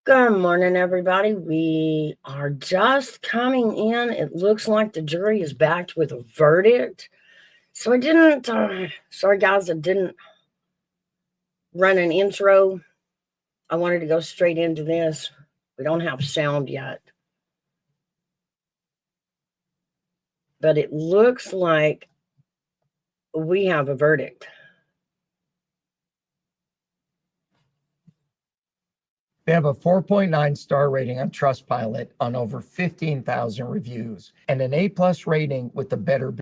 Good morning, everybody. We are just coming in. It looks like the jury is backed with a verdict. So I didn't, sorry guys, I didn't run an intro. I wanted to go straight into this. We don't have sound yet. But it looks like we have a verdict. They have a 4.9 star rating on Trustpilot on over 15,000 reviews and an A+ rating with the better.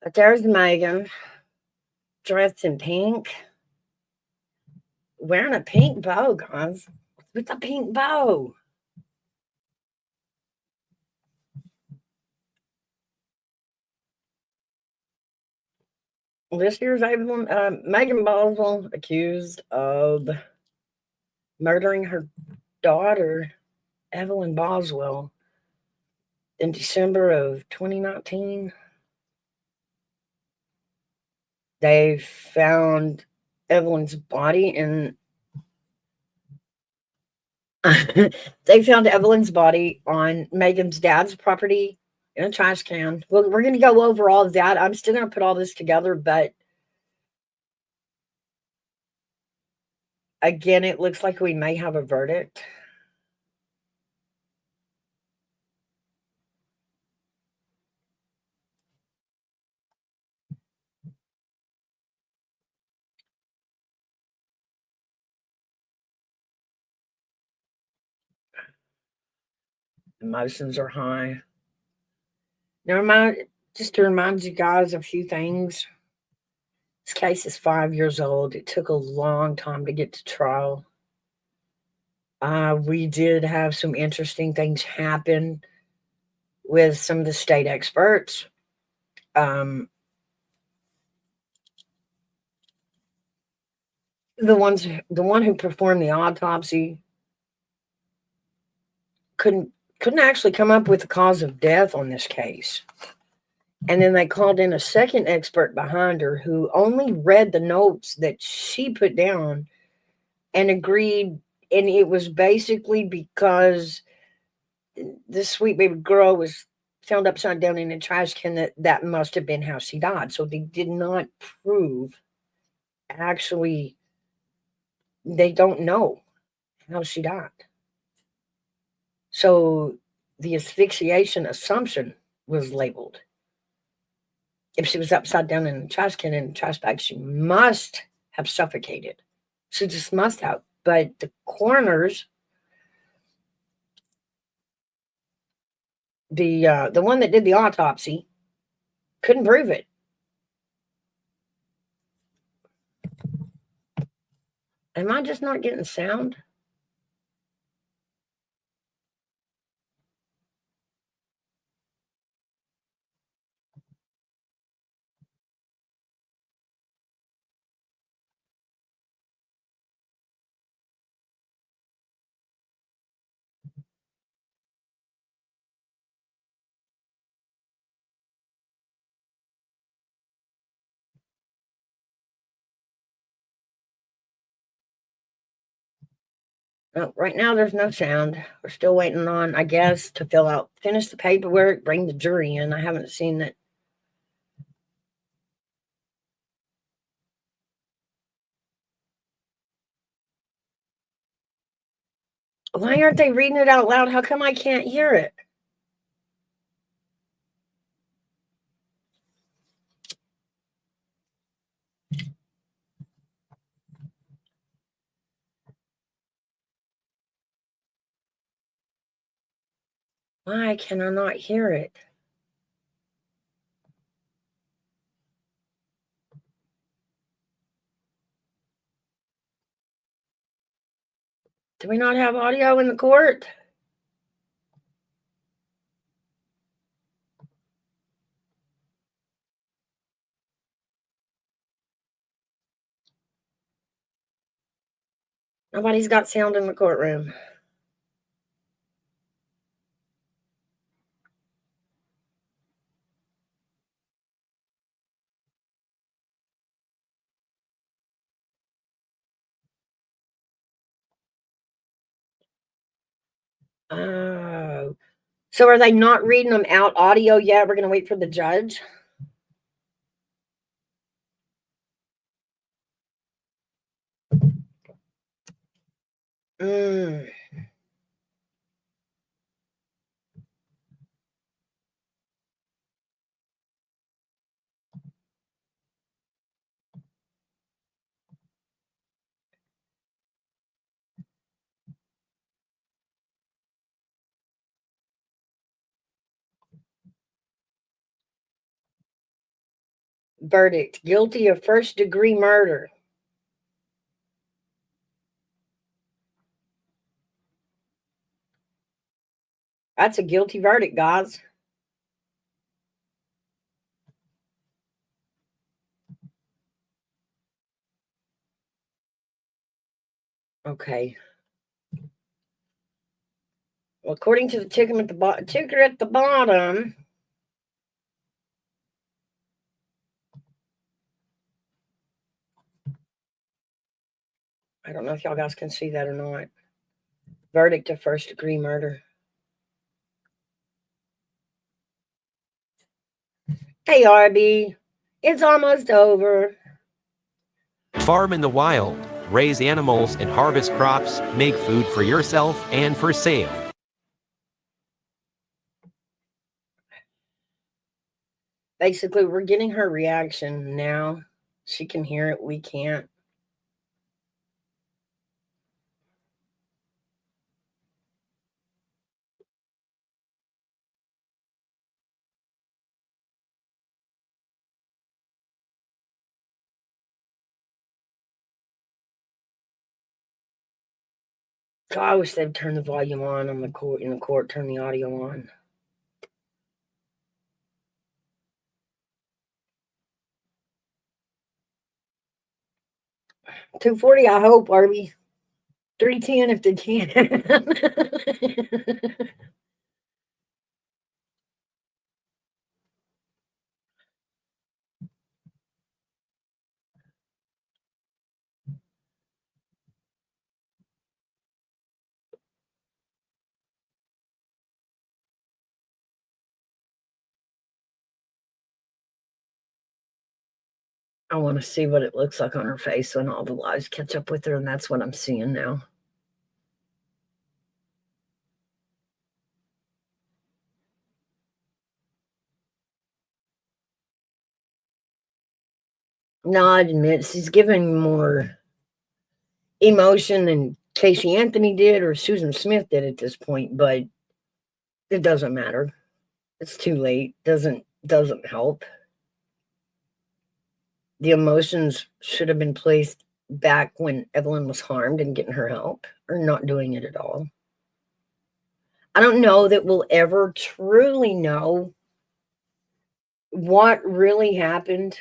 But there's Megan, dressed in pink, wearing a pink bow, guys. With a pink bow. This year's Megan Boswell accused of murdering her daughter, Evelyn Boswell, in December of 2019. They found Evelyn's body in they found Evelyn's body on Megan's dad's property in a trash can. Well, we're going to go over all of that. I'm still going to put all this together, but again, it looks like we may have a verdict. Emotions are high. Just to remind you guys a few things. This case is 5 years old. It took a long time to get to trial. We did have some interesting things happen with some of the state experts. The one who performed the autopsy couldn't actually come up with the cause of death on this case. And then they called in a second expert behind her who only read the notes that she put down and agreed. And it was basically because this sweet baby girl was found upside down in a trash can that must have been how she died. So they did not prove, actually, they don't know how she died. So the asphyxiation assumption was labeled. If she was upside down in a trash can in a trash bag, she must have suffocated. She just must have. But the coroners, the one that did the autopsy, couldn't prove it. Am I just not getting sound? No, right now there's no sound. We're still waiting on, I guess, to finish the paperwork, bring the jury in. I haven't seen it. Why aren't they reading it out loud? How come I can't hear it? Why can I not hear it? Do we not have audio in the court? Nobody's got sound in the courtroom. Oh. So are they not reading them out audio yet? We're going to wait for the judge? Mm. Verdict: guilty of first-degree murder. That's a guilty verdict, guys. Okay. Well, according to the ticker at the bottom, I don't know if y'all guys can see that or not. Verdict of first-degree murder. Hey, RB, it's almost over. Farm in the wild, raise animals and harvest crops, make food for yourself and for sale. Basically, we're getting her reaction now. She can hear it, we can't. God, I wish they'd turn the volume on the court, in the court, turn the audio on. $240, I hope, Arby. $310 if they can. I want to see what it looks like on her face when all the lies catch up with her, and that's what I'm seeing now. No, I admit she's giving more emotion than Casey Anthony did or Susan Smith did at this point, but it doesn't matter. It's too late. Doesn't help. The emotions should have been placed back when Evelyn was harmed and getting her help, or not doing it at all. I don't know that we'll ever truly know what really happened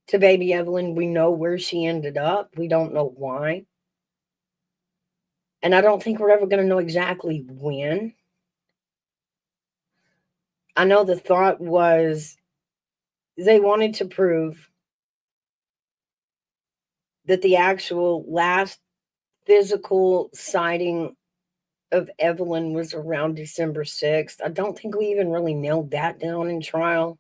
to baby Evelyn. We know where she ended up. We don't know why. And I don't think we're ever going to know exactly when. I know the thought was they wanted to prove that the actual last physical sighting of Evelyn was around December 6th. I don't think we even really nailed that down in trial.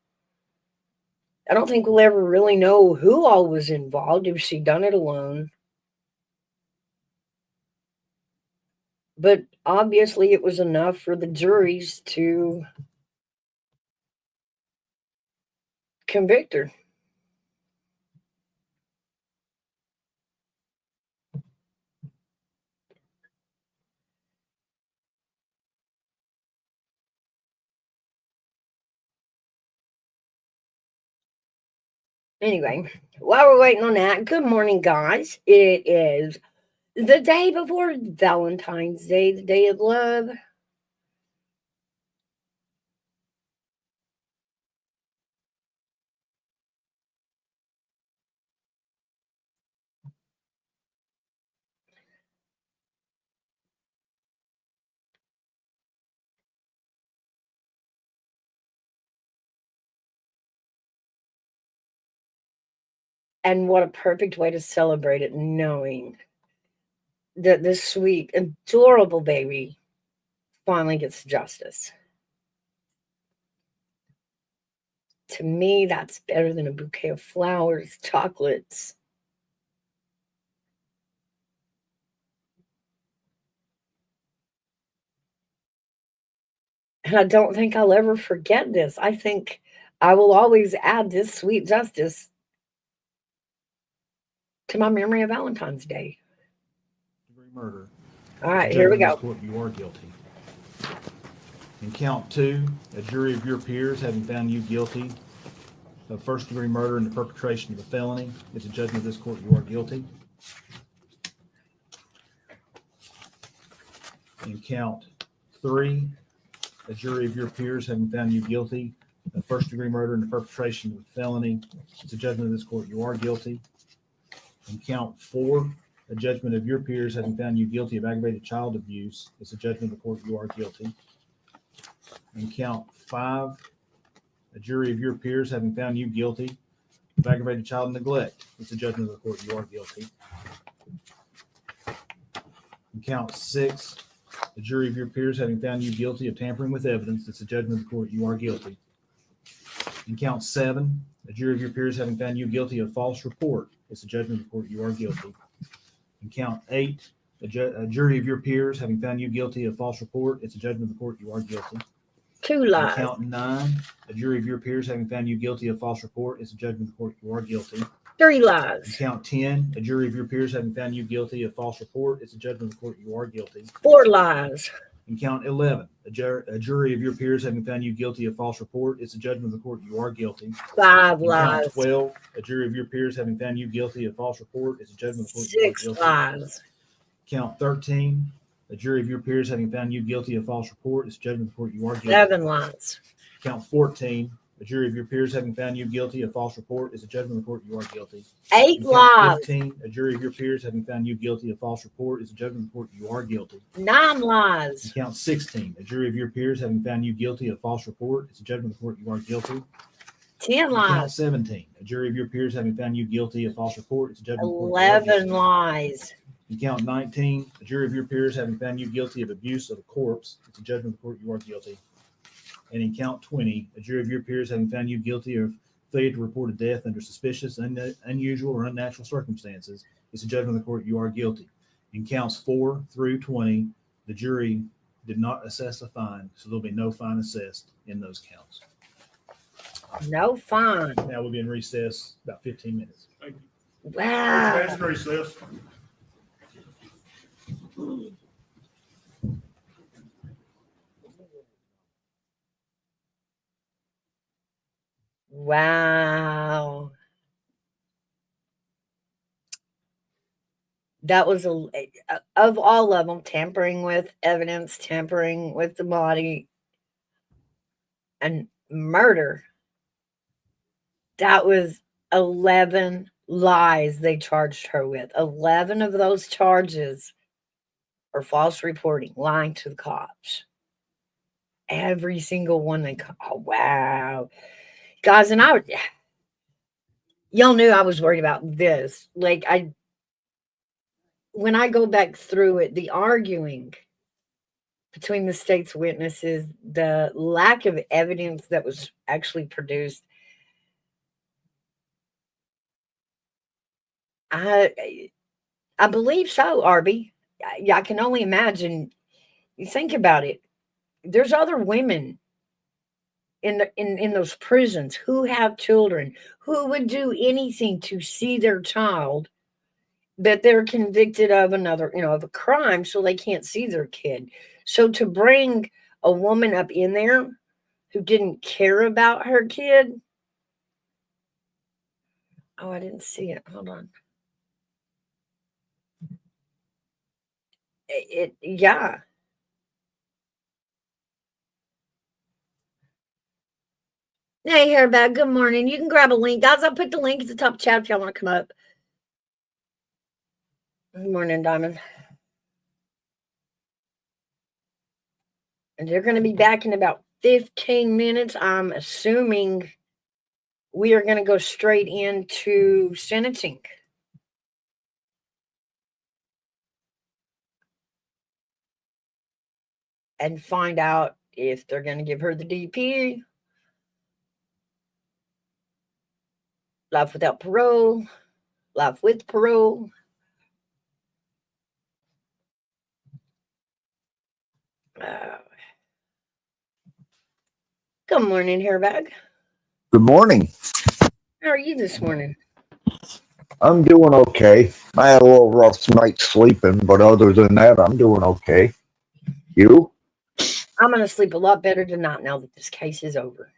I don't think we'll ever really know who all was involved, if she done it alone. But obviously it was enough for the juries to convict her. Anyway, while we're waiting on that, good morning, guys. It is the day before Valentine's Day, the day of love. And what a perfect way to celebrate it, knowing that this sweet, adorable baby finally gets justice. To me, that's better than a bouquet of flowers, chocolates. And I don't think I'll ever forget this. I think I will always add this sweet justice to my memory of Valentine's Day. Degree murder. All right, here we Judgment go. of this court, you are guilty. In count 2, a jury of your peers having found you guilty of first degree murder and the perpetration of a felony, it's a judgment of this court, you are guilty. In count 3, a jury of your peers having found you guilty of first degree murder and the perpetration of a felony, it's a judgment of this court, you are guilty. In count 4, a judgment of your peers having found you guilty of aggravated child abuse, it's a judgment of the court, you are guilty. In count 5, a jury of your peers having found you guilty of aggravated child neglect, it's a judgment of the court, you are guilty. In count 6, a jury of your peers having found you guilty of tampering with evidence, it's a judgment of the court, you are guilty. In count 7, a jury of your peers having found you guilty of false report, it's a judgment of the court, you are guilty. In count 8, a jury of your peers having found you guilty of false report, it's a judgment of the court, you are guilty. 2 In lies. count 9, a jury of your peers having found you guilty of false report, it's a judgment of the court, you are guilty. 3 In lies. count 10, a jury of your peers having found you guilty of false report, it's a judgment of the court, you are guilty. 4 lies. In count 11, a jury of your peers having found you guilty of false report, it's a judgment of the court, you are guilty. 5 In count lies. 12, a jury of your peers having found you guilty of false report, it's a judgment of the court, you are 6 guilty. lies. Count 13, a jury of your peers having found you guilty of false report, it's a judgment of the court, you are guilty. 7 lies. Count 14, a jury of your peers having found you guilty of false report, is a judgment of the court, you are guilty. 8 In count lies. 15, a jury of your peers having found you guilty of false report, is a judgment of the court, you are guilty. 9 In lies. count 16, a jury of your peers having found you guilty of false report, is a judgment of the court, you are guilty. 10 In count lies. 17, a jury of your peers having found you guilty of false report, is a judgment of the court, you are 11 guilty. lies. In count 19, a jury of your peers having found you guilty of abuse of a corpse, it's a judgment of the court, you are guilty. And in count 20, a jury of your peers having found you guilty of failure to report a death under suspicious, unusual, or unnatural circumstances, it's a judgment of the court, you are guilty. In counts 4 through 20, the jury did not assess a fine, so there'll be no fine assessed in those counts. No fine. Now we'll be in recess about 15 minutes. Wow. That's recess. Wow. That was of all of them, tampering with evidence, tampering with the body, and murder. That was 11 lies they charged her with. 11 of those charges are false reporting, lying to the cops. Every single one they oh wow. Guys, and y'all knew I was worried about this. Like when I go back through it, the arguing between the state's witnesses, the lack of evidence that was actually produced, I believe so, Arby. I can only imagine. You think about it. There's other women in those prisons who have children who would do anything to see their child, that they're convicted of another, of a crime, so they can't see their kid. So to bring a woman up in there who didn't care about her kid. Oh, I didn't see it. Hold on. Yeah. Hey, Hairbag, good morning. You can grab a link. Guys, I'll put the link at the top of the chat if y'all want to come up. Good morning, Diamond. And they're going to be back in about 15 minutes. I'm assuming we are going to go straight into sentencing. and find out if they're going to give her the DP, life without parole, life with parole. Good morning, Hairbag. Good morning. How are you this morning? I'm doing okay. I had a little rough night sleeping, but other than that, I'm doing okay. You? I'm going to sleep a lot better tonight now that this case is over.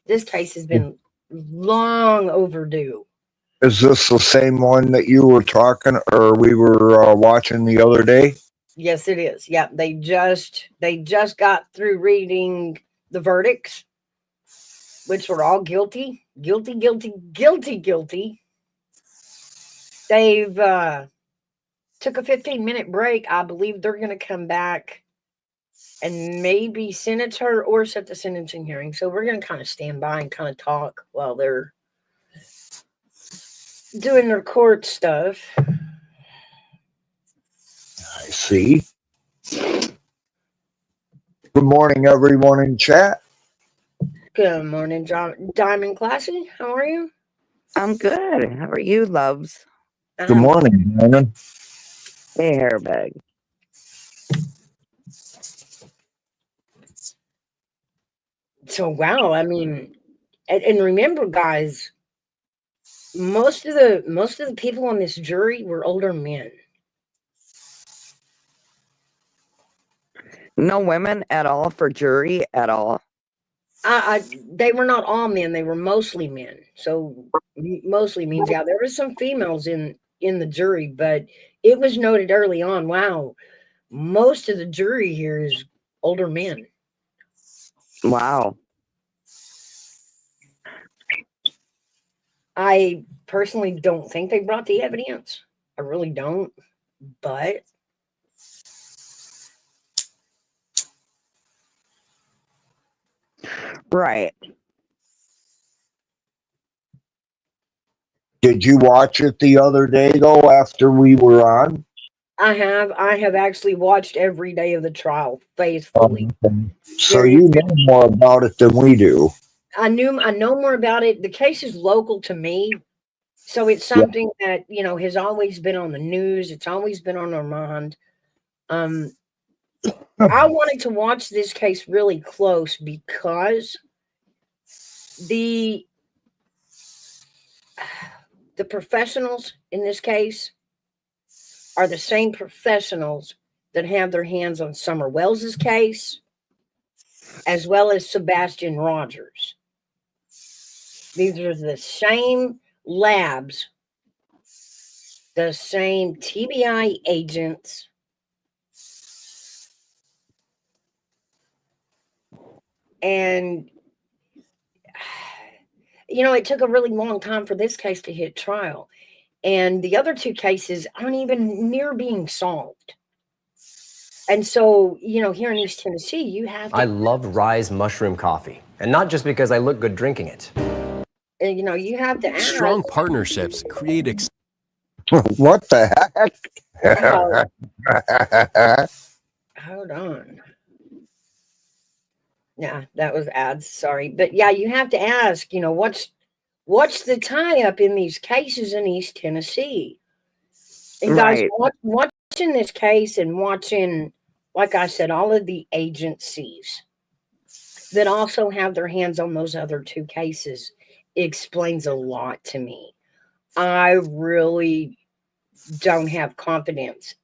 This case has been long overdue. Is this the same one that you were talking or we were watching the other day? Yes, it is. Yeah, they just got through reading the verdicts, which were all guilty, guilty, guilty, guilty, guilty. They've took a 15-minute break. I believe they're going to come back and maybe sentence her or set the sentencing hearing. So we're going to kind of stand by and kind of talk while they're doing their court stuff. I see. Good morning, everyone in chat. Good morning, Diamond Classy. How are you? I'm good. How are you, loves? Good morning, Brandon. Hey, Hairbag. So wow, I mean, and remember, guys, most of the people on this jury were older men. No women at all for jury at all. They were not all men; they were mostly men. So mostly means there were some females in the jury, but it was noted early on. Wow, most of the jury here is older men. Wow. I personally don't think they brought the evidence. I really don't, but right. Did you watch it the other day, though, after we were on? I have actually watched every day of the trial faithfully. So you know more about it than we do. I know more about it. The case is local to me, so it's something that has always been on the news. It's always been on our mind. I wanted to watch this case really close because the professionals in this case are the same professionals that have their hands on Summer Wells's case, as well as Sebastian Rogers. These are the same labs, the same TBI agents. And, it took a really long time for this case to hit trial. And the other two cases aren't even near being solved. And so, here in East Tennessee, you have to. I love Rise Mushroom Coffee. And not just because I look good drinking it. You have to ask. Strong partnerships create. What the heck? Hold on. Yeah, that was ads. Sorry. But yeah, you have to ask, what's the tie up in these cases in East Tennessee? And guys, watching this case and watching, like I said, all of the agencies that also have their hands on those other two cases explains a lot to me. I really don't have confidence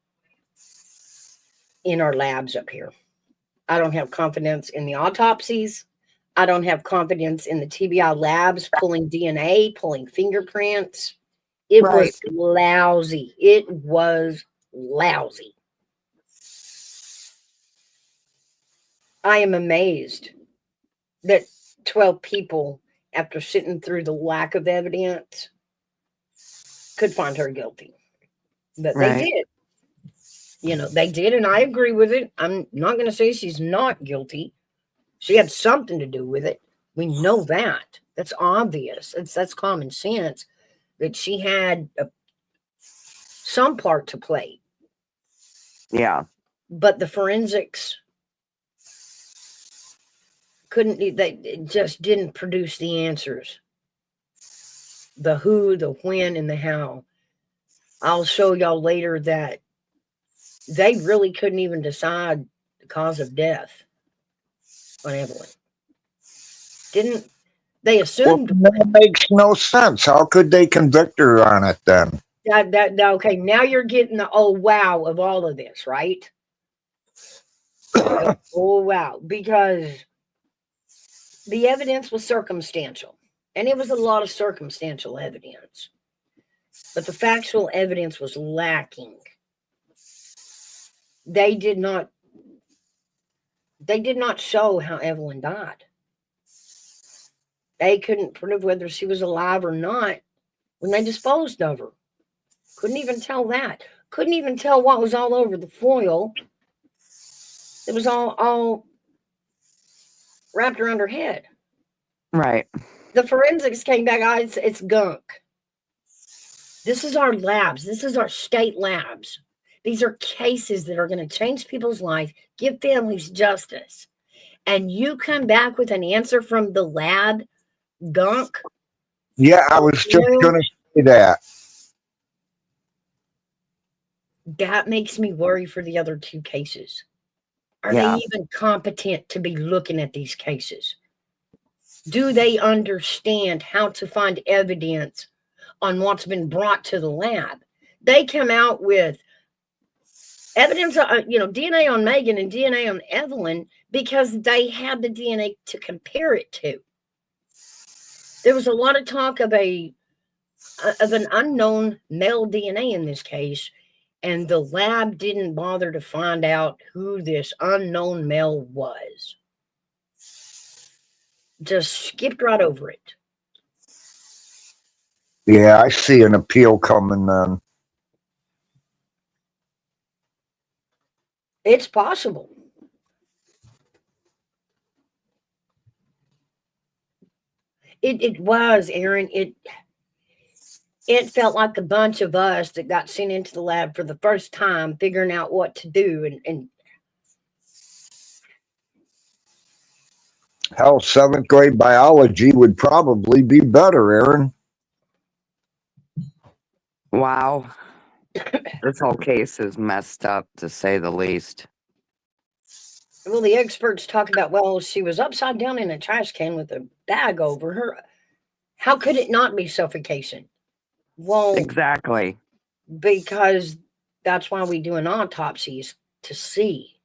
in our labs up here. I don't have confidence in the autopsies. I don't have confidence in the TBI labs pulling DNA, pulling fingerprints. It was lousy. It was lousy. I am amazed that 12 people, after sitting through the lack of evidence, could find her guilty. But they did. They did, and I agree with it. I'm not going to say she's not guilty. She had something to do with it. We know that. That's obvious. That's common sense that she had some part to play. Yeah. But the forensics They just didn't produce the answers. The who, the when, and the how. I'll show y'all later that they really couldn't even decide the cause of death on Evelyn. Didn't they Well, assumed that makes no sense. How could they convict her on it then? that okay, now you're getting the oh wow of all of this, right? Oh wow, because the evidence was circumstantial, and it was a lot of circumstantial evidence, but the factual evidence was lacking. They did not show how Evelyn died. They couldn't prove whether she was alive or not when they disposed of her. Couldn't even tell that. Couldn't even tell what was all over the foil. It was all wrapped around her head. Right. The forensics came back, it's gunk. This is our labs. This is our state labs. These are cases that are going to change people's life, give families justice. And you come back with an answer from the lab, gunk. Yeah, I was just going to say that. That makes me worry for the other two cases. Are Yeah. they even competent to be looking at these cases? Do they understand how to find evidence on what's been brought to the lab? They come out with evidence, DNA on Megan and DNA on Evelyn because they had the DNA to compare it to. There was a lot of talk of an unknown male DNA in this case, and the lab didn't bother to find out who this unknown male was. Just skipped right over it. Yeah, I see an appeal coming then. It's possible. It was, Aaron. It felt like a bunch of us that got sent into the lab for the first time, figuring out what to do. And Hell, 7th grade biology would probably be better, Aaron. Wow. This whole case is messed up, to say the least. well, the experts talk about, well, she was upside down in a trash can with a bag over her. How could it not be suffocation? Well, Exactly. because that's why we do an autopsy, is to see.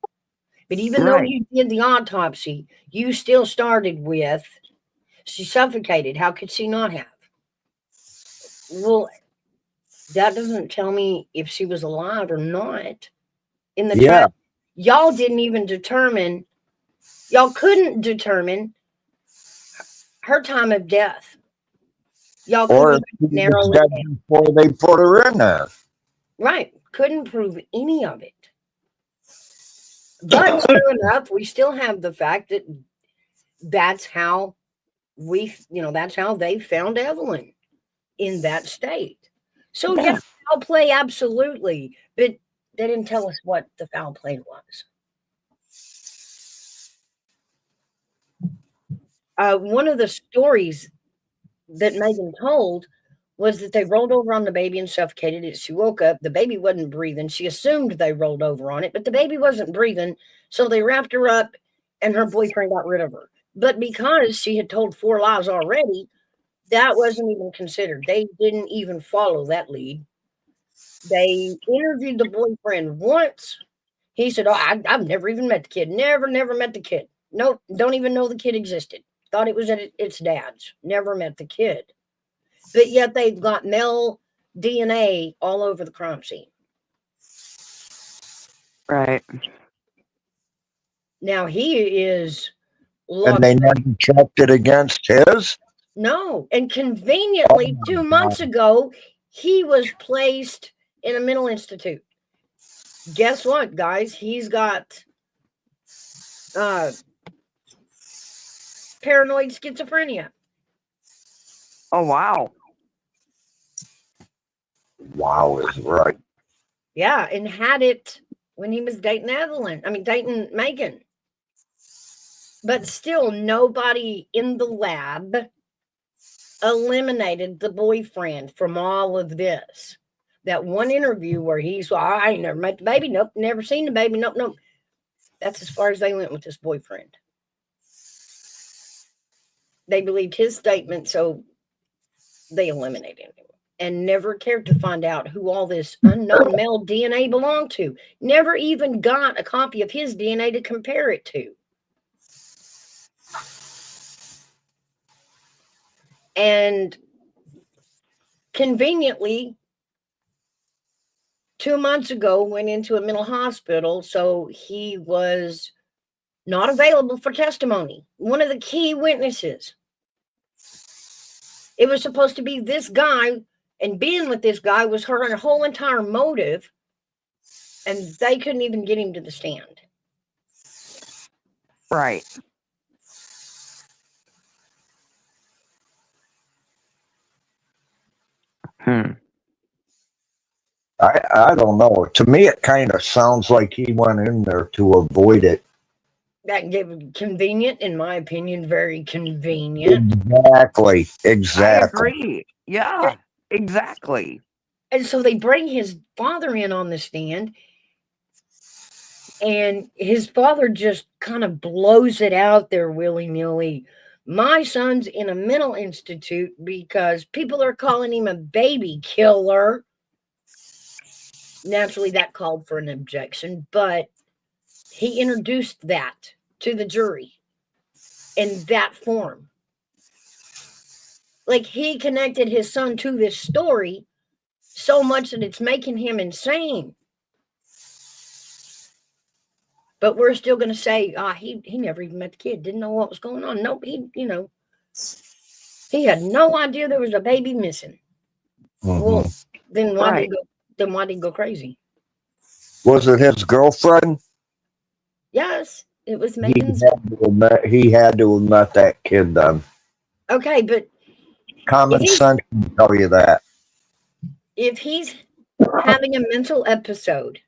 But even though Right. you did the autopsy, you still started with she suffocated. How could she not have? Well, that doesn't tell me if she was alive or not. In the Yeah. y'all didn't even determine, y'all couldn't determine her time of death. Y'all Or couldn't she was narrow it dead down. before they put her in there. Right. Couldn't prove any of it. But true enough, we still have the fact that that's how that's how they found Evelyn in that state. So yeah, foul play, absolutely. But they didn't tell us what the foul play was. One of the stories that Megan told was that they rolled over on the baby and suffocated it. She woke up. The baby wasn't breathing. She assumed they rolled over on it, but the baby wasn't breathing. So they wrapped her up and her boyfriend got rid of her. But because she had told 4 lies already, that wasn't even considered. They didn't even follow that lead. They interviewed the boyfriend once. He said, "Oh, I've never even met the kid. Never met the kid. Nope, don't even know the kid existed. Thought it was at its dad's. Never met the kid." But yet they've got male DNA all over the crime scene. Right. Now he is And they never checked it against his? No. And conveniently, 2 months ago, he was placed in a mental institute. Guess what, guys? He's got paranoid schizophrenia. Oh, wow. Wow is right. Yeah, and had it when he was dating Megan. But still, nobody in the lab eliminated the boyfriend from all of this. That one interview where he's, well, I ain't never met the baby. Nope. Never seen the baby. Nope. Nope. That's as far as they went with this boyfriend. They believed his statement, so they eliminated him and never cared to find out who all this unknown male DNA belonged to. Never even got a copy of his DNA to compare it to. And conveniently, 2 months ago, went into a mental hospital, so he was not available for testimony. One of the key witnesses. It was supposed to be this guy, and being with this guy was her whole entire motive, and they couldn't even get him to the stand. Right. I don't know. To me, it kind of sounds like he went in there to avoid it. That convenient, in my opinion, very convenient. Exactly. I Exactly. agree. Yeah, exactly. And so they bring his father in on the stand, and his father just kind of blows it out there willy-nilly. My son's in a mental institute because people are calling him a baby killer. Naturally, that called for an objection, but he introduced that to the jury in that form. Like, he connected his son to this story so much that it's making him insane. But we're still going to say, he never even met the kid, didn't know what was going on. Nope, he had no idea there was a baby missing. Well, then why did he go crazy? Was it his girlfriend? Yes, it was He Megan's. he had to have met that kid then. Okay, but Common sense can tell you that. if he's having a mental episode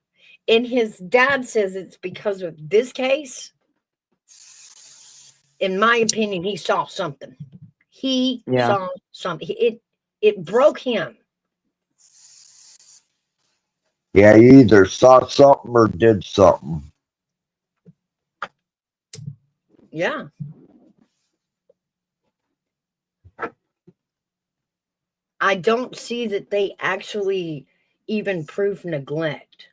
and his dad says it's because of this case, in my opinion, he saw something. He saw something. It broke him. Yeah, he either saw something or did something. Yeah. I don't see that they actually even prove neglect.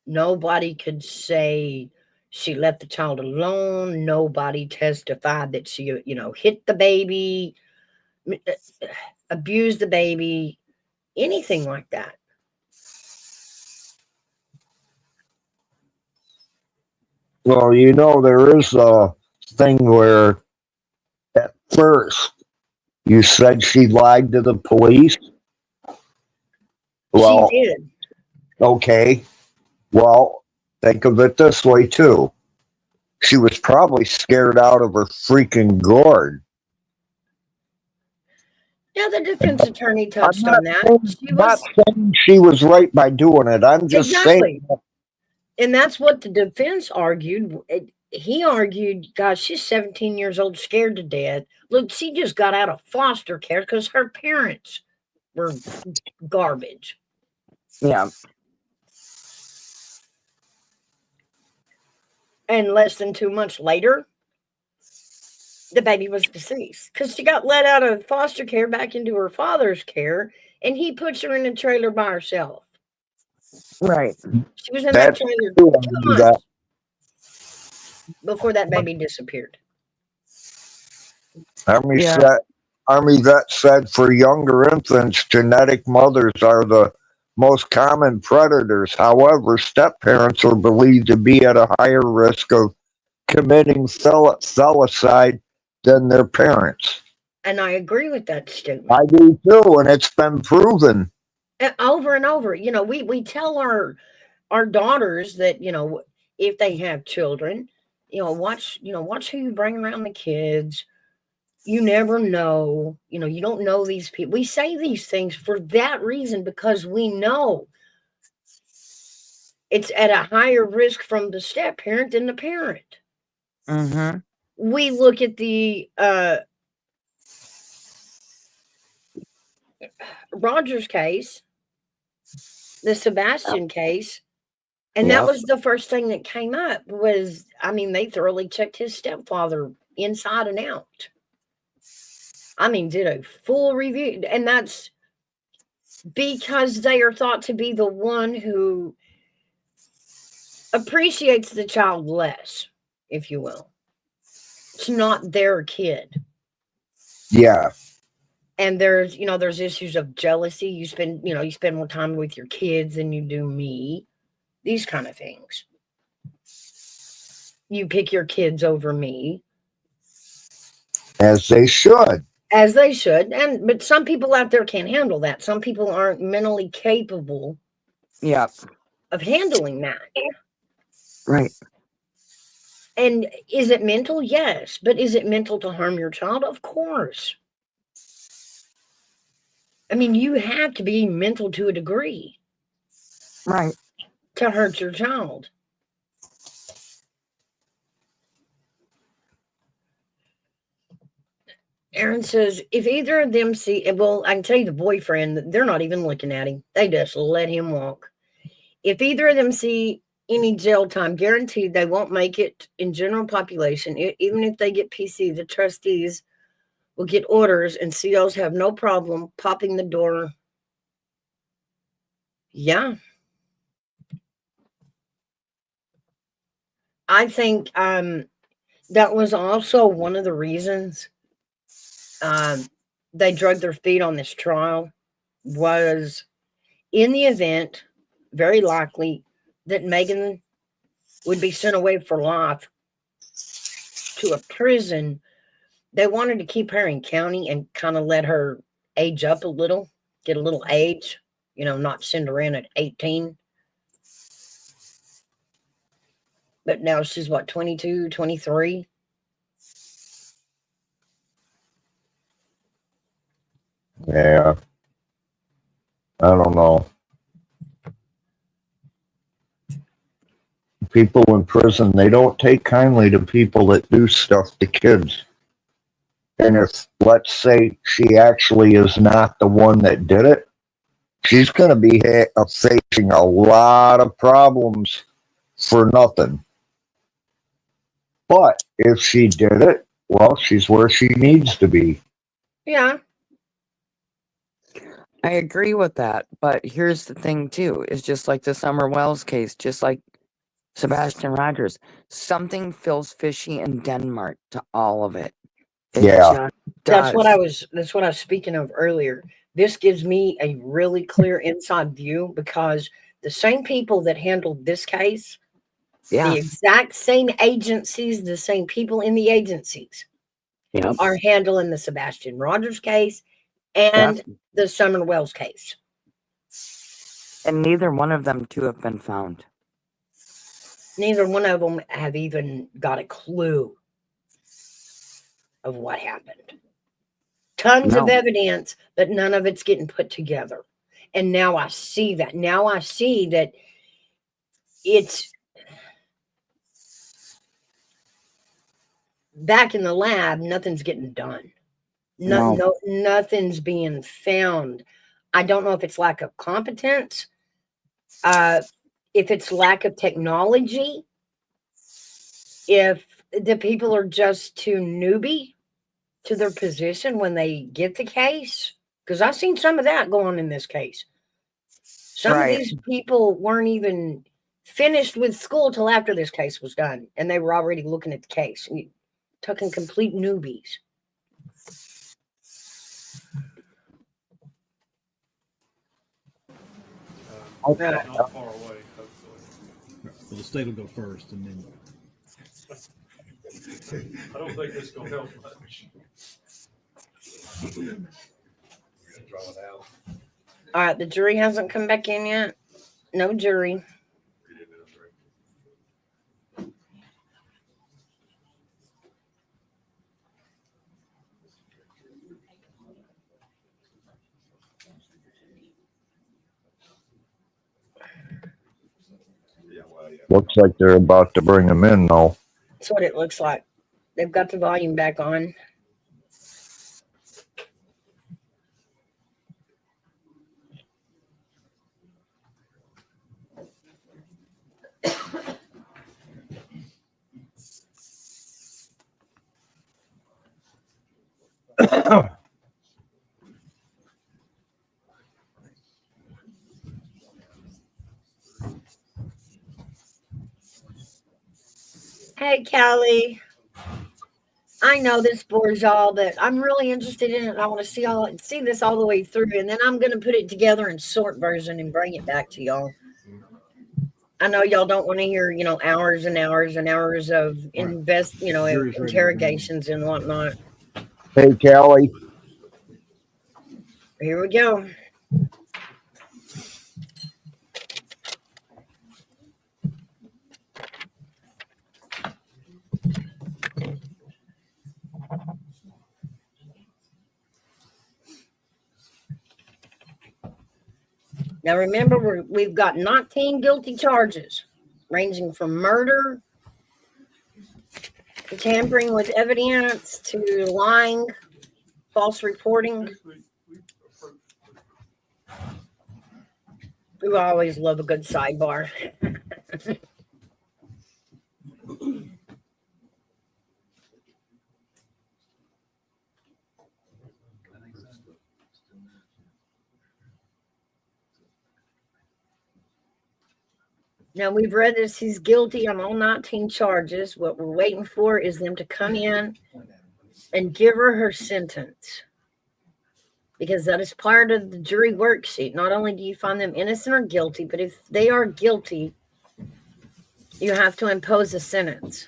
Nobody could say she left the child alone. Nobody testified that she, hit the baby, abused the baby, anything like that. Well, there is a thing where at first you said she lied to the police. Well, she did. Okay. Well, think of it this way too. She was probably scared out of her freaking gourd. Yeah, the defense attorney touched on that. Not saying she was right by doing it. I'm just saying. And that's what the defense argued. He argued, gosh, she's 17 years old, scared to death. Look, she just got out of foster care because her parents were garbage. Yeah. And less than 2 months later, the baby was deceased because she got let out of foster care back into her father's care, and he puts her in a trailer by herself. Right. She was in that trailer 2 months before that baby disappeared. Army vet said for younger infants, genetic mothers are the most common predators. However, step-parents are believed to be at a higher risk of committing filicide than their parents. And I agree with that statement. I do too, and it's been proven. Over and over. We tell our daughters that, if they have children, watch who you bring around the kids. You never know, you don't know these people. We say these things for that reason, because we know it's at a higher risk from the step parent than the parent. Mm-hmm. We look at the Rogers case, the Sebastian case, and that Yep. was the first thing that came up was, I mean, they thoroughly checked his stepfather inside and out. I mean, did a full review, and that's because they are thought to be the one who appreciates the child less, if you will. It's not their kid. Yeah. And there's, there's issues of jealousy. You spend more time with your kids than you do me. These kind of things. You pick your kids over me. As they should. As they should. But some people out there can't handle that. Some people aren't mentally capable Yep. of handling that. Right. And is it mental? Yes. But is it mental to harm your child? Of course. I mean, you have to be mental to a degree. Right. To hurt your child. Aaron says, if either of them see, well, I can tell you the boyfriend, they're not even looking at him. They just let him walk. If either of them see any jail time, guaranteed they won't make it in general population. Even if they get PC, the trustees will get orders and COs have no problem popping the door. Yeah. I think that was also one of the reasons they dragged their feet on this trial, was in the event, very likely, that Megan would be sent away for life to a prison. They wanted to keep her in county and kind of let her age up a little, get a little age, not send her in at 18. But now she's what, 22, 23? Yeah. I don't know. People in prison, they don't take kindly to people that do stuff to kids. And if, let's say, she actually is not the one that did it, she's going to be facing a lot of problems for nothing. But if she did it, well, she's where she needs to be. Yeah. I agree with that, but here's the thing too. It's just like the Summer Wells case, just like Sebastian Rogers. Something feels fishy in Denmark to all of it. It Yeah. just does. That's what I was speaking of earlier. This gives me a really clear inside view because the same people that handled this case, the exact same agencies, the same people in the agencies are handling the Sebastian Rogers case and the Summer Wells case. And neither one of them two have been found. Neither one of them have even got a clue of what happened. Tons of evidence, but none of it's getting put together. And now I see that. Now I see that it's back in the lab, nothing's getting done. Nothing's being found. I don't know if it's lack of competence, if it's lack of technology, if the people are just too newbie to their position when they get the case. Because I've seen some of that go on in this case. Some of these people weren't even finished with school till after this case was done, and they were already looking at the case. You're talking complete newbies. Not far away, hopefully. Well, the state will go first, and then. I don't think this is going to help much. All right, the jury hasn't come back in yet. No jury. Looks like they're about to bring him in, though. That's what it looks like. They've got the volume back on. Hey, Callie. I know this bores y'all, but I'm really interested in it. I want to see this all the way through, and then I'm going to put it together in short version and bring it back to y'all. I know y'all don't want to hear, hours and hours and hours of interrogations and whatnot. Hey, Callie. Here we go. Now remember, we've got 19 guilty charges, ranging from murder to tampering with evidence to lying, false reporting. We always love a good sidebar. Now, we've read this. He's guilty on all 19 charges. What we're waiting for is them to come in and give her sentence, because that is part of the jury worksheet. Not only do you find them innocent or guilty, but if they are guilty, you have to impose a sentence.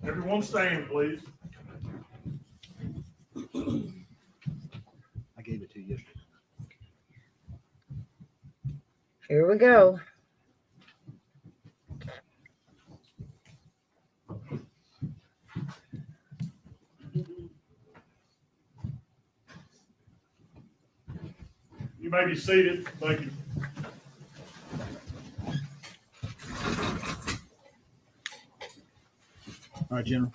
Everyone stand, please. I gave it to you yesterday. Here we go. You may be seated. Thank you. All right, General.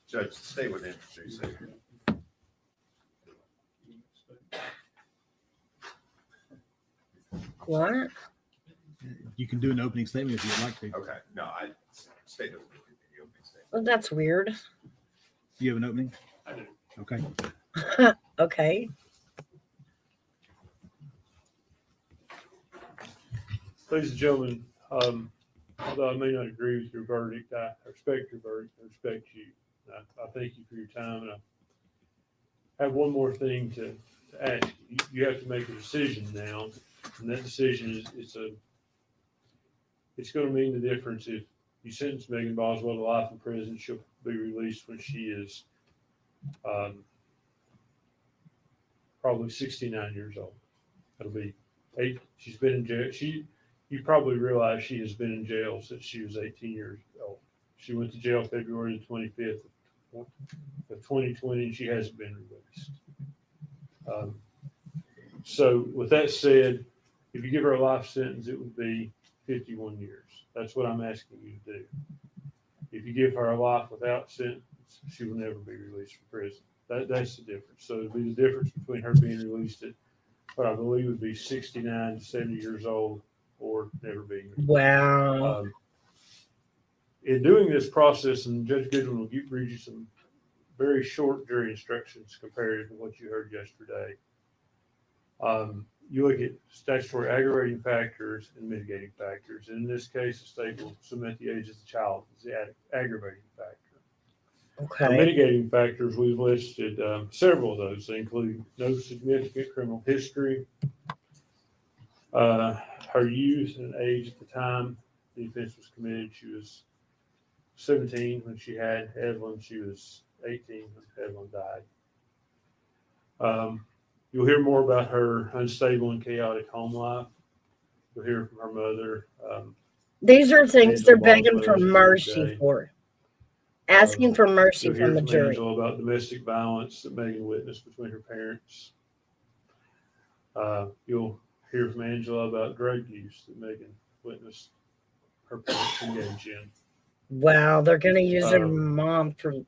Judge, the state would introduce it. What? You can do an opening statement if you'd like to. Okay, no, state doesn't do the opening statement. Well, that's weird. Do you have an opening? I do. Okay. Okay. Ladies and gentlemen, although I may not agree with your verdict, I respect your verdict. I respect you. I thank you for your time. And I have one more thing to ask you. You have to make a decision now, and that decision is it's going to mean the difference. If you sentence Megan Boswell to life in prison, she'll be released when she is probably 69 years old. That'll be 8. She's been in jail. You probably realize she has been in jail since she was 18 years old. She went to jail February the 25th of 2020, and she hasn't been released. So with that said, if you give her a life sentence, it would be 51 years. That's what I'm asking you to do. If you give her a life without sentence, she will never be released from prison. That's the difference. So it'll be the difference between her being released at what I believe would be 69 to 70 years old, or never being released. Wow. In doing this process, and Judge Goodwin will read you some very short jury instructions compared to what you heard yesterday. You look at statutory aggravating factors and mitigating factors. And in this case, the state will submit the age of the child as the aggravating factor. Okay. For mitigating factors, we've listed several of those. They include no significant criminal history, her youth and age at the time the offense was committed. She was 17 when she had Evelyn. She was 18 when Evelyn died. You'll hear more about her unstable and chaotic home life. You'll hear from her mother. These are things they're Angela begging for Boswell mercy today. for. Asking for mercy You'll hear from the from jury. Angela about domestic violence that Megan witnessed between her parents. You'll hear from Angela about drug use that Megan witnessed her parents engage in. Wow, they're going to use her mom for You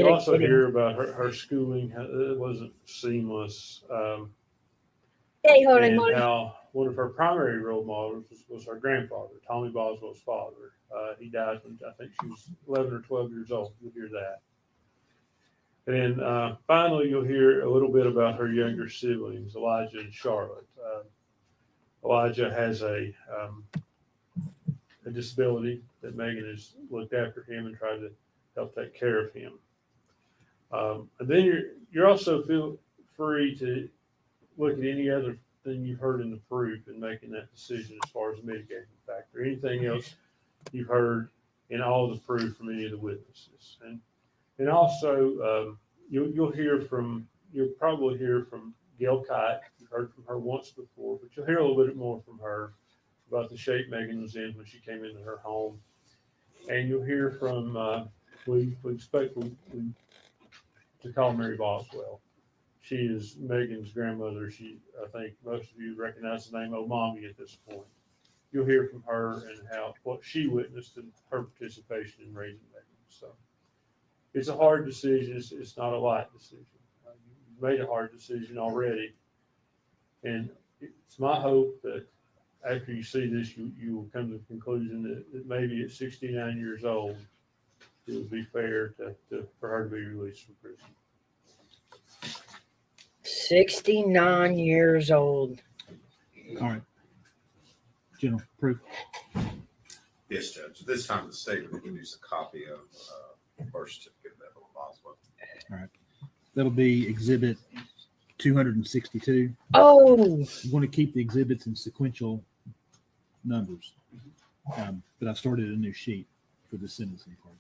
also medicating. hear about her schooling. It wasn't seamless. Hey, holy And moly. how one of her primary role models was her grandfather, Tommy Boswell's father. He died when I think she was 11 or 12 years old. You'll hear that. And then finally, you'll hear a little bit about her younger siblings, Elijah and Charlotte. Elijah has a disability that Megan has looked after him and tried to help take care of him. And then you're also feel free to look at any other thing you've heard in the proof and making that decision as far as mitigating factor. Anything else you've heard in all the proof from any of the witnesses, and also you'll probably hear from Gail Kite. You've heard from her once before, but you'll hear a little bit more from her about the shape Megan was in when she came into her home, and you'll hear from we expect to call Mary Boswell. She is Megan's grandmother. I think most of you recognize the name Old Mommy at this point. You'll hear from her and what she witnessed in her participation in raising Megan. So it's a hard decision. It's not a light decision. You've made a hard decision already. And it's my hope that after you see this, you will come to the conclusion that maybe at 69 years old, it would be fair for her to be released from prison. 69 years old. All right. General proof. Yes, Judge. This time the state will produce a copy of birth certificate of Evelyn Boswell. All right. That'll be exhibit 262. Oh, You want to keep the exhibits in sequential numbers. But I've started a new sheet for the sentencing part.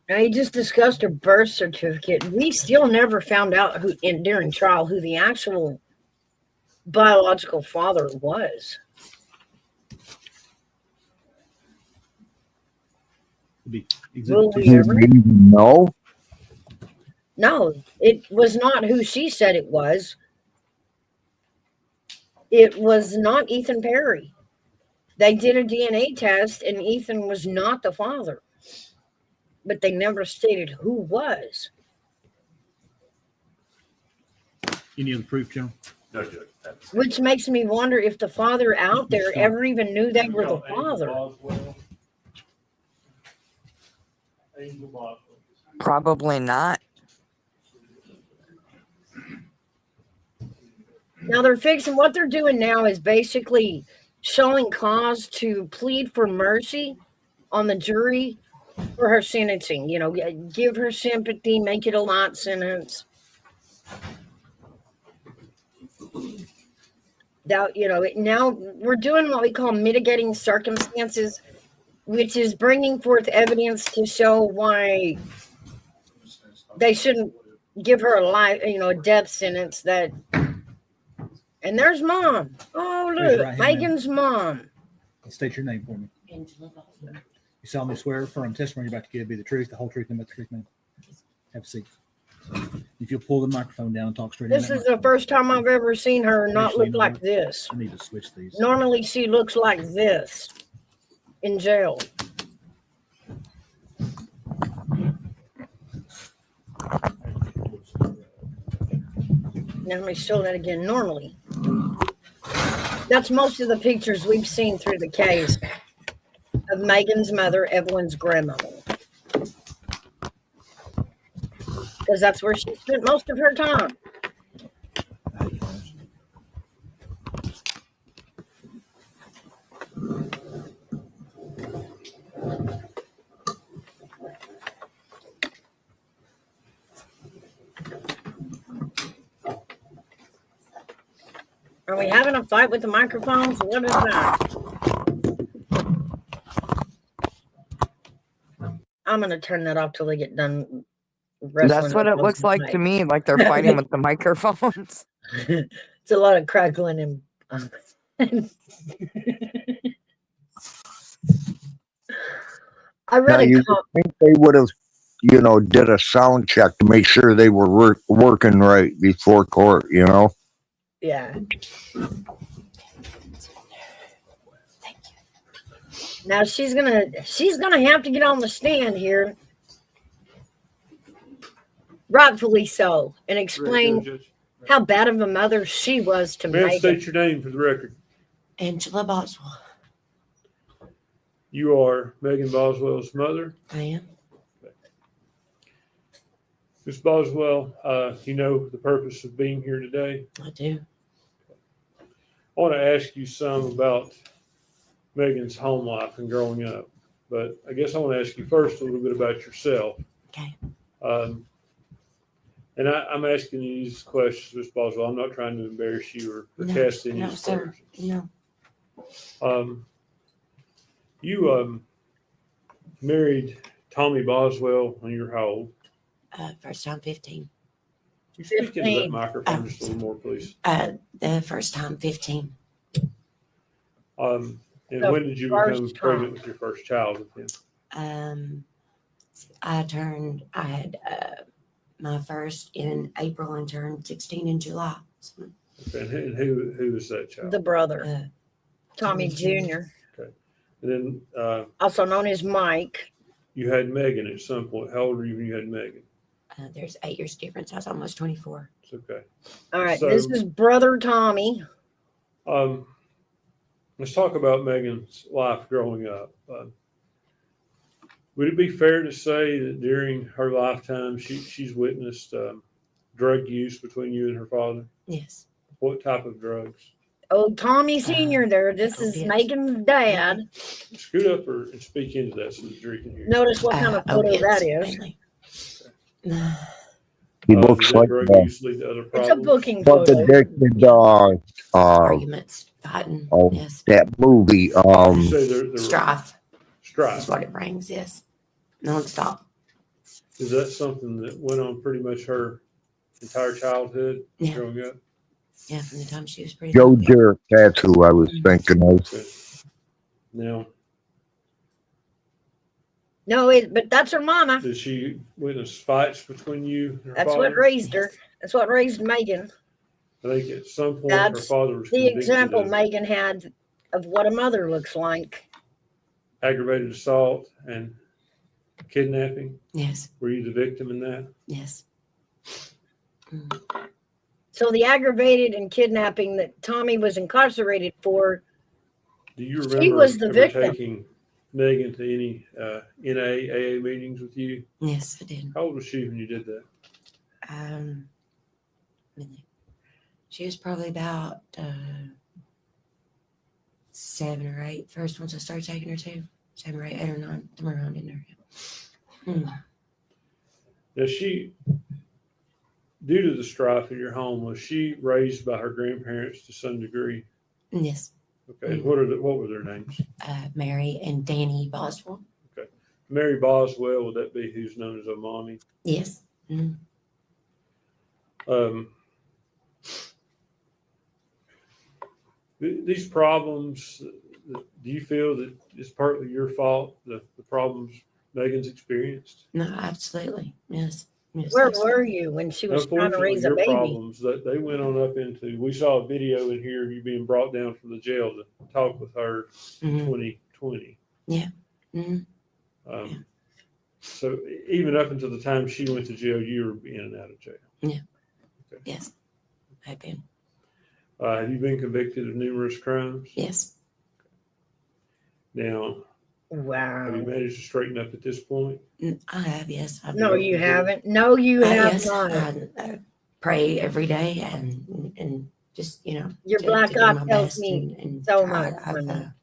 now he just discussed her birth certificate. We still never found out during trial who the actual biological father was. It'll be Will exhibit we 262. ever? Do you know? No, it was not who she said it was. It was not Ethan Perry. They did a DNA test and Ethan was not the father. But they never stated who was. Any other proof, General? No, Judge. That's Which makes me wonder if the father out there Stop. ever even knew they were the Angel father. Boswell. Angel Boswell. Probably not. Now what they're doing now is basically showing cause to plead for mercy on the jury for her sentencing. You know, give her sympathy, make it a light sentence. Now, now we're doing what we call mitigating circumstances, which is bringing forth evidence to show why they shouldn't give her a death sentence. And there's mom. Oh, Raise your look, right hand, Megan's mom. State your name for me. Angela Boswell. You solemnly swear affirm testimony you're about to give be the truth, the whole truth, and but the truth, man. Have a seat. If you'll pull the microphone down and talk straight This in is the first time I've ever seen her not Actually, look you know like what? this. I need to switch these. Normally she looks like this in jail. Now let me show that again. Normally. That's most of the pictures we've seen through the case of Megan's mother, Evelyn's grandmother. Because that's where she spent most of her time. Are we having a fight with the microphones? What is that? I'm going to turn that off till they get done wrestling. That's what it looks like to me, like they're fighting with the microphones. It's a lot of crackling and I read Now, you think they would have, did a sound check to make sure they were working right before court, Yeah. Now she's gonna have to get on the stand here, rightfully so, and explain Judge. how bad of a mother she was to Ma'am, Megan. state your name for the record. Angela Boswell. You are Megan Boswell's mother. I am. Ms. Boswell, you know the purpose of being here today. I do. I want to ask you some about Megan's home life and growing up, but I guess I want to ask you first a little bit about yourself. Okay. And I'm asking you these questions, Ms. Boswell. I'm not trying to embarrass you or No, cast any no, sir. aspersions. No. You married Tommy Boswell when you were how old? First time 15. You speak into that 15. microphone just a little more, please. The first time 15. And The when did you first become pregnant with your first child with him? I had my first in April and turned 16 in July. So, Okay, and who was that child? The brother, uh, Tommy Tommy Jr., And then also known as Mike. you had Megan at some point. How old were you when you had Megan? there's 8 years difference. I was almost 24. It's okay. All right, So- this is brother Tommy. Let's talk about Megan's life growing up. Would it be fair to say that during her lifetime, she's witnessed drug use between you and her father? Yes. What type of drugs? Oh, Tommy Sr. there. This is opiates. Megan's dad. Scoot up and speak into that so the jury can hear. Notice what kind of photo Opiates, that is. mainly. He Does looks that like drug that. use lead to other It's problems? a booking But photo. addicted, Arguments, fighting. oh, Yes. that movie, You say there Strife is strife. what it brings. Yes. Non-stop. Is that something that went on pretty much her entire childhood Yeah. growing up? Yeah, from the time she was pretty Joe little. Dirt, that's who I was thinking of. Okay. Now, No, but that's her mama. did she witness fights between you and her That's father? what raised her. That's what raised Megan. I think at some point her That's father was The convicted example of Megan had of what a mother looks like. aggravated assault and kidnapping. Yes. Were you the victim in that? Yes. So the aggravated and kidnapping that Tommy was incarcerated for, Do you She remember was the ever victim. taking Megan to any NAAA meetings with you? Yes, I did. How old was she when you did that? She was probably about 7 or 8. First ones I started taking her to 7 or 8, 8 or 9, somewhere around in there. Now she, due to the strife in your home, was she raised by her grandparents to some degree? Yes. Okay, and what were their names? Mary and Danny Boswell. Mary Boswell, would that be who's known as a mommy? Yes. These problems, do you feel that it's partly your fault, the problems Megan's experienced? No, absolutely. Yes. Yes, where absolutely. were you when she was trying to Unfortunately, raise a your baby? problems, that they went on up into, we saw a video in here, you being brought down from the jail to talk with her in 2020. Yeah. Mhm. So even up until the time she went to jail, you were in and out of jail. Yeah. Okay. Yes. I've been. Have you been convicted of numerous crimes? Yes. Now, have you Wow. managed to straighten up at this point? I have. Yes. I've No, been. you haven't. No, you have Yes. not. I pray every day and just, Your to black do eye my tells best me and so try. much, I've, Brenda.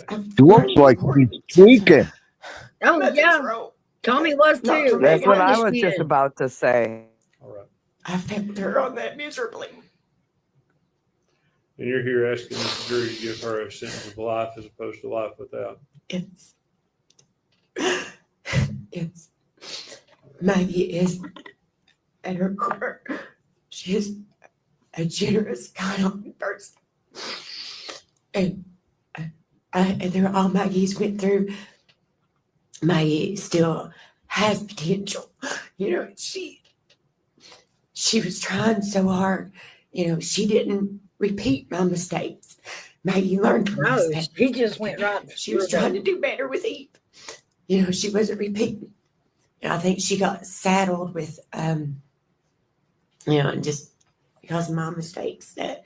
He looks like he's tweaking. Oh, Nothing's yeah. wrong. Tommy was Not too. for me. That's what I was Understand. just about to say. All right. I failed her on that miserably. And you're here asking the jury to give her a sentence of life as opposed to life without. It's Maggie is at her core. She is a generous, kind person. And through all Maggie's went through, Maggie still has potential. She she was trying so hard. You know, she didn't repeat my mistakes. Maggie learned from my No, mistakes. he just went right. She was through trying the- to do better with Eve. You know, she wasn't repeating. And I think she got saddled with, you know, and just because of my mistakes that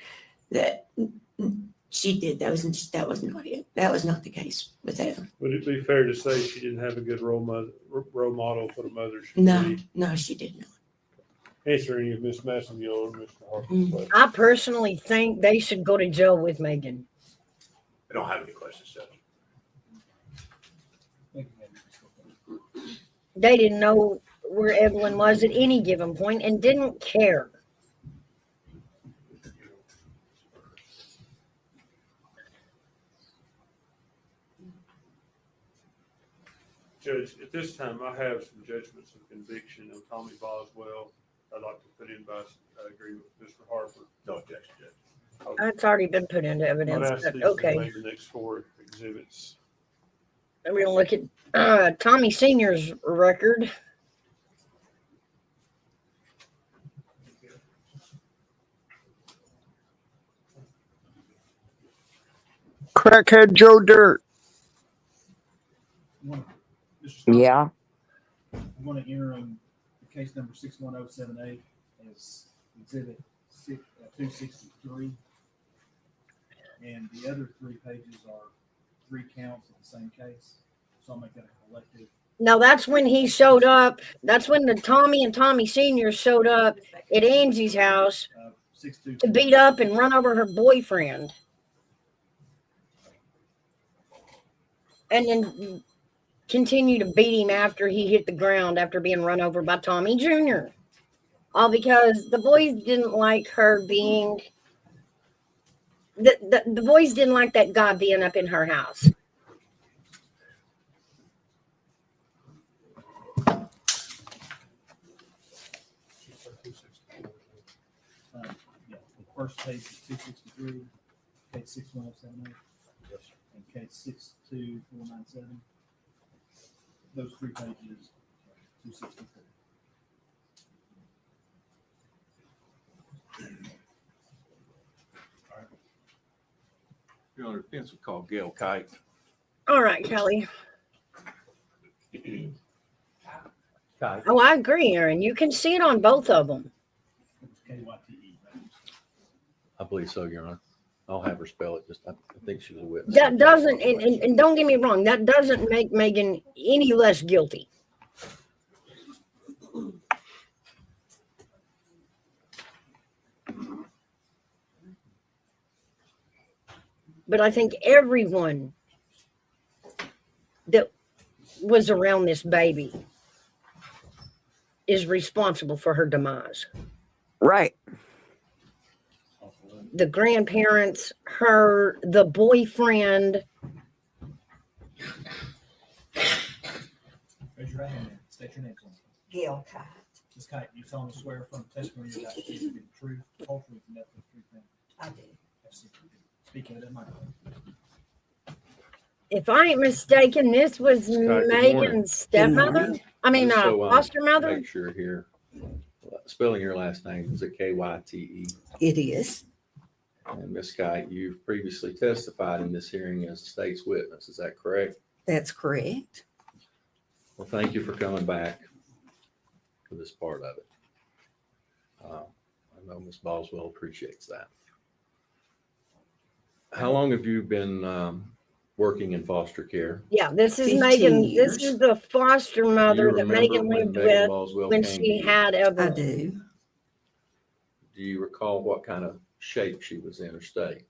she did. That was not it. That was not the case with them. Would it be fair to say she didn't have a good role model for the mother? She No, she did not. answer any of Miss Massengill or Mr. Harper's Mm. questions. I personally think they should go to jail with Megan. I don't have any questions, Judge. They didn't know where Evelyn was at any given point and didn't care. Judge, at this time, I have some judgments of conviction on Tommy Boswell. I'd like to put in by agreement with Mr. Harper. No objection, Judge. It's already been put into I'd evidence, ask but these to okay. make the next 4 exhibits. We're gonna look at Tommy Sr.'s record. Crackhead Joe Dirt. Mr. Scott, Yeah. I'm going to enter the case number 61078 as exhibit 263. And the other 3 pages are 3 counts of the same case. So I'll make that a collective. Now that's when he showed up. That's when the Tommy and Tommy Sr. showed up at Angie's house to beat up and run over her boyfriend. And then continue to beat him after he hit the ground after being run over by Tommy Jr. All because the boys didn't like her being the boys didn't like that guy being up in her house. Yeah, the first page is 263, case 61078, and case 62497. Those 3 pages, 263. Your Honor, defense would call Gail Kite. All right, Kelly. Kite. Oh, I agree, Aaron. You can see it on both of them. It was KYTE. I believe so, Your Honor. I'll have her spell it. Just I think she was a witness. That doesn't, and don't get me wrong, that doesn't make Megan any less guilty. But I think everyone that was around this baby is responsible for her demise. Right. The grandparents, her, the boyfriend. Raise your right hand. State your name. Gail Kite. Ms. Kite, you solemnly swear from testimony you're about to give to be the truth, the whole truth, and nothing but the truth, ma'am? I do. Speak into that microphone. If I ain't mistaken, this was Scott, good Megan's morning. stepmother. I mean, Just so, foster mother. Make sure here. Spelling your last name, is it KYTE? It is. And Ms. Kite, you've previously testified in this hearing as the state's witness. Is that correct? That's correct. Well, thank you for coming back for this part of it. I know Ms. Boswell appreciates that. How long have you been working in foster care? Yeah, this is 15 Megan. years. This is the foster mother Do you that Megan remember when lived Megan with Boswell when came to she you? had I Evelyn. do. Do you recall what kind of shape she was in or state?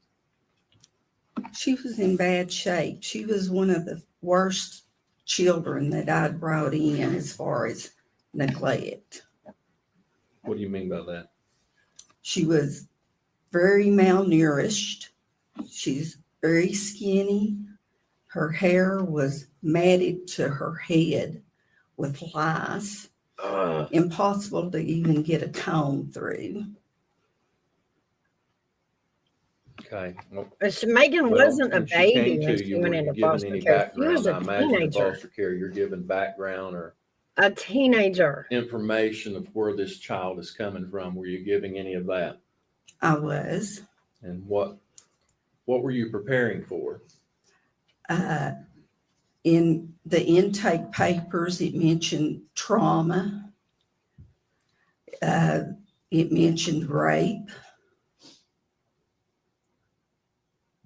She was in bad shape. She was one of the worst children that I'd brought in as far as neglect. What do you mean by that? She was very malnourished. She's very skinny. Her hair was matted to her head with lice. Impossible to even get a comb through. Okay. Well, So Megan well, wasn't a when she baby came when to she you, went were you into given foster any care. She background? was a I imagine in teenager. foster care, you're given background or A teenager. information of where this child is coming from? Were you giving any of that? I was. And what were you preparing for? In the intake papers, it mentioned trauma. It mentioned rape.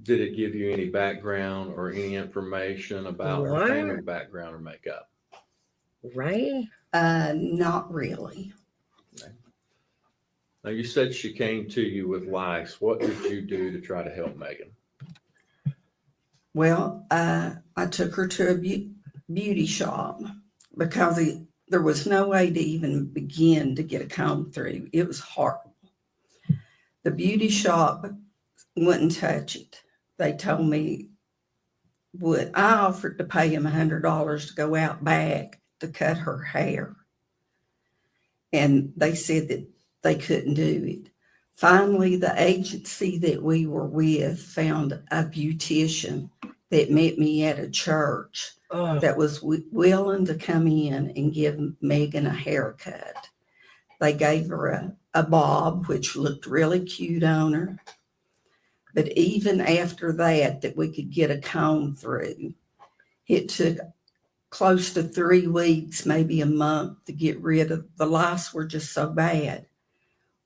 Did it give you any background or any information about her What? family background or makeup? Right? Not really. Now, you said she came to you with lice. What did you do to try to help Megan? Well, I took her to a beauty shop because there was no way to even begin to get a comb through. It was horrible. The beauty shop wouldn't touch it. They told me I offered to pay him $100 to go out back to cut her hair. And they said that they couldn't do it. Finally, the agency that we were with found a beautician that met me at a church that was willing to come in and give Megan a haircut. They gave her a bob, which looked really cute on her. But even after that we could get a comb through, it took close to 3 weeks, maybe a month, to get rid of the lice. Were just so bad.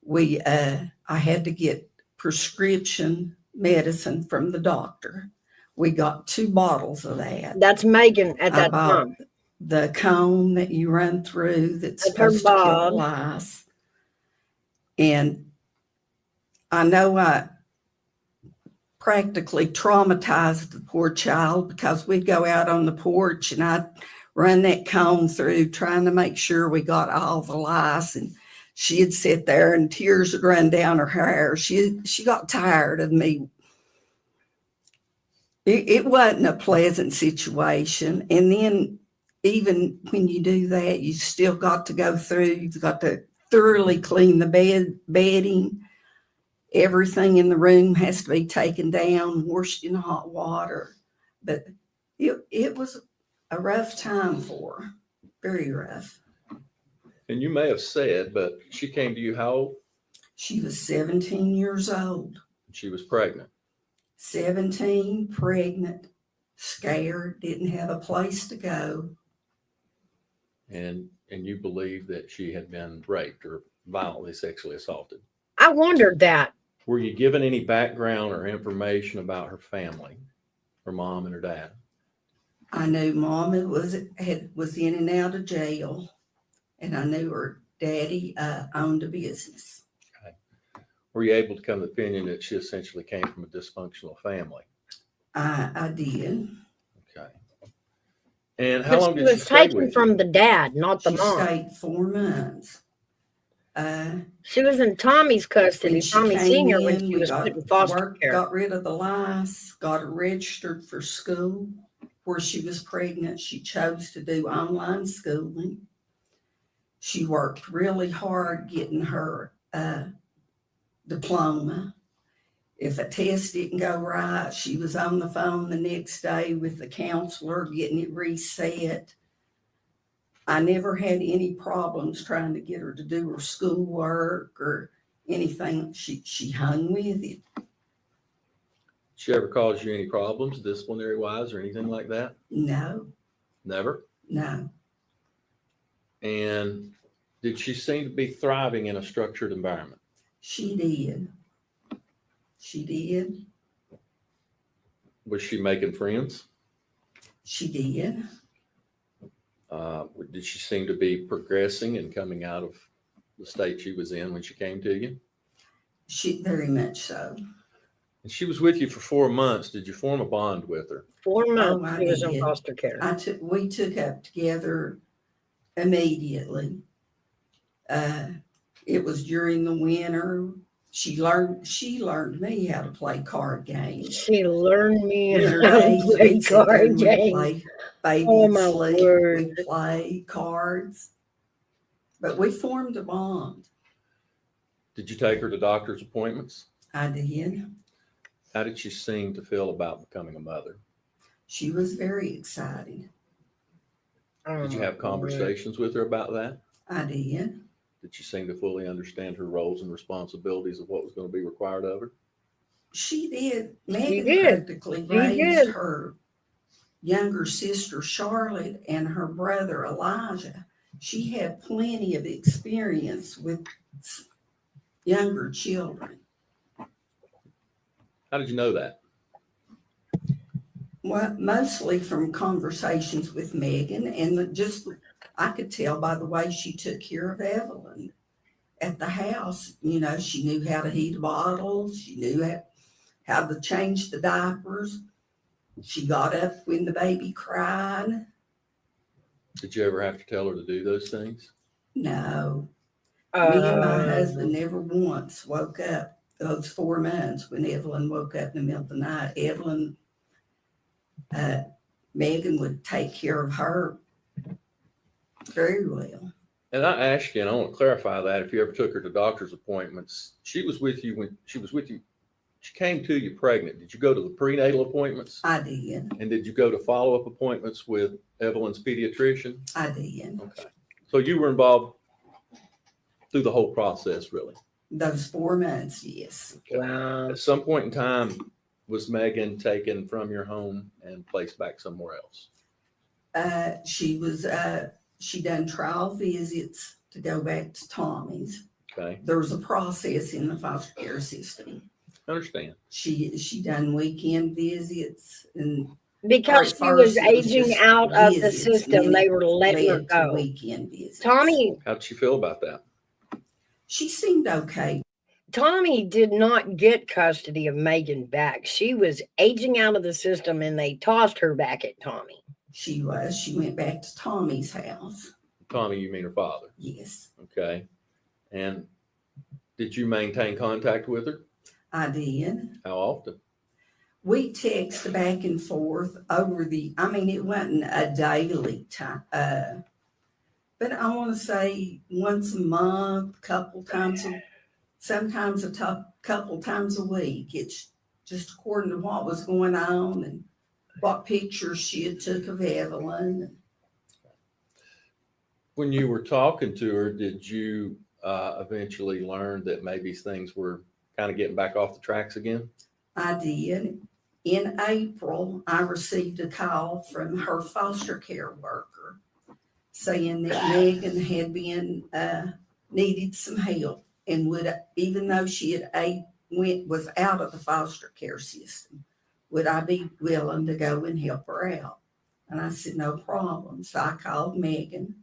I had to get prescription medicine from the doctor. We got 2 bottles of that. That's Megan at that time. The comb that you run through that's That's her supposed to kill the bob. lice. And I know I practically traumatized the poor child because we'd go out on the porch and I'd run that comb through trying to make sure we got all the lice, and she'd sit there and tears would run down her hair. She got tired of me. It wasn't a pleasant situation. And then even when you do that, you still got to go through, you've got to thoroughly clean the bedding. Everything in the room has to be taken down, washed in hot water. But it was a rough time for her, very rough. And you may have said, but she came to you how old? She was 17 years old. She was pregnant. 17, pregnant, scared, didn't have a place to go. And you believe that she had been raped or violently sexually assaulted. I wondered that. Were you given any background or information about her family, her mom and her dad? I knew Mom was in and out of jail, and I knew her daddy owned a business. Okay. Were you able to come to the opinion that she essentially came from a dysfunctional family? I did. Okay. And how long She did she was stay taken with from you? the dad, not the She mom. stayed 4 months. She was in Tommy's custody, When she Tommy came Senior, when in, she we was put in foster care. got rid of the lice, got her registered for school. Where she was pregnant, she chose to do online schooling. She worked really hard getting her diploma. If a test didn't go right, she was on the phone the next day with the counselor getting it reset. I never had any problems trying to get her to do her schoolwork or anything. She hung with it. She ever caused you any problems, disciplinary wise or anything like that? No, Never. no. And did she seem to be thriving in a structured environment? She did. She did. Was she making friends? She did. Did she seem to be progressing and coming out of the state she was in when she came to you? She very much so. And she was with you for 4 months. Did you form a bond with her? 4 months I she was in did. foster care. We took up together immediately. It was during the winter. She learned me how to play card games. She learned me how Winter to days, play we'd sit there card and we'd games. play baby Oh, and my sleep. word. We'd play cards. But we formed a bond. Did you take her to doctor's appointments? I did. How did she seem to feel about becoming a mother? She was very excited. Did you my have God. conversations with her about that? I did. Did she seem to fully understand her roles and responsibilities of what was going to be required of her? She did. She Megan did. practically She raised did. her younger sister Charlotte and her brother Elijah. She had plenty of experience with younger children. How did you know that? Well, mostly from conversations with Megan, and just I could tell by the way she took care of Evelyn at the house. You know, she knew how to heat a bottle. She knew how to change the diapers. She got up when the baby cried. Did you ever have to tell her to do those things? No, me and my husband Uh, never once woke up those 4 months when Evelyn woke up in the middle of the night. Megan would take care of her very well. And I asked you, and I want to clarify that if you ever took her to doctor's appointments, she was with you when she was with you. She came to you pregnant. Did you go to the prenatal appointments? I did. And did you go to follow-up appointments with Evelyn's pediatrician? I did. Okay. So you were involved through the whole process, really? Those 4 months, yes. Okay. wow. At some point in time, was Megan taken from your home and placed back somewhere else? She done trial visits to go back to Tommy's. Okay. There was a process in the foster care system. I understand. She done weekend visits, and Because at she was first it was aging just out of the visits, and system, then they it were letting her led to go. weekend visits. Tommy How'd she feel about that? She seemed okay. Tommy did not get custody of Megan back. She was aging out of the system and they tossed her back at Tommy. She went back to Tommy's house. Tommy, you mean her father? Yes, Okay. And did you maintain contact with her? I did. How often? We text back and forth over it wasn't a daily time, but I want to say once a month, sometimes couple times a week. It's just according to what was going on and what pictures she had took of Evelyn. When you were talking to her, did you eventually learn that maybe things were kind of getting back off the tracks again? I did. In April, I received a call from her foster care worker saying that Megan had been needed some help and even though she had was out of the foster care system, would I be willing to go and help her out? And I said, no problem. So I called Megan.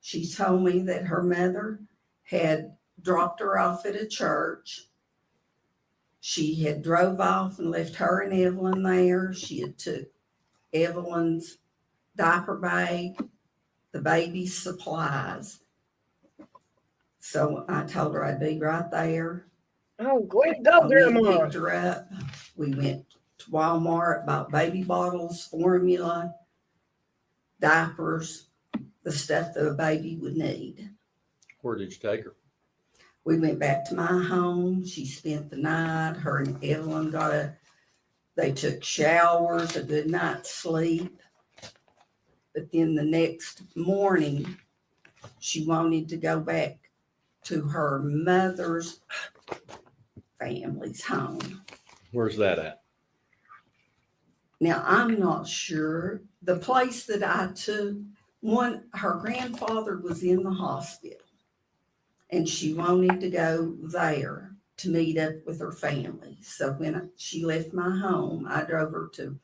She told me that her mother had dropped her off at a church. She had drove off and left her and Evelyn there. She had took Evelyn's diaper bag, the baby's supplies. So I told her I'd be right there. Oh, way to go, I went and Grandma. picked her up. We went to Walmart, bought baby bottles, formula, diapers, the stuff that a baby would need. Where did you take her? We went back to my home. She spent the night. Her and Evelyn they took showers, a good night's sleep. But then the next morning, she wanted to go back to her mother's family's home. Where's that at? Now, I'm not sure. The place that I took, her grandfather was in the hospital, and she wanted to go there to meet up with her family. So when she left my home, I drove her to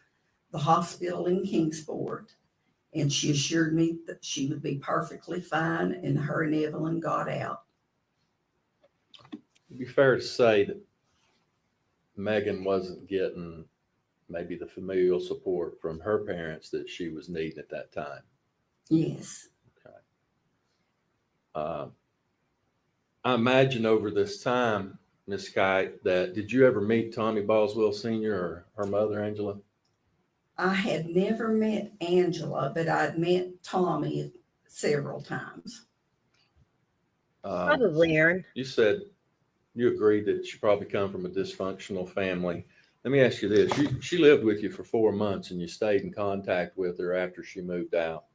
the hospital in Kingsport, and she assured me that she would be perfectly fine, and her and Evelyn got out. It'd be fair to say that Megan wasn't getting maybe the familial support from her parents that she was needing at that time. Yes. Okay. I imagine over this time, Ms. Kite, that did you ever meet Tommy Boswell Sr. or her mother, Angela? I had never met Angela, but I'd met Tommy several times. Probably, Aaron. You said you agreed that she probably come from a dysfunctional family. Let me ask you this. She lived with you for 4 months and you stayed in contact with her after she moved out.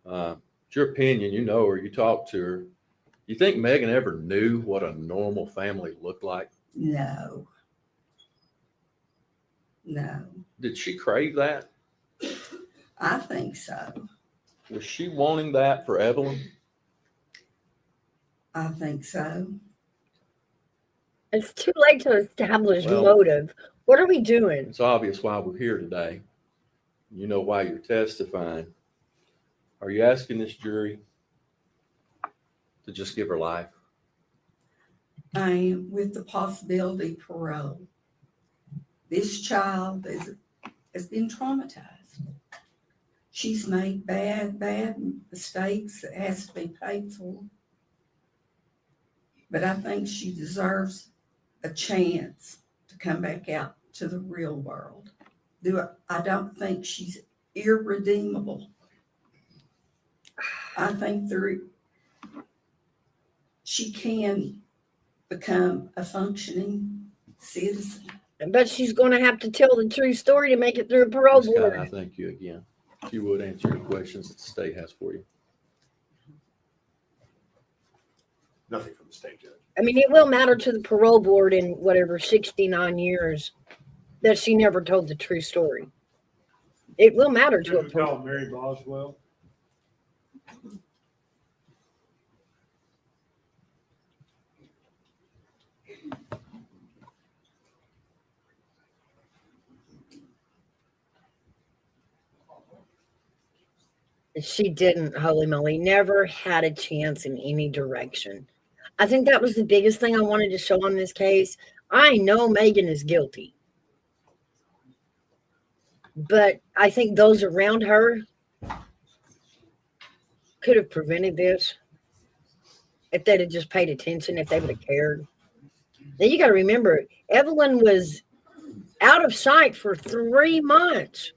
It's your opinion, you know her, you talked to her. You think Megan ever knew what a normal family looked like? No. No, Did she crave that? I think so. Was she wanting that for Evelyn? I think so. It's too late to establish Well, motive. What are we doing? It's obvious why we're here today. You know why you're testifying. Are you asking this jury to just give her life? I am with the possibility of parole. This child has been traumatized. She's made bad mistakes that has to be paid for. But I think she deserves a chance to come back out to the real world. I don't think she's irredeemable. I think she can become a functioning citizen. But she's going to have to tell the true story to make it through a parole Ms. Scott, I board. thank you again. If you would answer any questions that the state has for you. Nothing from the state judge. I mean, it will matter to the parole board in whatever 69 years that she never told the true story. It will matter to Do a we call Mary Boswell? She didn't, holy moly, never had a chance in any direction. I think that was the biggest thing I wanted to show on this case. I know Megan is guilty, but I think those around her could have prevented this if they'd have just paid attention, if they would have cared. Now you got to remember, Evelyn was out of sight for 3 months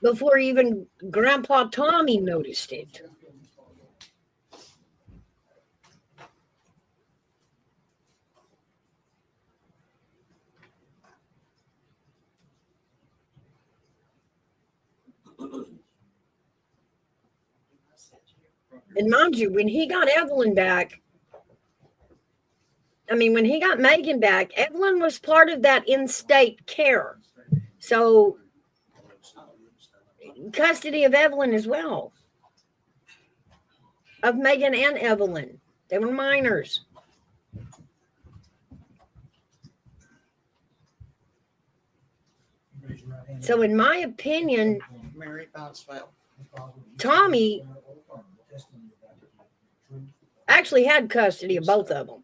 before even Grandpa Tommy noticed it. And mind you, when he got Evelyn back, when he got Megan back, Evelyn was part of that in-state care. So custody of Evelyn as well. Of Megan and Evelyn. They were minors. So in my opinion, Mary Boswell. Tommy actually had custody of both of them.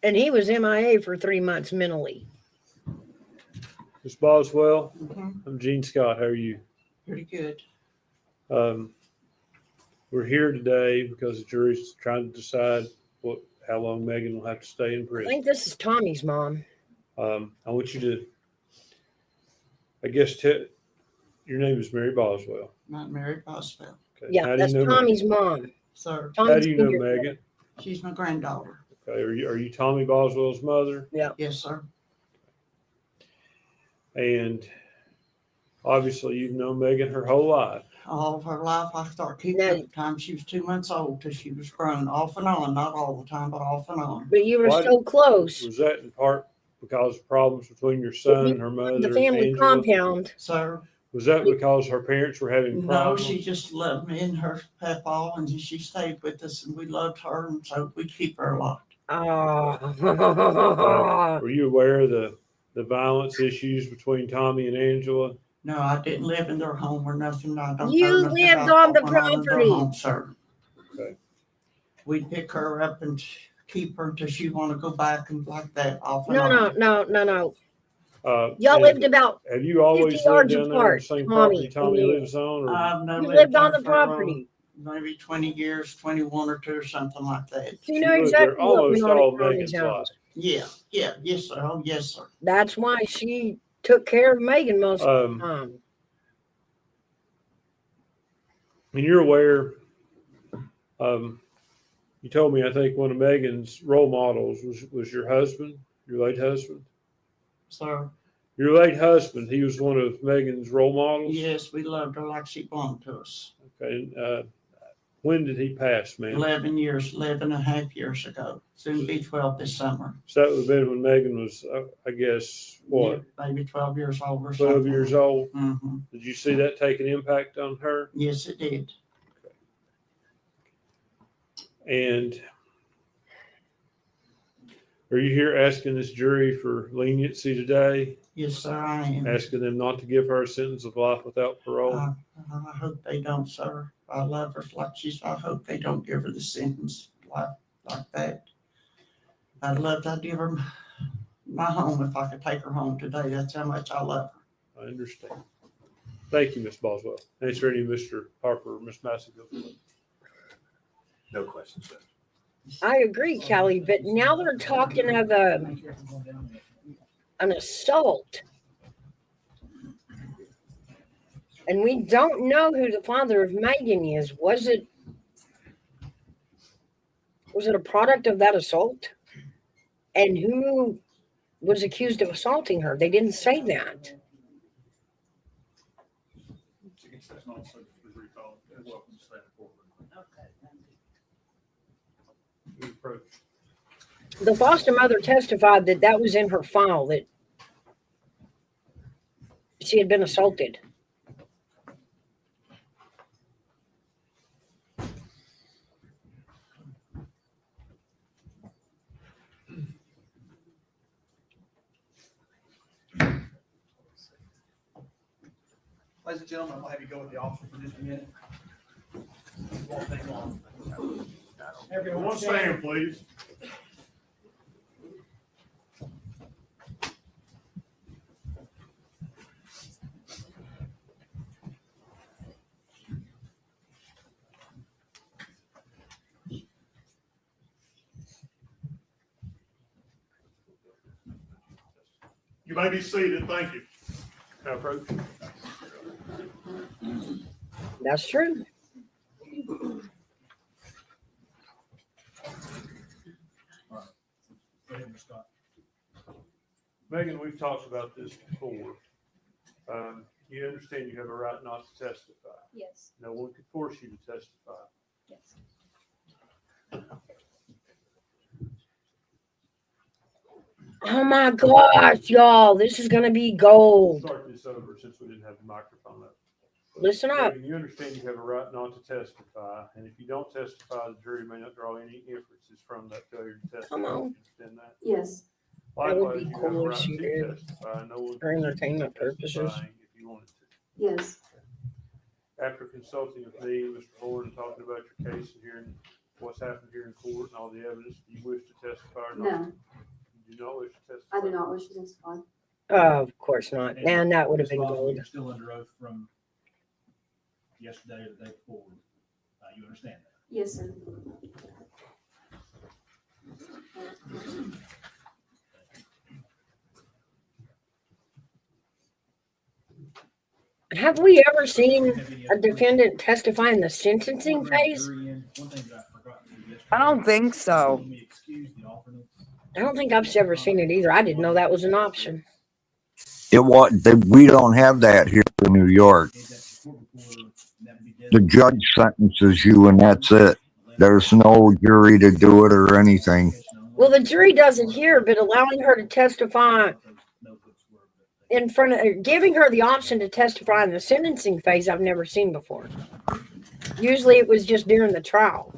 And he was MIA for 3 months mentally. Ms. Boswell, Mm-hmm. I'm Gene Scott. How are you? Pretty good. We're here today because the jury's trying to decide how long Megan will have to stay in I prison. think this is Tommy's mom. I want you to, I guess, your name is Mary Boswell. Not Mary Boswell. Okay. Yeah, How do that's you know Tommy's Megan? mom. Sir, How Tommy's do you know Jr. Megan? she's my granddaughter. Okay. Are you Tommy Boswell's mother? Yeah. Yes, sir. And obviously you've known Megan her whole life. All of her life, I started keeping her from the time she was 2 months old till she was grown, off and on, not all the time, but off and on. But you were Why so close. Was that in part because of problems between your son and her mother? The family Angela? compound. Sir, Was that because her parents were having no, problems? she just loved me and her papaw, and she stayed with us, and we loved her, and so we keep her a lot. Were you aware of the violence issues between Tommy and Angela? No, I didn't live in their home or nothing. I don't You know nothing lived about on the what went on in their property. home, sir. Okay. We'd pick her up and keep her until she want to go back and like that, off and No, on. no. Y'all And lived about have you always 50 lived yards down there on the apart, same Tommy property and Tommy you. lives on? Or I've no You lived on there the for, property. maybe 20 years, 21 or 2 or something like that. You she know lived exactly there what almost went on all at Tommy's Megan's life. house. Yeah, yes, sir. Oh, yes, sir. That's why she took care of Megan most of the time. And you're aware, you told me, I think one of Megan's role models was your husband, your late husband. Sir, Your late husband, he was one of Megan's role models? Yes, we loved her like she belonged to us. Okay. When did he pass, ma'am? 11 and a half years ago. Soon be 12 this summer. So that would have been when Megan was, I guess, what? Yeah, maybe 12 years old or 12 something. years old? Mm-hmm. Did you see that take an impact on her? Yes, it did. And are you here asking this jury for leniency today? Yes, sir, I am. Asking them not to give her a sentence of life without parole? I hope they don't, sir. I love her like I hope they don't give her the sentence like that. I'd love to give her my home if I could take her home today. That's how much I love her. I understand. Thank you, Ms. Boswell. Answer any Mr. Harper or Ms. Masseyville. No questions, Judge. I agree, Kelly, but now they're talking of an assault. And we don't know who the father of Megan is. Was it a product of that assault? And who was accused of assaulting her? They didn't say that. The foster mother testified that that was in her file, that she had been assaulted. Ladies and gentlemen, I'll have you go with the officer for just a minute. Won't take long. Everyone stand, please. You may be seated. Thank you. Approach. That's true. Megan, we've talked about this before. You understand you have a right not to testify. Yes. No one could force you to testify. Yes. Oh my gosh, y'all, this is going to be gold. Start this over since we didn't have the microphone up. Listen up. Megan, you understand you have a right not to testify, and if you don't testify, the jury may not draw any inferences from that failure to testify. Come on. You understand that? Yes. That would Likewise, be you have a cool if right she to did. testify. No one For can entertainment stop you purposes. testifying if you wanted to. Yes. After consulting with me, Mr. Ford, and talking about your case and hearing what's happened here in court and all the evidence, do you wish to testify or not? No, You do not wish to testify? I do not wish to testify. Oh, of course not. Man, that would have been Ms. Boswell, gold. You're still under oath from yesterday or the day before. You understand that? Yes, sir. Have we ever seen a defendant testify in the sentencing phase? I don't think so. I don't think I've ever seen it either. I didn't know that was an option. We don't have that here in New York. The judge sentences you and that's it. There's no jury to do it or anything. Well, the jury doesn't hear, but allowing her to testify in front of, giving her the option to testify in the sentencing phase, I've never seen before. Usually it was just during the trial.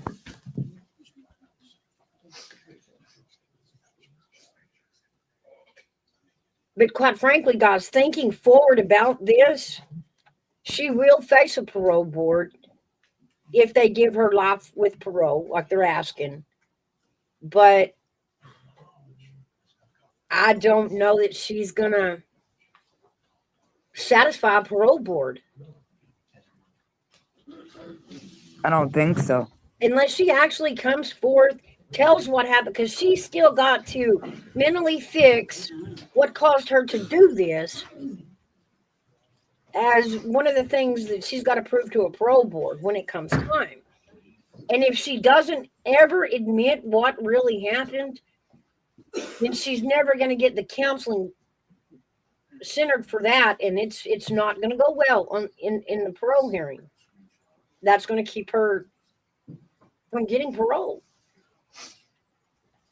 But quite frankly, guys, thinking forward about this, she will face a parole board if they give her life with parole, like they're asking. But I don't know that she's going to satisfy a parole board. I don't think so. Unless she actually comes forth, tells what happened, because she's still got to mentally fix what caused her to do this as one of the things that she's got to prove to a parole board when it comes time. And if she doesn't ever admit what really happened, then she's never going to get the counseling centered for that, and it's not going to go well in the parole hearing. That's going to keep her from getting parole.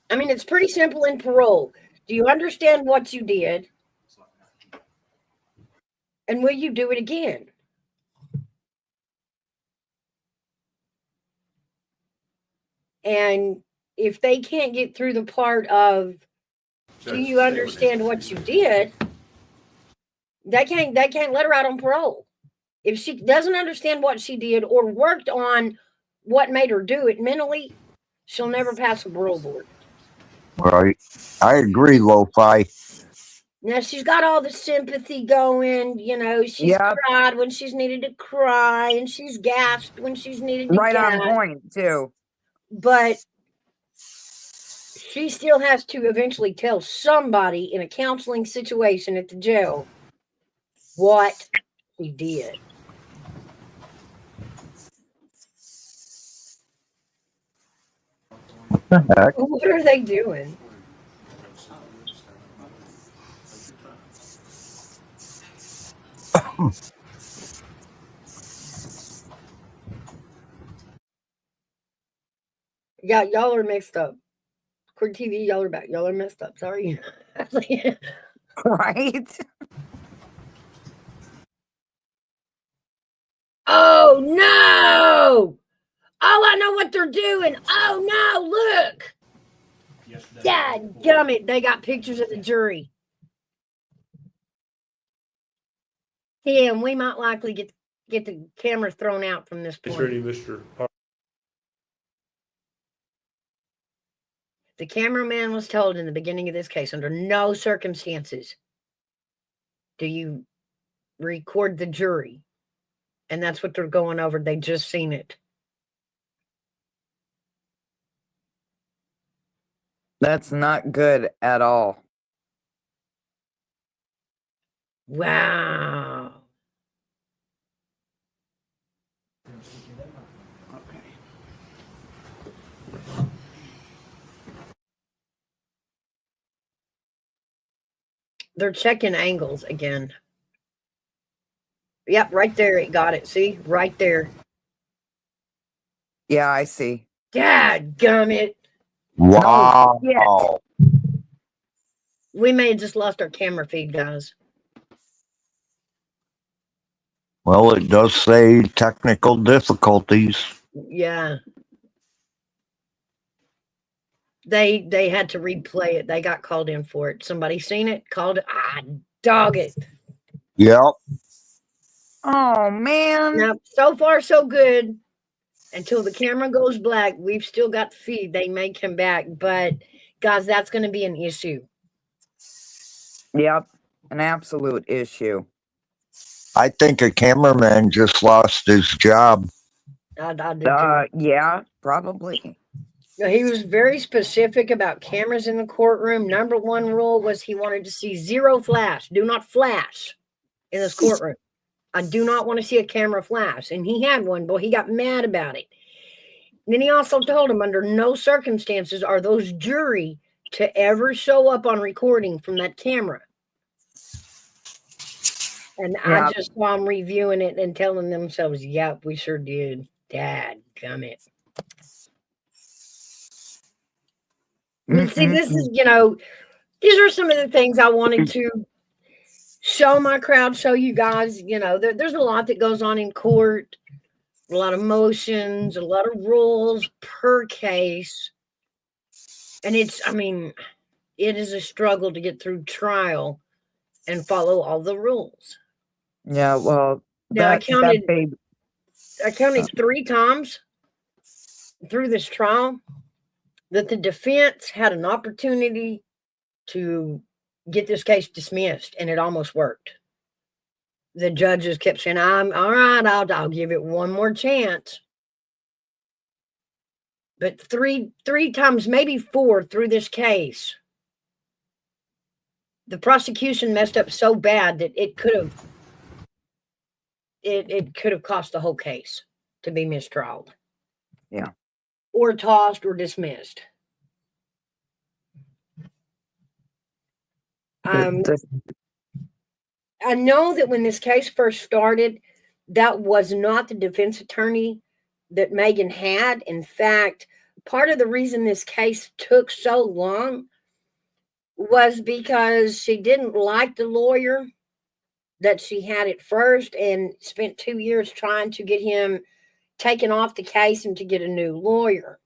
I mean, it's pretty simple in parole. Do you understand what you did? And will you do it again? And if they can't get through the part of, do you understand what you did? They can't let her out on parole. If she doesn't understand what she did or worked on what made her do it mentally, she'll never pass a parole board. Right. I agree, Lo-Fi. Now she's got all the sympathy going, you know, she's cried when she's needed to cry, and she's gasped when she's needed to Right on gasp. point, too. But she still has to eventually tell somebody in a counseling situation at the jail what she did. What the heck? What are they doing? Yeah, y'all are mixed up. Cord TV, y'all are back. Y'all are messed up. Sorry. Right? Oh no! Oh, I know what they're doing. Oh no, look. Dad gummit, they got pictures of the jury. Tim, we might likely get the camera thrown out from this point. It's ready, Mr. The cameraman was told in the beginning of this case, under no circumstances do you record the jury. And that's what they're going over. They just seen it. That's not good at all. Wow. They're checking angles again. Yep, right there. It got it. See? Right there. Yeah, I see. Dadgummit. Wow. No, We may have just lost our camera feed, guys. Well, it does say technical difficulties. Yeah. They had to replay it. They got called in for it. Somebody seen it? Called it. Ah, dog it. Yep. Oh, man. Now, so far, so good. Until the camera goes black, we've still got the feed. They may come back. But, guys, that's going to be an issue. Yep. An absolute issue. I think a cameraman just lost his job. I did too. Yeah, probably. He was very specific about cameras in the courtroom. Number one rule was he wanted to see zero flash. Do not flash in this courtroom. I do not want to see a camera flash. And he had one, but he got mad about it. And then he also told him under no circumstances are those jury to ever show up on recording from that camera. And I just saw him reviewing it and telling themselves, yep, we sure did. Dadgummit. See, this is, you know, these are some of the things I wanted to show my crowd, show you guys. You know, there's a lot that goes on in court, a lot of motions, a lot of rules per case. And it's, I mean, it is a struggle to get through trial and follow all the rules. Yeah, well, now I counted 3 times through this trial that the defense had an opportunity to get this case dismissed, and it almost worked. The judges kept saying, "I'm all right. I'll give it one more chance." But three times, maybe 4 through this case, the prosecution messed up so bad that it could have cost the whole case to be mistrialed. Yeah. Or tossed or dismissed. I know that when this case first started, that was not the defense attorney that Megan had. In fact, part of the reason this case took so long was because she didn't like the lawyer that she had at first and spent 2 years trying to get him taken off the case and to get a new lawyer.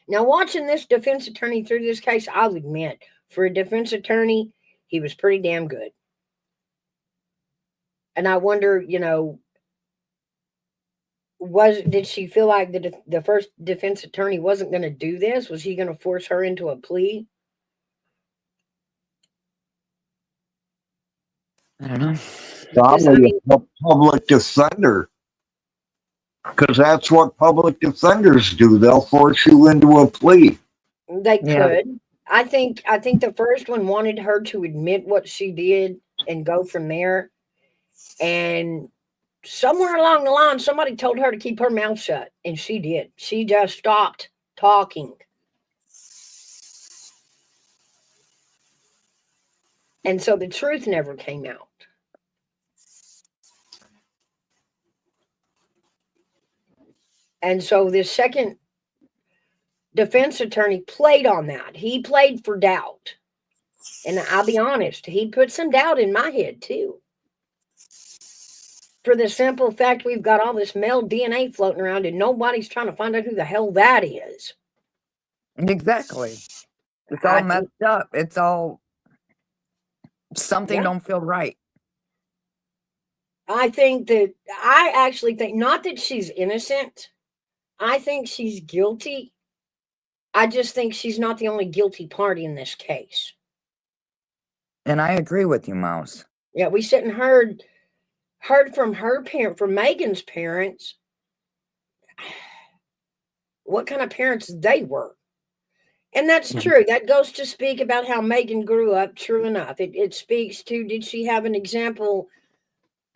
Now, watching this defense attorney through this case, I'll admit, for a defense attorney, he was pretty damn good. And I wonder, did she feel like the first defense attorney wasn't going to do this? Was he going to force her into a plea? I don't know. Probably a public defender. Because that's what public defenders do. They'll force you into a plea. They could. I think the first one wanted her to admit what she did and go from there. And somewhere along the line, somebody told her to keep her mouth shut, and she did. She just stopped talking. And so the truth never came out. And so this second defense attorney played on that. He played for doubt. And I'll be honest, he put some doubt in my head too. For the simple fact we've got all this male DNA floating around and nobody's trying to find out who the hell that is. Exactly. It's all messed up. It's all something don't feel right. I actually think not that she's innocent. I think she's guilty. I just think she's not the only guilty party in this case. And I agree with you, Mouse. Yeah, we sit and heard from from Megan's parents, what kind of parents they were. And that's true. That goes to speak about how Megan grew up, true enough. It speaks to, did she have an example?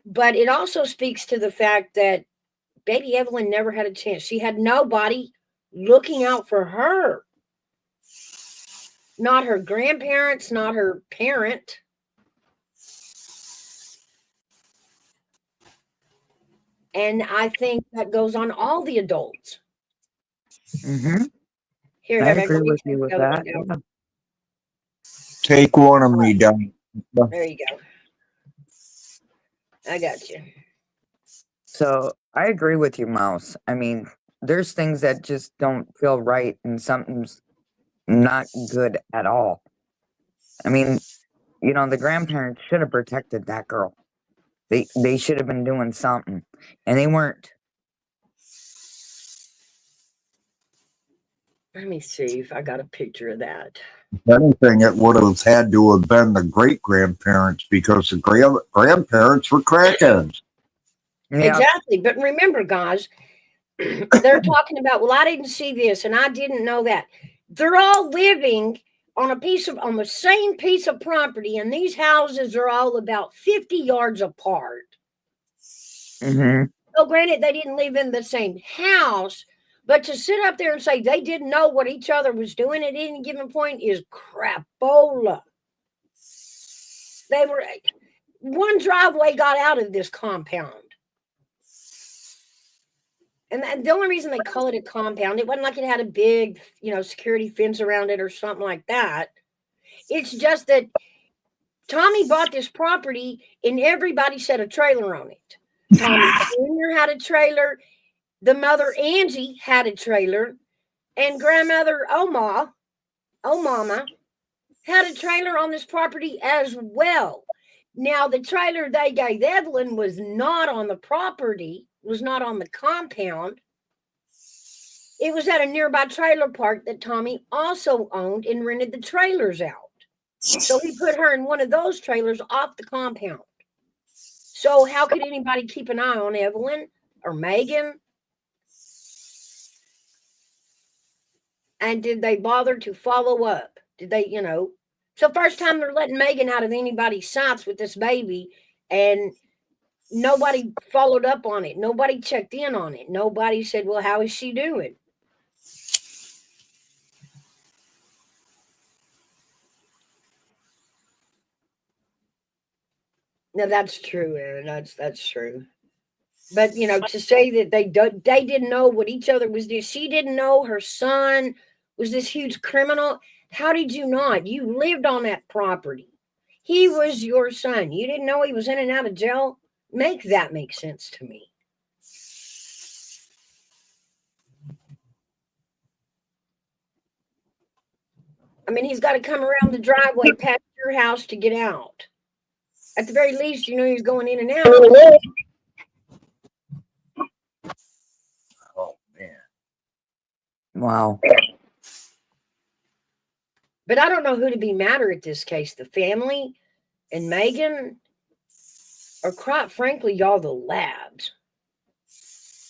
But it also speaks to the fact that baby Evelyn never had a chance. She had nobody looking out for her. Not her grandparents, not her parent. And I think that goes on all the adults. Mm-hmm. Here, I agree with you with that. Yeah. Take one of me down. There you go. I got you. So I agree with you, Mouse. I mean, there's things that just don't feel right and something's not good at all. I mean, the grandparents should have protected that girl. They should have been doing something, and they weren't. Let me see if I got a picture of that. If anything, it would have had to have been the great grandparents because the grandparents were crackheads. Yeah. Exactly. But remember, guys, they're talking about, well, I didn't see this and I didn't know that. They're all living on the same piece of property, and these houses are all about 50 yards apart. Mm-hmm. So granted, they didn't live in the same house, but to sit up there and say they didn't know what each other was doing at any given point is crapola. One driveway got out of this compound. And the only reason they call it a compound, it wasn't like it had a big, security fence around it or something like that. It's just that Tommy bought this property and everybody set a trailer on it. Tommy Jr. had a trailer. The mother, Angie, had a trailer. And grandmother, Mama, had a trailer on this property as well. Now, the trailer they gave Evelyn was not on the property, was not on the compound. It was at a nearby trailer park that Tommy also owned and rented the trailers out. So he put her in one of those trailers off the compound. So how could anybody keep an eye on Evelyn or Megan? And did they bother to follow up? Did they, So first time they're letting Megan out of anybody's sights with this baby, and nobody followed up on it. Nobody checked in on it. Nobody said, well, how is she doing? No, that's true, Aaron. That's true. But to say that they didn't know what each other was doing. She didn't know her son was this huge criminal. How did you not? You lived on that property. He was your son. You didn't know he was in and out of jail. Make that make sense to me. I mean, he's got to come around the driveway past your house to get out. At the very least, he's going in and out. Oh man. Wow. But I don't know who to be madder at this case, the family and Megan, or quite frankly, y'all, the labs.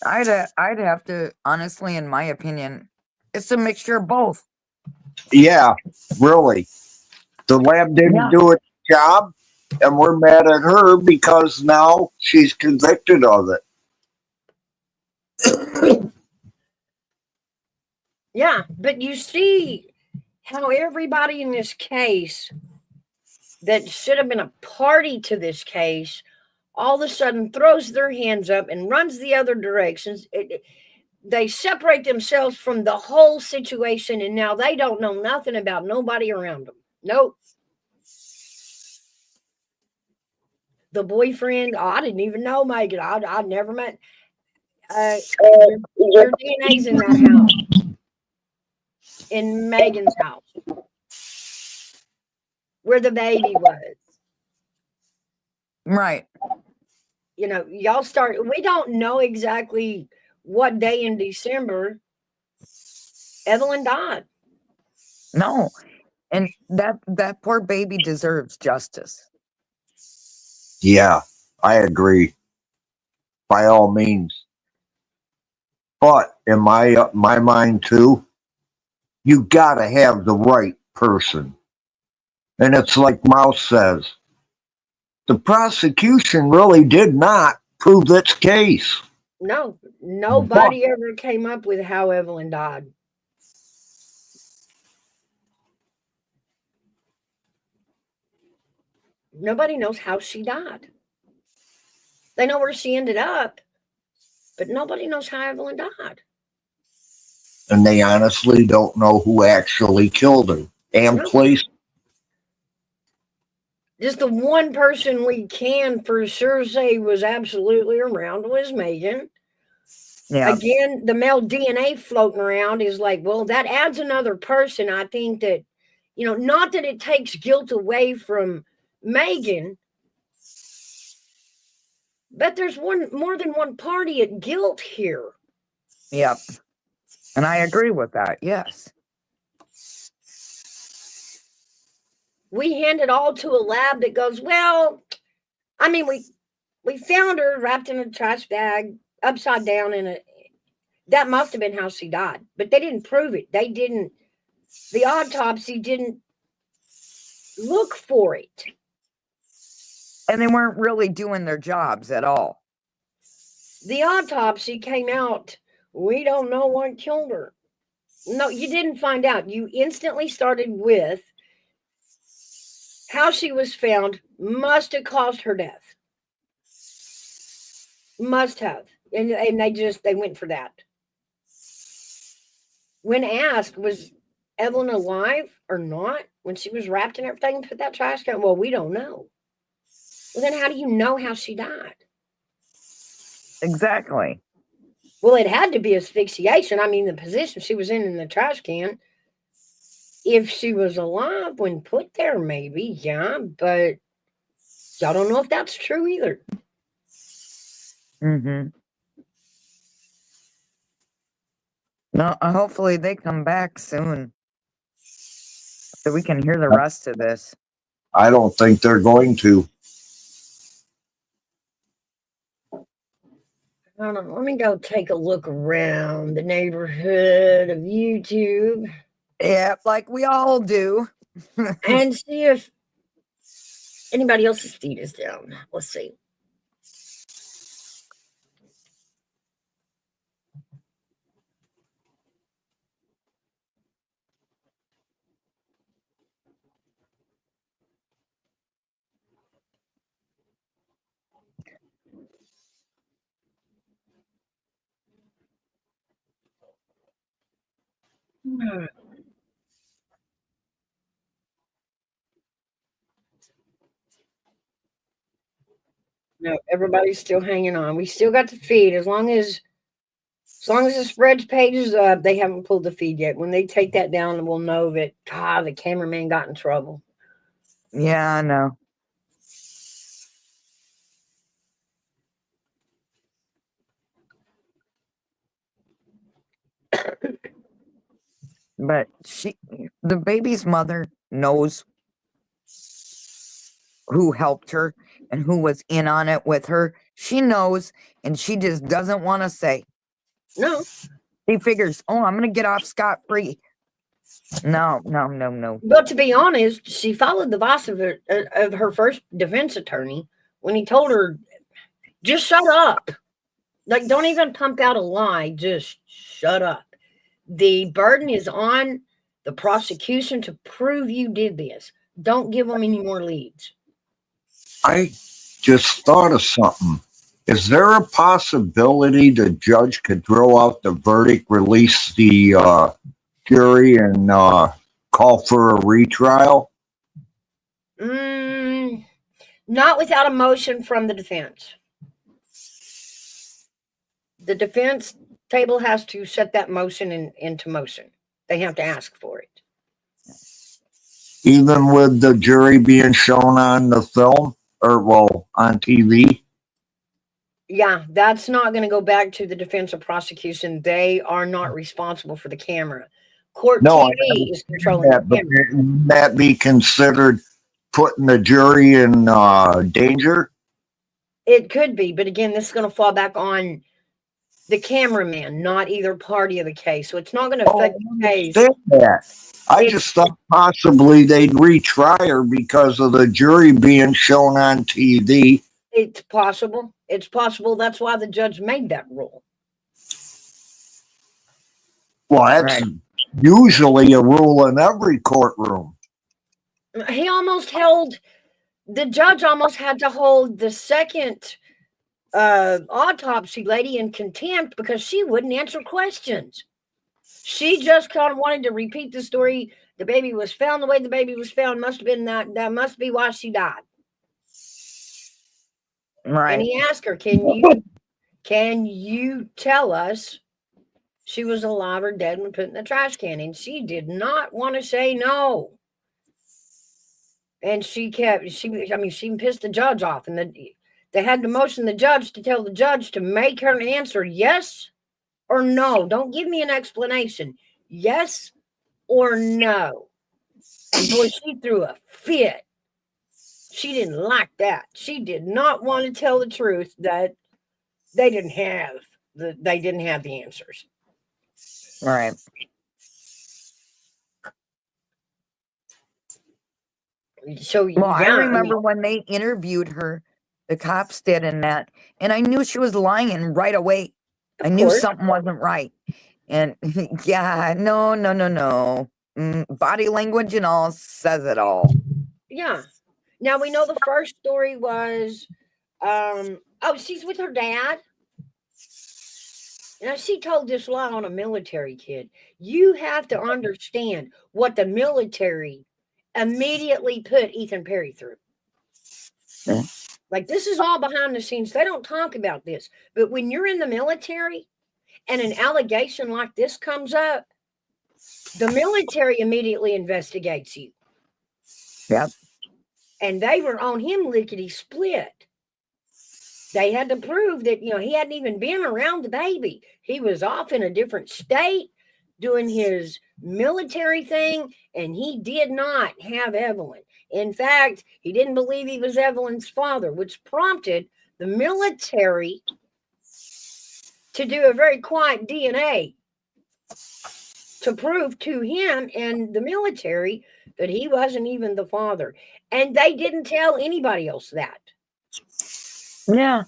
I'd have to, honestly, in my opinion, it's a mixture of both. Yeah, really. The lab didn't do its job, and we're mad at her because now she's convicted of it. Yeah, but you see how everybody in this case that should have been a party to this case all of a sudden throws their hands up and runs the other directions. They separate themselves from the whole situation, and now they don't know nothing about nobody around them. Nope. The boyfriend, I didn't even know Megan. I never met. Your DNA's in that house, in Megan's house, where the baby was. Right. Y'all we don't know exactly what day in December Evelyn died. No. And that poor baby deserves justice. Yeah, I agree. By all means. But in my mind too, you gotta have the right person. And it's like Mouse says, the prosecution really did not prove its case. No, nobody ever came up with how Evelyn died. Nobody knows how she died. They know where she ended up, but nobody knows how Evelyn died. And they honestly don't know who actually killed her and placed. Just the one person we can for sure say was absolutely around was Megan. Yeah. Again, the male DNA floating around is like, well, that adds another person. I think that, not that it takes guilt away from Megan, but there's more than one party at guilt here. Yep. And I agree with that. Yes. We hand it all to a lab that goes, well, I mean, we found her wrapped in a trash bag, upside down that must have been how she died. But they didn't prove it. The autopsy didn't look for it. And they weren't really doing their jobs at all. The autopsy came out, we don't know what killed her. No, you didn't find out. You instantly started with how she was found must have caused her death. Must have. And they went for that. When asked, was Evelyn alive or not when she was wrapped in everything, put that trash can? Well, we don't know. Well, then how do you know how she died? Exactly. Well, it had to be asphyxiation. I mean, the position she was in the trash can. If she was alive when put there, maybe, yeah, but y'all don't know if that's true either. Mm-hmm. No, hopefully they come back soon so we can hear the rest of this. I don't think they're going to. Hold on, let me go take a look around the neighborhood of YouTube. Yeah, like we all do. And see if anybody else's feed is down. Let's see. No, everybody's still hanging on. We still got the feed. As long as the spreads page is up, they haven't pulled the feed yet. When they take that down, we'll know that the cameraman got in trouble. Yeah, I know. But the baby's mother knows who helped her and who was in on it with her. She knows, and she just doesn't want to say. No. She figures, oh, I'm going to get off scot-free. No. But to be honest, she followed the advice of her first defense attorney when he told her, just shut up. Like, don't even pump out a lie. Just shut up. The burden is on the prosecution to prove you did this. Don't give them any more leads. I just thought of something. Is there a possibility the judge could throw out the verdict, release the jury, and call for a retrial? Not without a motion from the defense. The defense table has to set that motion into motion. They have to ask for it. Even with the jury being shown on the film, or on TV? Yeah, that's not going to go back to the defense or prosecution. They are not responsible for the camera. Court No, TV is controlling that, the but camera. wouldn't that be considered putting the jury in danger? It could be, but again, this is going to fall back on the cameraman, not either party of the case. So it's not going to affect the case. I just thought possibly they'd retry her because of the jury being shown on TV. It's possible. It's possible. That's why the judge made that rule. Well, that's usually a rule in every courtroom. The judge almost had to hold the second autopsy lady in contempt because she wouldn't answer questions. She just kind of wanted to repeat the story. The baby was found the way the baby was found. Must have been that must be why she died. Right. And he asked her, can you tell us she was alive or dead when put in the trash can? And she did not want to say no. And she pissed the judge off. And they had to motion the judge to tell the judge to make her answer yes or no. Don't give me an explanation. Yes or no. And boy, she threw a fit. She didn't like that. She did not want to tell the truth that they didn't have the answers. Right. So I remember when they interviewed her, the cops did, and I knew she was lying right away. I knew something wasn't right. And yeah, no. Body language and all says it all. Yeah. Now we know the first story was, she's with her dad. Now she told this lie on a military kid. You have to understand what the military immediately put Ethan Perry through. Yeah. Like, this is all behind the scenes. They don't talk about this. But when you're in the military and an allegation like this comes up, the military immediately investigates you. Yep. And they were on him lickety split. They had to prove that, he hadn't even been around the baby. He was off in a different state doing his military thing, and he did not have Evelyn. In fact, he didn't believe he was Evelyn's father, which prompted the military to do a very quiet DNA to prove to him and the military that he wasn't even the father. And they didn't tell anybody else that. Yeah.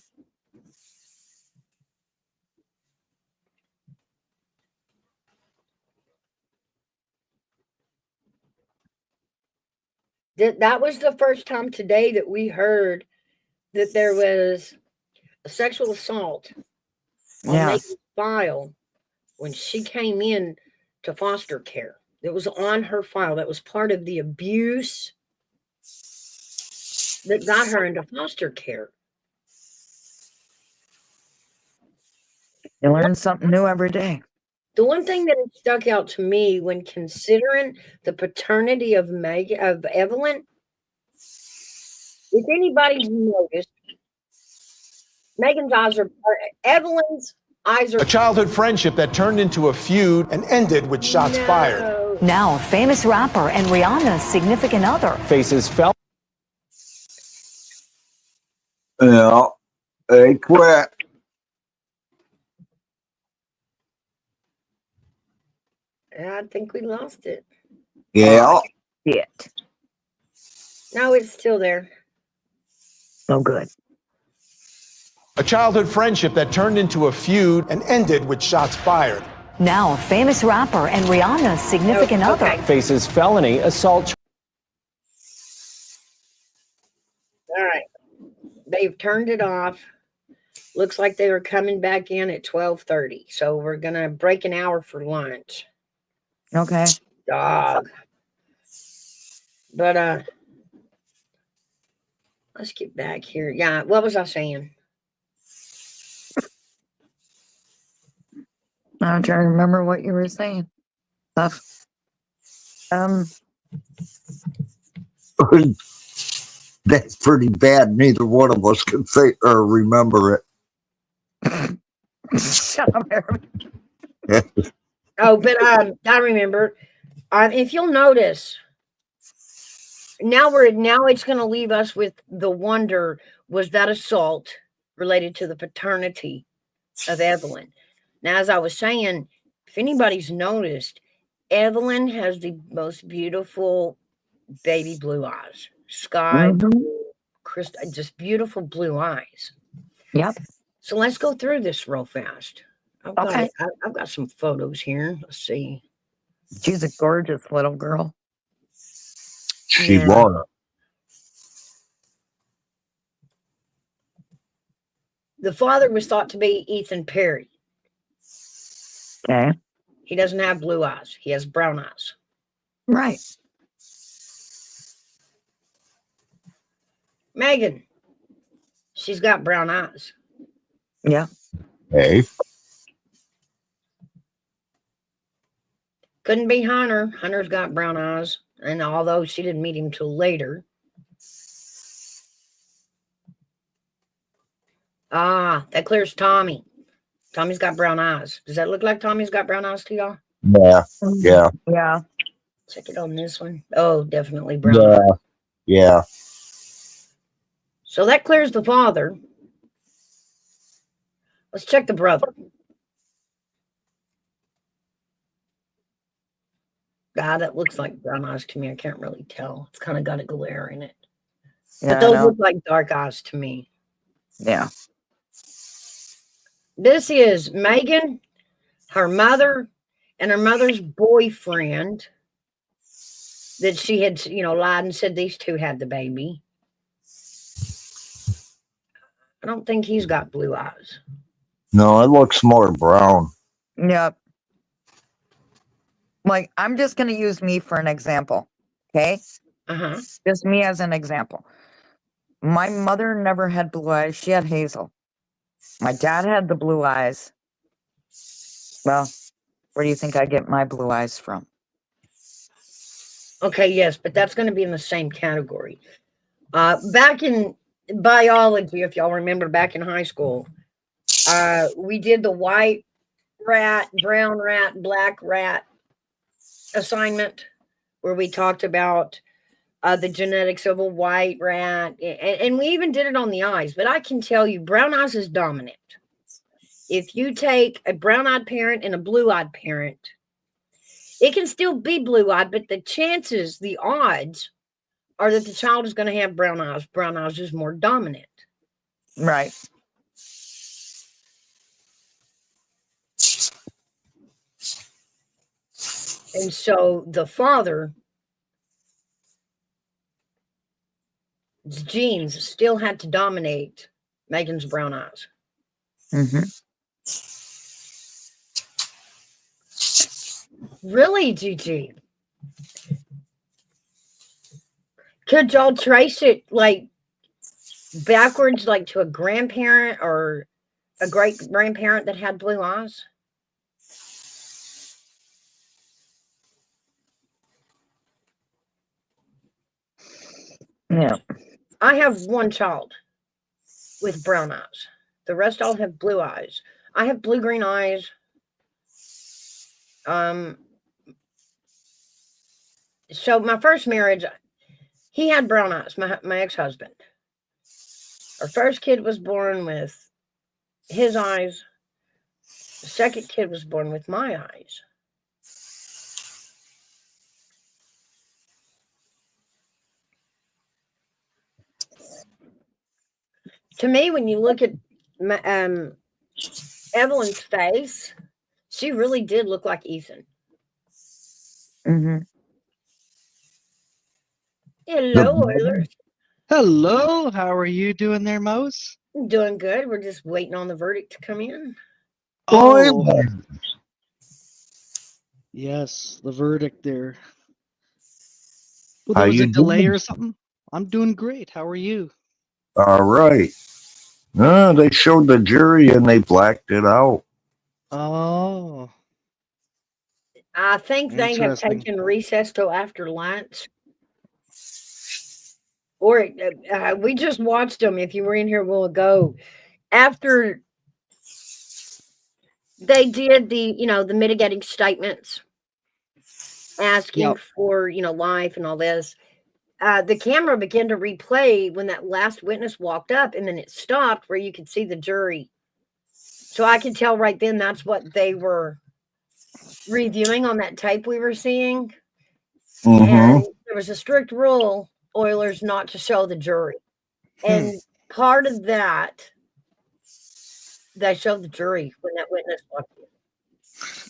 That was the first time today that we heard that there was a sexual assault on Yeah. Megan's file when she came in to foster care. It was on her file. That was part of the abuse that got her into foster care. You learn something new every day. The one thing that has stuck out to me when considering the paternity of Evelyn, if anybody's noticed, Evelyn's eyes are. A childhood friendship that turned into a feud and ended with shots fired. Now, a famous rapper and Rihanna's significant other Faces fell. Yeah, they quit. I think we lost it. Yeah. Shit. No, it's still there. Oh, good. A childhood friendship that turned into a feud and ended with shots fired. Now, a famous rapper and Rihanna's significant other Faces felony assault. All right. They've turned it off. Looks like they were coming back in at 12:30. So we're going to break an hour for lunch. Okay. Dog. But let's get back here. Yeah, what was I saying? I'm trying to remember what you were saying. Stuff. That's pretty bad. Neither one of us can say or remember it. Shut up, Aaron. Oh, but I remember. If you'll notice, now it's going to leave us with the wonder: was that assault related to the paternity of Evelyn? Now, as I was saying, if anybody's noticed, Evelyn has the most beautiful baby blue eyes, sky blue, crystal, just beautiful blue eyes. Yep. So let's go through this real fast. I've got some photos here. Let's see. She's a gorgeous little girl. She was. The father was thought to be Ethan Perry. Okay. He doesn't have blue eyes. He has brown eyes. Right. Megan, she's got brown eyes. Yeah. Hey. Couldn't be Hunter. Hunter's got brown eyes. And although she didn't meet him till later. That clears Tommy. Tommy's got brown eyes. Does that look like Tommy's got brown eyes to y'all? Yeah. Yeah. Yeah. Check it on this one. Oh, definitely brown Yeah. eyes. Yeah. So that clears the father. Let's check the brother. God, that looks like brown eyes to me. I can't really tell. It's kind of got a glare in it. Yeah, But those look like dark eyes to me. Yeah. This is Megan, her mother, and her mother's boyfriend that she had, lied and said these two had the baby. I don't think he's got blue eyes. No, it looks more brown. Yep. Like, I'm just going to use me for an example. Okay. Uh-huh. Just me as an example. My mother never had blue eyes. She had hazel. My dad had the blue eyes. Well, where do you think I get my blue eyes from? Okay, yes, but that's going to be in the same category. Back in biology, if y'all remember back in high school, we did the white rat, brown rat, black rat assignment where we talked about the genetics of a white rat, and we even did it on the eyes. But I can tell you, brown eyes is dominant. If you take a brown-eyed parent and a blue-eyed parent, it can still be blue-eyed, but the odds are that the child is going to have brown eyes. Brown eyes is more dominant. Right. And so the father's genes still had to dominate Megan's brown eyes. Mm-hmm. Really, Gigi? Could y'all trace it like backwards, like to a grandparent or a great grandparent that had blue eyes? Yeah. I have one child with brown eyes. The rest all have blue eyes. I have blue green eyes. So my first marriage, he had brown eyes, my ex-husband. Our first kid was born with his eyes. The second kid was born with my eyes. To me, when you look at Evelyn's face, she really did look like Ethan. Mm-hmm. Hello, Oilers. Hello, how are you doing there, Mose? Doing good. We're just waiting on the verdict to come in. Oh, yes, the verdict there. Well, How there was a you delay doing? or something? I'm doing great. How are you? All right. They showed the jury and they blacked it out. Oh, I think they have interesting. taken recess till after lunch. Or we just watched them. If you were in here a while ago, after they did the mitigating statements, asking Yep. for life and all this, the camera began to replay when that last witness walked up, and then it stopped where you could see the jury. So I could tell right then that's what they were reviewing on that tape we were seeing. And there was a strict rule, Oilers, not to show the jury. And part of that, they showed the jury when that witness walked in.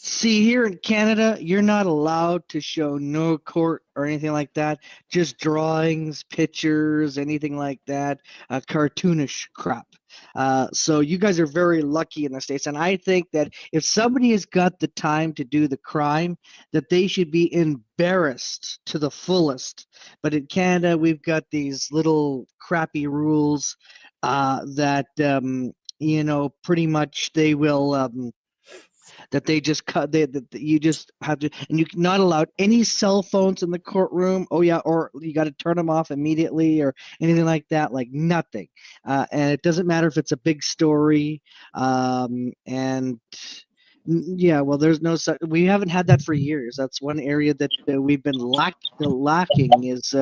See, here in Canada, you're not allowed to show no court or anything like that. Just drawings, pictures, anything like that. Cartoonish crap. So you guys are very lucky in the States. And I think that if somebody has got the time to do the crime, that they should be embarrassed to the fullest. But in Canada, we've got these little crappy rules that, pretty much they will... that they just cut that you just have to, and you're not allowed any cell phones in the courtroom. Oh yeah, or you got to turn them off immediately or anything like that, like nothing. And it doesn't matter if it's a big story. And yeah, well, there's no such, we haven't had that for years. That's one area that we've been lacking is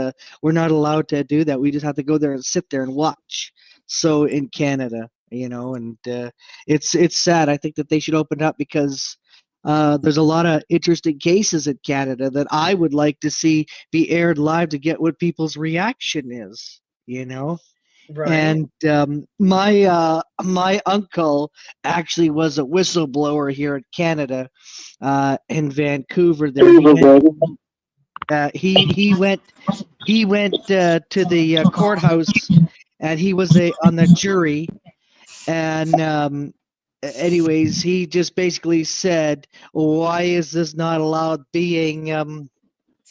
we're not allowed to do that. We just have to go there and sit there and watch. So in Canada, and it's sad. I think that they should open up because there's a lot of interesting cases in Canada that I would like to see be aired live to get what people's reaction is. Right. And my uncle actually was a whistleblower here in Canada, in Vancouver. There, he went to the courthouse, and he was on the jury. And anyways, he just basically said, "Why is this not allowed being?"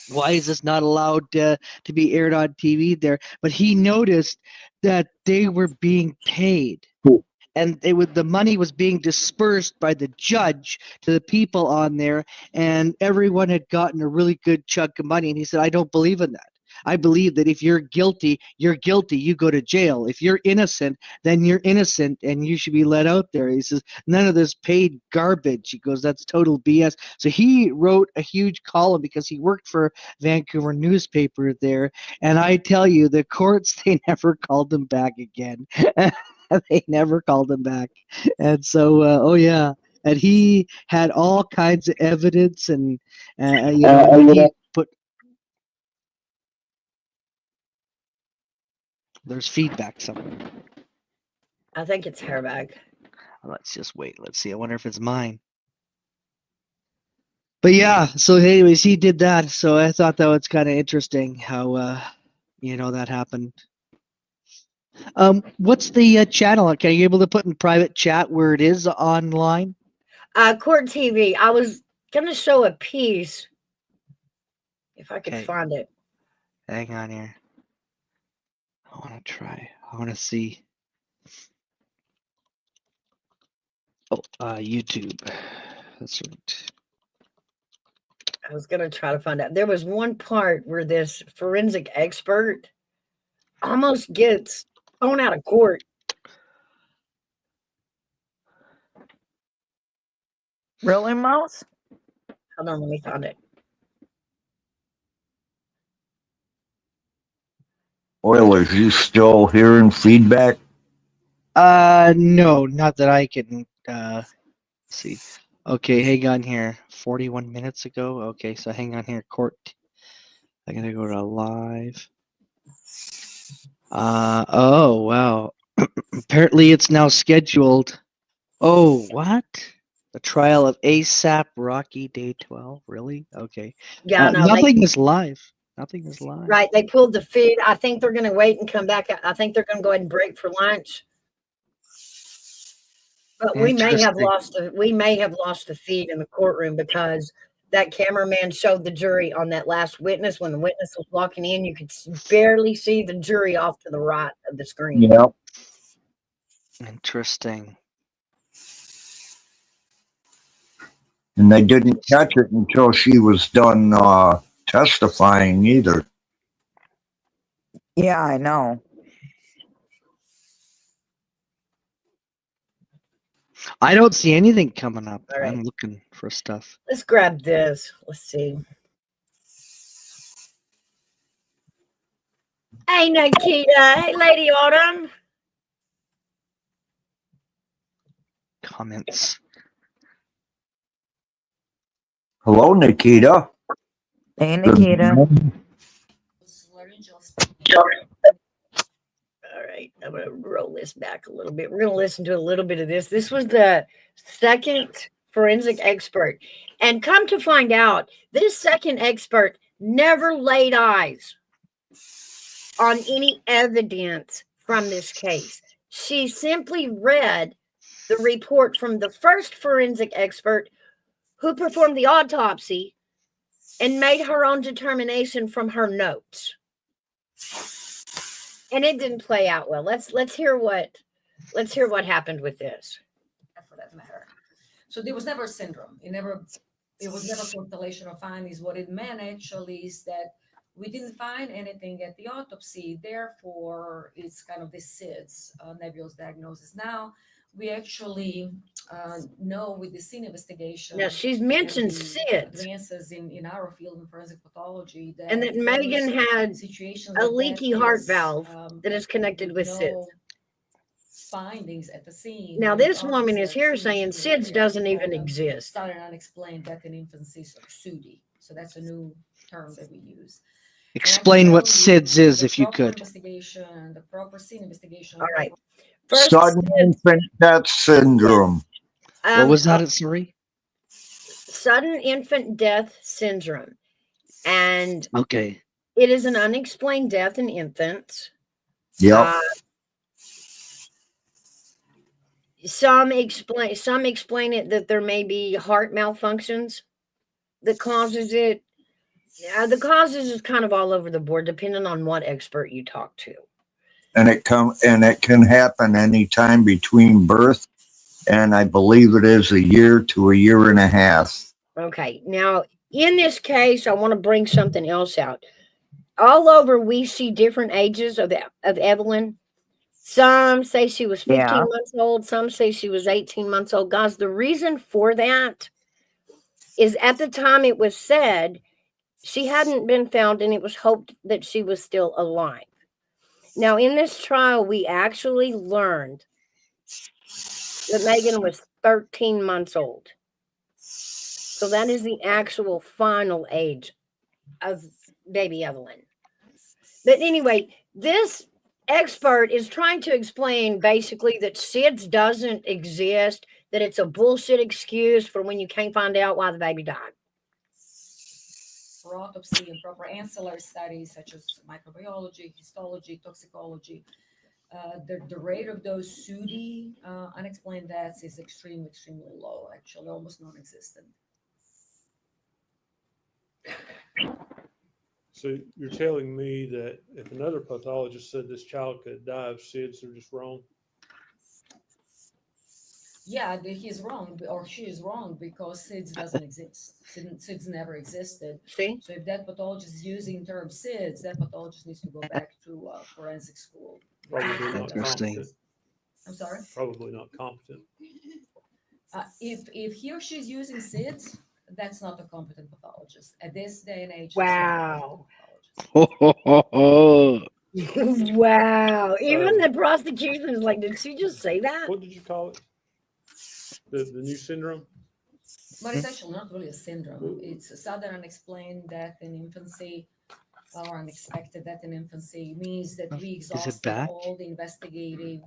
Why is this not allowed to be aired on TV there? But he noticed that they were being paid, and the money was being dispersed by the judge to the people on there, and everyone had gotten a really good chunk of money. And he said, "I don't believe in that. I believe that if you're guilty, you're guilty. You go to jail. If you're innocent, then you're innocent, and you should be let out there." He says, "None of this paid garbage." He goes, "That's total BS." So he wrote a huge column because he worked for Vancouver newspaper there. And I tell you, the courts, they never called him back again. They never called him back. And so, oh yeah. And he had all kinds of evidence, and he put. There's feedback somewhere. I think it's hairbag. Let's just wait. Let's see. I wonder if it's mine. But yeah, so anyways, he did that. So I thought that was kind of interesting how, that happened. What's the channel? Are you able to put in private chat where it is online? Court TV. I was gonna show a piece if I could Okay. find it. Hang on here. I want to try. I want to see. Oh, YouTube. That's right. I was gonna try to find out. There was one part where this forensic expert almost gets thrown out of court. Really, Mouse? Hold on, let me find it. Oilers, you still hearing feedback? No, not that I can see. Okay, hang on here. 41 minutes ago. Okay, so hang on here. Court. I'm gonna go to live. Oh wow. Apparently it's now scheduled. Oh, what? The trial of ASAP Rocky Day 12. Really? Okay. Yeah, no, Nothing is live. Nothing is live. right. They pulled the feed. I think they're gonna wait and come back. I think they're gonna go ahead and break for lunch. But we may have lost the feed in the courtroom because that cameraman showed the jury on that last witness. When the witness was walking in, you could barely see the jury off to the right of the screen. Yeah. Interesting. And they didn't catch it until she was done testifying either. Yeah, I know. I don't see anything coming up. All right. I'm looking for stuff. Let's grab this. Let's see. Hey, Nikita. Hey, Lady Autumn. Comments. Hello, Nikita. Hey, Nikita. All right, I'm going to roll this back a little bit. We're going to listen to a little bit of this. This was the second forensic expert. And come to find out, this second expert never laid eyes on any evidence from this case. She simply read the report from the first forensic expert who performed the autopsy and made her own determination from her notes. And it didn't play out well. Let's hear what happened with this. For that matter. So there was never a syndrome. It was never constellation of findings. What it meant actually is that we didn't find anything at the autopsy. Therefore, it's kind of the SIDS, nebulous diagnosis. Now we actually know with the scene investigation. Now she's mentioned SIDS. Advances in our field in forensic pathology. And that Megan had a leaky heart valve that is connected with SIDS. Findings at the scene. Now this woman is here saying SIDS doesn't even exist. Started unexplained death in infancy, so SUDI. So that's a new term that we use. Explain what SIDS is, if you could. Investigation, the proper scene investigation. All right. Sudden infant death syndrome. What was that, sorry? Sudden infant death syndrome. And okay, it is an unexplained death in infants. Yeah. Some explain it that there may be heart malfunctions that causes it. The causes is kind of all over the board, depending on what expert you talk to. And it can happen anytime between birth and I believe it is a year to a year and a half. Okay. Now, in this case, I want to bring something else out. All over, we see different ages of Evelyn. Some say she was 15 months old. Some say she was 18 months old. Guys, the reason for that is at the time it was said she hadn't been found and it was hoped that she was still alive. Now, in this trial, we actually learned that Megan was 13 months old. So that is the actual final age of baby Evelyn. But anyway, this expert is trying to explain basically that SIDS doesn't exist, that it's a bullshit excuse for when you can't find out why the baby died. For autopsy and proper ancillary studies such as microbiology, histology, toxicology, The rate of those SUDI, unexplained deaths, is extremely, extremely low, actually almost non-existent. So you're telling me that if another pathologist said this child could die of SIDS, they're just wrong? Yeah, he's wrong, or she is wrong, because SIDS doesn't exist. SIDS never existed. See? So if that pathologist is using the term SIDS, that pathologist needs to go back to forensic school. Probably not Interesting. competent. I'm sorry? Probably not competent. If he or she is using SIDS, that's not a competent pathologist. At this day and age, Wow. Oh, Wow. Even the prosecution is like, did she just say that? What did you call it? The new syndrome? But it's actually not really a syndrome. It's a sudden unexplained death in infancy, or unexpected death in infancy. Means that we exhausted back? all the investigative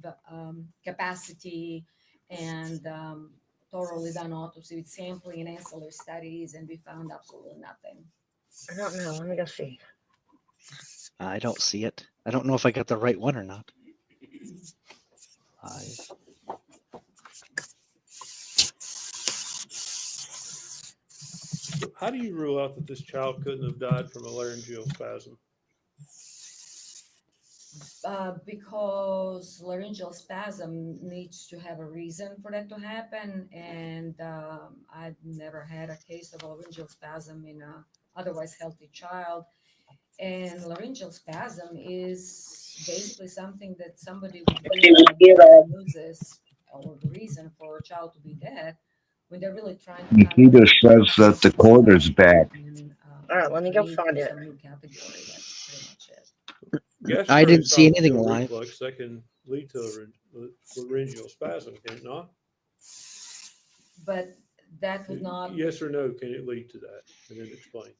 capacity and thoroughly done autopsy with sampling and ancillary studies, and we found absolutely nothing. I don't know. Let me go see. I don't see it. I don't know if I got the right one or not. How do you rule out that this child couldn't have died from a laryngeal spasm? Because laryngeal spasm needs to have a reason for that to happen, and I've never had a case of a laryngeal spasm in a otherwise healthy child. And laryngeal spasm is basically something that somebody would loses, or the reason for a child to be dead, when they're really trying to Nikita says that the court is back. All right, let me go find it. some new category. That's pretty much it. I didn't see anything Gastroesophageal live. reflux, that can lead to laryngeal spasm, can it not? But that would not. Yes or no, can it lead to that? And then explain.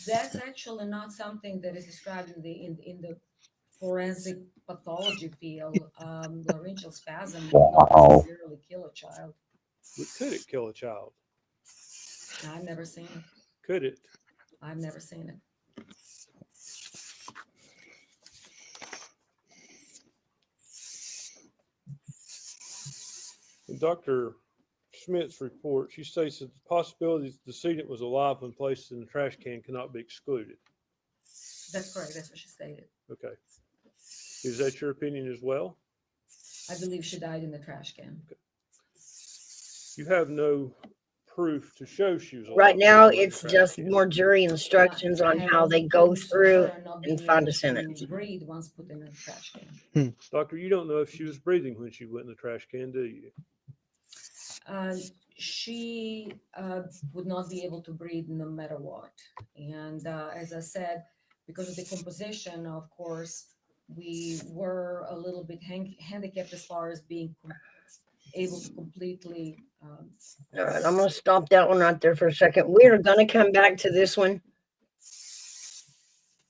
That's actually not something that is described in the forensic pathology field. Laryngeal spasm would not necessarily kill a child. But could it kill a child? I've never seen it. Could it? I've never seen it. In Dr. Schmidt's report, she states that the possibility that the decedent was alive when placed in the trash can cannot be excluded. That's correct. That's what she stated. Okay. Is that your opinion as well? I believe she died in the trash can. Okay. You have no proof to show she was alive. Right now, when it's put in the trash just can. more jury instructions on how they go through and find a sentence. Breathe once put in a trash can. Doctor, you don't know if she was breathing when she went in the trash can, do you? She would not be able to breathe no matter what. And as I said, because of the composition, of course, we were a little bit handicapped as far as being able to completely. All right, I'm going to stop that one right there for a second. We are going to come back to this one.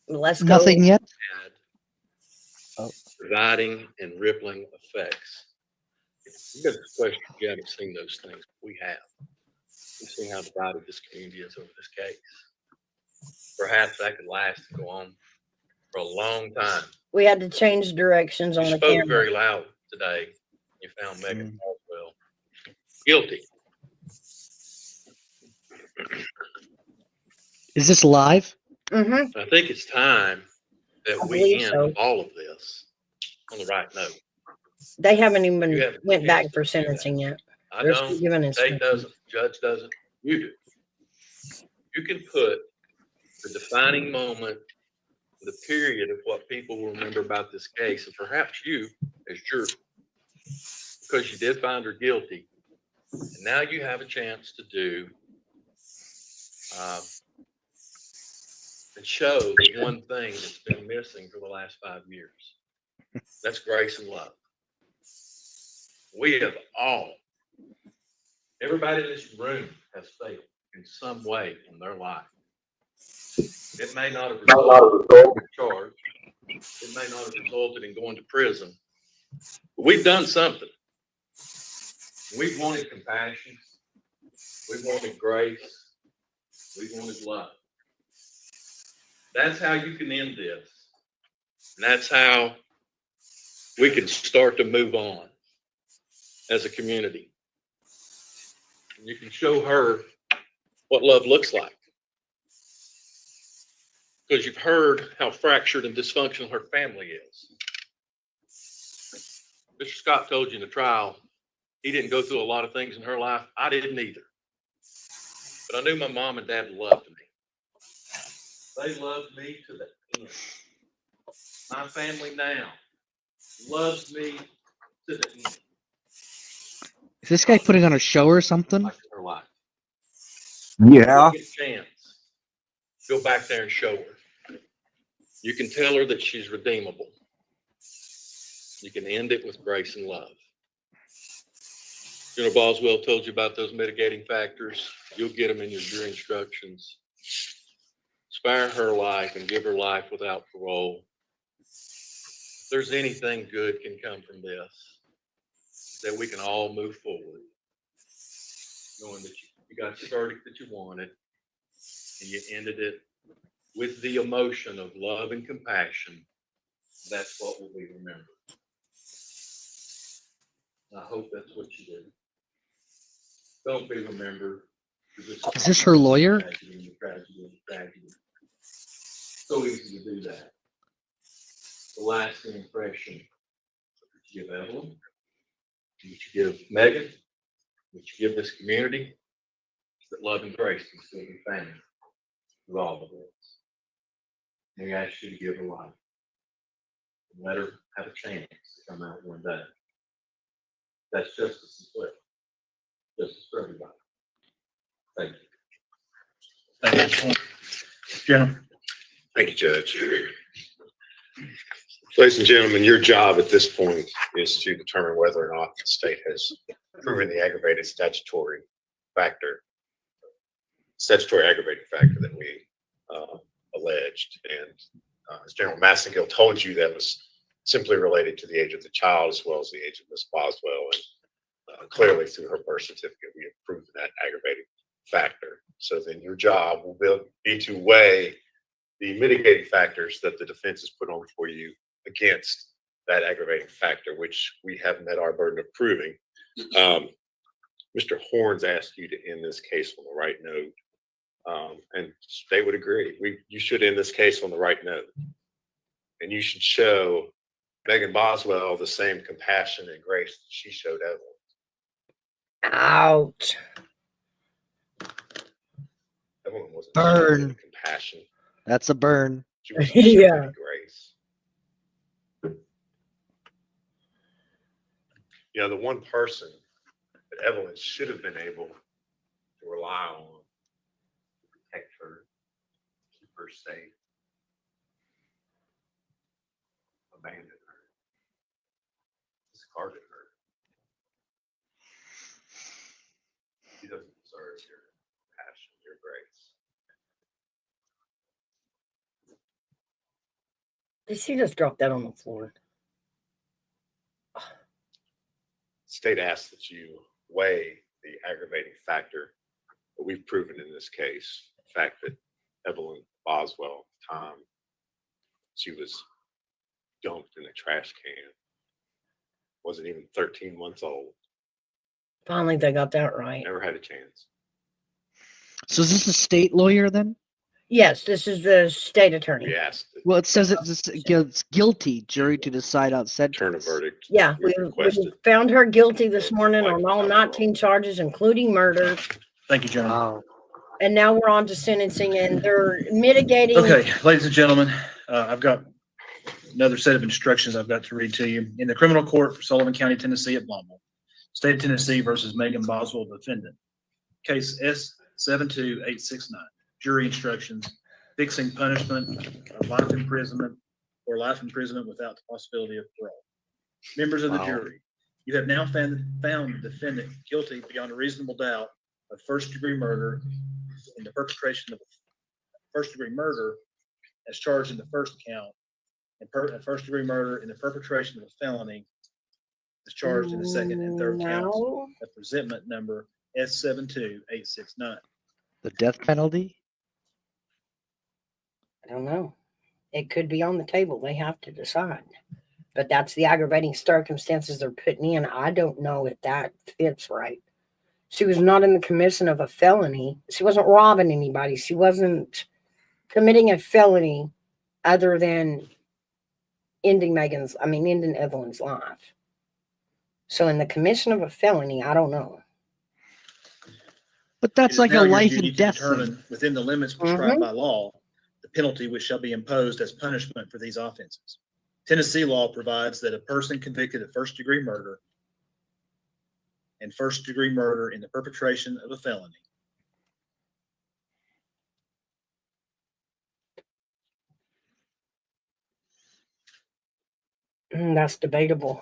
Let's go. Nothing yet? Dividing and rippling effects. You got this question, you haven't seen those things. We have. We've seen how divided this community is over this case. Perhaps that could last and go on for a long time. We had to change directions on You the spoke camera. very loud today. You found Megan Boswell guilty. Is this live? Mm-hmm. I think it's time that I we believe end so. all of this on the right note. They haven't even You haven't went back for chance to do that. sentencing yet. I They're don't. still giving State instructions. doesn't. Judge doesn't. You do. You can put the defining moment, the period of what people will remember about this case, and perhaps you as jury, because you did find her guilty, and now you have a chance to do and show the one thing that's been missing for the last 5 years. That's grace and love. We have all, everybody in this room has failed in some way in their life. It may not have resulted in a charge. It may not have resulted in going to prison. But we've done something. We've wanted compassion. We've wanted grace. We've wanted love. That's how you can end this. And that's how we can start to move on as a community. And you can show her what love looks like. Because you've heard how fractured and dysfunctional her family is. Mr. Scott told you in the trial, he didn't go through a lot of things in her life. I didn't either. But I knew my mom and dad loved me. They loved me to the end. My family now loves me to the end. Is this guy putting on a show or something? Her life. Yeah. Get a chance. Go back there and show her. You can tell her that she's redeemable. You can end it with grace and love. General Boswell told you about those mitigating factors. You'll get them in your jury instructions. Spare her life and give her life without parole. If there's anything good can come from this, that we can all move forward, knowing that you got the verdict that you wanted, and you ended it with the emotion of love and compassion. That's what will be remembered. I hope that's what you do. Don't be remembered. Is this her lawyer? Tragedy. So easy to do that. The lasting impression that you give Evelyn, that you give Megan, that you give this community, that love and grace can still be found with all of this. And we ask you to give her life. And let her have a chance to come out one day. That's justice as well. Justice for everybody. Thank you. Thank you. Jennifer. Thank you, Judge. Ladies and gentlemen, your job at this point is to determine whether or not the state has proven the aggravating aggravating factor that we alleged. And as General Massengill told you, that was simply related to the age of the child as well as the age of Miss Boswell. And clearly through her birth certificate, we have proven that aggravating factor. So then your job will be to weigh the mitigating factors that the defense has put on for you against that aggravating factor, which we have met our burden of proving. Mr. Horns asked you to end this case on the right note, and they would agree. You should end this case on the right note, and you should show Megan Boswell the same compassion and grace that she showed Evelyn. Ouch. Evelyn wasn't Burn. showing compassion. That's a burn. She wasn't showing Yeah. grace. You know, the one person that Evelyn should have been able to rely on to protect her, keep her safe, abandoned her, discarded her. She doesn't deserve your passion, your grace. Did she just drop that on the floor? State asks that you weigh the aggravating factor that we've proven in this case. The fact that Evelyn Boswell, at the time she was dumped in a trash can, wasn't even 13 months old. Finally, they got that right. Never had a chance. So is this a state lawyer then? Yes, this is the state attorney. We asked Well, it says it's guilty, jury to decide on sentence. turn a verdict. Yeah, we found her guilty this morning Like on all 19 charges, including murder. Thank you, General. And now we're on to sentencing, and they're mitigating. Okay, ladies and gentlemen, I've got another set of instructions I've got to read to you. In the criminal court for Sullivan County, Tennessee at Blumble, State of Tennessee versus Megan Boswell, defendant. Case S72869. Jury instructions, fixing punishment of life imprisonment or life imprisonment without the possibility of parole. Members of the jury, you have now found the defendant guilty beyond a reasonable doubt of first-degree murder in the perpetration of first-degree murder as charged in the first count, and first-degree murder in the perpetration of a felony as charged in the second and third counts of presentment number S72869. The death penalty? I don't know. It could be on the table. They have to decide. but that's the aggravating circumstances they're putting in. I don't know if that fits right. She was not in the commission of a felony. She wasn't robbing anybody. She wasn't committing a felony other than ending Evelyn's life. So in the commission of a felony, I don't know. But that's It is like now a your life duty and to death determine thing. within the limits prescribed by law the penalty which shall be imposed as punishment for these offenses. Tennessee law provides that a person convicted of first-degree murder and first-degree murder in the perpetration of a felony That's debatable.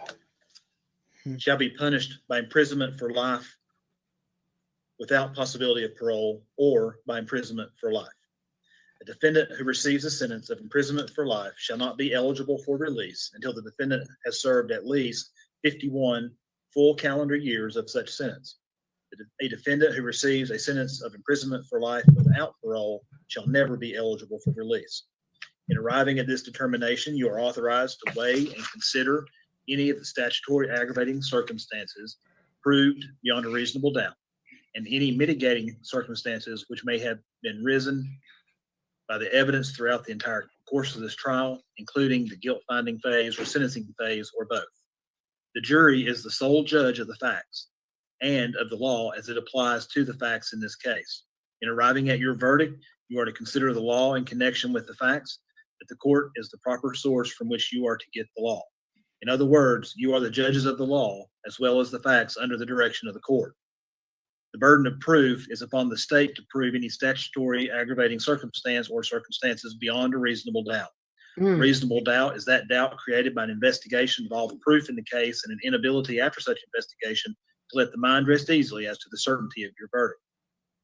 shall be punished by imprisonment for life without possibility of parole or by imprisonment for life. A defendant who receives a sentence of imprisonment for life shall not be eligible for release until the defendant has served at least 51 full calendar years of such sentence. A defendant who receives a sentence of imprisonment for life without parole shall never be eligible for release. In arriving at this determination, you are authorized to weigh and consider any of the statutory aggravating circumstances proved beyond a reasonable doubt, and any mitigating circumstances which may have been risen by the evidence throughout the entire course of this trial, including the guilt finding phase or sentencing phase or both. The jury is the sole judge of the facts and of the law as it applies to the facts in this case. In arriving at your verdict, you are to consider the law in connection with the facts, that the court is the proper source from which you are to get the law. In other words, you are the judges of the law as well as the facts under the direction of the court. The burden of proof is upon the state to prove any statutory aggravating circumstance or circumstances beyond a reasonable doubt. Reasonable doubt is that doubt created by an investigation of all the proof in the case and an inability after such investigation to let the mind rest easily as to the certainty of your verdict.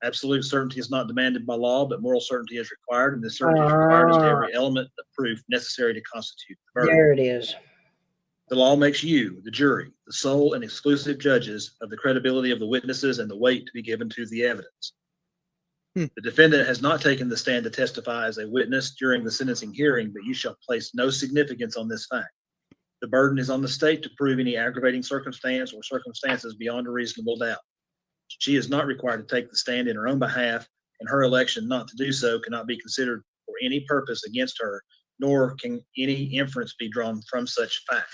Absolute certainty is not demanded by law, but moral certainty is required, and this certainty is required as to every element of proof necessary to constitute the verdict. There it is. The law makes you, the jury, the sole and exclusive judges of the credibility of the witnesses and the weight to be given to the evidence. The defendant has not taken the stand to testify as a witness during the sentencing hearing, but you shall place no significance on this fact. The burden is on the state to prove any aggravating circumstance or circumstances beyond a reasonable doubt. She is not required to take the stand in her own behalf, and her election not to do so cannot be considered for any purpose against her, nor can any inference be drawn from such fact.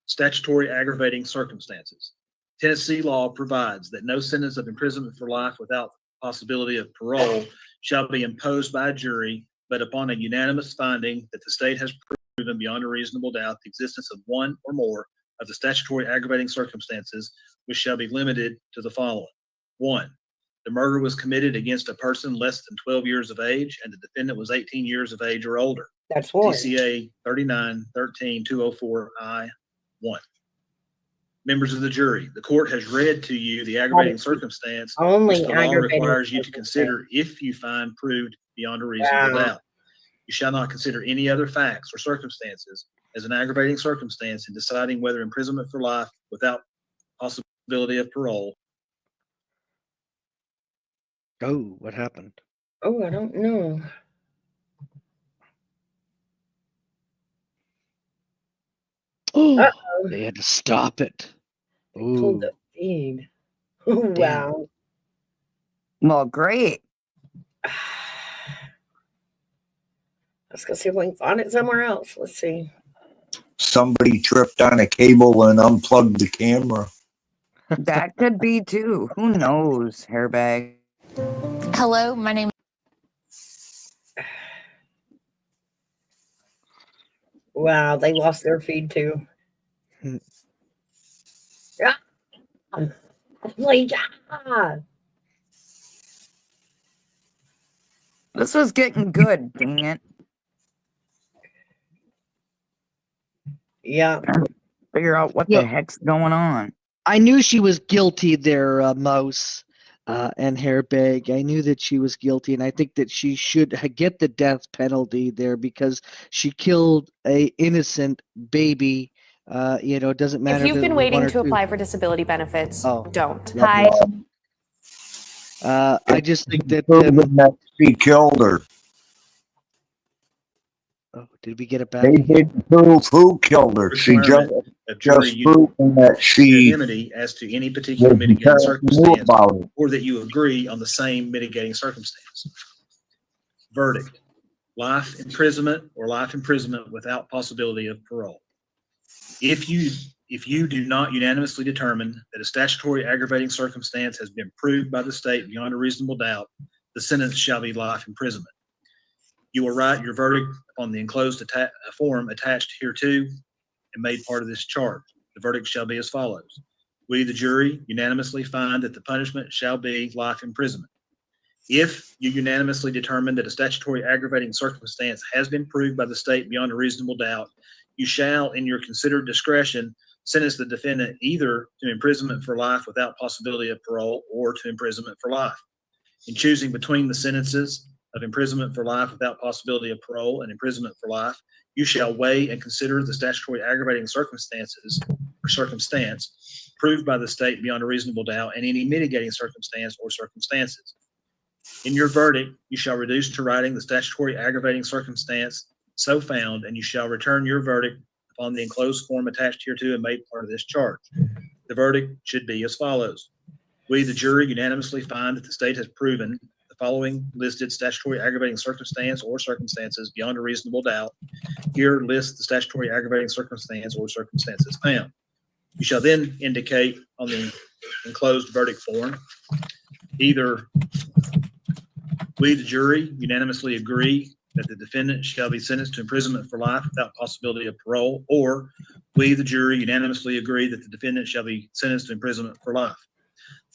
Statutory aggravating circumstances. Tennessee law provides that no sentence of imprisonment for life without possibility of parole shall be imposed by a jury, but upon a unanimous finding that the state has proven beyond a reasonable doubt the existence of one or more of the statutory aggravating circumstances, which shall be limited to the following. 1. The murder was committed against a person less than 12 years of age, and the defendant was 18 years of age or older. That's one. TCA 39-13-204I1. Members of the jury, the court has read to you the aggravating circumstance Only which the law aggravating requires you to consider if you find proved beyond a reasonable doubt. You shall not consider any other facts or circumstances as an aggravating circumstance in deciding whether imprisonment for life without possibility of parole. Oh, what happened? Oh, I don't know. Oh, Uh-oh. they had to stop it. Pulled Ooh, the feed. Oh, damn. wow. Well, great. Let's go see if we can find it somewhere else. Let's see. Somebody tripped on a cable and unplugged the camera. That could be too. Who knows, hairbag? Hello, my name. Wow, they lost their feed too. Yeah. Like, This was getting good, dang it. Yeah. Figure out what the heck's going on. I knew she was guilty there, Mouse and Hairbag. I knew that she was guilty, and I think that she should get the death penalty there because she killed a innocent baby. It doesn't matter If you've it been was waiting one or to two. apply for disability benefits, don't. Yep. Hi. I just think that She killed her. oh Did we get it back? They didn't prove who killed her. She Requirement of jury just proven that she unanimity as to any particular was mitigating knew circumstance, about it. or that you agree on the same mitigating circumstance. Verdict: life imprisonment or life imprisonment without possibility of parole. If you do not unanimously determine that a statutory aggravating circumstance has been proved by the state beyond a reasonable doubt, the sentence shall be life imprisonment. You will write your verdict on the enclosed form attached hereto and made part of this charge. The verdict shall be as follows. We, the jury, unanimously find that the punishment shall be life imprisonment. If you unanimously determine that a statutory aggravating circumstance has been proved by the state beyond a reasonable doubt, you shall, in your considered discretion, sentence the defendant either to imprisonment for life without possibility of parole or to imprisonment for life. In choosing between the sentences of imprisonment for life without possibility of parole and imprisonment for life, you shall weigh and consider the statutory aggravating circumstances or circumstance proved by the state beyond a reasonable doubt and any mitigating circumstance or circumstances. In your verdict, you shall reduce to writing the statutory aggravating circumstance so found, and you shall return your verdict upon the enclosed form attached hereto and made part of this charge. The verdict should be as follows. We, the jury, unanimously find that the state has proven the following listed statutory aggravating circumstance or circumstances beyond a reasonable doubt. Here lists the statutory aggravating circumstance or circumstances found. You shall then indicate on the enclosed verdict form either we, the jury, unanimously agree that the defendant shall be sentenced to imprisonment for life without possibility of parole, or we, the jury, unanimously agree that the defendant shall be sentenced to imprisonment for life.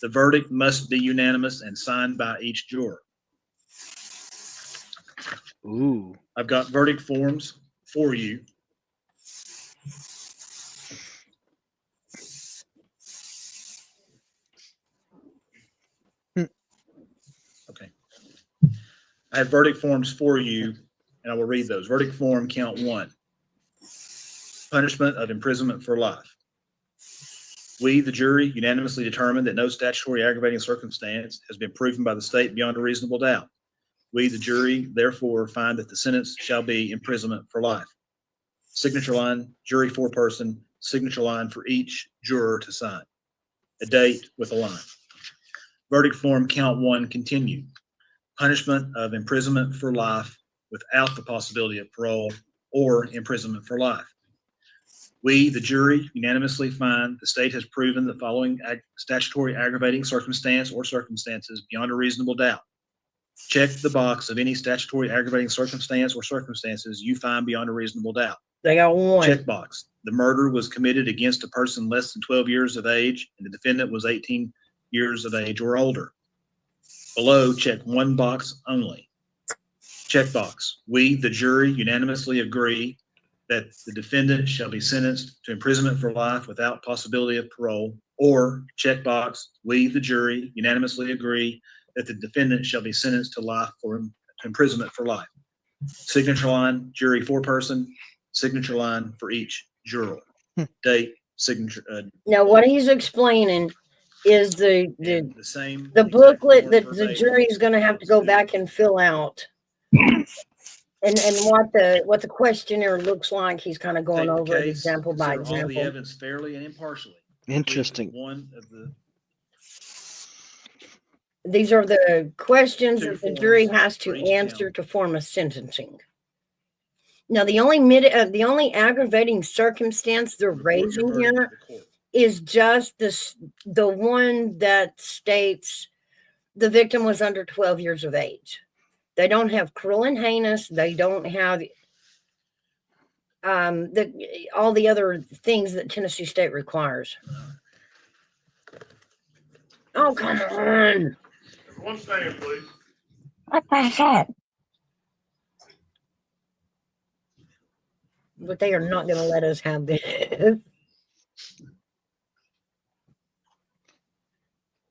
The verdict must be unanimous and signed by each juror. Ooh. I've got verdict forms for you. Okay. I have verdict forms for you, and I will read those. Verdict form count 1. Punishment of imprisonment for life. We, the jury, unanimously determined that no statutory aggravating circumstance has been proven by the state beyond a reasonable doubt. We, the jury, therefore find that the sentence shall be imprisonment for life. Signature line, jury foreperson, signature line for each juror to sign. A date with a line. Verdict form count 1 continued. Punishment of imprisonment for life without the possibility of parole or imprisonment for life. We, the jury, unanimously find the state has proven the following statutory aggravating circumstance or circumstances beyond a reasonable doubt. Check the box of any statutory aggravating circumstance or circumstances you find beyond a reasonable doubt. They got one. Check box. The murder was committed against a person less than 12 years of age, and the defendant was 18 years of age or older. Below, check one box only. Check box. We, the jury, unanimously agree that the defendant shall be sentenced to imprisonment for life without possibility of parole, or check box. We, the jury, unanimously agree that the defendant shall be sentenced to life for imprisonment for life. Signature line, jury foreperson, signature line for each juror. Date, signature. Now, what he's explaining is the same booklet that the jury is going to have to go back and fill out, and what the questionnaire looks like. He's kind of going over it example by example. All the evidence fairly and impartially. Interesting. One of the These are the questions that the jury has to answer to form a sentencing. Now, the only aggravating circumstance they're raising here is just the one that states the victim was under 12 years of age. They don't have cruel and heinous. They don't have all the other things that Tennessee state requires. Oh, come on. One stand, please. What the heck? But they are not going to let us have this.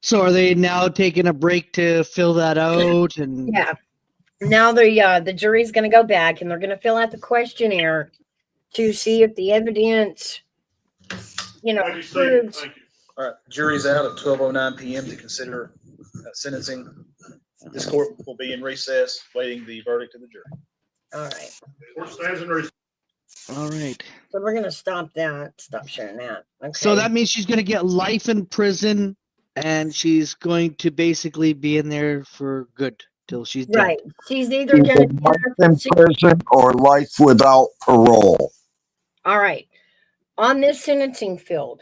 So are they now taking a break to fill that out? And Yeah. Now the jury's going to go back and they're going to fill out the questionnaire to see if the evidence, proves. All right, jury's out at 12:09 p.m. to consider sentencing. This court will be in recess, waiting the verdict of the jury. All right. Court stands in recess. All right. So we're gonna stop that. Stop sharing that. Okay. So that means she's going to get life in prison, and she's going to basically be in there for good till she's dead. right. She's either gonna be Life there in prison or life without parole. All right. On this sentencing field,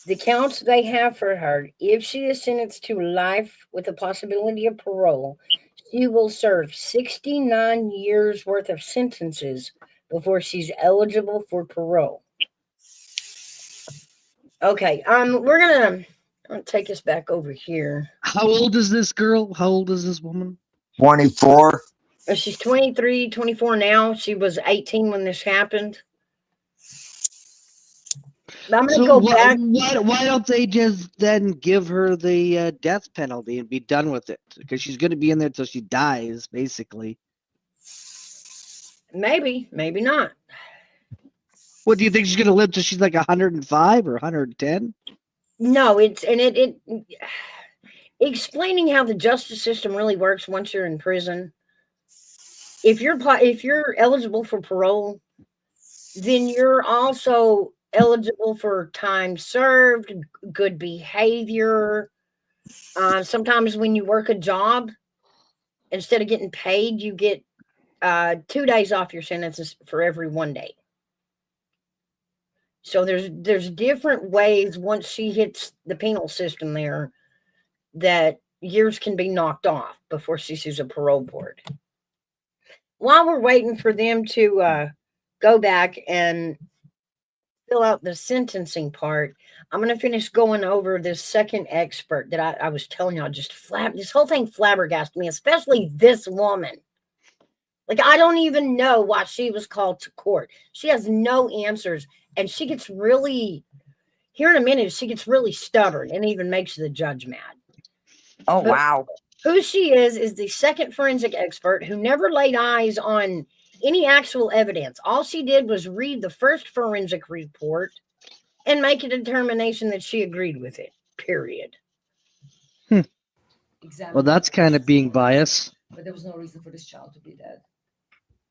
the counts they have for her, if she is sentenced to life with the possibility of parole, she will serve 69 years worth of sentences before she's eligible for parole. Okay, we're gonna take us back over here. How old is this girl? How old is this woman? 24. She's 23, 24 now. She was 18 when this happened. I'm gonna go back. Why don't they just then give her the death penalty and be done with it? Because she's going to be in there till she dies, basically. Maybe, maybe not. What do you think she's going to live till she's like 105 or 110? No, it explaining how the justice system really works once you're in prison. If you're eligible for parole, then you're also eligible for time served, good behavior. Sometimes when you work a job, instead of getting paid, you get 2 days off your sentences for every 1 day. So there's different ways once she hits the penal system there that years can be knocked off before she sees a parole board. While we're waiting for them to go back and fill out the sentencing part, I'm going to finish going over this second expert that I was telling y'all. This whole thing flabbergasted me, especially this woman. Like, I don't even know why she was called to court. She has no answers, and she gets really, here in a minute, she gets really stubborn and even makes the judge mad. Oh, But wow. who she is the second forensic expert who never laid eyes on any actual evidence. All she did was read the first forensic report and make a determination that she agreed with it, period. Well, that's kind of being biased. But there was no reason for this child to be dead,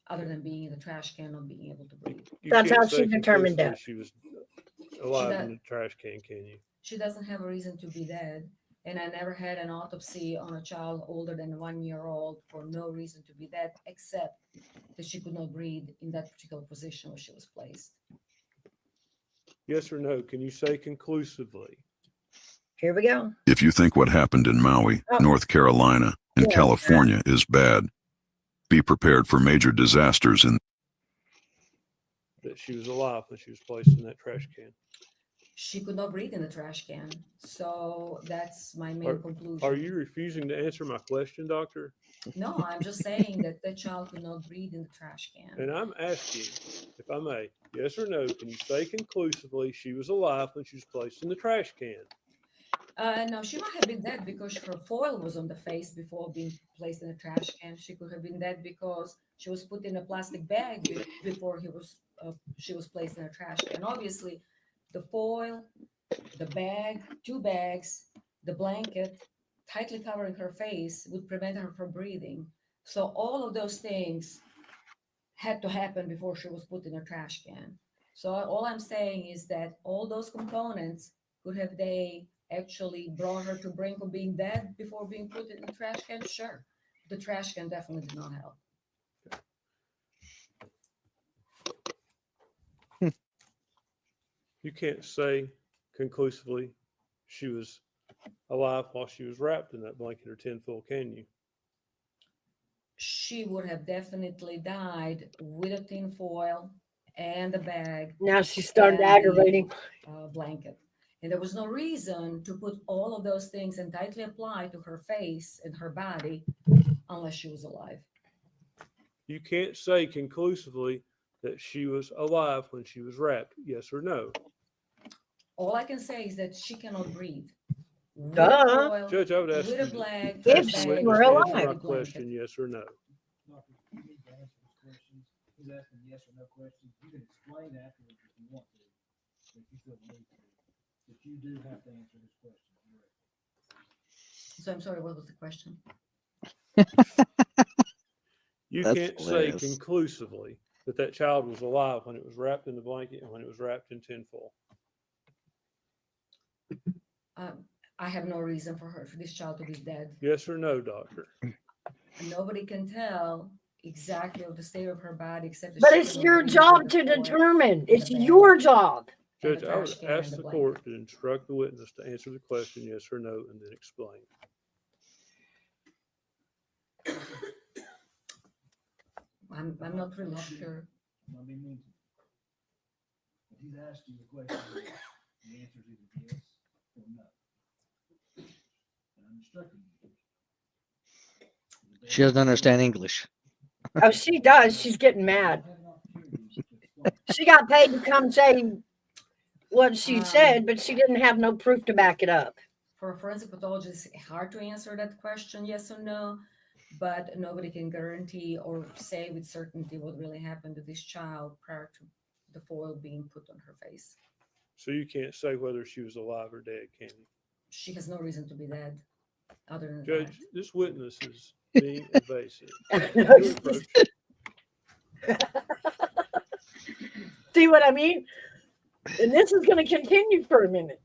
other than being in the trash can, not being able to breathe. That's how she determined that. She was alive in the trash can you? She doesn't have a reason to be dead. And I never had an autopsy on a child older than 1 year old for no reason to be dead, except that she could not breathe in that particular position where she was placed. Yes or no? Can you say conclusively? Here we go. If you think what happened in Maui, North Carolina, and California is bad, be prepared for major disasters in That she was alive when she was placed in that trash can. She could not breathe in the trash can. So that's my main conclusion. Are you refusing to answer my question, doctor? No, I'm just saying that the child could not breathe in the trash can. And I'm asking, if I may, yes or no, can you say conclusively she was alive when she was placed in the trash can? No, she might have been dead because her foil was on the face before being placed in a trash can. She could have been dead because she was put in a plastic bag before she was placed in a trash can. Obviously, the foil, the bag, 2 bags, the blanket, tightly covering her face would prevent her from breathing. So all of those things had to happen before she was put in a trash can. So all I'm saying is that all those components, could have they actually brought her to brink of being dead before being put in the trash can? Sure. The trash can definitely did not help. You can't say conclusively she was alive while she was wrapped in that blanket or tinfoil, can you? She would have definitely died with a tinfoil and the bag. Now she started and aggravating. the blanket. And there was no reason to put all of those things and tightly apply to her face and her body unless she was alive. You can't say conclusively that she was alive when she was wrapped, yes or no? All I can say is that she cannot breathe. With Duh. a foil, Judge, I would ask with you a bag, If a she bag, were to alive. answer my and a question, blanket. yes or no? He's asking yes or no questions. You can explain afterwards if you want to, but you feel the need to. But you do have to answer this question. So I'm sorry, what was the question? You That's can't say hilarious. conclusively that that child was alive when it was wrapped in the blanket and when it was wrapped in tinfoil. I have no reason for this child to be dead. Yes or no, doctor? And nobody can tell exactly of the state of her body except. But it's your job to determine. It's your job. Judge, I would ask the court to instruct the witness to answer the question yes or no and then explain. I'm not really sure. He's asked you the question, the answer is either yes or no. And I'm instructing you. She doesn't understand English. Oh, she does. She's getting mad. She got paid to come say what she said, but she didn't have no proof to back it up. For a forensic pathologist, it's hard to answer that question, yes or no, but nobody can guarantee or say with certainty what really happened to this child prior to the foil being put on her face. So you can't say whether she was alive or dead, can you? She has no reason to be dead, other than Judge, this witness is being evasive. See what I mean? And this is going to continue for a minute.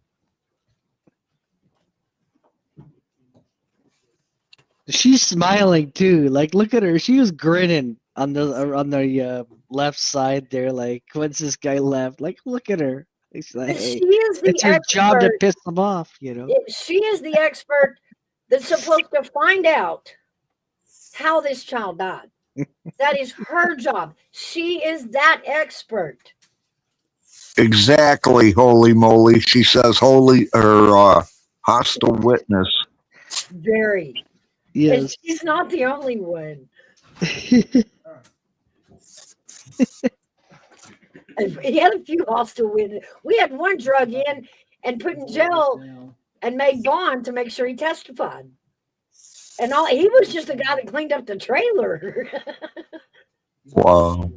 She's smiling too. Like, look at her. She was grinning on the left side there. Like, once this guy left, like, look at her. It's like, hey, she is the it's your job to expert. piss them off, you know. She is the expert that's supposed to find out how this child died. That is her job. She is that expert. Exactly, holy moly. She says hostile witness. Very. Yes. And she's not the only one. He had a few hostile witnesses. We had one drug in and put in jail and made bond to make sure he testified. And all he was just the guy that cleaned up the trailer. Wow.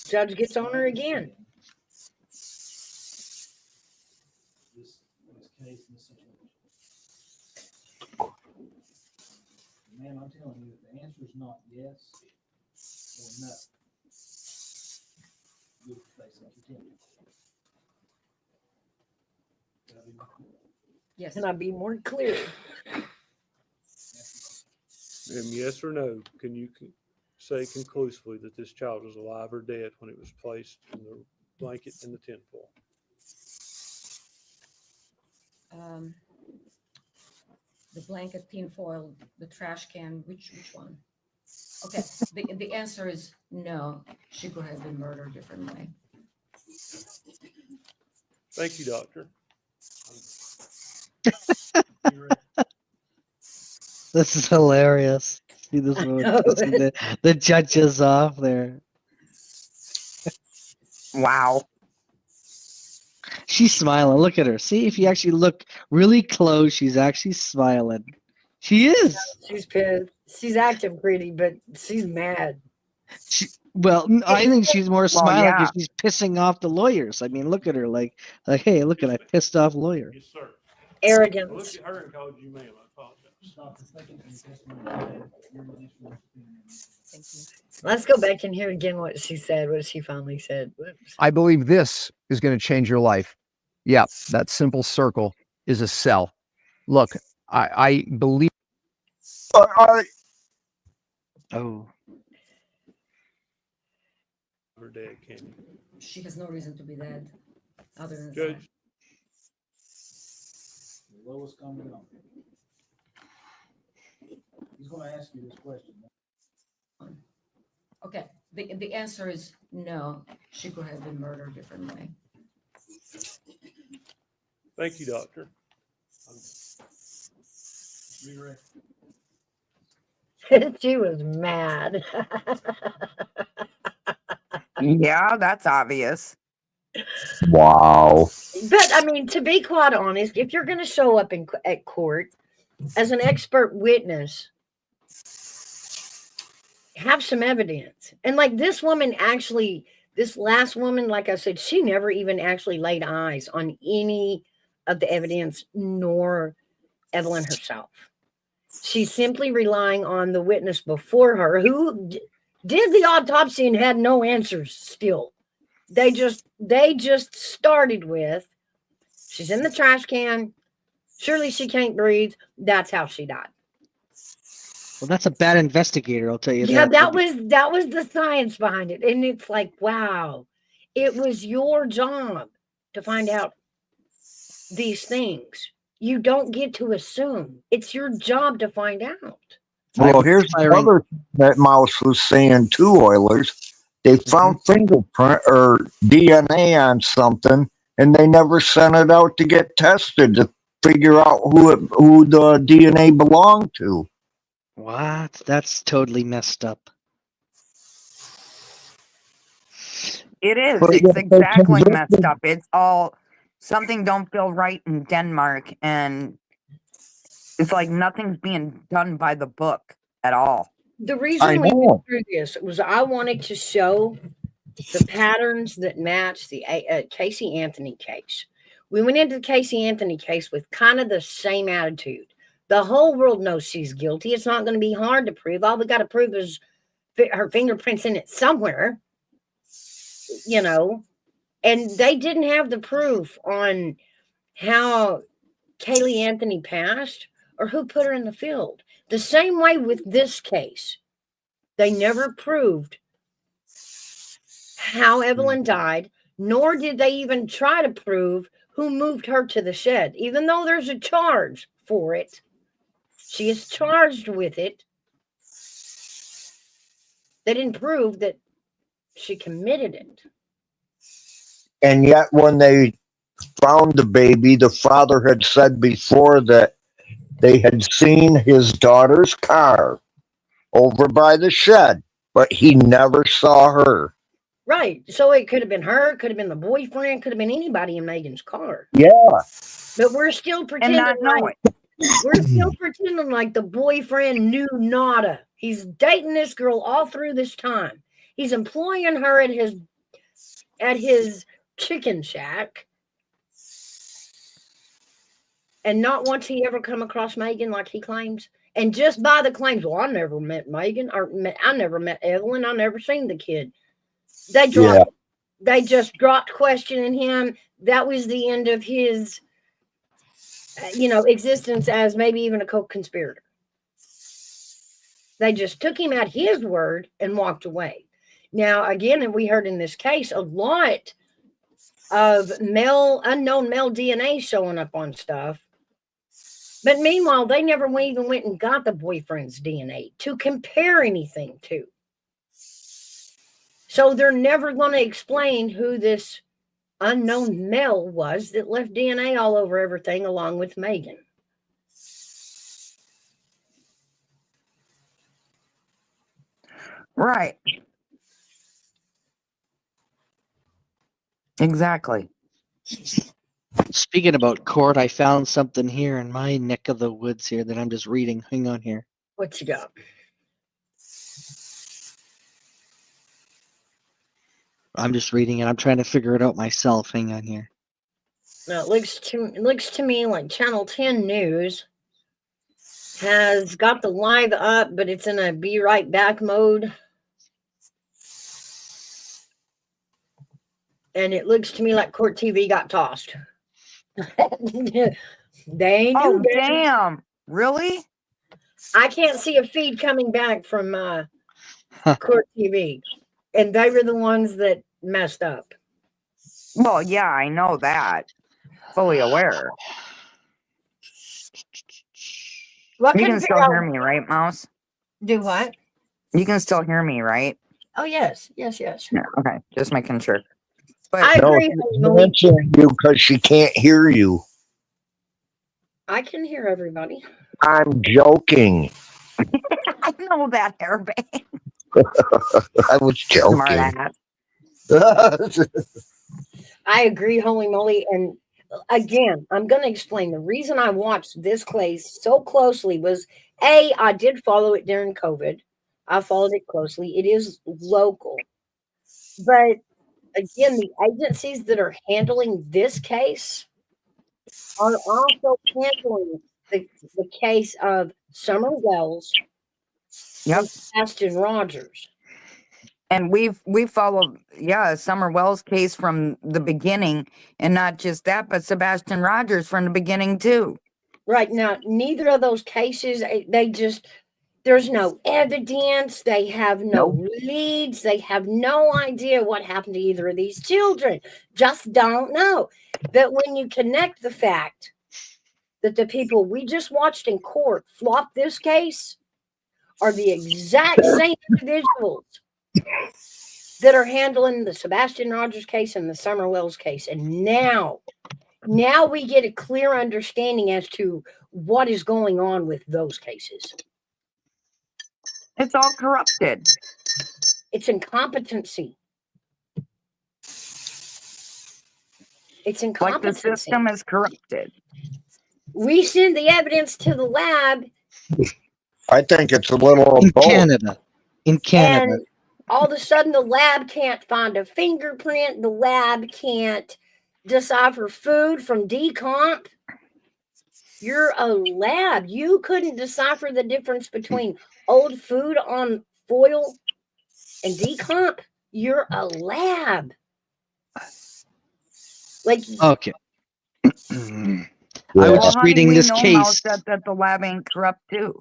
Judge gets on her again. This case in this situation. Ma'am, I'm telling you, if the answer is not yes or no, you'll face a contempt. Yes. Can I be more clear? And yes or no, can you say conclusively that this child was alive or dead when it was placed in the blanket and the tinfoil? The blanket, tinfoil, the trash can, which one? Okay, the answer is no. She could have been murdered differently. Thank you, doctor. This is hilarious. See this one? See the judges off there. Wow. She's smiling. Look at her. See, if you actually look really close, she's actually smiling. She is. She's pissed. She's acting pretty, but she's mad. I think she's more smiling because yeah. she's pissing off the lawyers. I mean, look at her. Like, hey, look at I pissed off lawyer. Yes, sir. Arrogance. I looked at her and called you ma'am. I apologize. Thank you. Let's go back and hear again what she said, what she finally said. Whoops. I believe this is going to change your life. Yeah, that simple circle is a cell. Look, I believe. Oh. Her dead, can you? She has no reason to be dead, other than Judge. The lowest common number. He's going to ask you this question. Okay, the answer is no. She could have been murdered differently. Thank you, doctor. She was mad. Yeah, that's obvious. Wow. But I mean, to be quite honest, if you're going to show up at court as an expert witness, have some evidence. And like this woman actually, this last woman, like I said, she never even actually laid eyes on any of the evidence, nor Evelyn herself. She's simply relying on the witness before her who did the autopsy and had no answers still. They just started with, she's in the trash can. Surely she can't breathe. That's how she died. Well, that's a bad investigator, I'll tell you Yeah, that. that was the science behind it. And it's like, wow, it was your job to find out these things. You don't get to assume. It's your job to find out. Well, here's the other thing that Mouse was saying too, Oilers. They found fingerprint or DNA on something, and they never sent it out to get tested to figure out who the DNA belonged to. What? That's totally messed up. It is. But It's yet they exactly messed convicted- up. It's all something don't feel right in Denmark, and it's like nothing's being done by the book at all. The reason we went through this was I wanted to show the patterns that match the Casey Anthony case. We went into the Casey Anthony case with kind of the same attitude. The whole world knows she's guilty. It's not going to be hard to prove. All we got to prove is her fingerprints in it somewhere, you know. And they didn't have the proof on how Kaylee Anthony passed or who put her in the field. The same way with this case. They never proved how Evelyn died, nor did they even try to prove who moved her to the shed, even though there's a charge for it. She is charged with it. They didn't prove that she committed it. And yet, when they found the baby, the father had said before that they had seen his daughter's car over by the shed, but he never saw her. Right. So it could have been her, could have been the boyfriend, could have been anybody in Megan's car. Yeah. But we're still pretending we're still pretending like the boyfriend knew nada. He's dating this girl all through this time. He's employing her at his chicken shack. And not once he ever come across Megan like he claims. And just by the claims, well, I never met Megan, or I never met Evelyn. I never seen the kid. They just dropped questioning him. That was the end of his, existence as maybe even a co-conspirator. They just took him at his word and walked away. Now, again, and we heard in this case a lot of unknown male DNA showing up on stuff. But meanwhile, they never even went and got the boyfriend's DNA to compare anything to. So they're never going to explain who this unknown male was that left DNA all over everything along with Megan. Right. Exactly. Speaking about court, I found something here in my neck of the woods here that I'm just reading. Hang on here. What you got? I'm just reading it. I'm trying to figure it out myself. Hang on here. Now, it looks to me like Channel 10 News has got the live up, but it's in a be right back mode. And it looks to me like Court TV got tossed. They ain't Oh, doing it. damn. Really? I can't see a feed coming back from Court TV. And they were the ones that messed up. Well, yeah, I know that. Fully aware. Well, You can still hear me, right, Mouse? Do what? You can still hear me, right? Oh, yes. Yeah, okay. Just making sure. But I agree. No, she's answering you because she can't hear you. I can hear everybody. I'm joking. I know that, Airbag. I was joking. Smart ass. I agree, holy moly. And again, I'm going to explain the reason I watched this case so closely was I did follow it during COVID. I followed it closely. It is local. But again, the agencies that are handling this case are also handling the case of Summer Wells, Yep. and Ashton Rogers. And we followed, Summer Wells case from the beginning, and not just that, but Sebastian Rogers from the beginning too. Right now, neither of those cases, there's no evidence. They have no leads. They have no idea what happened to either of these children. Just don't know. But when you connect the fact that the people we just watched in court flop this case are the exact same individuals that are handling the Sebastian Rogers case and the Summer Wells case. And now we get a clear understanding as to what is going on with those cases. It's all corrupted. It's incompetency. It's Like the incompetency. system is corrupted. We send the evidence to the lab. I think it's a little In of both. Canada. In Canada. And all of a sudden, the lab can't find a fingerprint. The lab can't decipher food from decomp. You're a lab. You couldn't decipher the difference between old food on foil and decomp. You're a lab. Like, Okay. I was Well, just honey, reading we this know case. that the lab ain't corrupt too.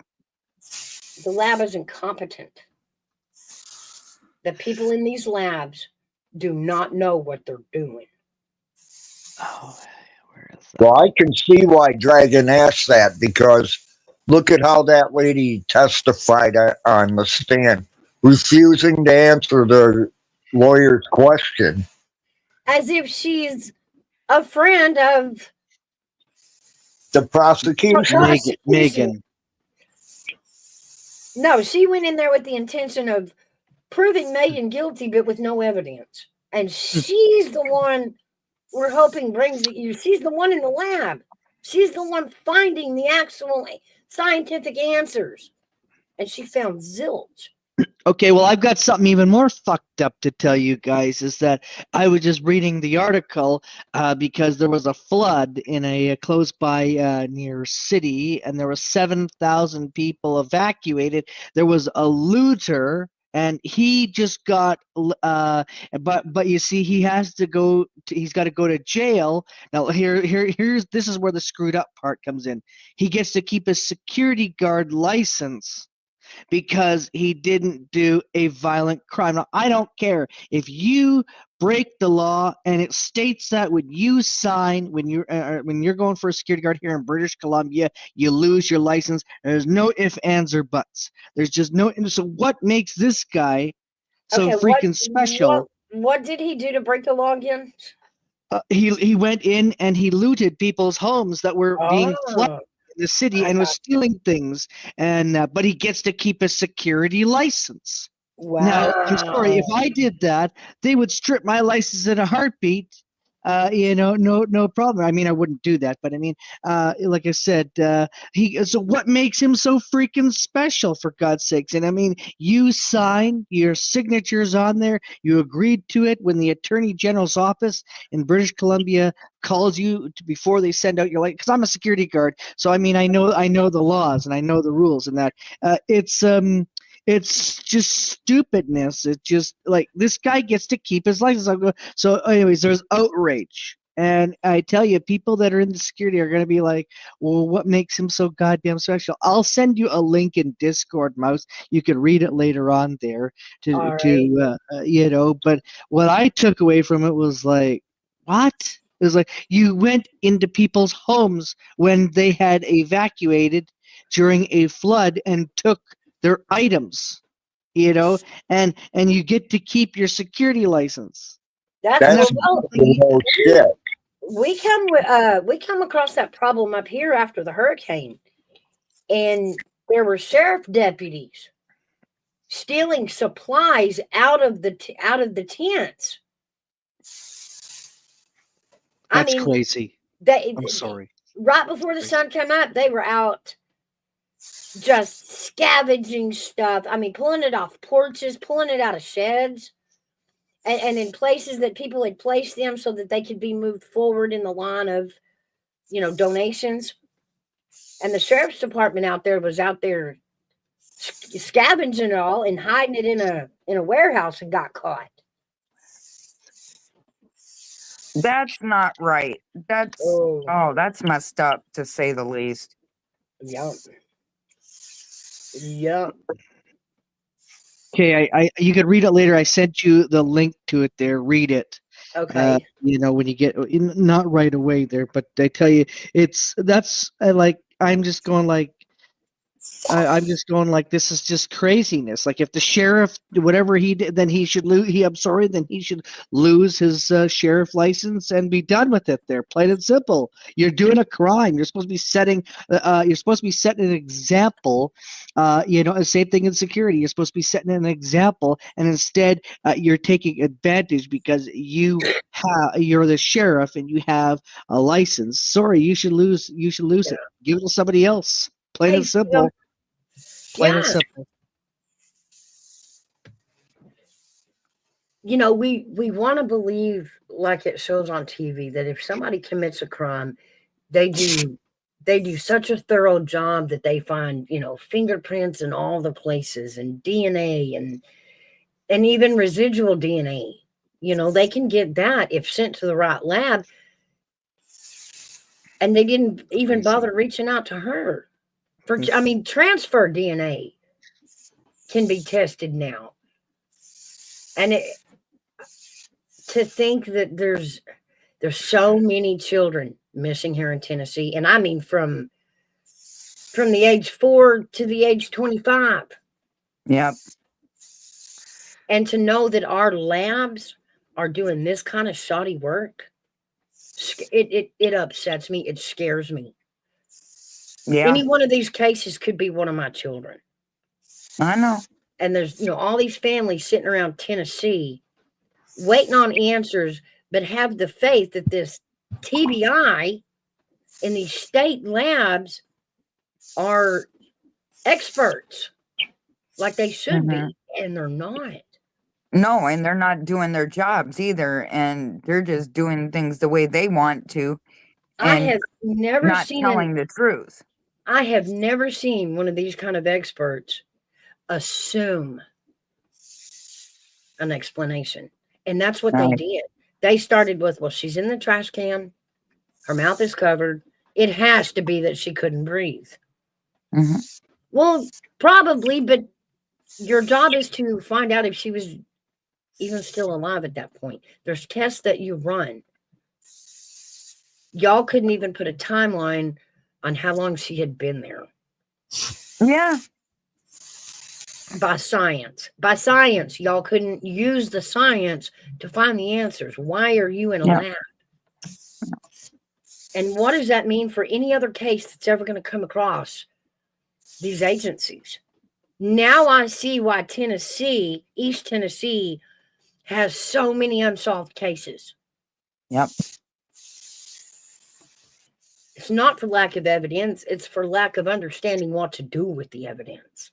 the lab is incompetent. The people in these labs do not know what they're doing. Oh, where is that? Well, I can see why Dragon asked that, because look at how that lady testified on the stand, refusing to answer the lawyer's question. As if she's a friend of The prosecution. Megan. No, she went in there with the intention of proving Megan guilty, but with no evidence. And she's the one we're hoping brings it you. She's the one in the lab. She's the one finding the actual scientific answers. And she found zilch. Okay, well, I've got something even more fucked up to tell you guys. Is that I was just reading the article because there was a flood in a close by near city, and there were 7,000 people evacuated. There was a looter, and he just got. But you see, he has to go. He's got to go to jail. Now here's this is where the screwed up part comes in. He gets to keep his security guard license, because he didn't do a violent crime. Now, I don't care if you break the law, and it states that when you sign, when you're going for a security guard here in British Columbia, you lose your license. There's no ifs, ands, or buts. There's just no. So what makes this guy so freaking special? What did he do to break the law again? He went in and he looted people's homes that were being flooded in the city and was stealing things, and but he gets to keep a security license. Wow. Now, I'm sorry, if I did that, they would strip my license in a heartbeat. No problem. I mean, I wouldn't do that, but I mean, like I said, so what makes him so freaking special, for God's sakes? And I mean, you sign your signatures on there. You agreed to it when the Attorney General's office in British Columbia calls you before they send out your license. Because I'm a security guard, so I mean, I know the laws and I know the rules, and that it's just stupidness. It's just like this guy gets to keep his license. So, anyways, there's outrage. And I tell you, people that are in the security are going to be like, well, what makes him so goddamn special? I'll send you a link in Discord, Mouse. You can read it later on there but what I took away from it was like, what? It was like you went into people's homes when they had evacuated during a flood and took their items, and you get to keep your security license. That's shit. We come across that problem up here after the hurricane, and there were sheriff deputies stealing supplies out of the tents. That's crazy. I'm sorry. Right before the sun came up, they were out just scavenging stuff. I mean, pulling it off porches, pulling it out of sheds, and in places that people had placed them so that they could be moved forward in the line of, donations. And the sheriff's department out there scavenging it all and hiding it in a warehouse and got caught. That's not right. That's messed up to say the least. Yep. Yep. Okay, I you could read it later. I sent you the link to it there. Read it. Okay. When you get not right away there, but I tell you, I'm just going like. I'm just going like, this is just craziness. Like, if the sheriff, whatever he did, then he should lose. Then he should lose his sheriff license and be done with it. There, plain and simple. You're doing a crime. You're supposed to be setting. You're supposed to be setting an example. Same thing in security. You're supposed to be setting an example, and instead, you're taking advantage because you're the sheriff and you have a license. Sorry, you should lose. You should lose it. Give it to somebody else. Plain and simple. Plain and simple. We want to believe, like it shows on TV, that if somebody commits a crime, they do such a thorough job that they find, fingerprints in all the places and DNA and even residual DNA. They can get that if sent to the right lab. And they didn't even bother reaching out to her. Transfer DNA can be tested now. And to think that there's so many children missing here in Tennessee, and I mean from the age 4 to the age 25. Yep. And to know that our labs are doing this kind of shoddy work, it upsets me. It scares me. Yeah. Any one of these cases could be one of my children. I know. And there's, all these families sitting around Tennessee waiting on answers, but have the faith that this TBI and these state labs are experts like they should be, and they're not. No, and they're not doing their jobs either, and they're just doing things the way they want to. I have never not telling the truth. I have never seen one of these kind of experts assume an explanation. And that's what they did. They started with, well, she's in the trash can. Her mouth is covered. It has to be that she couldn't breathe. Mm-hmm. Well, probably, but your job is to find out if she was even still alive at that point. There's tests that you run. Y'all couldn't even put a timeline on how long she had been there. Yeah. By science, y'all couldn't use the science to find the answers. Why are you in a lab? And what does that mean for any other case that's ever going to come across these agencies? Now I see why East Tennessee, has so many unsolved cases. Yep. It's not for lack of evidence. It's for lack of understanding what to do with the evidence.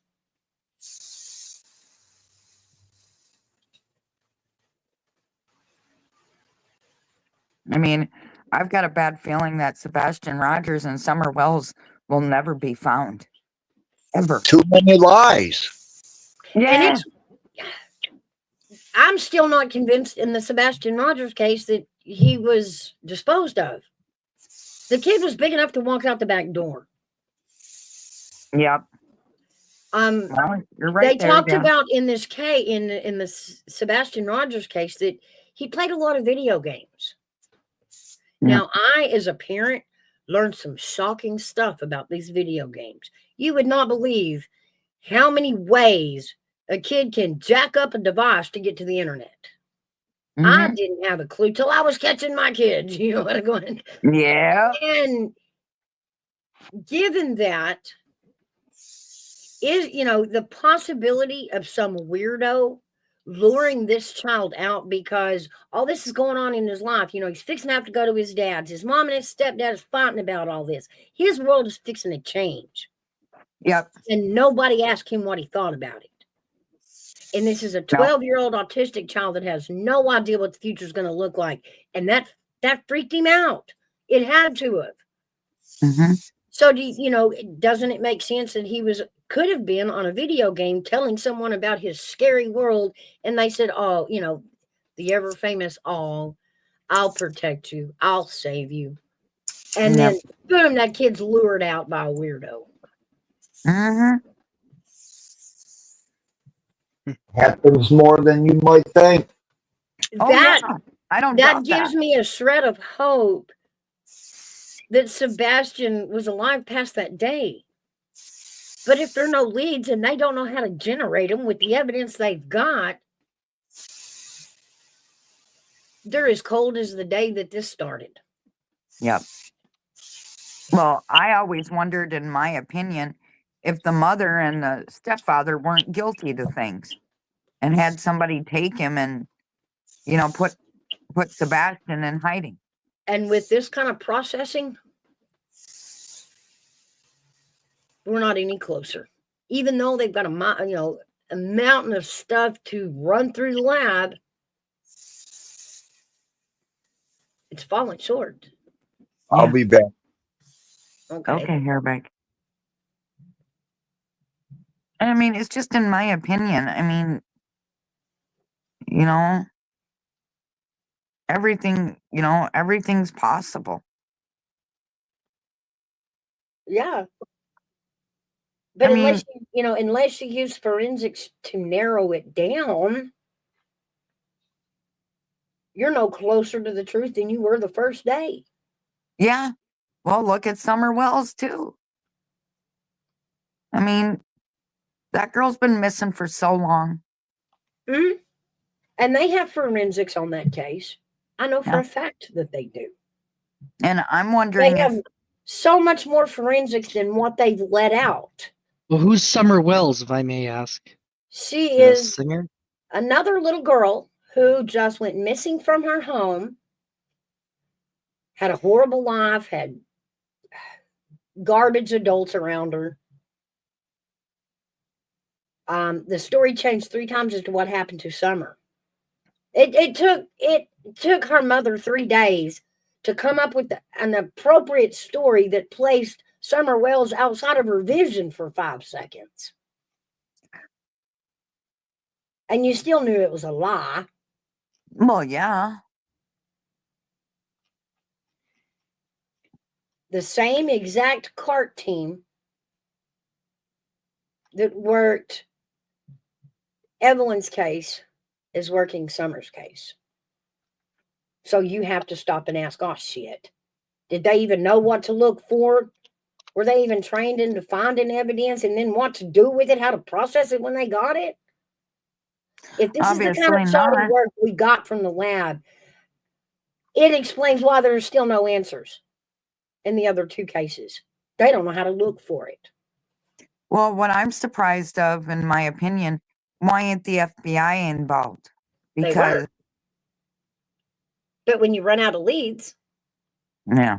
I mean, I've got a bad feeling that Sebastian Rogers and Summer Wells will never be found. Ever. Too many lies. Yeah. And I'm still not convinced in the Sebastian Rogers case that he was disposed of. The kid was big enough to walk out the back door. Yep. Well, you're right. They talked about in this case, in the Sebastian Rogers case, that he played a lot of video games. Now, I, as a parent, learned some shocking stuff about these video games. You would not believe how many ways a kid can jack up a device to get to the internet. I didn't have a clue till I was catching my kids. You know what I'm going? Yeah. And given that is, the possibility of some weirdo luring this child out because all this is going on in his life. He's fixing to have to go to his dad's. His mom and his stepdad is fighting about all this. His world is fixing to change. Yep. And nobody asked him what he thought about it. And this is a 12-year-old autistic child that has no idea what the future is going to look like. And that freaked him out. It had to have. So doesn't it make sense that he could have been on a video game telling someone about his scary world, and they said, "Oh, the ever famous, oh, I'll protect you, I'll save you," and then boom, that kid's lured out by a weirdo. Happens more than you might think. That I don't that doubt gives that. me a shred of hope that Sebastian was alive past that day. But if there are no leads and they don't know how to generate them with the evidence they've got, they're as cold as the day that this started. Yep. Well, I always wondered, in my opinion, if the mother and the stepfather weren't guilty to things and had somebody take him and, put Sebastian in hiding. And with this kind of processing, we're not any closer. Even though they've got a mountain of stuff to run through the lab, it's falling short. I'll be back. Okay, Herbeck. I mean, it's just in my opinion. I mean, everything's possible. Yeah. But unless you use forensics to narrow it down, you're no closer to the truth than you were the first day. Yeah. Well, look at Summer Wells too. I mean, that girl's been missing for so long. Mm-hmm. And they have forensics on that case. I know for a fact that they do. And I'm wondering they have so much more forensics than what they've let out. Well, who's Summer Wells, if I may ask? She A is singer? another little girl who just went missing from her home, had a horrible life, had garbage adults around her. The story changed 3 times as to what happened to Summer. It took her mother 3 days to come up with an appropriate story that placed Summer Wells outside of her vision for 5 seconds. And you still knew it was a lie. Well, yeah. The same exact CART team that worked Evelyn's case is working Summer's case. So you have to stop and ask, oh, shit. Did they even know what to look for? Were they even trained into finding evidence and then what to do with it, how to process it when they got it? If this is the kind of shoddy work we got from the lab, it explains why there's still no answers in the other 2 cases. They don't know how to look for it. Well, what I'm surprised of, in my opinion, why ain't the FBI involved? Because but when you run out of leads, yeah,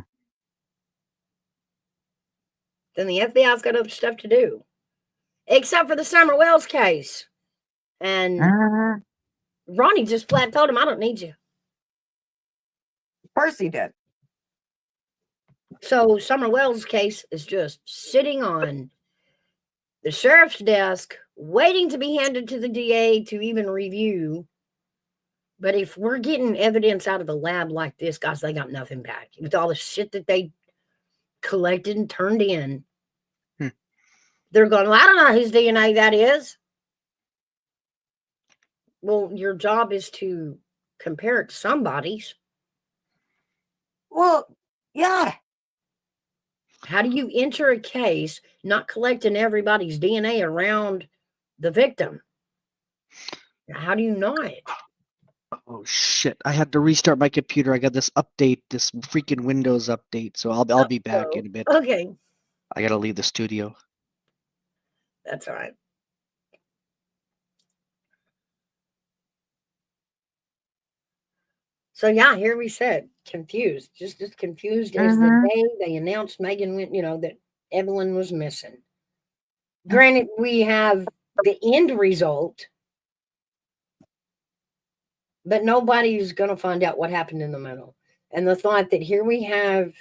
then the FBI's got other stuff to do. Except for the Summer Wells case. And Ronnie just flat told him, I don't need you. Of course he did. So Summer Wells' case is just sitting on the sheriff's desk, waiting to be handed to the DA to even review. But if we're getting evidence out of the lab like this, guys, they got nothing back. With all the shit that they collected and turned in, they're going, well, I don't know whose DNA that is. Well, your job is to compare it to somebody's. Well, yeah. How do you enter a case not collecting everybody's DNA around the victim? How do you not? Oh shit! I had to restart my computer. I got this update, this freaking Windows update. So I'll be back in a bit. Okay. I gotta leave the studio. That's all right. So yeah, here we said confused, just as confused as the day they announced Megan went, that Evelyn was missing. Granted, we have the end result, but nobody's going to find out what happened in the middle. And the thought that here we have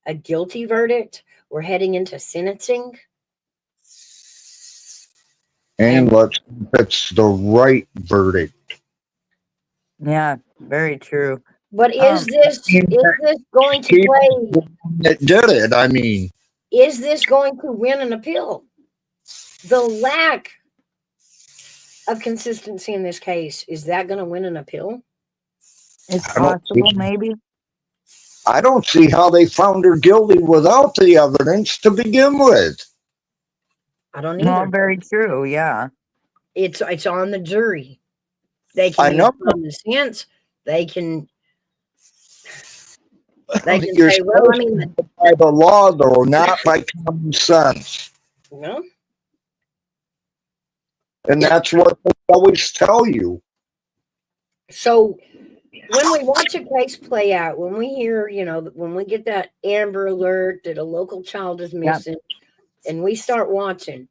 a guilty verdict we're heading into sentencing. And let's, it's the right verdict. Yeah, very true. But is this going to play? It did it. I mean, Is this going to win an appeal? The lack of consistency in this case, is that going to win an appeal? It's possible, maybe. I don't see how they found her guilty without the evidence to begin with. I don't either. Well, very true. Yeah. It's on the jury. They can I know. use common sense. They can You're say, well, I mean, by the law, though, not by common sense. no. And that's what they always tell you. So when we watch a case play out, when we hear, when we get that Amber Alert that a local child is missing, and we start watching.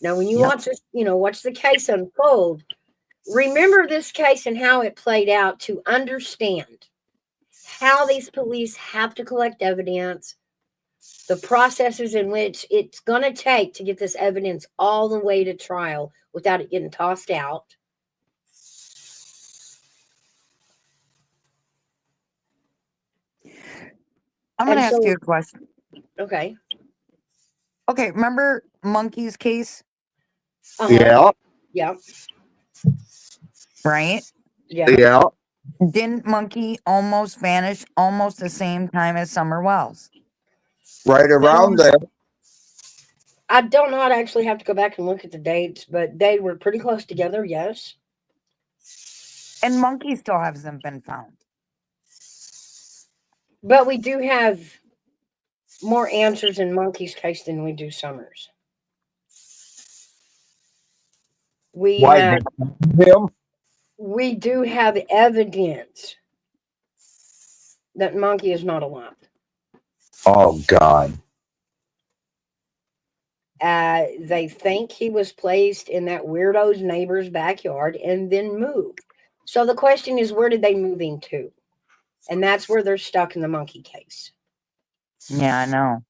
Now, when you watch this, watch the case unfold, remember this case and how it played out to understand how these police have to collect evidence, the processes in which it's going to take to get this evidence all the way to trial without it getting tossed out. I'm going to ask you a question. Okay. Okay, remember Monkey's case? Yeah. Yeah. Right? Yeah. Yeah. Didn't Monkey almost vanish almost the same time as Summer Wells? Right around there. I don't know. I'd actually have to go back and look at the dates, but they were pretty close together, yes. And Monkey still hasn't been found. But we do have more answers in Monkey's case than we do Summers. We do have evidence that Monkey is not alive. Oh, God. They think he was placed in that weirdo's neighbor's backyard and then moved. So the question is, where did they move him to? And that's where they're stuck in the Monkey case. Yeah, I know.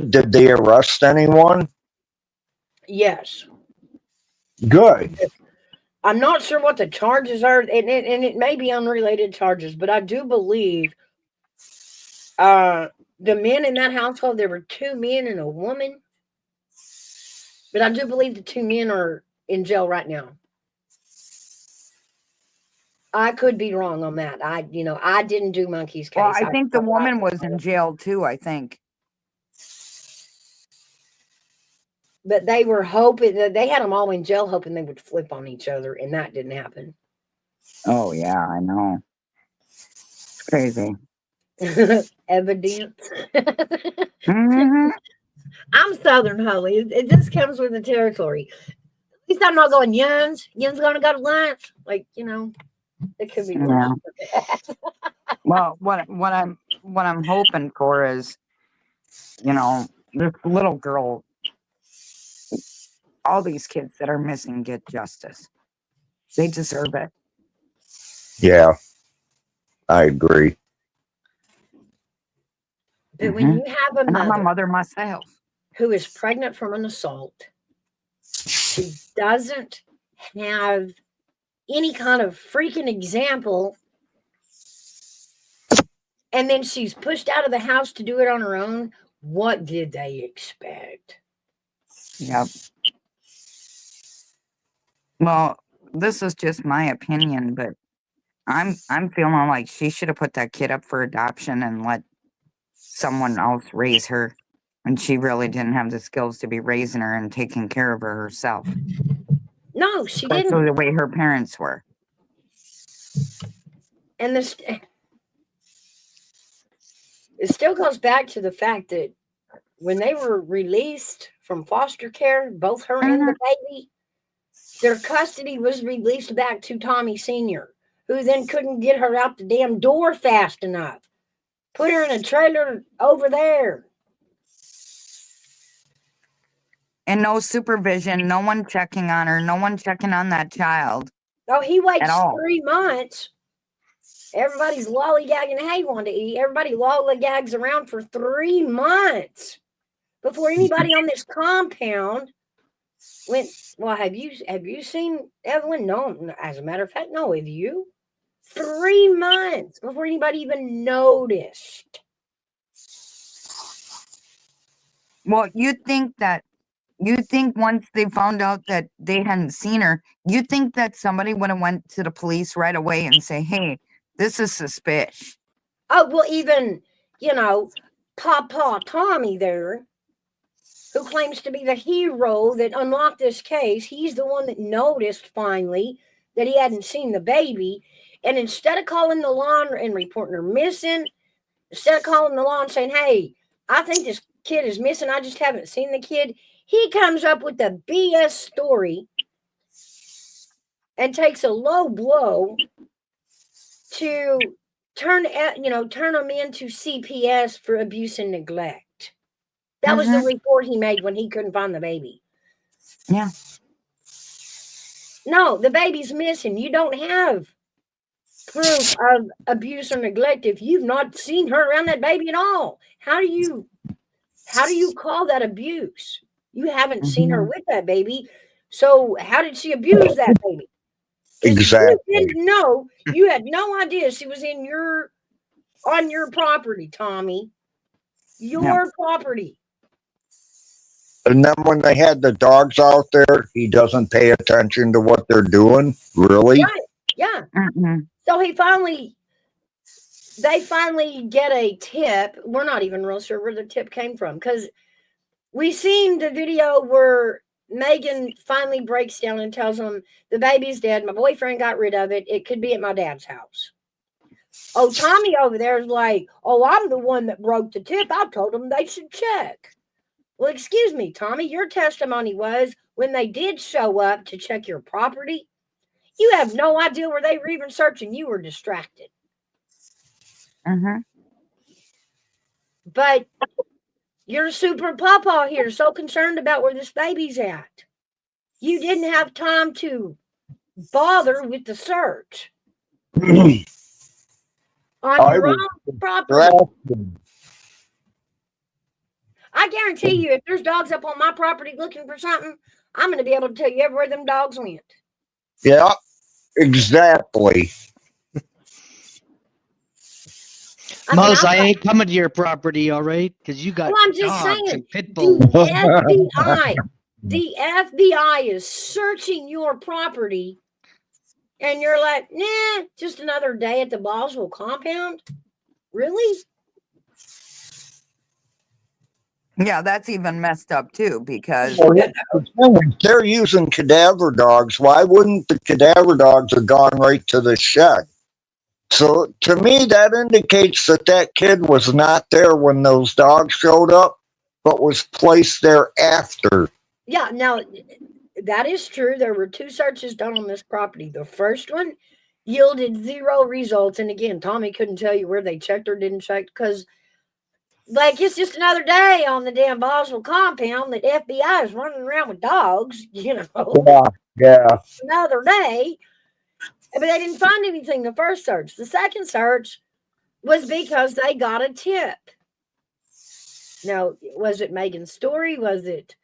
Did they arrest anyone? Yes. Good. I'm not sure what the charges are, and it may be unrelated charges, but I do believe the men in that household, there were 2 men and a woman. But I do believe the 2 men are in jail right now. I could be wrong on that. I didn't do Monkey's case. Well, I think the woman was in jail too, I think. But they were hoping that they had them all in jail, hoping they would flip on each other, and that didn't happen. Oh, yeah, I know. It's crazy. Evidence. Mm-hmm. I'm Southern, Holly. It just comes with the territory. At least I'm not going Yuns. Yuns gonna go to lunch. It could be worse. Yeah. Well, what I'm hoping for is, this little girl, all these kids that are missing get justice. They deserve it. Yeah, I agree. But when you have I'm a mother myself who is pregnant from an assault, who doesn't have any kind of freaking example, and then she's pushed out of the house to do it on her own, what did they expect? Yep. Well, this is just my opinion, but I'm feeling like she should have put that kid up for adoption and let someone else raise her. And she really didn't have the skills to be raising her and taking care of her herself. No, she Especially didn't. the way her parents were. And it still goes back to the fact that when they were released from foster care, both her and the baby, their custody was released back to Tommy Sr., who then couldn't get her out the damn door fast enough. Put her in a trailer over there. And no supervision, no one checking on her, no one checking on that child. Oh, he waits at all. 3 months. Everybody's lollygagging. Hey, want to eat? Everybody lollygags around for 3 months before anybody on this compound went. Well, have you seen Evelyn? No, as a matter of fact, no. Have you? 3 months before anybody even noticed. Well, you'd think once they found out that they hadn't seen her, you'd think that somebody would have went to the police right away and say, hey, this is suspicious. Oh, well, even, Papa Tommy there, who claims to be the hero that unlocked this case, he's the one that noticed finally that he hadn't seen the baby. And instead of calling the law and reporting her missing, instead of calling the law and saying, hey, I think this kid is missing, I just haven't seen the kid, he comes up with a BS story and takes a low blow to turn them into CPS for abuse and neglect. That was the report he made when he couldn't find the baby. Yeah. No, the baby's missing. You don't have proof of abuse or neglect if you've not seen her around that baby at all. How do you call that abuse? You haven't seen her with that baby. So how did she abuse that baby? Exactly. You didn't know. You had no idea she was on your property, Tommy. Your property. And then when they had the dogs out there, he doesn't pay attention to what they're doing. Really? Right. Yeah. So they finally get a tip. We're not even real sure where the tip came from because we seen the video where Megan finally breaks down and tells them the baby's dead. My boyfriend got rid of it. It could be at my dad's house. Oh, Tommy over there is like, oh, I'm the one that broke the tip. I told them they should check. Well, excuse me, Tommy, your testimony was when they did show up to check your property, you have no idea where they were even searching. You were distracted. But you're super papa here, so concerned about where this baby's at. You didn't have time to bother with the search on your own property. I guarantee you, if there's dogs up on my property looking for something, I'm going to be able to tell you everywhere them dogs went. Yeah, exactly. I ain't coming to your property, all right? Because you got Well, I'm just dogs saying, and pit bulls. the FBI is searching your property, and you're like, nah, just another day at the Boswell compound? Really? Yeah, that's even messed up too because they're using cadaver dogs. Why wouldn't the cadaver dogs have gone right to the shed? So to me, that indicates that kid was not there when those dogs showed up, but was placed there after. Yeah, now that is true. There were 2 searches done on this property. The first one yielded 0 results. And again, Tommy couldn't tell you where they checked or didn't check because it's just another day on the damn Boswell compound that FBI is running around with dogs, Yeah. Another day. But they didn't find anything the first search. The second search was because they got a tip. Now, was it Megan's story? Was it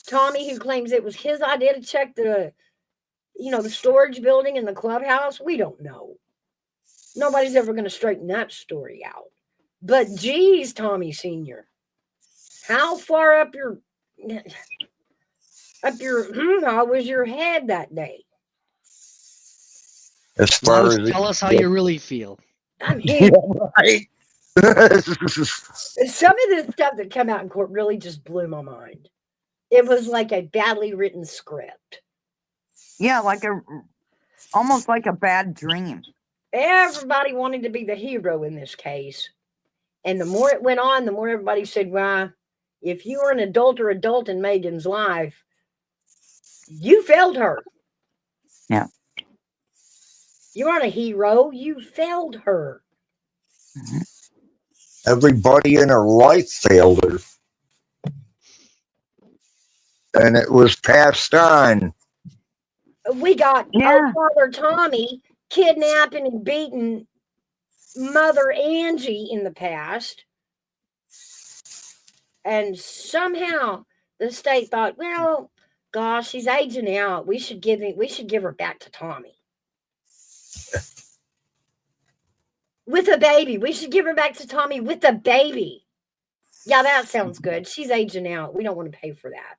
Tommy who claims it was his idea to check the storage building and the clubhouse? We don't know. Nobody's ever going to straighten that story out. But geez, Tommy Sr., how far up your was your head that day? As far as Tell us how you really feel. I mean, right. Some of the stuff that came out in court really just blew my mind. It was like a badly written script. Yeah, almost like a bad dream. Everybody wanted to be the hero in this case. And the more it went on, the more everybody said, well, if you were an adult in Megan's life, you failed her. Yeah. You aren't a hero. You failed her. Everybody in her life failed her. And it was passed on. We got Father Tommy kidnapping and beating Mother Angie in the past. And somehow the state thought, well, gosh, she's aging out. We should give her back to Tommy. With a baby. We should give her back to Tommy with a baby. Yeah, that sounds good. She's aging out. We don't want to pay for that.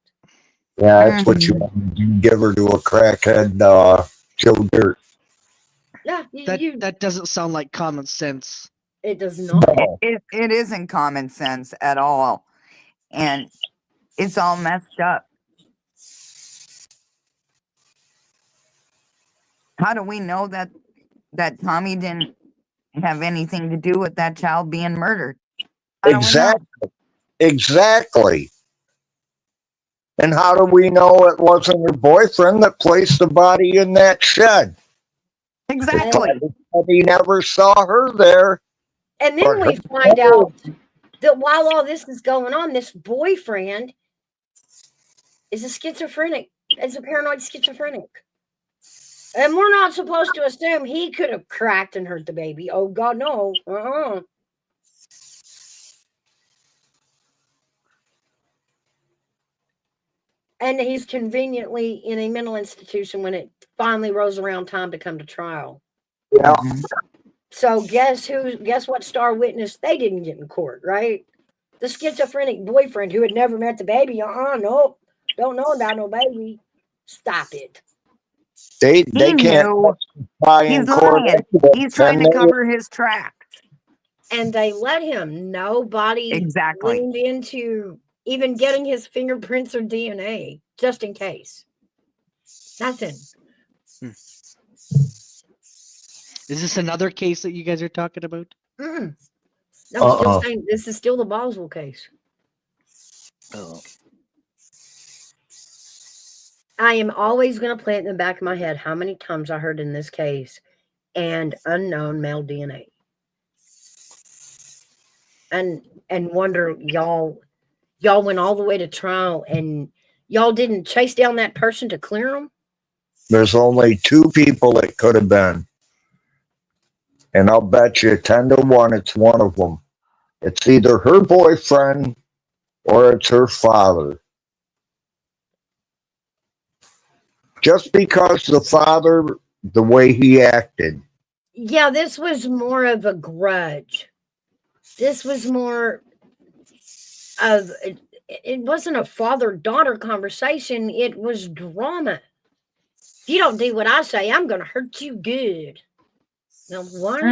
Yeah, that's what you want to do. Give her to a crackhead, Joe Dirt. Yeah, that doesn't sound like common sense. It does not. It isn't common sense at all. And it's all messed up. How do we know that Tommy didn't have anything to do with that child being murdered? Exactly. And how do we know it wasn't her boyfriend that placed the body in that shed? Exactly. He never saw her there. And then we find out that while all this is going on, this boyfriend is a schizophrenic, is a paranoid schizophrenic. And we're not supposed to assume he could have cracked and hurt the baby. Oh, God, no. And he's conveniently in a mental institution when it finally rolls around time to come to trial. Yeah. So guess what star witness they didn't get in court, right? The schizophrenic boyfriend who had never met the baby. Nope. Don't know about no baby. Stop it. They can't testify in court. He's trying to cover his tracks. And they let him. Nobody leaned into even getting his fingerprints or DNA, just in case. Nothing. Is this another case that you guys are talking about? I'm still saying this is still the Boswell case. Oh. I am always going to play it in the back of my head how many times I heard in this case and unknown male DNA. And wonder, y'all went all the way to trial and y'all didn't chase down that person to clear them? There's only two people it could have been. And I'll bet you 10 to 1 it's one of them. It's either her boyfriend or it's her father. Just because the father, the way he acted. Yeah, this was more of a grudge. This was more of, it wasn't a father-daughter conversation. It was drama. If you don't do what I say, I'm going to hurt you good. Now, what?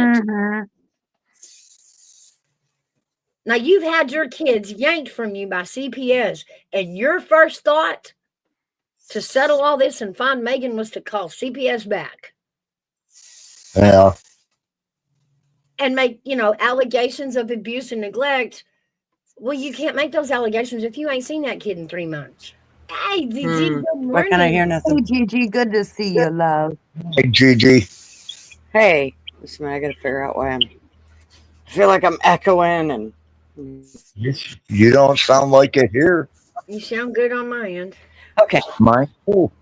Now, you've had your kids yanked from you by CPS, and your first thought to settle all this and find Megan was to call CPS back. Yeah. And make, allegations of abuse and neglect. Well, you can't make those allegations if you ain't seen that kid in 3 months. Hey, Gigi, good morning. Why can't I hear nothing? Hey, Gigi, good to see you, love. Hey, Gigi. Hey, listen, I gotta figure out why I feel like I'm echoing and. You don't sound like it here. You sound good on my end. Okay. Mine too. All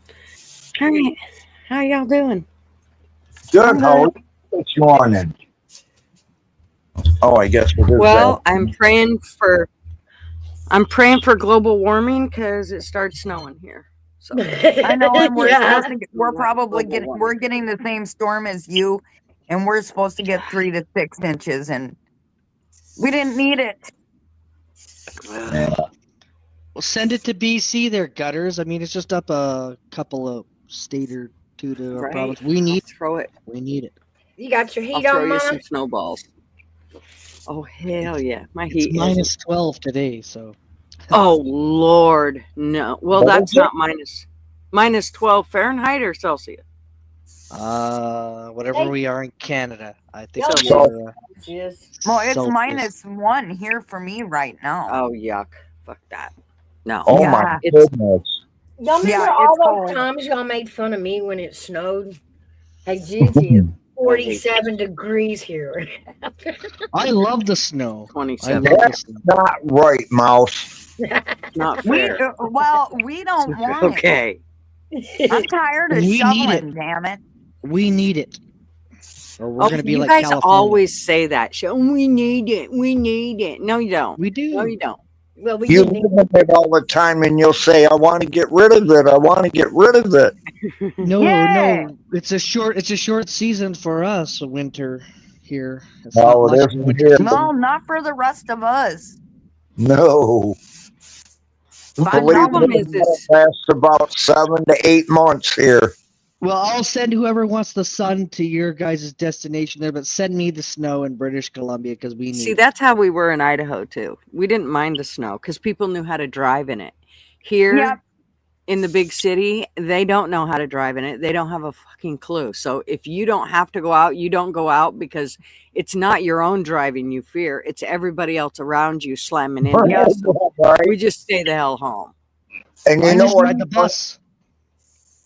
right. How y'all doing? Good. How are you this morning? Oh, I guess it is. Well, I'm praying for global warming because it started snowing here. So I know, and we're probably getting the same storm as you, and we're supposed to get 3 to 6 inches, and we didn't need it. Well, send it to BC. Their gutters. I mean, it's just up a couple of state or two to our province. We need throw it. We need it. You got your heat I'll throw on, you Mom? some snowballs. Oh hell yeah! My heat It's minus 12 today, so. Oh Lord, no. Well, that's not minus 12 Fahrenheit or Celsius. Whatever we are in Canada, I think. Well, it's -1 here for me right now. Oh yuck! Fuck that. No. Oh my goodness. Y'all remember all those times y'all made fun of me when it snowed? Hey, Gigi, it's 47 degrees here. I love the snow. 27. That's not right, Mouse. Not fair. We don't want Okay. it. I'm tired of We need shoveling, it. damn it. We need it. or we're going to be you like guys California. always say that shit. We need it. We need it. No, you don't. We do. No, you don't. Well, we You didn't. live in it all the time and you'll say, I want to get rid of it. I want to get rid of it. No, it's a short season for us. Winter here. It's not No, much it of a isn't winter here. season. No, not for the rest of us. No. But Believe problem me, is it lasts about 7 to 8 months here. Well, I'll send whoever wants the sun to your guys' destination there, but send me the snow in British Columbia because we need See, it. that's how we were in Idaho too. We didn't mind the snow because people knew how to drive in it. Here Yep. in the big city, they don't know how to drive in it. They don't have a fucking clue. So if you don't have to go out, you don't go out because it's not your own driving you fear. It's everybody else around you slamming into you. So we just stay the hell home. And you know just what? ride the bus.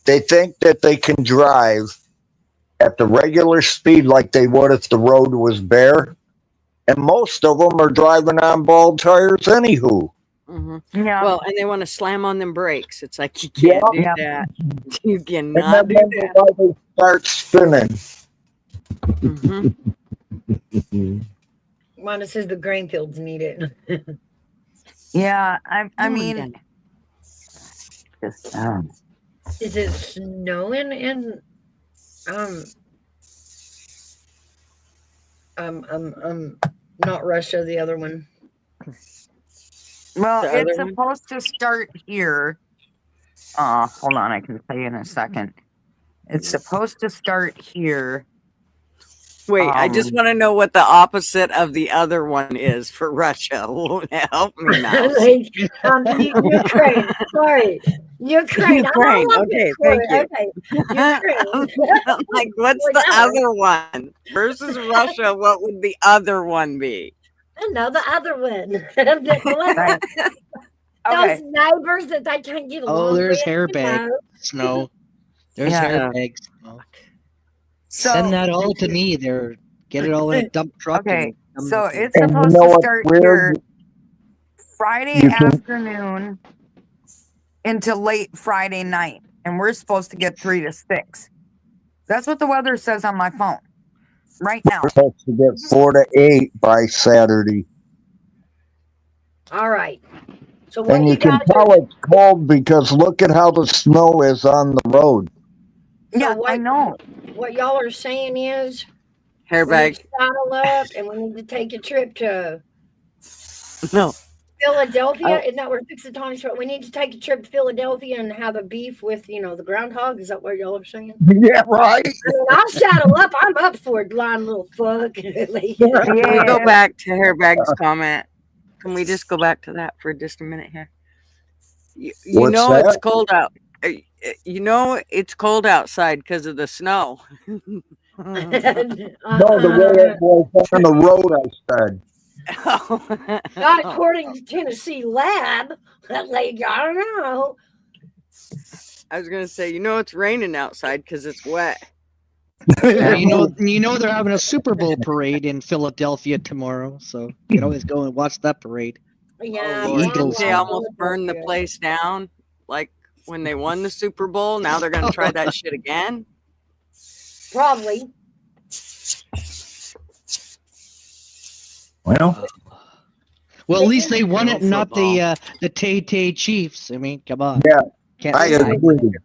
They think that they can drive at the regular speed like they would if the road was bare. And most of them are driving on bald tires anywho. Yeah. Well, and they want to slam on them brakes. It's like you can't do Yep. that. You And cannot then do that. why they start spinning. Wanda says the grain fields need it. Yeah, I Oh, mean, just, Is it snowing in not Russia, the other one? well, The other it's one? supposed to start here. Hold on, I can tell you in a second. It's supposed to start here. Wait, I just want to know what the opposite of the other one is for Russia. Help me, Mouse. Like, Ukraine. Sorry, Ukraine. Ukraine. Okay, thank you. Okay, Ukraine. I'm like, what's the other one versus Russia? What would the other one be? I know the other one. Those Okay. neighbors that they can't get along Oh, there's with, hair you bag know. snow. There's Yeah. hair bags. Snow. So Send that all to me there. Get it all in a dump truck. okay, and so dump it. it's And you supposed know to what's start weird? here Friday You can- afternoon into late Friday night, and we're supposed to get 3 to 6. That's what the weather says on my phone right now. We're supposed to get 4 to 8 by Saturday. All right. So what And you you can got to tell it's cold because look at how the snow is on the road. Yeah, I know. What y'all are saying is Hair we need bag. to saddle up and we need to take a trip to No. Philadelphia. Isn't that where Fixatoni's from? We need to take a trip to Philadelphia and have a beef with, the groundhog. Is that what y'all are saying? Yeah, right. I mean, I'll saddle up. I'm up for it, blind little fuck. Can we go back to Hair Bag's comment? Can we just go back to that for just a minute here? You What's know it's that? cold out. You know it's cold outside because of the snow. No, the way it was on the road, I said. Not according to Tennessee Lab. Like, I don't know. I was gonna say, it's raining outside because it's wet. Yeah, you know they're having a Super Bowl parade in Philadelphia tomorrow, so you can always go and watch that parade. Yeah, The Lord, Eagles. they almost burned the place down, like when they won the Super Bowl. Now they're gonna try that shit again. Probably. Well, Well, at least they won it, not the Tay Chiefs. I mean, come on. Yeah, Can't I deny agree. it.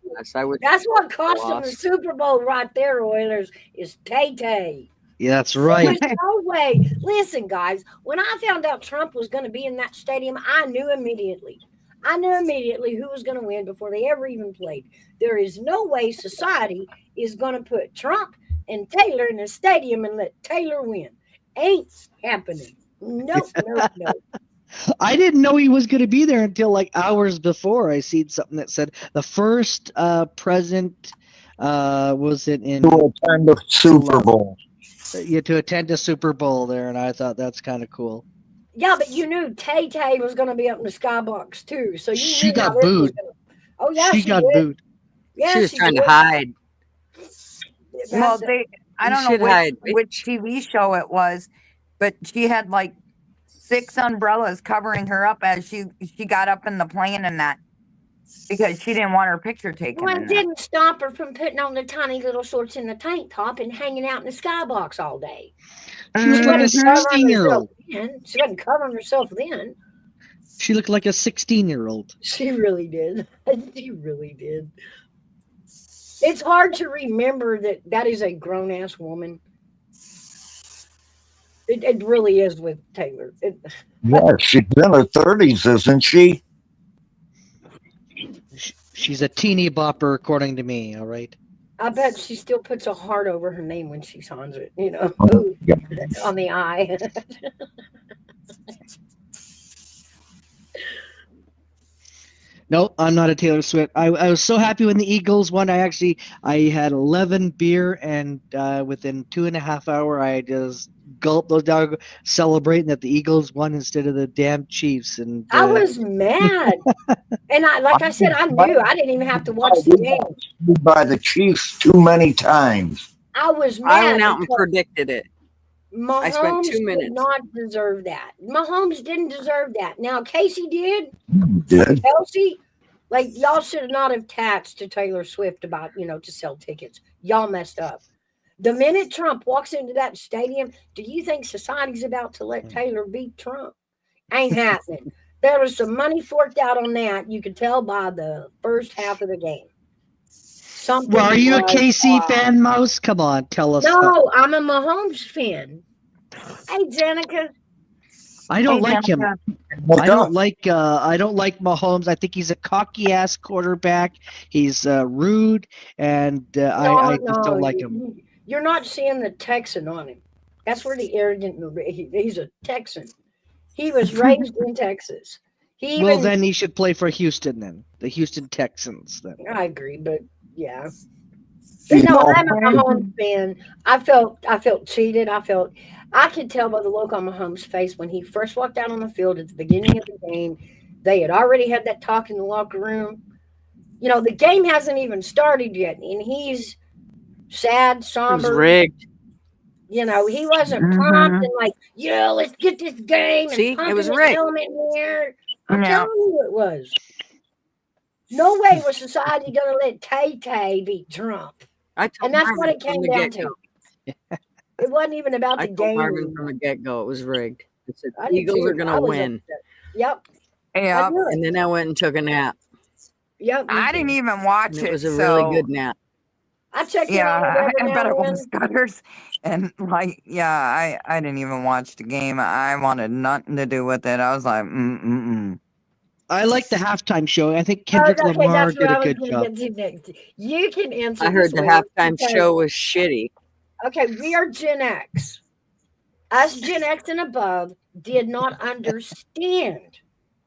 That's what cost them the lost. Super Bowl right there, Oilers, is Tay-Tay. Yeah, that's right. There's no way. Listen, guys, when I found out Trump was going to be in that stadium, I knew immediately. Who was going to win before they ever even played. There is no way society is going to put Trump and Taylor in a stadium and let Taylor win. Ain't happening. Nope. I didn't know he was going to be there until like hours before. I seen something that said the first president was it in To attend the Super Bowl. To attend a Super Bowl there, and I thought that's kind of cool. Yeah, but you knew Tay-Tay was going to be up in the skybox too, so She knew got how this was booed. gonna- Oh yeah, She got did. booed. Yeah, She was trying to did. hide. Well, I You don't know should hide. which TV show it was, but she had like 6 umbrellas covering her up as she got up in the plane and that. Because she didn't want her picture taken Well, in it that. didn't stop her from putting on the tiny little shorts and the tank top and hanging out in the skybox all day. She looked like a wasn't covering herself 16-year-old. then. She wasn't covering herself then. She looked like a 16-year-old. She really did. She really did. It's hard to remember that that is a grown ass woman. It really is with Taylor. Yeah, she's in her 30s, isn't she? She's a teeny bopper, according to me. All right. I bet she still puts a heart over her name when she signs it, on the eye. No, I'm not a Taylor Swift. I was so happy when the Eagles won. I had 11 beer, and within 2.5 hours, I just gulped those down, celebrating that the Eagles won instead of the damn Chiefs. And I was mad, and like I said, I knew I didn't even have to watch the game. By the Chiefs too many times. I was mad. I went out and predicted it. I spent Mahomes 2 did minutes. not deserve that. Mahomes didn't deserve that. Now Casey did. Did. Kelsey, like y'all should not have taxed to Taylor Swift about to sell tickets. Y'all messed up. The minute Trump walks into that stadium, do you think society's about to let Taylor beat Trump? Ain't happening. There was some money forked out on that. You could tell by the first half of the game. Something. Well, are you a was KC off. fan, Mouse? Come on, tell us. No, I'm a Mahomes fan. Hey, Jenica. I don't like him. I don't like Mahomes. I think he's a cocky ass quarterback. He's rude, and I just don't like him. You're not seeing the Texan on him. That's where the arrogant. He's a Texan. He was raised in Texas. Well, then he should play for Houston. Then the Houston Texans. Then I agree, but yeah. But no, I'm a Mahomes fan. I felt cheated. I could tell by the look on Mahomes' face when he first walked out on the field at the beginning of the game. They had already had that talk in the locker room. The game hasn't even started yet, and he's sad, somber. It was rigged. He wasn't pumped and like, let's get this game. See, and it was his rigged. helmet in the air. I'm telling you, it was. No way was society going to let Tay beat Trump. And that's what it came down to. It wasn't even about the game. Marvin from the get-go, it was rigged. It said, I the did Eagles too. are going I to was win. upset. Yep. Yeah. And then I went and took a nap. Yep. I didn't even watch And it. it was a so, really good nap. I checked Yeah, in on it every I bet now it and was then. gutters. And I didn't even watch the game. I wanted nothing to do with it. I was like, I like the halftime show. I think Kendrick Lamar that's did what a I was good going job. to get to next. You can answer I heard this the one halftime because- show was shitty. Okay, we are Gen X. Us Gen X and above did not understand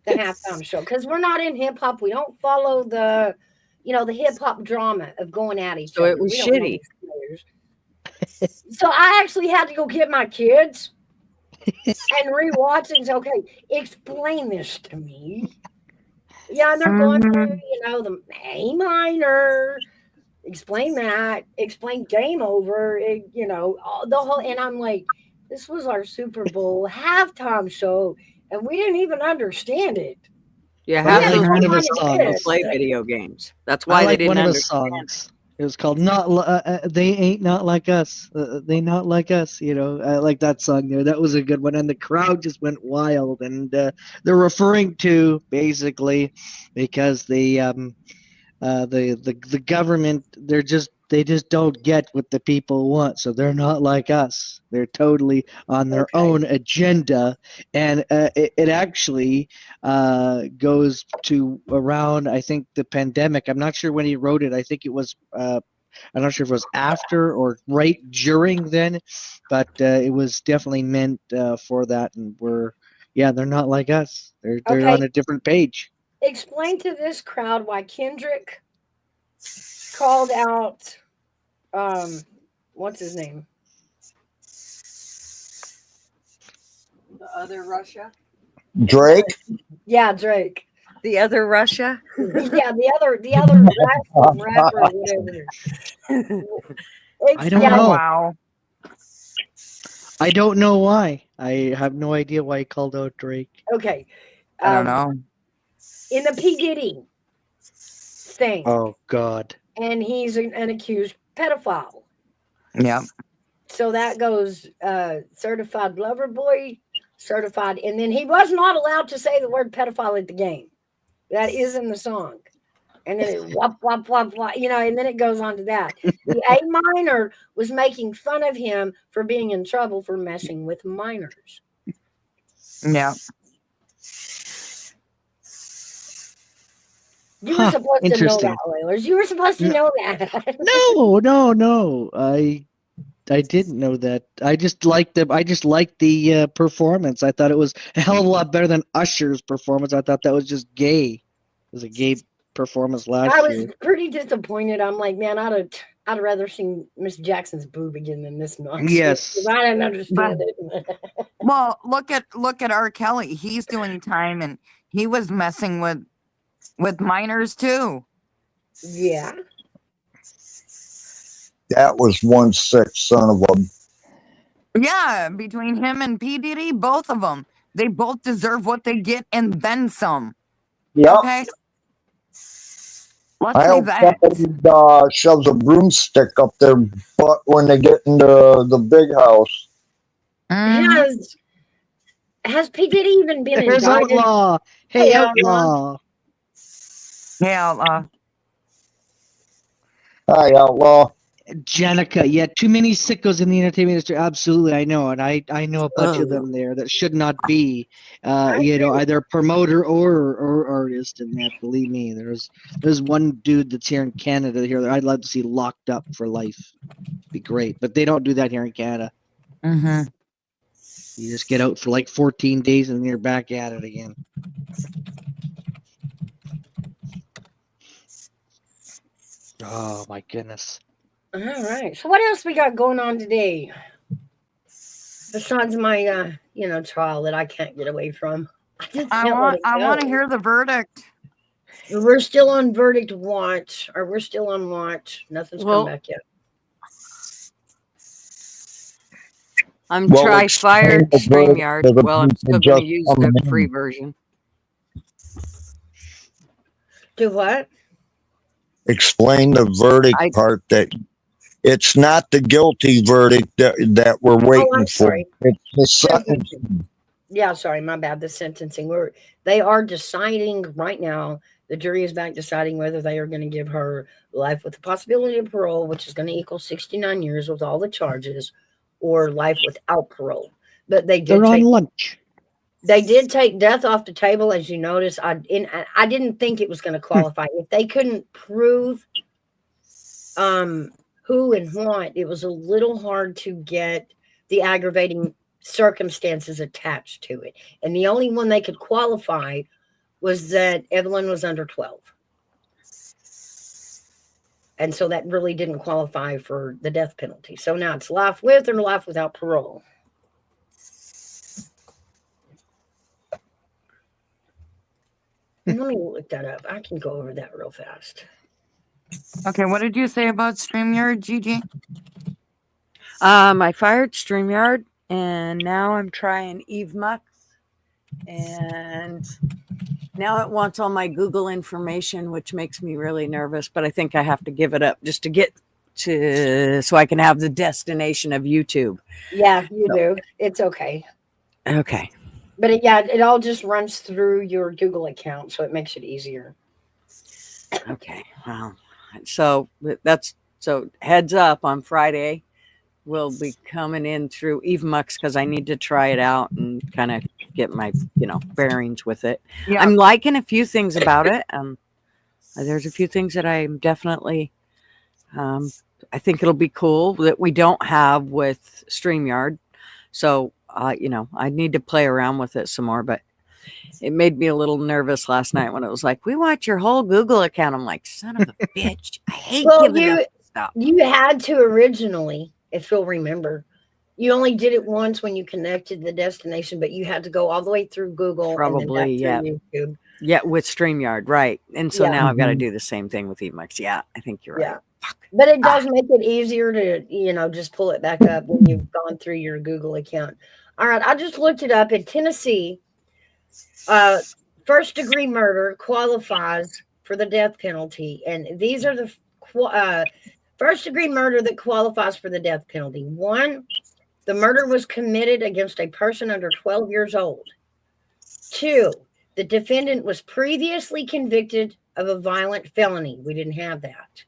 the halftime show because we're not in hip hop. We don't follow the hip hop drama of going at each So other. it was We don't know shitty. these players. So I actually had to go get my kids and rewatch it and say, okay, explain this to me. Yeah, and they're going through, the A minor. Explain that. Explain game over. The whole. And I'm like, this was our Super Bowl halftime show, and we didn't even understand it. Yeah, I half like those one of people his don't songs. play video games. That's why I they like didn't one of his understand. songs. It was called They Ain't Not Like Us. They Not Like Us. I like that song there. That was a good one. And the crowd just went wild. And they're referring to basically because the government, they just don't get what the people want. So they're not like us. They're totally on their own agenda. And it actually goes to around, I think, the pandemic. I'm not sure when he wrote it. I think it was I'm not sure if it was after or right during then, but it was definitely meant for that. And they're not like us. They're Okay. on a different page. Explain to this crowd why Kendrick called out, what's his name? The other Russia? Drake? Yeah, Drake. The other Russia? Yeah, the other rapper or whatever. I don't know. Wow. I don't know why. I have no idea why he called out Drake. Okay. I don't know. In the P. Diddy thing. Oh God. And he's an accused pedophile. Yeah. So that goes certified lover boy, certified, and then he was not allowed to say the word pedophile at the game. That is in the song. And then it wop, wop, wop, wop, and then it goes on to that. The A minor was making fun of him for being in trouble for messing with minors. Yeah. You were supposed to know that, Interesting. Oilers. You were supposed to know that. No. I didn't know that. I just liked the performance. I thought it was a hell of a lot better than Usher's performance. I thought that was just gay. It was a gay performance last I was year. pretty disappointed. I'm like, man, I'd rather sing Miss Jackson's boob again than this nonsense. Yes. 'Cause I didn't understand it. Well, look at R. Kelly. He's doing time, and he was messing with minors too. Yeah. That was one sick son of a. Yeah, between him and P. Diddy, both of them, they both deserve what they get and then some. Yep. Okay. Let's I say hope that. somebody shoves a broomstick up their butt when they get into the big house. Has P. Diddy even been There's indicted? Outlaw. Hey, Outlaw. Hey, Outlaw. Hi, Outlaw. Jenica, yeah, too many sickos in the entertainment industry. Absolutely, I know, and I know a bunch of them there that should not be, either promoter or artist. And that, believe me, there's one dude that's here in Canada here that I'd love to see locked up for life. Be great, but they don't do that here in Canada. Mm-hmm. You just get out for like 14 days and then you're back at it again. Oh my goodness. All right. So what else we got going on today? Besides my trial that I can't get away from. I want to hear the verdict. We're still on verdict watch, or we're still on watch. Nothing's come back yet. I'm fired StreamYard. Well, I'm still going to use the free version. Do what? Explain the verdict part, that it's not the guilty verdict that we're waiting for. Sorry. It's the sentencing. Yeah, sorry, my bad. The sentencing. They are deciding right now. The jury is back deciding whether they are going to give her life with the possibility of parole, which is going to equal 69 years with all the charges, or life without parole. But they're on lunch. They did take death off the table, as you notice. I didn't think it was going to qualify. If they couldn't prove who and what, it was a little hard to get the aggravating circumstances attached to it. And the only one they could qualify was that Evelyn was under 12. And so that really didn't qualify for the death penalty. So now it's life with or life without parole. Let me look that up. I can go over that real fast. Okay, what did you say about StreamYard, Gigi? I fired StreamYard, and now I'm trying EveMux, and now it wants all my Google information, which makes me really nervous, but I think I have to give it up just to get so I can have the destination of YouTube. Yeah, you do. It's okay. Okay. But it all just runs through your Google account, so it makes it easier. Okay. Wow. So heads up, on Friday we'll be coming in through EveMux because I need to try it out and kind of get my bearings with it. Yeah. I'm liking a few things about it. There's a few things that I'm definitely I think it'll be cool that we don't have with StreamYard. So I need to play around with it some more, but it made me a little nervous last night when it was like, we want your whole Google account. I'm like, son of a bitch. I hate giving up stuff. You had to originally, if you'll remember. You only did it once when you connected the destination, but you had to go all the way through Google. Probably, and then back through YouTube. Yeah, with StreamYard, right. And so now I've got to do the same thing with EveMux. Yeah, I think you're right. Yeah. But it does make it easier to, just pull it back up when you've gone through your Google account. All right, I just looked it up. In Tennessee, first-degree murder qualifies for the death penalty, and these are the first-degree murder that qualifies for the death penalty. 1, the murder was committed against a person under 12 years old. 2, the defendant was previously convicted of a violent felony. We didn't have that.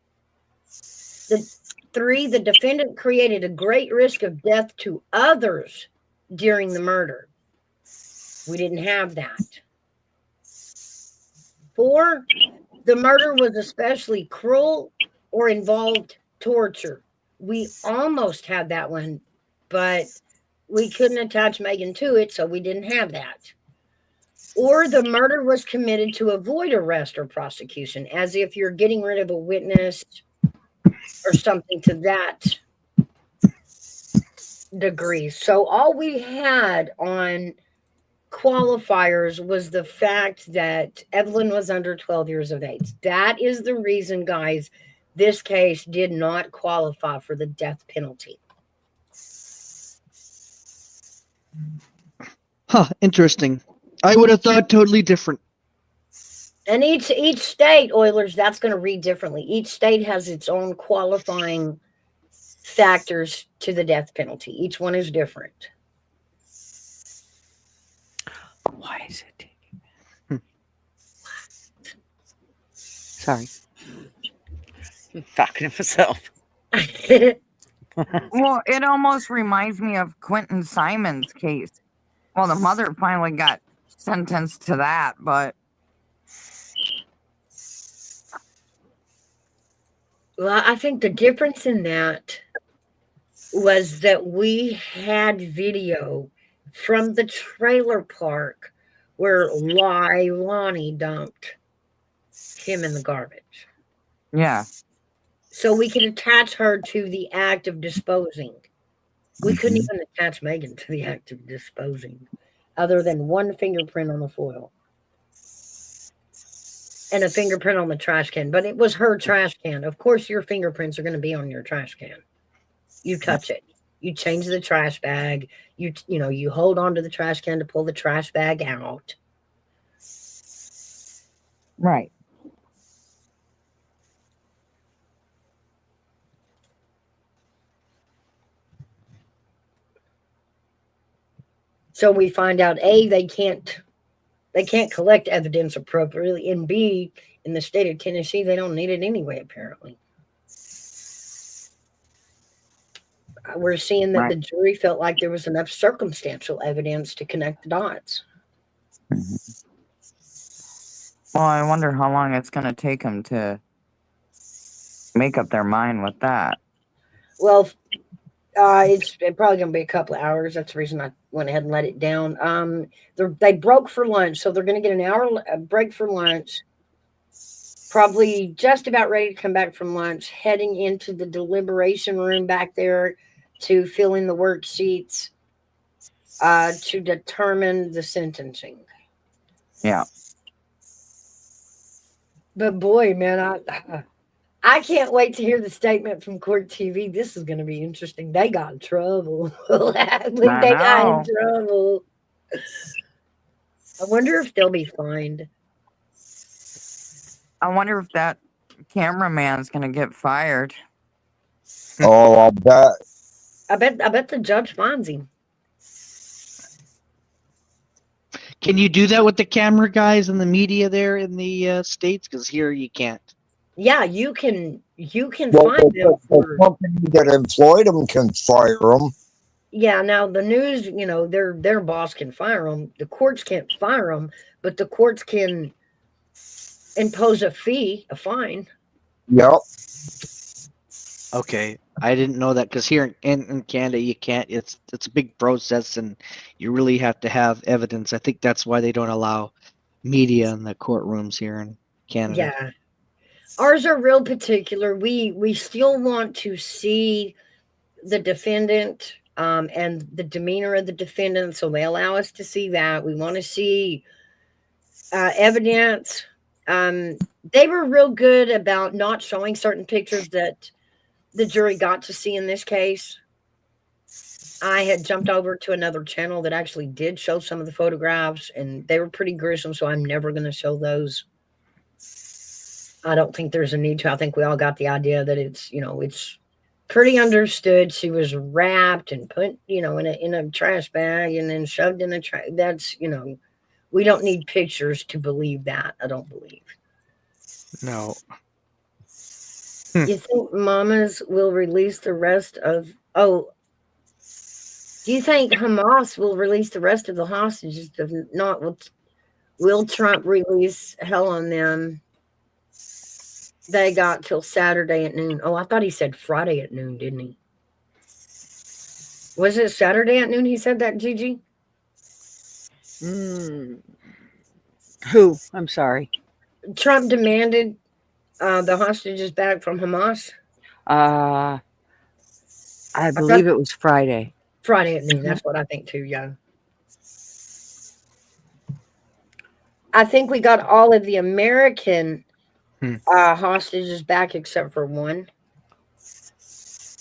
3, the defendant created a great risk of death to others during the murder. We didn't have that. 4, the murder was especially cruel or involved torture. We almost had that one, but we couldn't attach Megan to it, so we didn't have that. Or the murder was committed to avoid arrest or prosecution, as if you're getting rid of a witness or something to that degree. So all we had on qualifiers was the fact that Evelyn was under 12 years of age. That is the reason, guys, this case did not qualify for the death penalty. Huh, interesting. I would have thought totally different. And each state, Oilers, that's going to read differently. Each state has its own qualifying factors to the death penalty. Each one is different. Why is it taking? Sorry. I'm talking to myself. Well, it almost reminds me of Quentin Simon's case. Well, the mother finally got sentenced to that, but well, I think the difference in that was that we had video from the trailer park where Lonnie dumped him in the garbage. yeah. So we could attach her to the act of disposing. We couldn't even attach Megan to the act of disposing, other than one fingerprint on the foil and a fingerprint on the trash can. But it was her trash can. Of course, your fingerprints are going to be on your trash can. You touch it. You change the trash bag. You hold on to the trash can to pull the trash bag out. Right. So we find out A, they can't collect evidence appropriately, and B, in the state of Tennessee, they don't need it anyway, apparently. We're seeing that the jury felt like there was enough circumstantial evidence to connect the dots. Well, I wonder how long it's going to take them to make up their mind with that. Well, it's probably going to be a couple of hours. That's the reason I went ahead and let it down. They broke for lunch, so they're going to get an hour break for lunch. Probably just about ready to come back from lunch, heading into the deliberation room back there to fill in the worksheets to determine the sentencing. Yeah. But boy, man, I can't wait to hear the statement from Court TV. This is going to be interesting. They got in trouble. Got in trouble. I wonder if they'll be fined. I wonder if that cameraman's going to get fired. Oh, I'll bet. I bet the judge finds him. Can you do that with the camera guys and the media there in the States? Because here you can't. Yeah, you can find them. The company that employed them can fire them. Yeah, now the news, their boss can fire them. The courts can't fire them, but the courts can impose a fine. Yep. Okay, I didn't know that because here in Canada you can't. It's a big process, and you really have to have evidence. I think that's why they don't allow media in the courtrooms here in Canada. Yeah, ours are real particular. We still want to see the defendant and the demeanor of the defendant, so they allow us to see that. We want to see evidence. They were real good about not showing certain pictures that the jury got to see in this case. I had jumped over to another channel that actually did show some of the photographs, and they were pretty gruesome, so I'm never going to show those. I don't think there's a need to. I think we all got the idea that it's, it's pretty understood. She was wrapped and put, in a trash bag and then shoved in a trash. That's, we don't need pictures to believe that. I don't believe. No. You think mamas will release the rest of, do you think Hamas will release the rest of the hostages? If not, will Trump release hell on them? They got till Saturday at noon. Oh, I thought he said Friday at noon, didn't he? Was it Saturday at noon he said that, Gigi? Who? I'm sorry. Trump demanded the hostages back from Hamas. I believe it was Friday. Friday at noon. That's what I think too, yeah. I think we got all of the American hostages back except for one.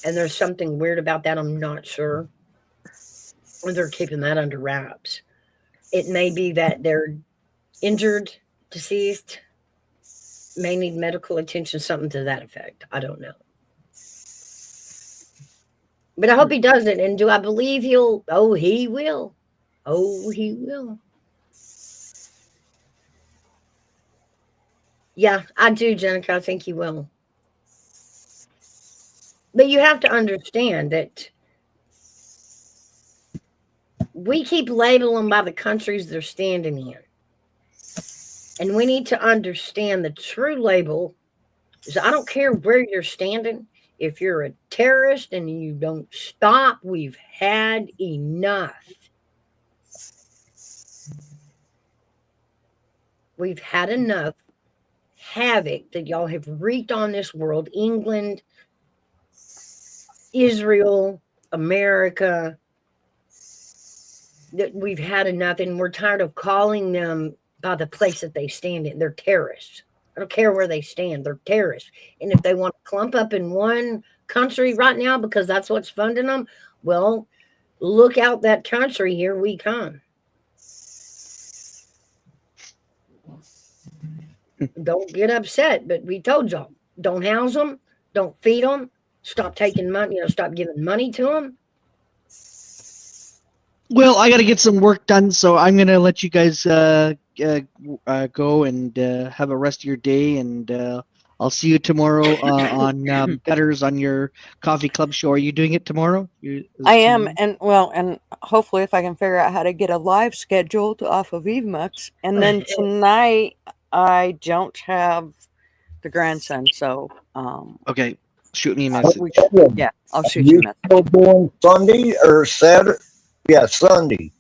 And there's something weird about that. I'm not sure. Or they're keeping that under wraps. It may be that they're injured, deceased, may need medical attention, something to that effect. I don't know. But I hope he does it. And do I believe he'll? Oh, he will. Oh, he will. Yeah, I do, Jenica. I think he will. But you have to understand that we keep labeling them by the countries they're standing in. And we need to understand the true label is I don't care where you're standing. If you're a terrorist and you don't stop, we've had enough. We've had enough havoc that y'all have wreaked on this world. England, Israel, America. That we've had enough, and we're tired of calling them by the place that they stand in. They're terrorists. I don't care where they stand. They're terrorists. And if they want to clump up in one country right now because that's what's funding them, well, look out that country. Here we come. Don't get upset, but we told y'all, don't house them, don't feed them, stop taking money, stop giving money to them. Well, I got to get some work done, so I'm going to let you guys go and have a rest of your day, and I'll see you tomorrow on Gutters on your coffee club show. Are you doing it tomorrow? I am, and hopefully if I can figure out how to get a live scheduled off of EveMux, and then tonight I don't have the grandson, so okay, shoot me a message. Yeah, I'll shoot you a message. Still doing Sunday or Saturday? Yeah, Sunday.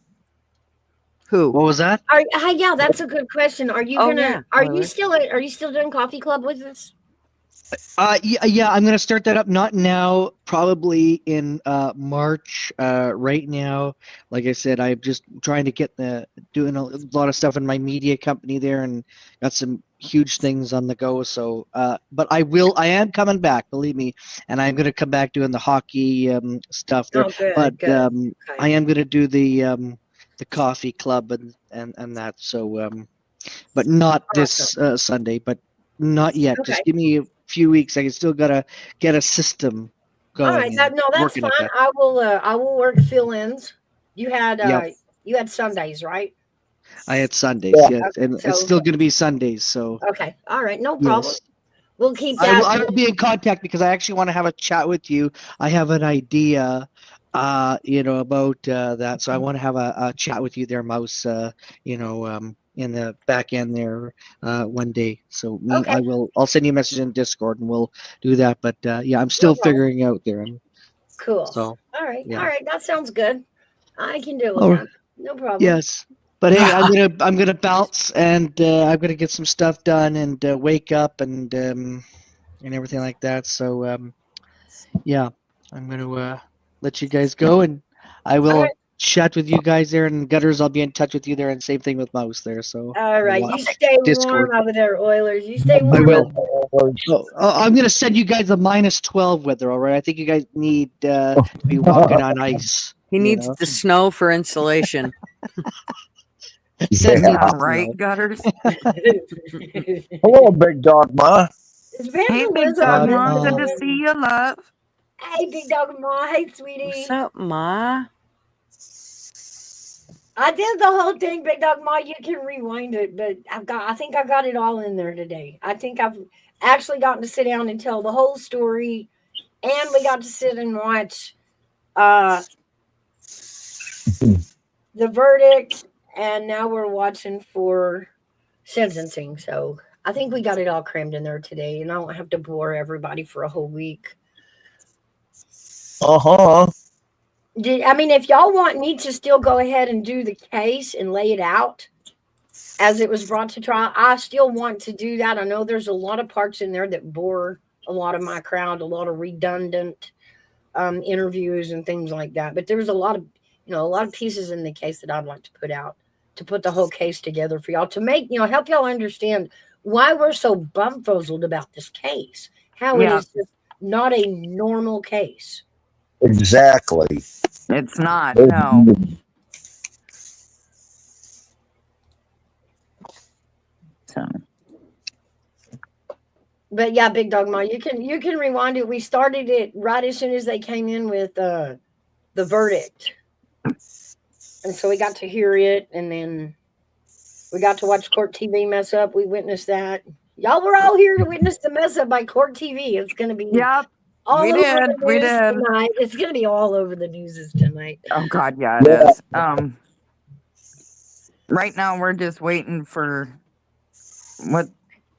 Who? What was that? Yeah, that's a good question. Are you Are you still doing coffee club with us? Yeah, I'm gonna start that up. Not now, probably in March. Right now, like I said, I'm just trying to get doing a lot of stuff in my media company there, and got some huge things on the go. So, but I am coming back, believe me, and I'm gonna come back doing the hockey stuff there. Oh, good, but good. Okay. I am gonna do the coffee club and that. So, but not this Sunday, but not yet. Okay. Just give me a few weeks. I can still gotta get a system going. All right, that's fine. That. I will work fill-ins. You had you had Sundays, right? I had Sundays, yes, and it's still going to be Sundays. So okay, all right, no problem. Yes. We'll keep that. I will be in contact because I actually want to have a chat with you. I have an idea, about that. So I want to have a chat with you there, Mouse. In the back end there one day. So I'll send you a message in Discord and we'll do that. But yeah, I'm still figuring out there. Cool. So all right, yeah. all right, that sounds good. I can deal with that. No problem. Yes. But hey, I'm gonna bounce and I'm gonna get some stuff done and wake up and everything like that. So yeah, I'm gonna let you guys go and I will chat with you guys there, and Gutters, I'll be in touch with you there, and same thing with Mouse there. So all right, you stay Discord. warm over there, Oilers. You stay warm. I will. I'm gonna send you guys a -12 weather. All right, I think you guys need to be walking on ice. He needs the snow for insulation. Send Yeah. me Right, Gutters? Hello, Big Dog Ma. Is Hey, Big vandalism Dog Dog Mom. Ma. Good to vandalism? see you, love. Hey, Big Dog Ma. Hey, What's sweetie. up, Ma? I did the whole thing, Big Dog Ma. You can rewind it, but I think I got it all in there today. I think I've actually gotten to sit down and tell the whole story, and we got to sit and watch uh the verdict, and now we're watching for sentencing. So I think we got it all crammed in there today, and I don't have to bore everybody for a whole week. Uh-huh. I mean, if y'all want me to still go ahead and do the case and lay it out as it was brought to trial, I still want to do that. I know there's a lot of parts in there that bore a lot of my crowd, a lot of redundant interviews and things like that. But there was a lot of, a lot of pieces in the case that I'd like to put out to put the whole case together for y'all to make, help y'all understand why we're so bumfuzzled about this case, how it Yeah, is just not a normal case. Exactly. it's not. No. So. But yeah, Big Dog Ma, you can rewind it. We started it right as soon as they came in with the verdict, and so we got to hear it, and then we got to watch Court TV mess up. We witnessed that. Y'all were all here to witness the mess up by Court TV. It's going to be Yep. all We over did. the We news did. tonight. It's going to be all over the news tonight. Oh God, yeah, it is. Right now we're just waiting for what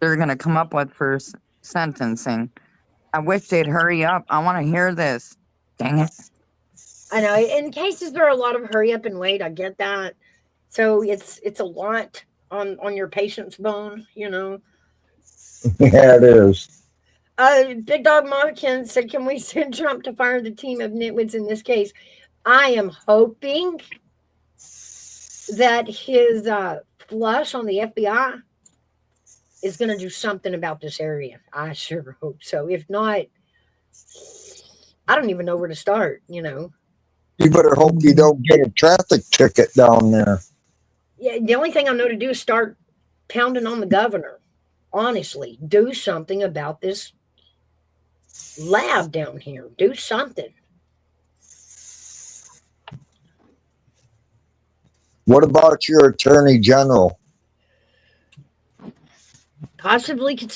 they're gonna come up with for sentencing. I wish they'd hurry up. I want to hear this. Dang it. I know in cases there are a lot of hurry up and wait. I get that. So it's a lot on your patient's bone. Yeah, it is. Big Dog Markin said, "Can we send Trump to fire the team of nitwits in this case?" I am hoping that his flush on the FBI is going to do something about this area. I sure hope so. If not, I don't even know where to start. You better hope you don't get a traffic ticket down there. Yeah, the only thing I know to do is start pounding on the governor. Honestly, do something about this lab down here. Do something. What about your attorney general? Possibly could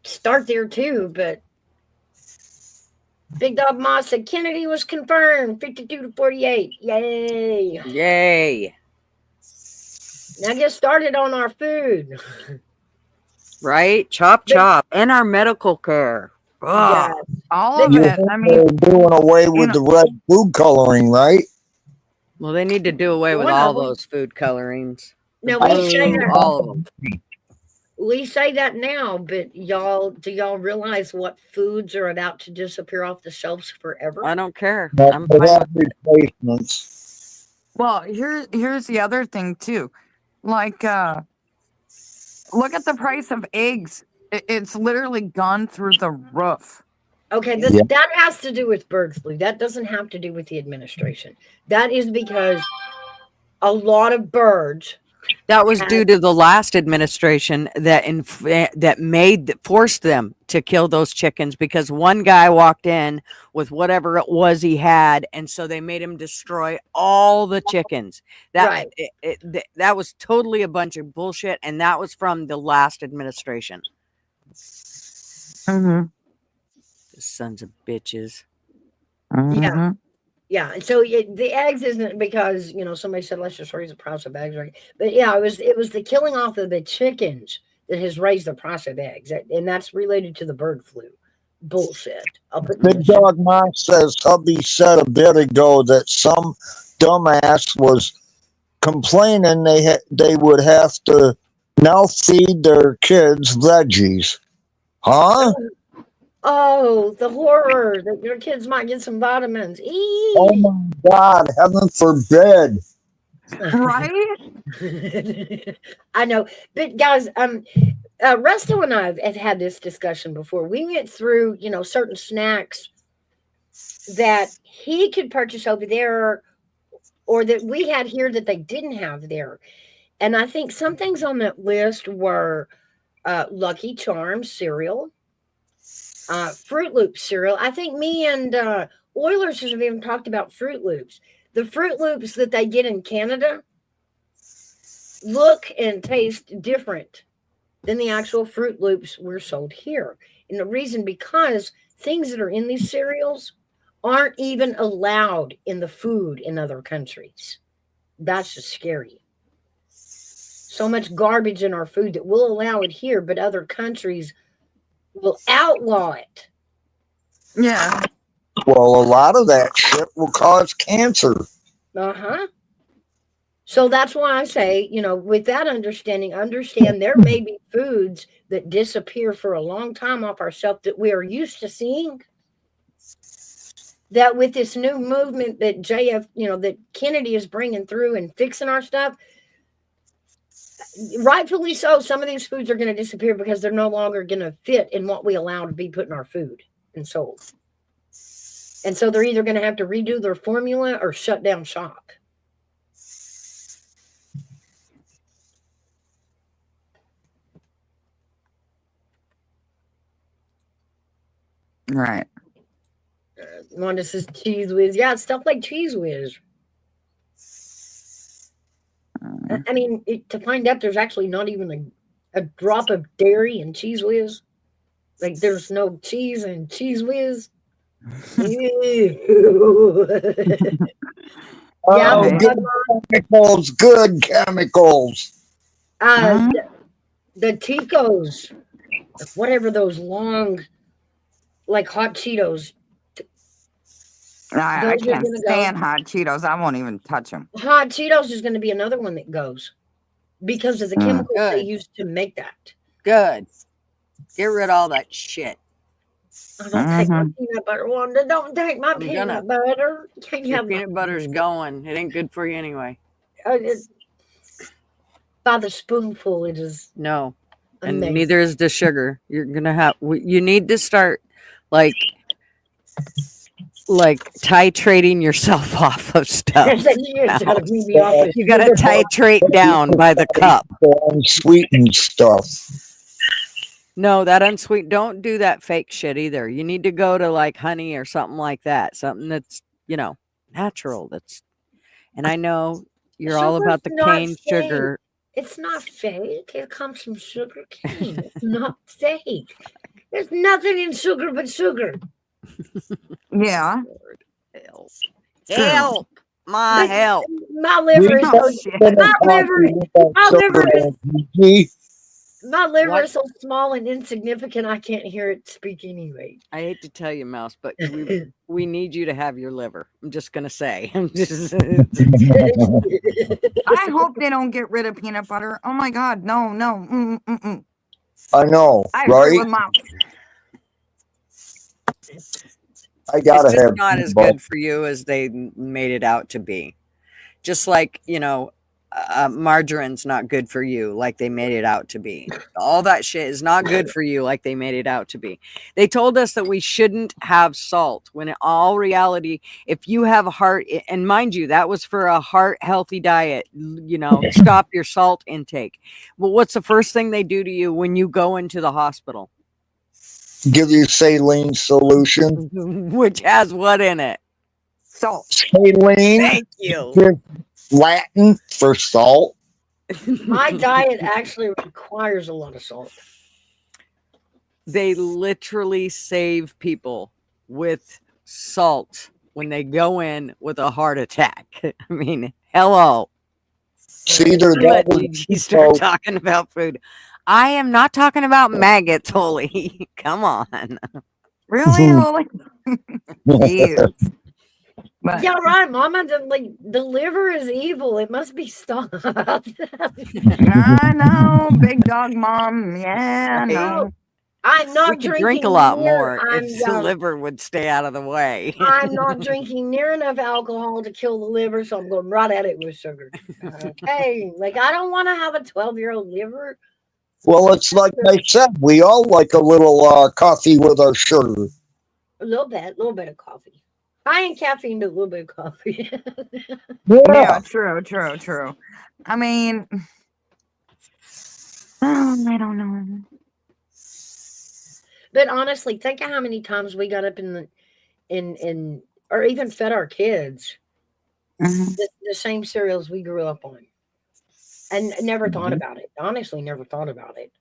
start there too, but Big Dog Moss said Kennedy was confirmed 52-48. Yay. Yay. Now get started on our food. Right? Chop, chop. And our medical care. Yeah. All of it. I mean, They're doing away with the red food coloring, right? Well, they need to do away with One all of 'em. those food colorings. No, The we say blue, that. all of them. We say that now, but do y'all realize what foods are about to disappear off the shelves forever? I don't care. But I'm they fine have with it. replacements. well, here's the other thing too. Like, look at the price of eggs. It's literally gone through the roof. Okay, that has to do with bird flu. That doesn't have to do with the administration. That is because a lot of birds. That was due to the last administration that forced them to kill those chickens because one guy walked in with whatever it was he had, and so they made him destroy all the chickens. That that was totally a bunch of bullshit, and that was from the last administration. Mm-hmm. The sons of bitches. Yeah. Yeah, and so the eggs isn't because somebody said let's just raise the price of eggs, right? But yeah, it was the killing off of the chickens that has raised the price of eggs, and that's related to the bird flu. Bullshit. Big Dog Mom says hubby said a bit ago that some dumbass was complaining they would have to now feed their kids veggies. Huh? Oh, the horror that your kids might get some vitamins. Eee. Oh my God, heaven forbid. Right? I know. But guys, Resto and I have had this discussion before. We went through, certain snacks that he could purchase over there or that we had here that they didn't have there. And I think some things on that list were Lucky Charms cereal, Fruit Loops cereal. I think me and Oilers have even talked about Fruit Loops. The Fruit Loops that they get in Canada look and taste different than the actual Fruit Loops we're sold here. And the reason because things that are in these cereals aren't even allowed in the food in other countries. That's just scary. So much garbage in our food that we'll allow it here, but other countries will outlaw it. Yeah. Well, a lot of that shit will cause cancer. Uh-huh. So that's why I say, with that understand there may be foods that disappear for a long time off our shelf that we are used to seeing. That with this new movement that that Kennedy is bringing through and fixing our stuff, rightfully so, some of these foods are going to disappear because they're no longer going to fit in what we allow to be put in our food and sold. And so they're either going to have to redo their formula or shut down shop. Right. Wanda says Cheese Whiz. Yeah, stuff like Cheese Whiz. I mean, to find out there's actually not even a drop of dairy in Cheese Whiz. Like, there's no cheese in Cheese Whiz. Ew. Oh, good chemicals, good chemicals. The Ticos, whatever those long, like hot Cheetos. I can't stand hot Cheetos. I won't even touch them. Hot Cheetos is going to be another one that goes because of the chemicals they use to make that. Good. Get rid of all that shit. I don't take my peanut butter, Wanda. Don't take my peanut butter. Can't Your have peanut butter's going. It ain't good for you anyway. By the spoonful, it is. No. And amazing. neither is the sugar. You're going to have, you need to start like titrating yourself off of stuff. You got to titrate down by the cup. Unsweetened stuff. No, that unsweet. Don't do that fake shit either. You need to go to like honey or something like that. Something that's, natural. And I know you're all about the cane sugar. It's not fake. It comes from sugar cane. It's not fake. There's nothing in sugar but sugar. Yeah. Help. My help. My liver is my liver is so small and insignificant I can't hear it speak anyway. I hate to tell you, Mouse, but we need you to have your liver. I'm just gonna say. I hope they don't get rid of peanut butter. Oh my God, no. I know, I agree right? with Mom. I gotta it's just have not as good for you as they made it out to be. Just like, margarine's not good for you like they made it out to be. All that shit is not good for you like they made it out to be. They told us that we shouldn't have salt when in all reality, if you have a heart, and mind you, that was for a heart healthy diet, stop your salt intake. Well, what's the first thing they do to you when you go into the hospital? Give you saline solution. Which has what in it? Salt. Saline. Thank you. Latin for salt. My diet actually requires a lot of salt. They literally save people with salt when they go in with a heart attack. I mean, hello. See, you start talking about food. I am not talking about maggots, Holy. Come on. Really, Holy? Jeez. But, yeah, right, Mama. The liver is evil. It must be stopped. I know, big dog mom. Yeah, no. I'm not we could drinking drink a lot near, more if the liver would stay out of the way. I'm not drinking near enough alcohol to kill the liver, so I'm going right at it with sugar. Okay, I don't want to have a 12-year-old liver. Well, it's like I said, we all like a little coffee with our sugar. A little bit of coffee. High in caffeine, but a little bit of coffee. Yeah, true. I mean, I don't know. But honestly, think of how many times we got up in or even fed our kids the same cereals we grew up on, and never thought about it. Honestly, never thought about it.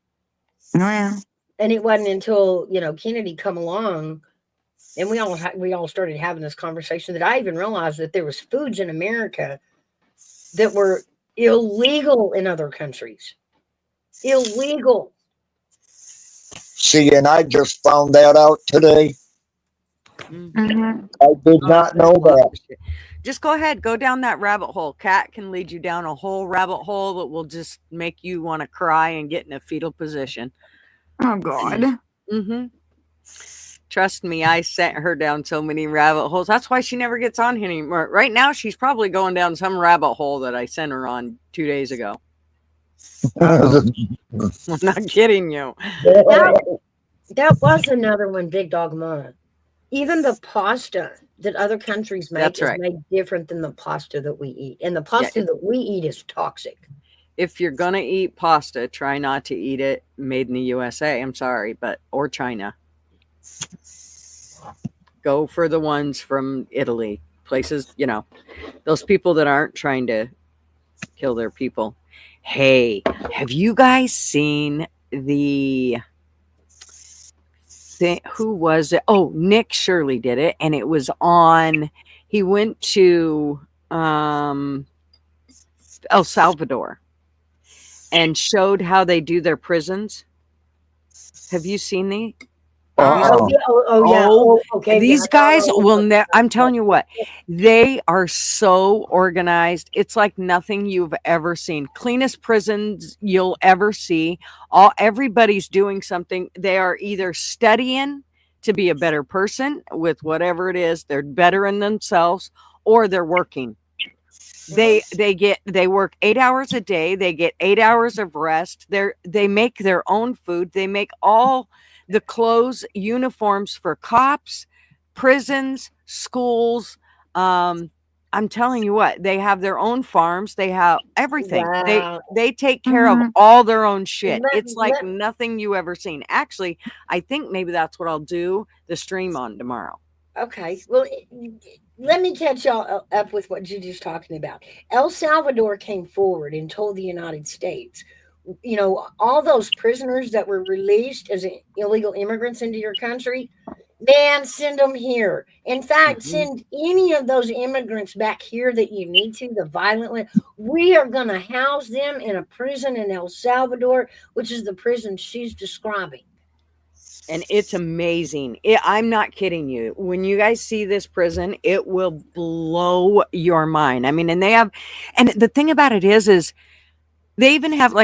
Oh, yeah. And it wasn't until Kennedy come along, and we all started having this conversation, that I even realized that there was foods in America that were illegal in other countries. Illegal. See, and I just found that out today. I did not know that. Just go ahead, go down that rabbit hole. Kat can lead you down a whole rabbit hole that will just make you want to cry and get in a fetal position. Oh God. Mm-hmm. Trust me, I sent her down so many rabbit holes. That's why she never gets on here anymore. Right now, she's probably going down some rabbit hole that I sent her on 2 days ago. I'm not kidding you. That was another one, Big Dog Mama. Even the pasta that other countries make That's is right. made different than the pasta that we eat. And the pasta that we eat is toxic. If you're going to eat pasta, try not to eat it made in the USA. I'm sorry, or China. Go for the ones from Italy. Places, those people that aren't trying to kill their people. Hey, have you guys seen the thing? Who was it? Oh, Nick Shirley did it, and it was on. He went to El Salvador and showed how they do their prisons. Have you seen the? Okay. These guys will I'm telling you what, they are so organized. It's like nothing you've ever seen. Cleanest prisons you'll ever see. Everybody's doing something. They are either studying to be a better person with whatever it is, they're bettering themselves, or they're working. They work 8 hours a day. They get 8 hours of rest. They make their own food. They make all the clothes, uniforms for cops, prisons, schools. I'm telling you what, they have their own farms. They have everything. Wow. They take care of all their own shit. Let- It's like let- nothing you ever seen. Actually, I think maybe that's what I'll do the stream on tomorrow. Okay. Well, let me catch y'all up with what Gigi's talking about. El Salvador came forward and told the United States, all those prisoners that were released as illegal immigrants into your country, man, send them here. In fact, send any of those immigrants back here that you need to, the violent one. We are going to house them in a prison in El Salvador, which is the prison she's describing. And it's amazing. I'm not kidding you. When you guys see this prison, it will blow your mind. I mean, and the thing about it is they even have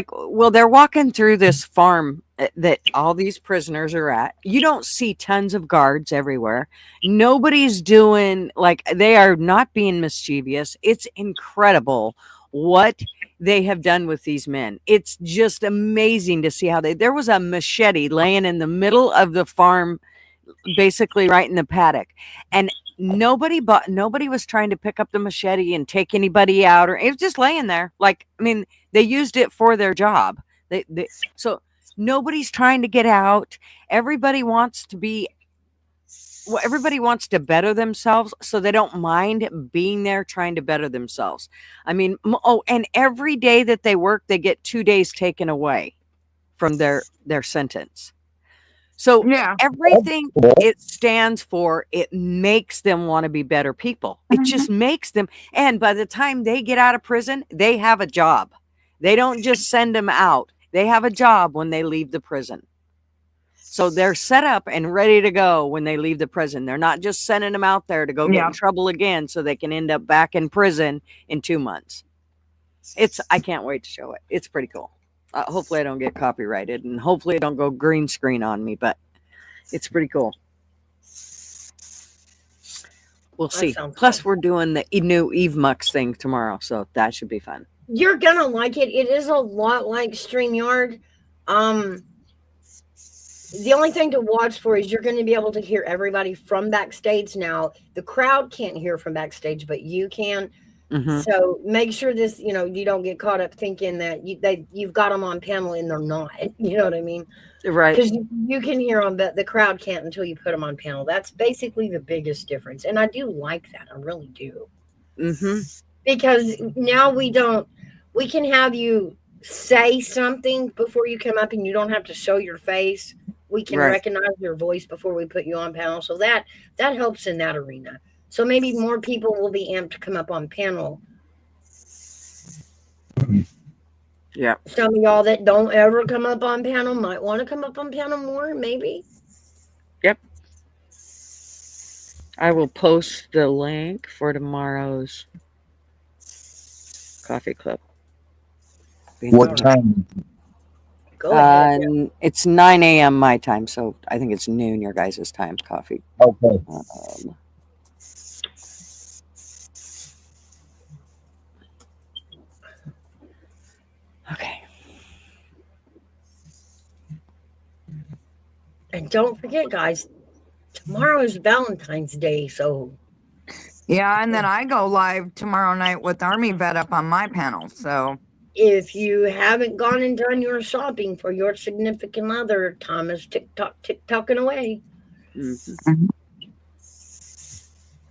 they're walking through this farm that all these prisoners are at. You don't see tons of guards everywhere. Nobody's doing, they are not being mischievous. It's incredible what they have done with these men. It's just amazing to see how there was a machete laying in the middle of the farm, basically right in the paddock. And nobody was trying to pick up the machete and take anybody out, or it was just laying there. They used it for their job. So nobody's trying to get out. Everybody wants to better themselves, so they don't mind being there trying to better themselves. And every day that they work, they get 2 days taken away from their sentence. So everything it stands for, it makes them want to be better people. It just makes them. And by the time they get out of prison, they have a job. They don't just send them out. They have a job when they leave the prison. So they're set up and ready to go when they leave the prison. They're not just sending them out there to go get in trouble again so they can end up back in prison in 2 months. I can't wait to show it. It's pretty cool. Hopefully I don't get copyrighted, and hopefully I don't go green screen on me, but it's pretty cool. We'll see. Plus, we're doing the new Eve Mux thing tomorrow, so that should be fun. You're gonna like it. It is a lot like StreamYard. The only thing to watch for is you're going to be able to hear everybody from backstage. Now, the crowd can't hear from backstage, but you can. Mhm. So make sure this, you don't get caught up thinking that you've got them on panel and they're not. You know what I mean? Right. Because you can hear them, but the crowd can't until you put them on panel. That's basically the biggest difference. And I do like that. I really do. Mm-hmm. Because now we can have you say something before you come up and you don't have to show your face. We can Right. recognize your voice before we put you on panel. So that helps in that arena. So maybe more people will be amped to come up on panel. Yeah. Some of y'all that don't ever come up on panel might want to come up on panel more, maybe. Yep. I will post the link for tomorrow's coffee club. What time? Go ahead. It's 9 a.m. my time, so I think it's noon your guys' time. Coffee. Okay. Okay. And don't forget, guys, tomorrow is Valentine's Day, so Yeah, and then I go live tomorrow night with Army Vet up on my panel. So if you haven't gone and done your shopping for your significant other, time is tick-tocking away. Mm-hmm.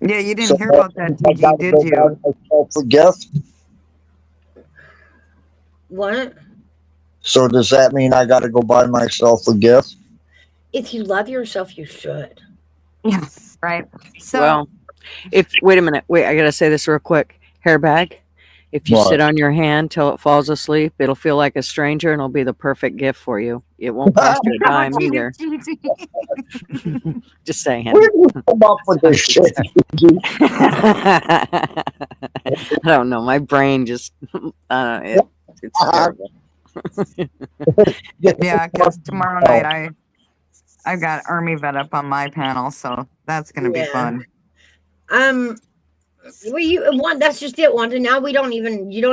Yeah, you didn't hear about that, TG, did you? For gift? What? So does that mean I got to go buy myself a gift? If you love yourself, you should. Yeah, right. So, well, wait a minute. Wait, I gotta say this real quick. Hair bag. If you What? sit on your hand till it falls asleep, it'll feel like a stranger and it'll be the perfect gift for you. It won't cost you a dime either. Just saying. Where do you come up with this shit? I don't know. My brain just it's terrible. yeah, because tomorrow night I've got Army Vet up on my panel, so that's gonna be fun. Well, that's just it, Wanda. Now you don't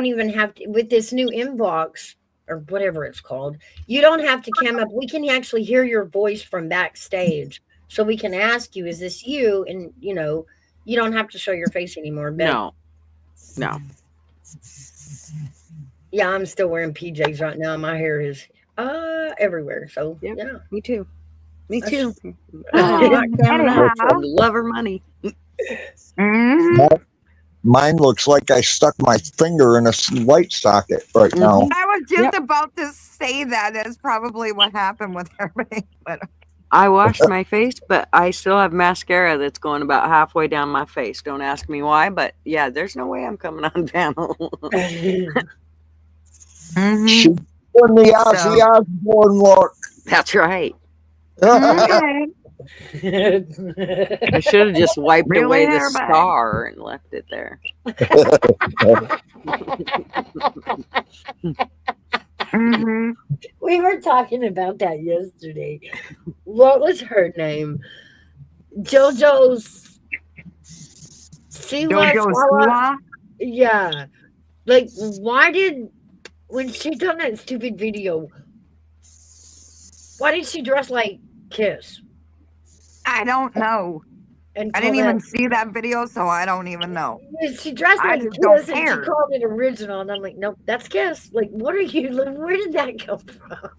even have to, with this new inbox or whatever it's called, you don't have to come up. We can actually hear your voice from backstage. So we can ask you, is this you? And you don't have to show your face anymore. But No. Yeah, I'm still wearing PJs right now. My hair is everywhere. So yep. yeah. Me too. Me That's too. Anyhow. Love her money. Mine looks like I stuck my finger in a light socket right now. I was just about to say that. That's probably what happened with everybody. But I washed my face, but I still have mascara that's going about halfway down my face. Don't ask me why, but yeah, there's no way I'm coming on panel. She's doing the Ozzy Osbourne look. That's right. okay. I should have just wiped away the scar and left it there. We were talking about that yesterday. What was her name? JoJo's Siwa? Yeah. Like, when she done that stupid video, why did she dress like Kiss? I don't know. And I didn't even see that video, so I don't even know. She dressed like just Kiss don't and she care. called it original. And I'm like, nope, that's Kiss. Like, what are you? Where did that come from?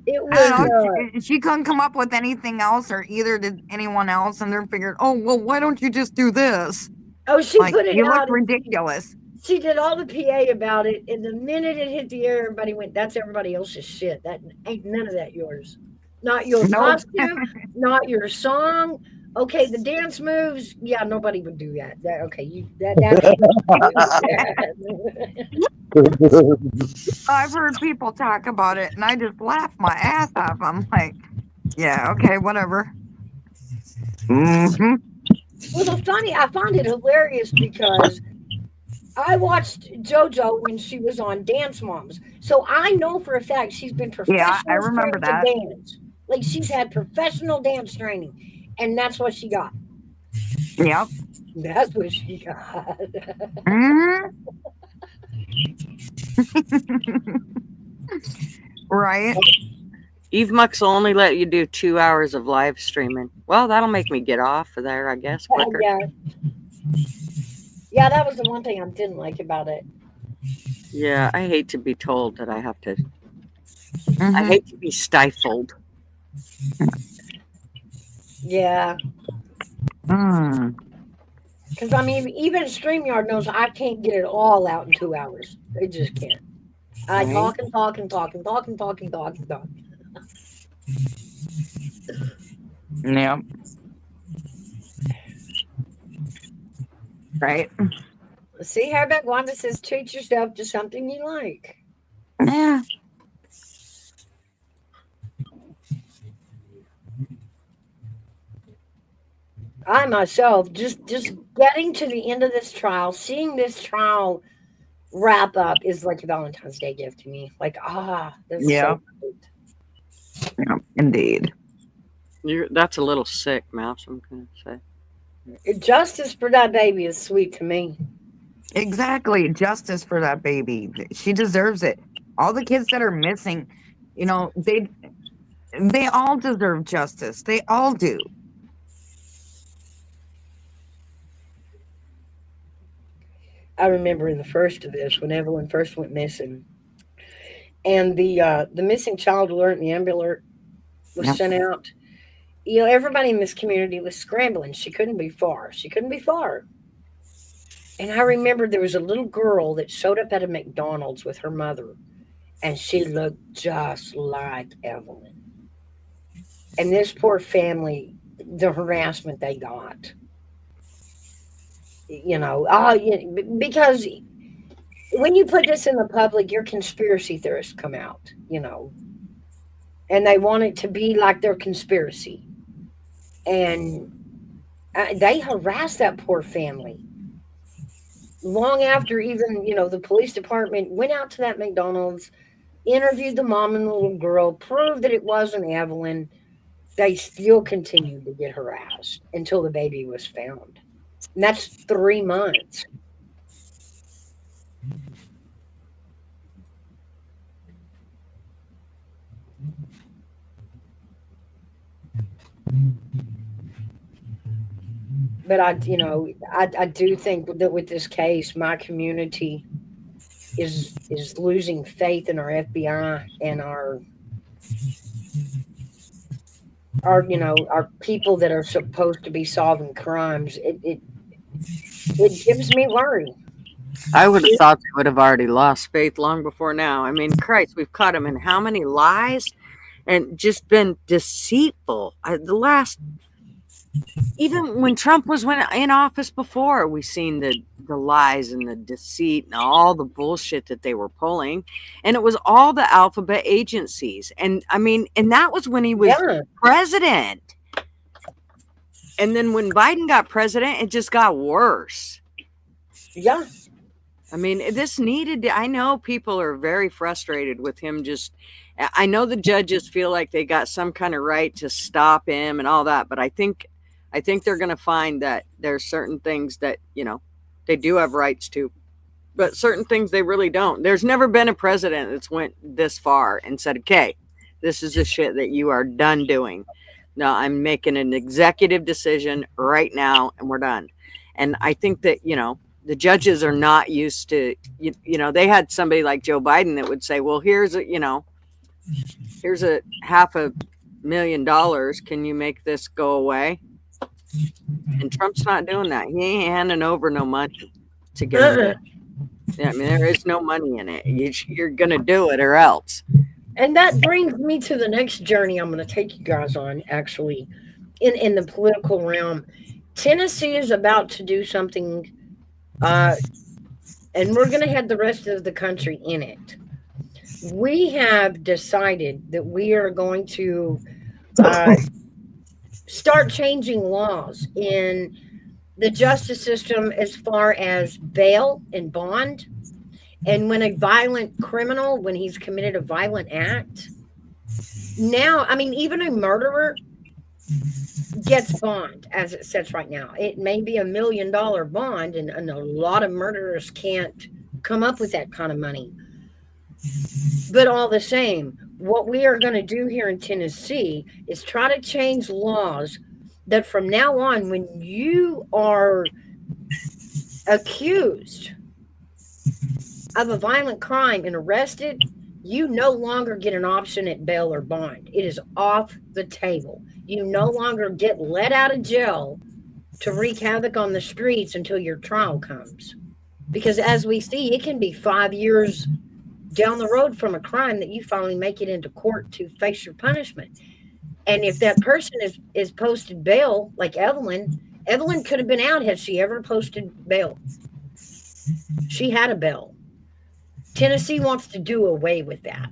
It was. I don't know. She couldn't come up with anything else, or either did anyone else, and they're figured, oh, well, why don't you just do this? Oh, she like, put it you out. look ridiculous. She did all the PA about it, and the minute it hit the air, everybody went, that's everybody else's shit. That ain't none of that yours. Not your costume, not your song. Okay, the dance moves, yeah, nobody would do that. I've heard people talk about it, and I just laugh my ass off. I'm like, yeah, okay, whatever. Well, I find it hilarious because I watched JoJo when she was on Dance Moms, so I know for a fact she's been professional. Yeah, I remember that. Dance. Like, she's had professional dance training, and that's what she got. Yep. That's what she got. Right. Eve Mux will only let you do 2 hours of live streaming. Well, that'll make me get off of there, I guess, quicker. Yeah, Yeah, that was the one thing I didn't like about it. Yeah, I hate to be told that I have to. I Mhm. hate to be stifled. Yeah, Mm. because I mean, even StreamYard knows I can't get it all out in 2 hours. They just can't. I Right? talk and talk and talk and talk and talk and talk and talk. Yep. Right? See, how about Wanda says, treat yourself to something you like. Yeah. I myself just getting to the end of this trial, seeing this trial wrap up is like a Valentine's Day gift to me. Like, that's Yeah. so great. Yep. Indeed. That's a little sick, Mouse. I'm gonna say. Justice for that baby is sweet to me. Exactly. Justice for that baby. She deserves it. All the kids that are missing, they all deserve justice. They all do. I remember in the first of this when Evelyn first went missing, and the missing child alert and the Amber Alert was Yep. sent out. You know, everybody in this community was scrambling. She couldn't be far. She couldn't be far. And I remember there was a little girl that showed up at a McDonald's with her mother, and she looked just like Evelyn. And this poor family, the harassment they got, because when you put this in the public, your conspiracy theorists come out, and they want it to be like their conspiracy. And they harassed that poor family long after even, the police department went out to that McDonald's, interviewed the mom and the little girl, proved that it wasn't Evelyn. They still continued to get harassed until the baby was found. And that's 3 months. But I do think that with this case, my community is losing faith in our FBI and our people that are supposed to be solving crimes. It gives me worry. I would have thought they would have already lost faith long before now. I mean, Christ, we've caught them in how many lies and just been deceitful. Even when Trump was in office before, we seen the lies and the deceit and all the bullshit that they were pulling, and it was all the alphabet agencies. And I mean, and that was when he was president. And then when Biden got president, it just got worse. Yeah. I mean, I know people are very frustrated with him. I know the judges feel like they got some kind of right to stop him and all that, but I think they're going to find that there's certain things that, they do have rights to, but certain things they really don't. There's never been a president that's went this far and said, okay, this is the shit that you are done doing. No, I'm making an executive decision right now and we're done. And I think that, the judges are not used to, they had somebody like Joe Biden that would say, well, here's a $500,000. Can you make this go away? And Trump's not doing that. He ain't handing over no money to get it. Yeah, I mean, there is no money in it. You're going to do it or else. And that brings me to the next journey I'm going to take you guys on, actually, in the political realm. Tennessee is about to do something, and we're going to have the rest of the country in it. We have decided that we are going to start changing laws in the justice system as far as bail and bond. And when a violent criminal, when he's committed a violent act, now, I mean, even a murderer gets bond as it sits right now. It may be $1 million bond, and a lot of murderers can't come up with that kind of money. But all the same, what we are going to do here in Tennessee is try to change laws that from now on, when you are accused of a violent crime and arrested, you no longer get an option at bail or bond. It is off the table. You no longer get let out of jail to wreak havoc on the streets until your trial comes. Because as we see, it can be 5 years down the road from a crime that you finally make it into court to face your punishment. And if that person is posted bail, like Evelyn could have been out had she ever posted bail. She had a bail. Tennessee wants to do away with that.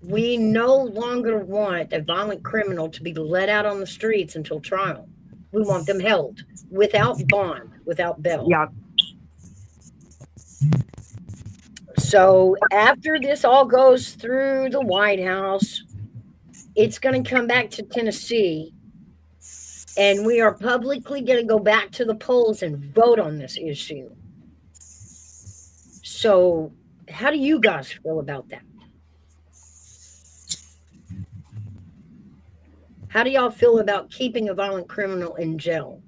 We no longer want a violent criminal to be let out on the streets until trial. We want them held without bond, without bail. Yeah. So after this all goes through the White House, it's going to come back to Tennessee, and we are publicly going to go back to the polls and vote on this issue. So how do you guys feel about that? How do y'all feel about keeping a violent criminal in jail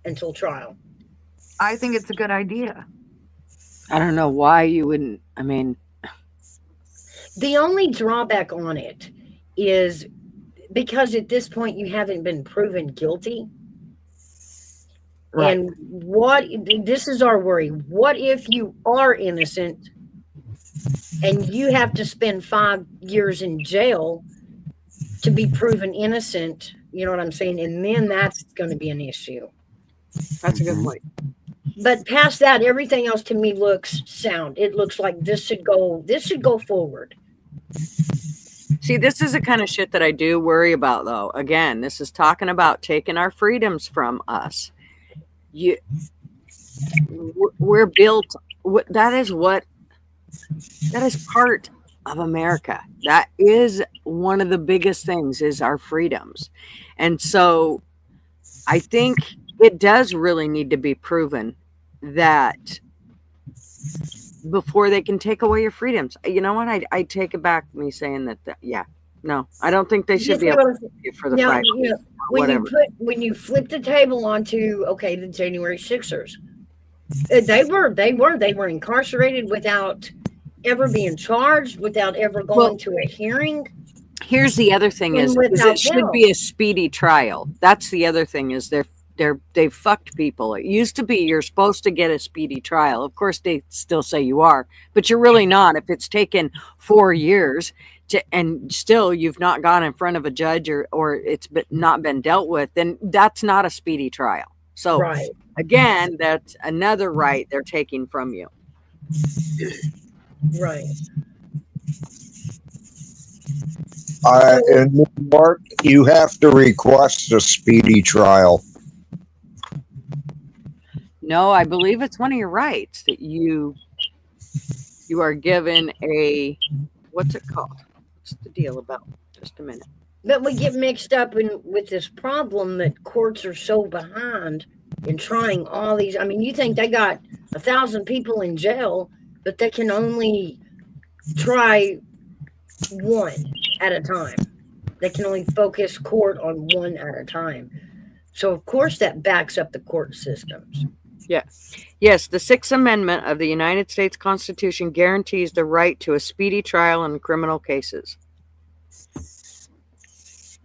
until trial? I think it's a good idea. I don't know why you wouldn't. I mean, the only drawback on it is because at this point you haven't been proven guilty. Right. And this is our worry. What if you are innocent and you have to spend 5 years in jail to be proven innocent? You know what I'm saying? And then that's going to be an issue. That's a good point. But past that, everything else to me looks sound. It looks like this should go forward. See, this is the kind of shit that I do worry about, though. Again, this is talking about taking our freedoms from us. We're built. That is part of America. That is one of the biggest things, is our freedoms. And so I think it does really need to be proven that before they can take away your freedoms. You know what? I take it back, me saying that yeah. No, I don't think they should be able to for the now, Friday. When you flip the table onto the January 6ers, they were incarcerated without ever being charged, without ever going to a hearing. Here's the other thing is it should be a speedy trial. That's the other thing is they fucked people. It used to be you're supposed to get a speedy trial. Of course, they still say you are, but you're really not. If it's taken 4 years and still you've not gone in front of a judge or it's not been dealt with, then that's not a speedy trial. So again, that's another right they're taking from you. Right. In New York, you have to request a speedy trial. No, I believe it's one of your rights that you are given a, what's it called? What's the deal about? Just a minute. But we get mixed up with this problem that courts are so behind in trying all these. I mean, you think they got 1,000 people in jail, but they can only try one at a time. They can only focus court on one at a time. So, of course, that backs up the court systems. Yeah. Yes, the Sixth Amendment of the United States Constitution guarantees the right to a speedy trial in criminal cases.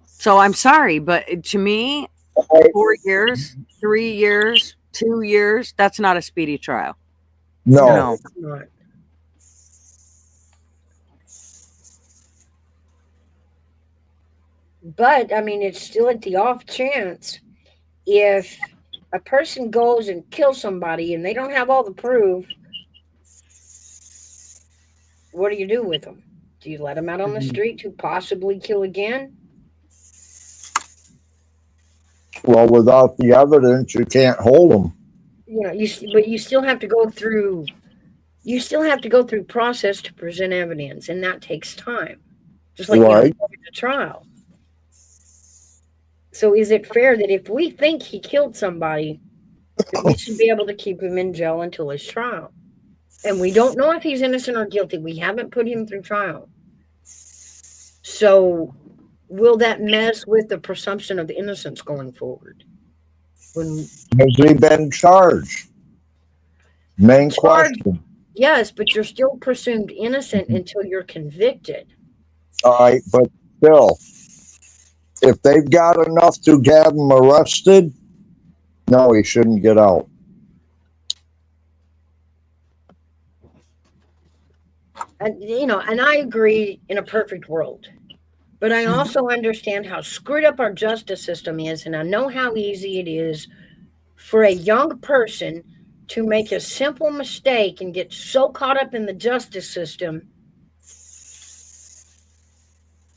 So I'm sorry, but to me, 4 years, 3 years, 2 years, that's not a speedy trial. No. It's not. But, I mean, it's still at the off chance if a person goes and kills somebody and they don't have all the proof, what do you do with them? Do you let them out on the street to possibly kill again? Well, without the evidence, you can't hold them. You know, but you still have to go through. You still have to go through process to present evidence, and that takes time, just like Right. the trial. So, is it fair that if we think he killed somebody, that we should be able to keep him in jail until his trial? And we don't know if he's innocent or guilty. We haven't put him through trial. So, will that mess with the presumption of innocence going forward? Has he been charged? Main Charged, question. yes, but you're still presumed innocent until you're convicted. All right, but still, if they've got enough to have him arrested, no, he shouldn't get out. And and I agree in a perfect world. But I also understand how screwed up our justice system is, and I know how easy it is for a young person to make a simple mistake and get so caught up in the justice system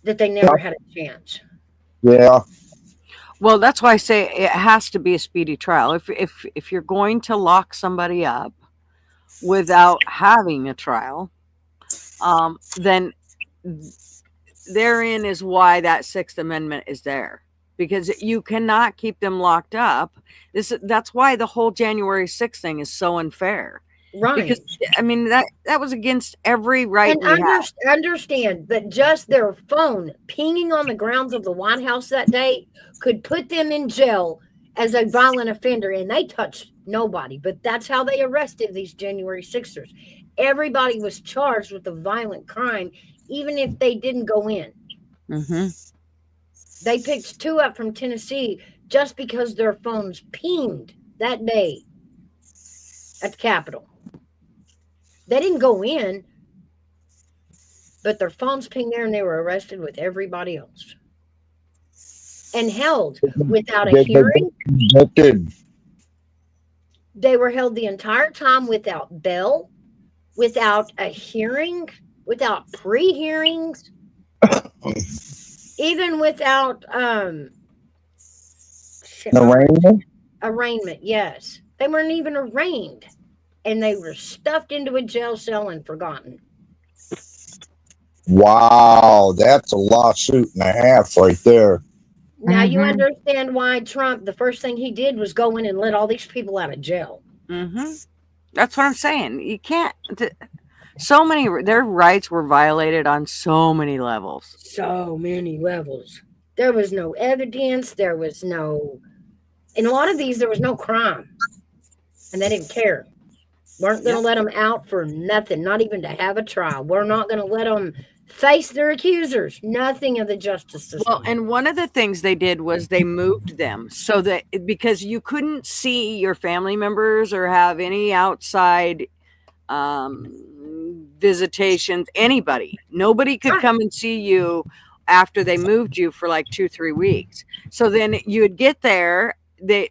that they never had a chance. Yeah. Well, that's why I say it has to be a speedy trial. If you're going to lock somebody up without having a trial, then therein is why that Sixth Amendment is there, because you cannot keep them locked up. That's why the whole January 6th thing is so unfair. Right. Because I mean that was against every right And we had. understand that just their phone pinging on the grounds of the White House that day could put them in jail as a violent offender, and they touched nobody. But that's how they arrested these January 6ers. Everybody was charged with a violent crime, even if they didn't go in. Mm-hmm. They picked 2 up from Tennessee just because their phones pinged that day at the Capitol. They didn't go in, but their phones pinged there and they were arrested with everybody else and held without a hearing. They were held the entire time without bail, without a hearing, without pre-hearings, even without arraignment. Yes, they weren't even arraigned, and they were stuffed into a jail cell and forgotten. Wow, that's a lawsuit and a half right there. Now you understand why Trump, the first thing he did was go in and let all these people out of jail. Mm-hmm. That's what I'm saying. You can't. So many their rights were violated on so many levels. So many levels. There was no evidence. There was no. In a lot of these, there was no crime, and they didn't care. Weren't going to let them out for nothing, not even to have a trial. We're not going to let them face their accusers. Nothing of the justice system. Well, and one of the things they did was they moved them so that because you couldn't see your family members or have any outside visitations, nobody could come and see you after they moved you for like 2-3 weeks. So then you'd get there, they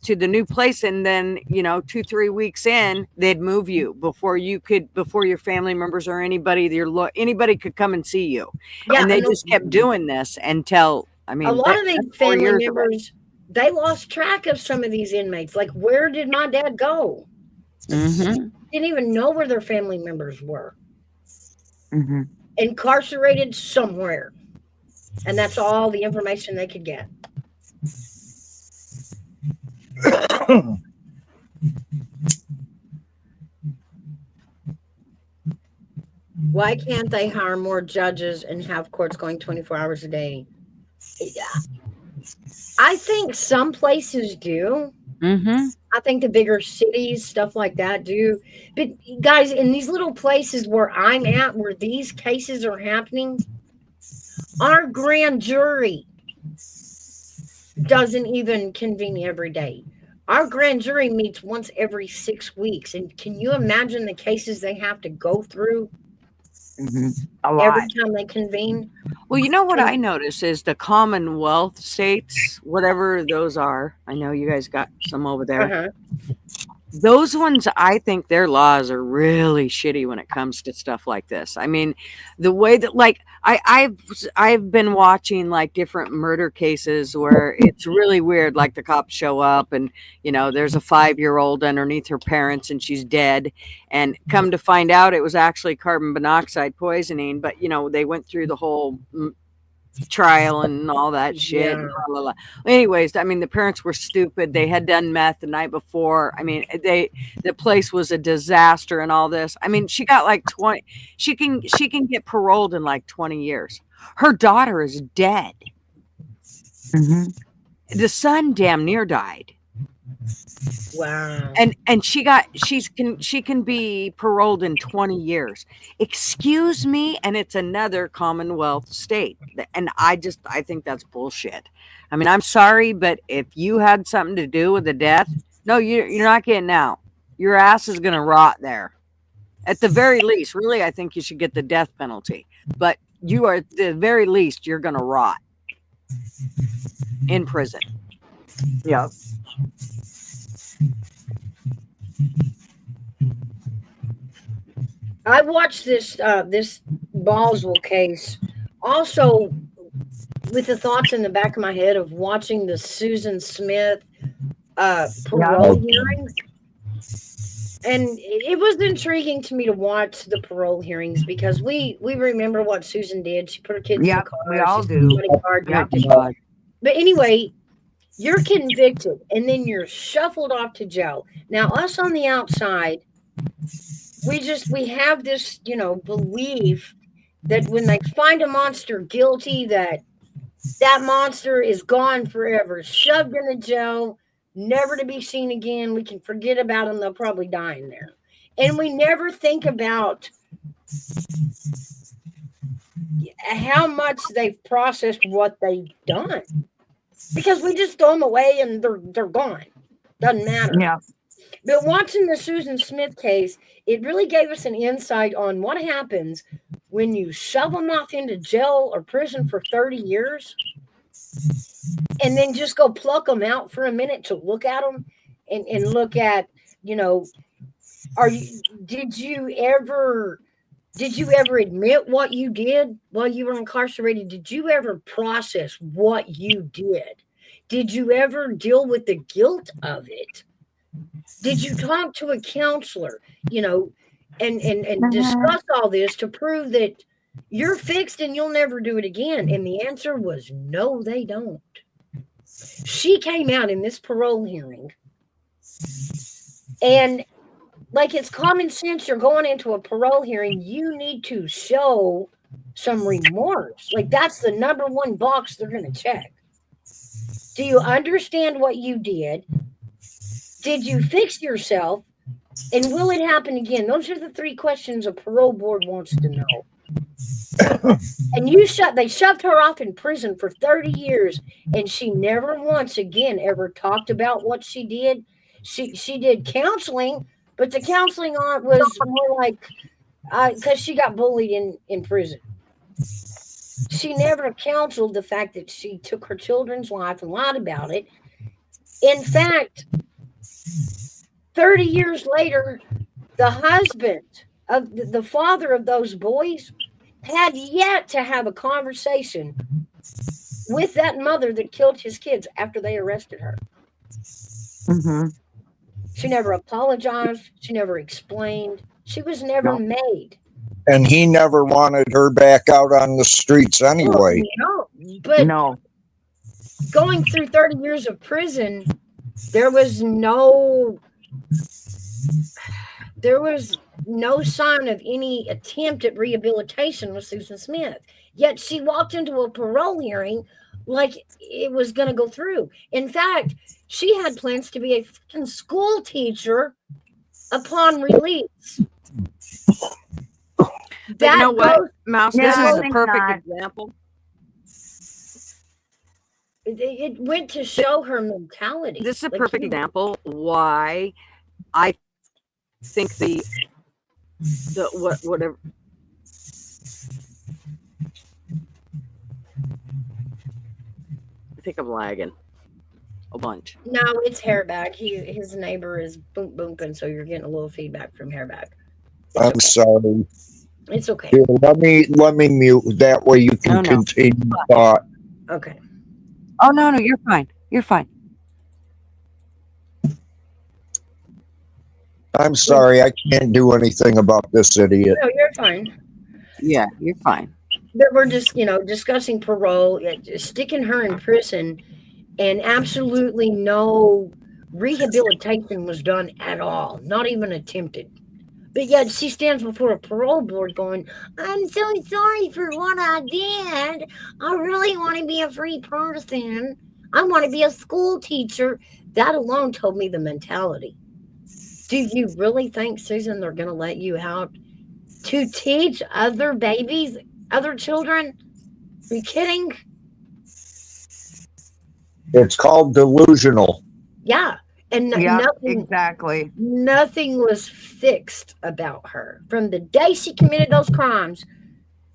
to the new place, and then 2-3 weeks in they'd move you before your family members or anybody could come and see you. Yeah, and they just kept doing this until a lot of these family members, they lost track of some of these inmates. Like, where did my dad go? Mm-hmm. Didn't even know where their family members were. Mm-hmm. Incarcerated somewhere, and that's all the information they could get. Why can't they hire more judges and have courts going 24 hours a day? I think some places do. Mm-hmm. I think the bigger cities, stuff like that, do. But guys, in these little places where I'm at, where these cases are happening, our grand jury doesn't even convene every day. Our grand jury meets once every 6 weeks. And can you imagine the cases they have to go through every time they convene? Well, you know what I notice is the Commonwealth states, whatever those are. I know you guys got some over there. Those ones, I think their laws are really shitty when it comes to stuff like this. I mean, the way that, like, I've been watching like different murder cases where it's really weird. Like the cops show up and there's a 5-year-old underneath her parents and she's dead, and come to find out it was actually carbon monoxide poisoning. But they went through the whole trial and all that shit. Yeah. Blah, blah, blah. Anyways, I mean, the parents were stupid. They had done meth the night before. I mean, the place was a disaster and all this. I mean, she got like 20. She can get paroled in like 20 years. Her daughter is dead. Mm-hmm. The son damn near died. Wow. And she can be paroled in 20 years. Excuse me, and it's another Commonwealth state. And I think that's bullshit. I mean, I'm sorry, but if you had something to do with the death, no, you're not getting out. Your ass is gonna rot there. At the very least, really, I think you should get the death penalty. But you are, at the very least, you're gonna rot in prison. Yep. I watched this Boswell case also with the thoughts in the back of my head of watching the Susan Smith parole hearings. And it was intriguing to me to watch the parole hearings because we remember what Susan did. She put her kids in the car. We all She's do. bodyguard, Yep. But anyway, you're convicted and then you're shuffled off to jail. Now, us on the outside, we have this, belief that when they find a monster guilty, that monster is gone forever, shoved in a jail, never to be seen again. We can forget about them. They'll probably die in there. And we never think about how much they've processed what they've done, because we just throw them away and they're gone. Doesn't matter. Yeah. But watching the Susan Smith case, it really gave us an insight on what happens when you shove them off into jail or prison for 30 years and then just go pluck them out for a minute to look at them and look at, did you ever admit what you did while you were incarcerated? Did you ever process what you did? Did you ever deal with the guilt of it? Did you talk to a counselor, and discuss all this to prove that you're fixed and you'll never do it again? And the answer was no, they don't. She came out in this parole hearing, and like, it's common sense. You're going into a parole hearing, you need to show some remorse. Like, that's the number one box they're going to check. Do you understand what you did? Did you fix yourself? And will it happen again? Those are the three questions a parole board wants to know. And they shoved her off in prison for 30 years, and she never once again ever talked about what she did. She did counseling, but the counseling was more like because she got bullied in prison. She never counseled the fact that she took her children's life and lied about it. In fact, 30 years later, the husband of the father of those boys had yet to have a conversation with that mother that killed his kids after they arrested her. Mm-hmm. She never apologized. She never explained. She was never made. And he never wanted her back out on the streets anyway. But going through 30 years of prison, there was no sign of any attempt at rehabilitation with Susan Smith. Yet she walked into a parole hearing like it was going to go through. In fact, she had plans to be a freaking school teacher upon release. But you know what, Mouse? This is a perfect example. It went to show her mentality. This is a perfect example why I think whatever. I think I'm lagging a bunch. No, it's Hairback. His neighbor is booping, so you're getting a little feedback from Hairback. I'm sorry. It's okay. Here, let me mute. That way you can continue thought. Okay. Oh no, you're fine. You're fine. I'm sorry, I can't do anything about this idiot. No, you're fine. Yeah, you're fine. But we're just, discussing parole, sticking her in prison, and absolutely no rehabilitation was done at all, not even attempted. But yet she stands before a parole board going, I'm so sorry for what I did. I really want to be a free person. I want to be a school teacher. That alone told me the mentality. Do you really think, Susan, they're going to let you out to teach other babies, other children? Are you kidding? It's called delusional. Yeah. And Yeah, exactly. nothing was fixed about her from the day she committed those crimes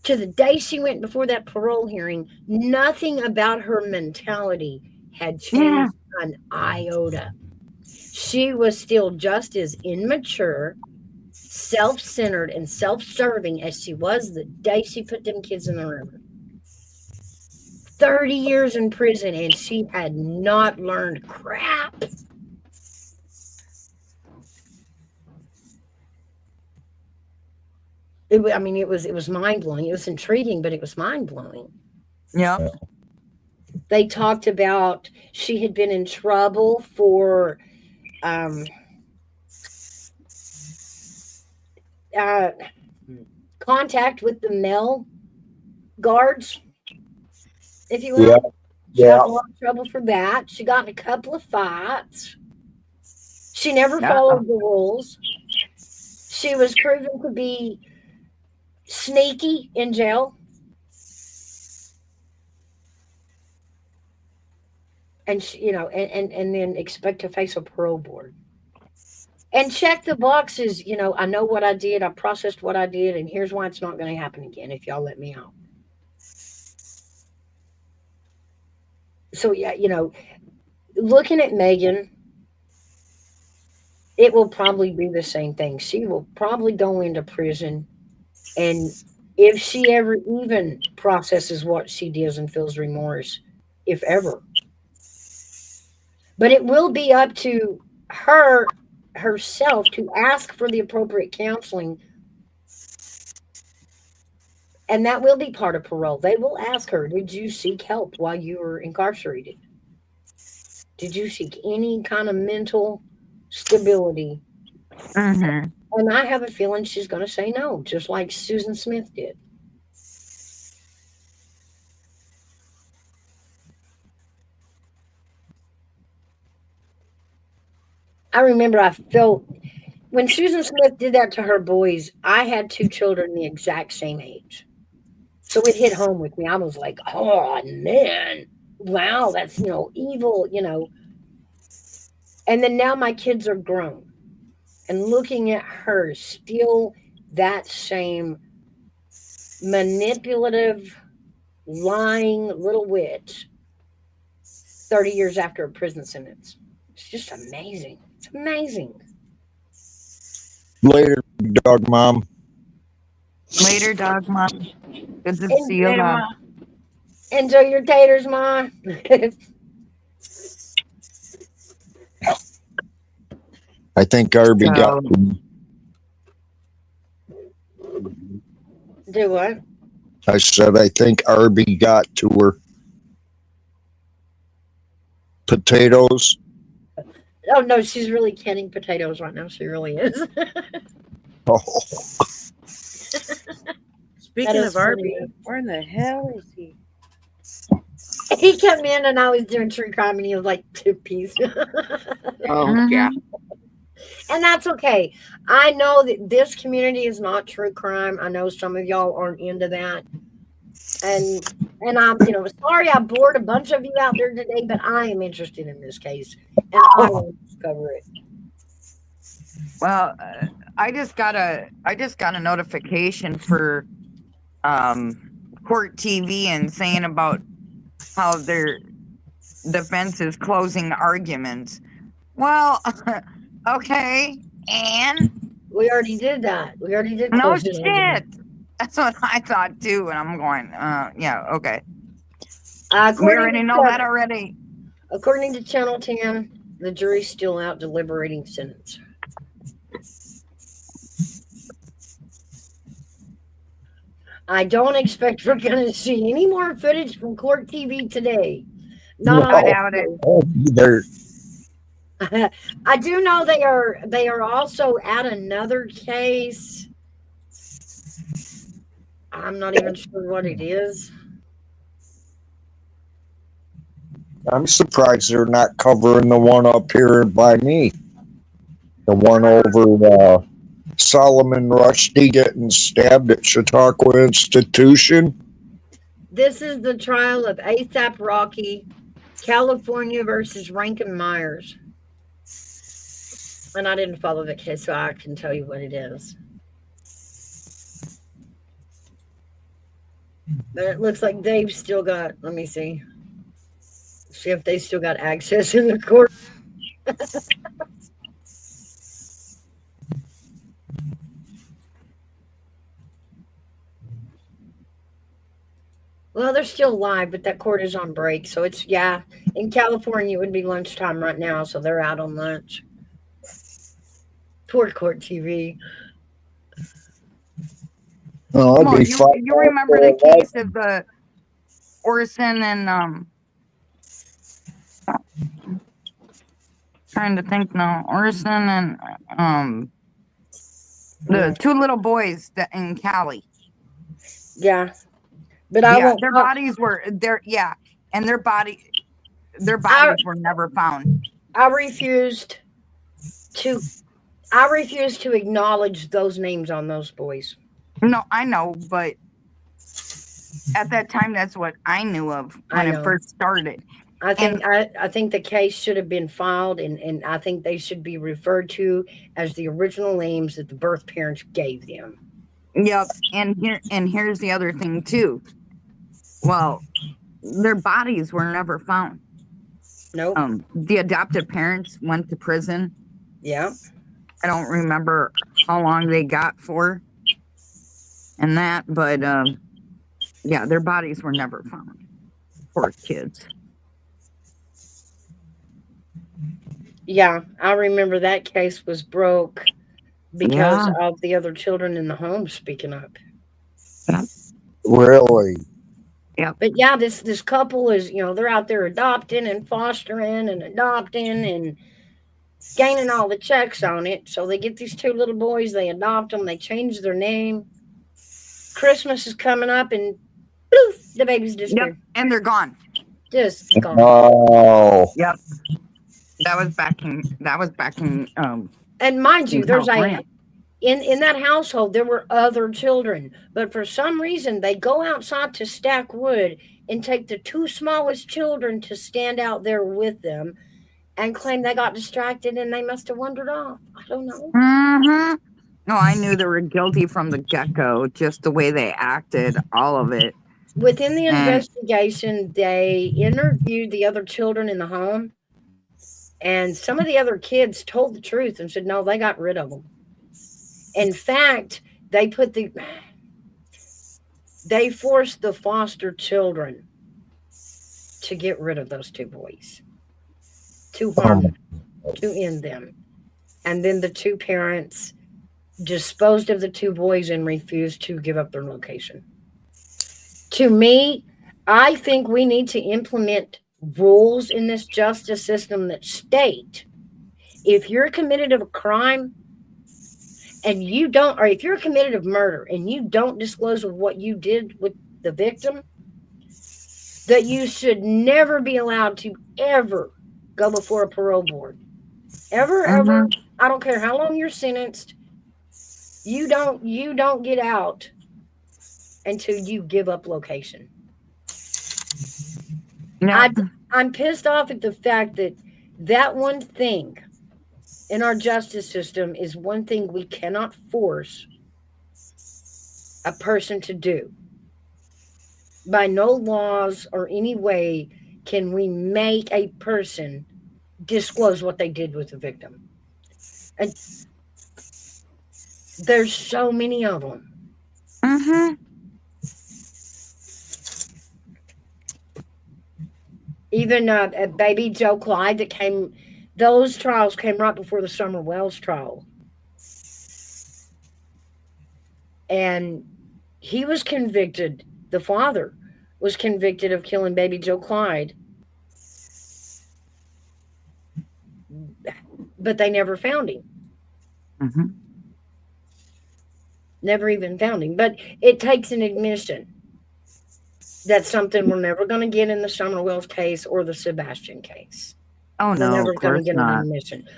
to the day she went before that parole hearing. Nothing about her mentality had changed an iota. She was still just as immature, self-centered, and self-serving as she was the day she put them kids in the room. 30 years in prison, and she had not learned crap. I mean, it was mind-blowing. It was intriguing, but it was mind-blowing. Yeah. They talked about she had been in trouble for contact with the male guards, if you will. Yeah. She got in a lot of trouble for that. She got in a couple of fights. She never followed the rules. She was proven to be sneaky in jail. And she, and then expect to face a parole board. And check the boxes, I know what I did, I processed what I did, and here's why it's not going to happen again if y'all let me out. So yeah, looking at Megan, it will probably be the same thing. She will probably go into prison, and if she ever even processes what she does and feels remorse, if ever. But it will be up to her herself to ask for the appropriate counseling, and that will be part of parole. They will ask her, did you seek help while you were incarcerated? Did you seek any kind of mental stability? Mm-hmm. And I have a feeling she's going to say no, just like Susan Smith did. I remember I felt when Susan Smith did that to her boys, I had two children the exact same age. So it hit home with me. I was like, oh man, wow, that's, evil, And then now my kids are grown, and looking at her, still that same manipulative, lying little witch 30 years after a prison sentence. It's just amazing. It's amazing. Later, dog mom. Later, dog mom. Good to see you, love. Enjoy your taters, Ma. I think Arby got. Do what? I said I think Arby got to her. Potatoes. Oh no, she's really canning potatoes right now. She really is. Oh. Speaking of Arby, where in the hell is he? He came in and I was doing true crime and he was like 2 pieces. Oh yeah. And that's okay. I know that this community is not true crime. I know some of y'all aren't into that. And I'm, sorry I bored a bunch of you out there today, but I am interested in this case and I want to cover it. Well, I just got a notification for Court TV and saying about how their defense is closing arguments. Well, okay, and we already did that. We already did. No shit. That's what I thought too, and I'm going, yeah, okay. We already know that already. According to Channel 10, the jury's still out deliberating sentence. I don't expect we're going to see any more footage from Court TV today. Not I doubt it. Either. I do know they are also at another case. I'm not even sure what it is. I'm surprised they're not covering the one up here by me. The one over Solomon Rushdie getting stabbed at Chautauqua Institution. This is the trial of ASAP Rocky, California versus Rankin Myers. And I didn't follow the case, so I can tell you what it is. But it looks like they've still got, let me see if they still got access in the court. Well, they're still live, but that court is on break. So it's, yeah, in California, it would be lunchtime right now. So they're out on lunch. Poor court TV. Oh, Well, you remember the case of the Orson and trying to think now, Orson and the two little boys that in Cali. Yeah, but I won't. Their bodies were there. Yeah, and their bodies were never found. I refused to acknowledge those names on those boys. No, I know, but at that time, that's what I knew of when it first started. I think the case should have been filed, and I think they should be referred to as the original names that the birth parents gave them. Yep, and here's the other thing too. Well, their bodies were never found. Nope. The adopted parents went to prison. Yeah. I don't remember how long they got for and that, but yeah, their bodies were never found. Poor kids. Yeah, I remember that case was broke because of the other children in the home speaking up. Really? Yeah. But yeah, this couple is, they're out there adopting and fostering and adopting and gaining all the checks on it. So they get these two little boys, they adopt them, they change their name. Christmas is coming up and poof, the babies disappear. Yep, and they're gone. Just gone. Oh. Yep. That was back in and mind you, there's California. in that household there were other children, but for some reason they go outside to stack wood and take the two smallest children to stand out there with them and claim they got distracted and they must have wandered off. I don't know. Mm-hmm. No, I knew they were guilty from the get-go, just the way they acted, all of it. Within the investigation, they interviewed the other children in the home, and some of the other kids told the truth and said, no, they got rid of them. In fact, they forced the foster children to get rid of those two boys, to harm them, to end them. And then the two parents disposed of the two boys and refused to give up their location. To me, I think we need to implement rules in this justice system that state if you're committed of a crime and you don't, or if you're committed of murder and you don't disclose what you did with the victim, that you should never be allowed to ever go before a parole board. Ever. I don't care how long you're sentenced. You don't get out until you give up location. No. I'm pissed off at the fact that one thing in our justice system is one thing we cannot force a person to do. By no laws or any way can we make a person disclose what they did with the victim. And there's so many of them. Mm-hmm. Even baby Joe Clyde those trials came right before the Summer Wells trial. And he was convicted, the father was convicted of killing baby Joe Clyde. But they never found him. Mm-hmm. Never even found him. But it takes an admission. That's something we're never going to get in the Summer Wells case or the Sebastian case. Oh We're no, never of going to course get an not. admission.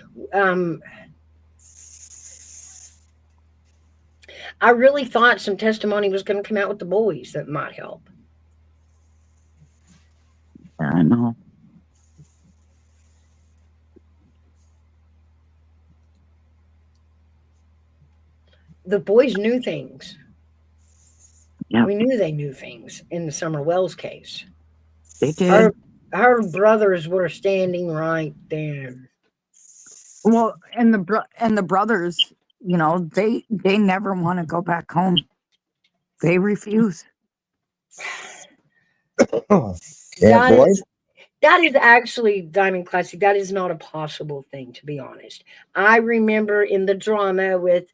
I really thought some testimony was going to come out with the boys that might help. I know. The boys knew things. Yep. We knew they knew things in the Summer Wells case. They did. Her brothers were standing right there. Well, and the brothers, you know, they never want to go back home. They refuse. That is actually, Diamond Classic, that is not a possible thing, to be honest. I remember in the drama with,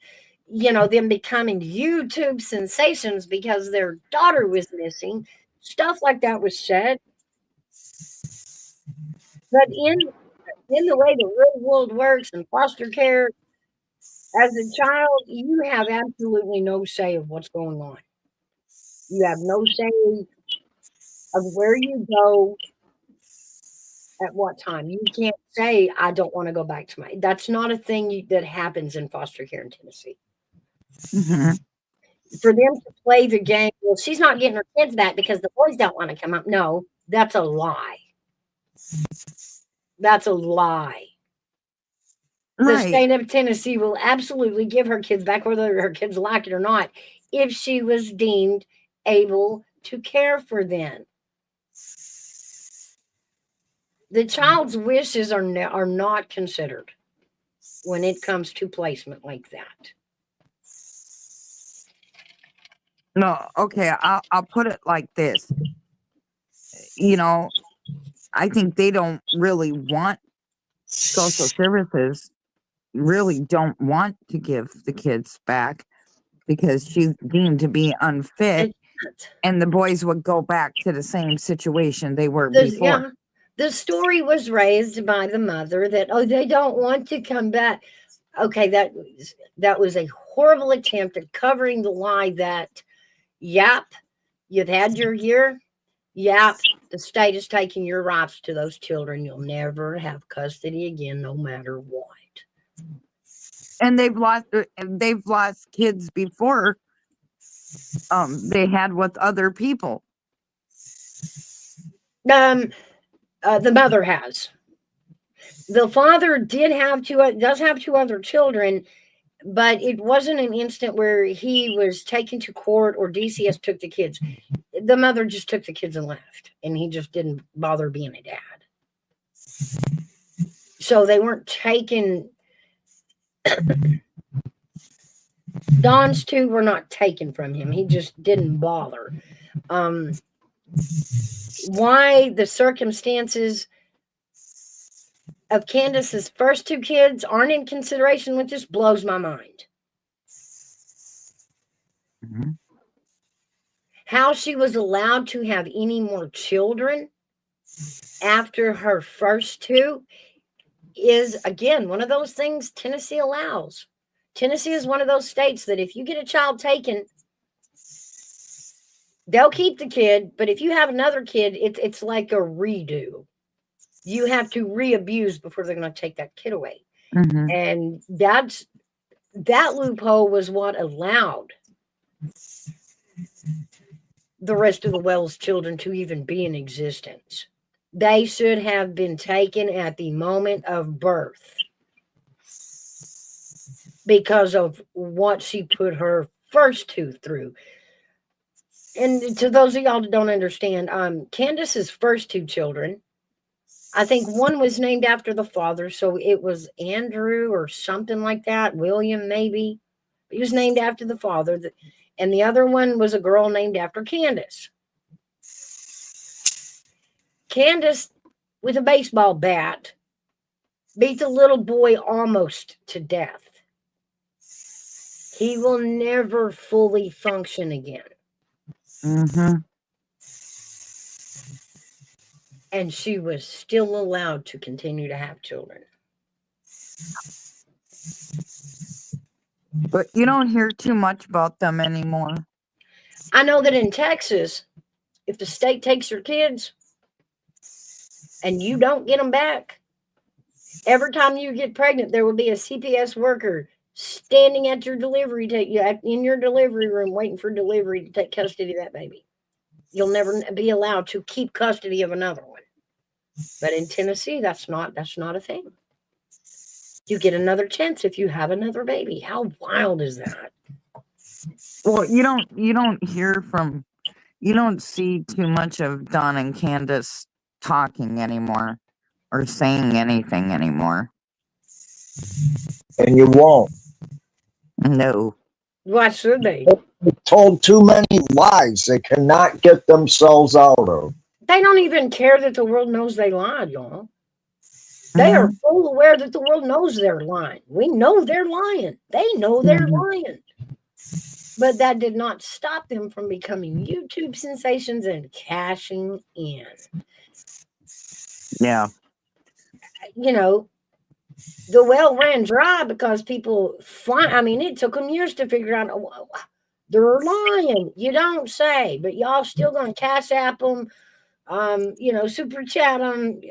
them becoming YouTube sensations because their daughter was missing, stuff like that was said. But in the way the real world works in foster care, as a child, you have absolutely no say of what's going on. You have no say of where you go at what time. You can't say, I don't want to go back to my. That's not a thing that happens in foster care in Tennessee. Mm-hmm. For them to play the game, well, she's not getting her kids back because the boys don't want to come up. No, that's a lie. That's a lie. The Right. state of Tennessee will absolutely give her kids back, whether her kids like it or not, if she was deemed able to care for them. The child's wishes are not considered when it comes to placement like that. No, okay, I'll put it like this. You know, I think they don't really want social services, really don't want to give the kids back because she's deemed to be unfit, and the boys would go back to the same situation they were before. Yeah, the story was raised by the mother that, they don't want to come back. Okay, that was a horrible attempt at covering the lie that, yep, you've had your year. Yep, the state is taking your rights to those children. You'll never have custody again, no matter what. And they've lost kids before. They had with other people. The mother has. The father does have two other children, but it wasn't an instant where he was taken to court or DCS took the kids. The mother just took the kids and left, and he just didn't bother being a dad. So they weren't taken. Don's two were not taken from him. He just didn't bother. Why the circumstances of Candace's first two kids aren't in consideration, which just blows my mind. Mm-hmm. How she was allowed to have any more children after her first two is, again, one of those things Tennessee allows. Tennessee is one of those states that if you get a child taken, they'll keep the kid, but if you have another kid, it's like a redo. You have to re-abuse before they're going to take that kid away. Mm-hmm. And that loophole was what allowed the rest of the Wells children to even be in existence. They should have been taken at the moment of birth because of what she put her first two through. And to those of y'all that don't understand, Candace's first two children, I think one was named after the father, so it was Andrew or something like that, William maybe. He was named after the father, and the other one was a girl named after Candace. Candace, with a baseball bat, beat the little boy almost to death. He will never fully function again. Mm-hmm. And she was still allowed to continue to have children. But you don't hear too much about them anymore. I know that in Texas, if the state takes your kids and you don't get them back, every time you get pregnant, there will be a CPS worker standing at your delivery in your delivery room waiting for delivery to take custody of that baby. You'll never be allowed to keep custody of another one. But in Tennessee, that's not a thing. You get another chance if you have another baby. How wild is that? Well, you don't see too much of Don and Candace talking anymore or saying anything anymore. And you won't. No. Why should they? They told too many lies they cannot get themselves out of. They don't even care that the world knows they lied, y'all. They are full aware that the world knows they're lying. We know they're lying. They know they're lying. But that did not stop them from becoming YouTube sensations and cashing in. Yeah. You know, the well ran dry because people it took them years to figure out, they're lying. You don't say, but y'all still going to cash app them, super chat them,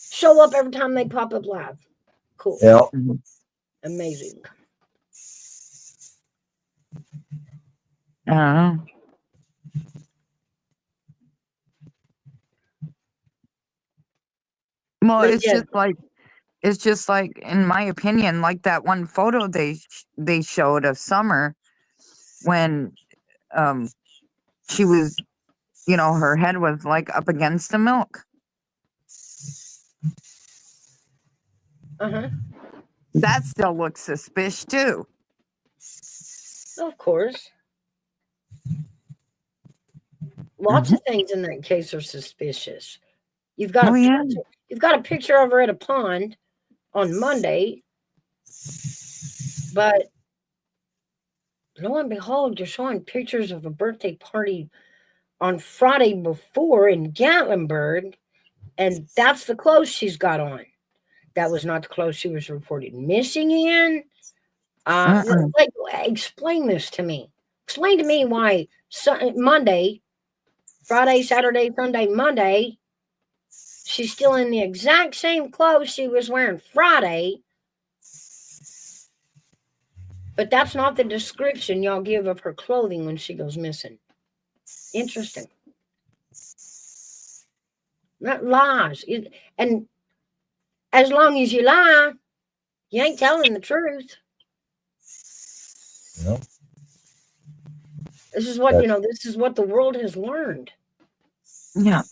show up every time they pop up live. Cool. Yeah. Amazing. I don't know. Well, But it's just like, in my opinion, like that one photo they showed of Summer when she was, her head was like up against the milk. That still looks suspicious too. Of course. Lots of things in that case are suspicious. You've got a picture of her at a pond on Monday, but lo and behold, you're showing pictures of a birthday party on Friday before in Gatlinburg, and that's the clothes she's got on. That was not the clothes she was reported missing in. Explain this to me. Explain to me why Monday, Friday, Saturday, Sunday, Monday, she's still in the exact same clothes she was wearing Friday, but that's not the description y'all give of her clothing when she goes missing. Interesting. That lies. And as long as you lie, you ain't telling the truth. No. This is what, this is what the world has learned. Yeah.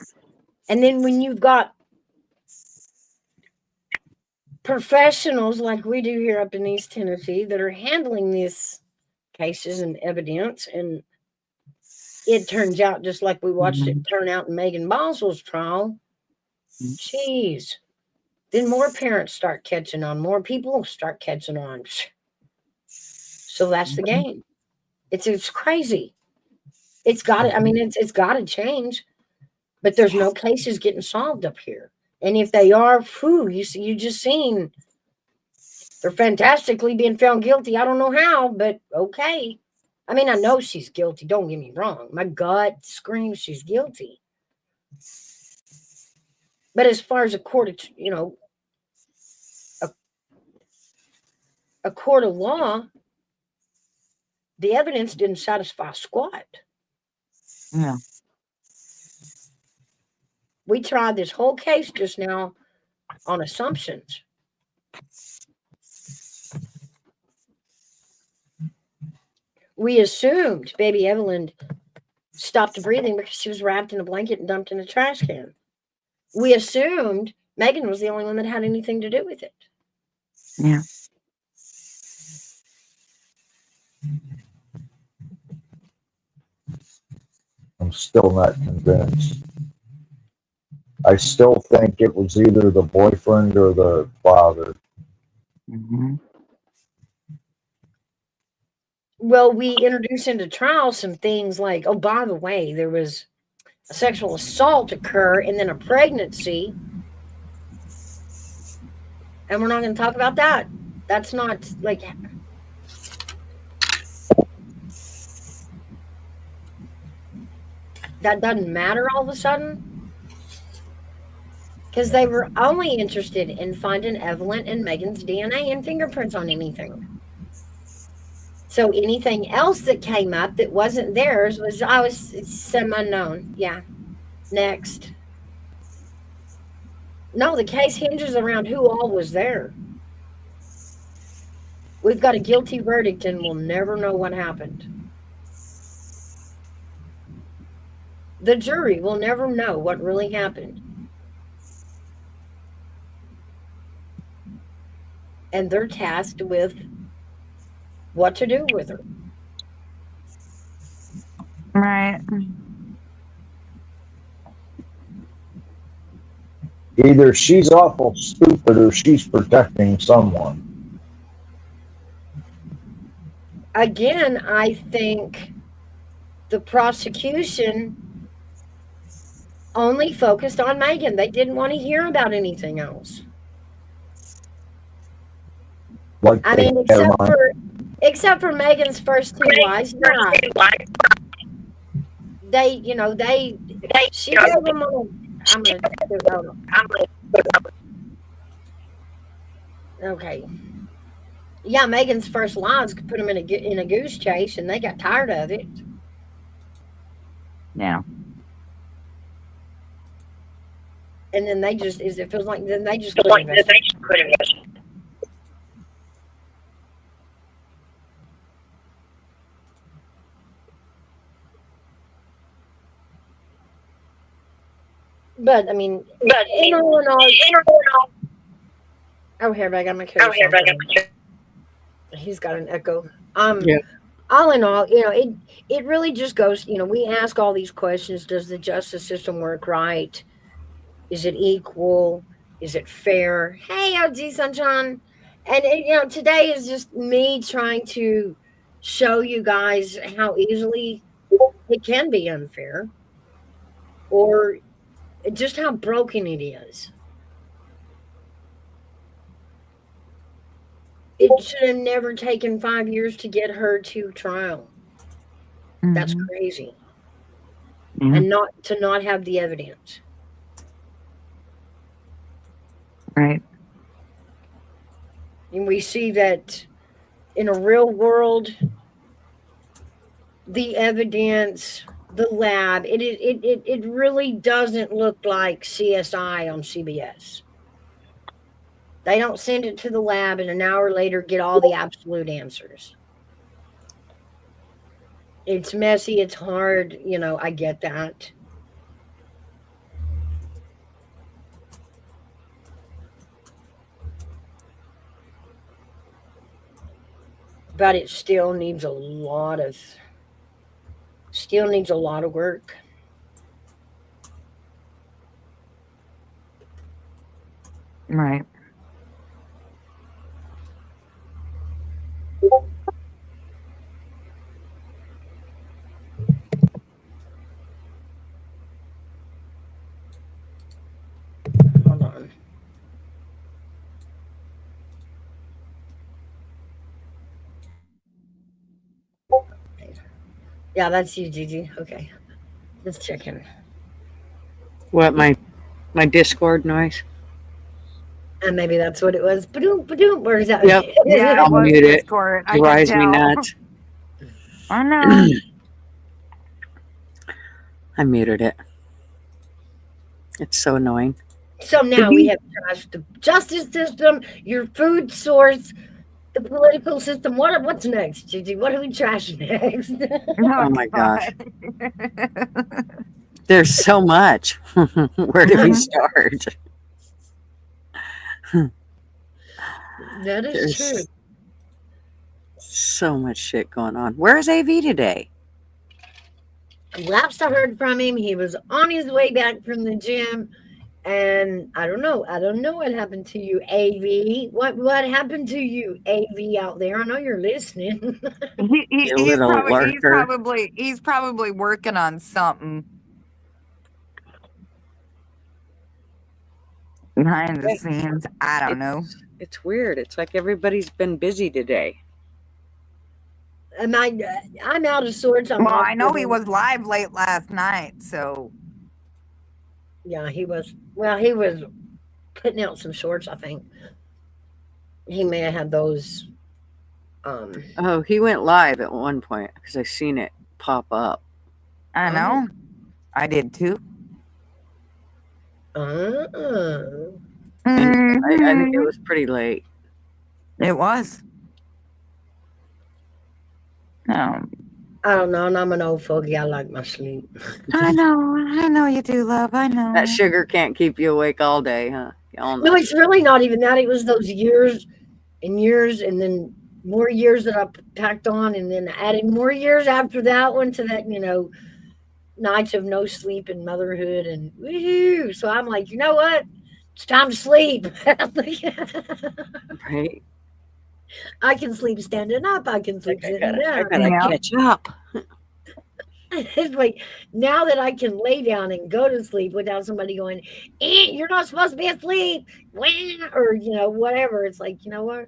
And then when you've got professionals like we do here up in East Tennessee that are handling these cases and evidence, and it turns out just like we watched it turn out in Megan Boswell's trial. Jeez. Then more parents start catching on. More people start catching on. So that's the game. It's crazy. It's got to. I mean, it's got to change. But there's no cases getting solved up here. And if they are, you just seen they're fantastically being found guilty. I don't know how, but okay. I mean, I know she's guilty. Don't get me wrong. My gut screams she's guilty. But as far as a court of, a court of law, the evidence didn't satisfy squat. Yeah. We tried this whole case just now on assumptions. We assumed baby Evelyn stopped breathing because she was wrapped in a blanket and dumped in a trash can. We assumed Megan was the only one that had anything to do with it. Yeah. I'm still not convinced. I still think it was either the boyfriend or the father. Well, we introduced into trial some things like, oh, by the way, there was a sexual assault occur and then a pregnancy. And we're not going to talk about that. That's not like... that doesn't matter all of a sudden? Because they were only interested in finding Evelyn and Megan's DNA and fingerprints on anything. So anything else that came up that wasn't theirs was it's some unknown. Yeah. Next. No, the case hinges around who all was there. We've got a guilty verdict and we'll never know what happened. The jury will never know what really happened. And they're tasked with what to do with her. Right. Either she's awful stupid or she's protecting someone. Again, I think the prosecution only focused on Megan. They didn't want to hear about anything else. Like I mean, except for Megan's first two lies. They, she gave them all. I'm gonna do it. Hold on. Okay. Yeah, Megan's first lies could put them in a goose chase, and they got tired of it. Yeah. And then they just, it feels like, then they just quit investing. But I mean, in all, oh, here, I got my coat. He's got an echo. Yeah. All in all, it really just goes. We ask all these questions: does the justice system work right? Is it equal? Is it fair? Hey, OG Sunshine, and today is just me trying to show you guys how easily it can be unfair, or just how broken it is. It should have never taken 5 years to get her to trial. That's crazy. And not have the evidence. Right. And we see that in a real world, the evidence, the lab, it really doesn't look like CSI on CBS. They don't send it to the lab and an hour later get all the absolute answers. It's messy, it's hard, I get that. But it still needs a lot of work. Right. Hold on. Yeah, that's you, Gigi. Okay. Let's check in. What, my Discord noise? And maybe that's what it was. Ba-doom, ba-doom. Where is that? Yep. Yeah, I'll mute it. Discord. I Drives can me tell. nuts. I know. I muted it. It's so annoying. So now we have trashed the justice system, your food source, the political system. What's next, Gigi? What do we trash next? Oh my gosh. There's so much. Where do we start? That is true. So much shit going on. Where's AV today? Last I heard from him, he was on his way back from the gym. And I don't know what happened to you, AV. What happened to you, AV, out there? I know you're listening. He's probably working on something behind the scenes. I don't know. It's weird. It's like everybody's been busy today. I'm out of sorts. I'm Well, off I know he giving- was live late last night, so Yeah, he was. Well, he was putting out some shorts. I think he may have had those. Oh, he went live at one point because I seen it pop up. I know. I did too. And I think it was pretty late. It was. No. I don't know, and I'm an old fogey. I like my sleep. I know you do, love. I know. That sugar can't keep you awake all day, huh? All No, night. it's really not even that. It was those years and years, and then more years that I packed on, and then adding more years after that one to that, nights of no sleep and motherhood and woohoo. So I'm like, you know what? It's time to sleep. Right. I can sleep standing up. I can sleep sitting down. I gotta catch up. It's like now that I can lay down and go to sleep without somebody going, you're not supposed to be asleep, or whatever. It's like, you know what?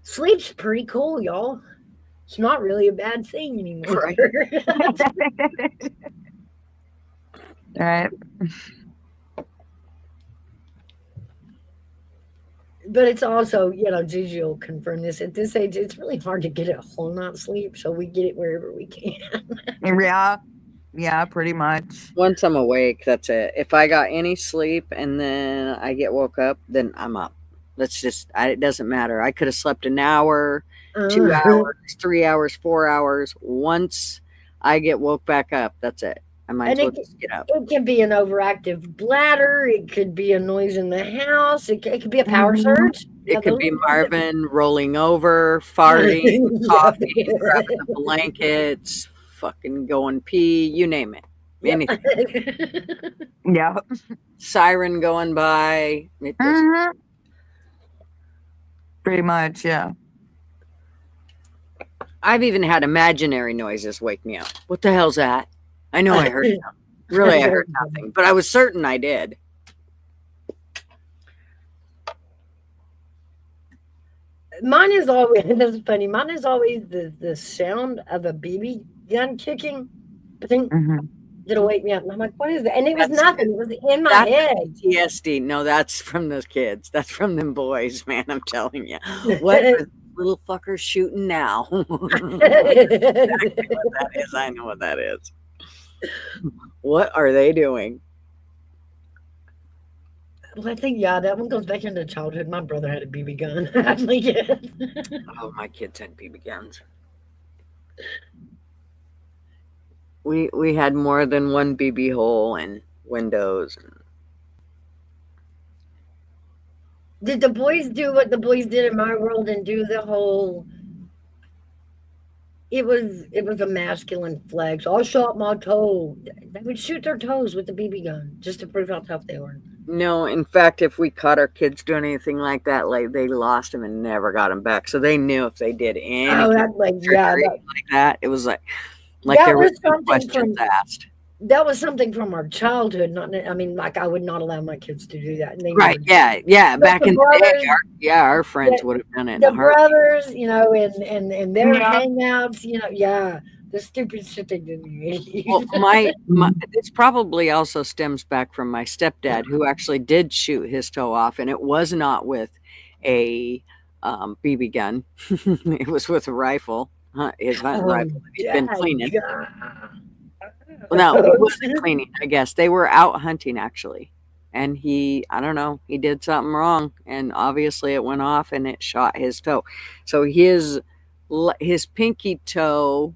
Sleep's pretty cool, y'all. It's not really a bad thing anymore. Right. But it's also, Gigi will confirm this. At this age, it's really hard to get a whole night's sleep, so we get it wherever we can. Yeah, pretty much. Once I'm awake, that's it. If I got any sleep and then I get woke up, then I'm up. It doesn't matter. I could have slept an hour, 2 hours, 3 hours, 4 hours. Once I get woke back up, that's it. I might as well just get up. It can be an overactive bladder. It could be a noise in the house. It could be a power surge. It could be Marvin rolling over, farting, coughing, grabbing the blankets, fucking going pee, you name it. Anything. Yeah. Siren going by. It just, Pretty much, yeah. I've even had imaginary noises wake me up. What the hell's that? I know I heard something. Really, I heard nothing, but I was certain I did. Mine is always, that's funny. Mine is always the sound of a BB gun kicking. I think it'll wake me up. And I'm like, what is that? And it was nothing. It was in my head. PTSD. No, that's from those kids. That's from them boys, man. I'm telling you. What are little fuckers shooting now? Exactly what that is. I know what that is. What are they doing? Well, I think, that one goes back into childhood. My brother had a BB gun. I'm like, Oh, my kids had BB guns. We had more than one BB hole and windows. Did the boys do what the boys did in my world and do the whole? It was a masculine flex. I'll shot my toe. They would shoot their toes with the BB gun just to prove how tough they were. No, in fact, if we caught our kids doing anything like that, like they lost them and never got them back. So they knew if they did anything like that, it was like there was no questions asked. That was something from our childhood. Like I would not allow my kids to do that. And they right? never, Yeah. But Back in the day, our friends would have done it. The brothers, and their hangouts, the stupid shit they did. Well, this probably also stems back from my stepdad, who actually did shoot his toe off, and it was not with a BB gun. It was with a rifle, his hunting rifle that he'd been cleaning. Well, no, he wasn't cleaning. I guess they were out hunting actually, and I don't know, he did something wrong, and obviously it went off and it shot his toe. So his pinky toe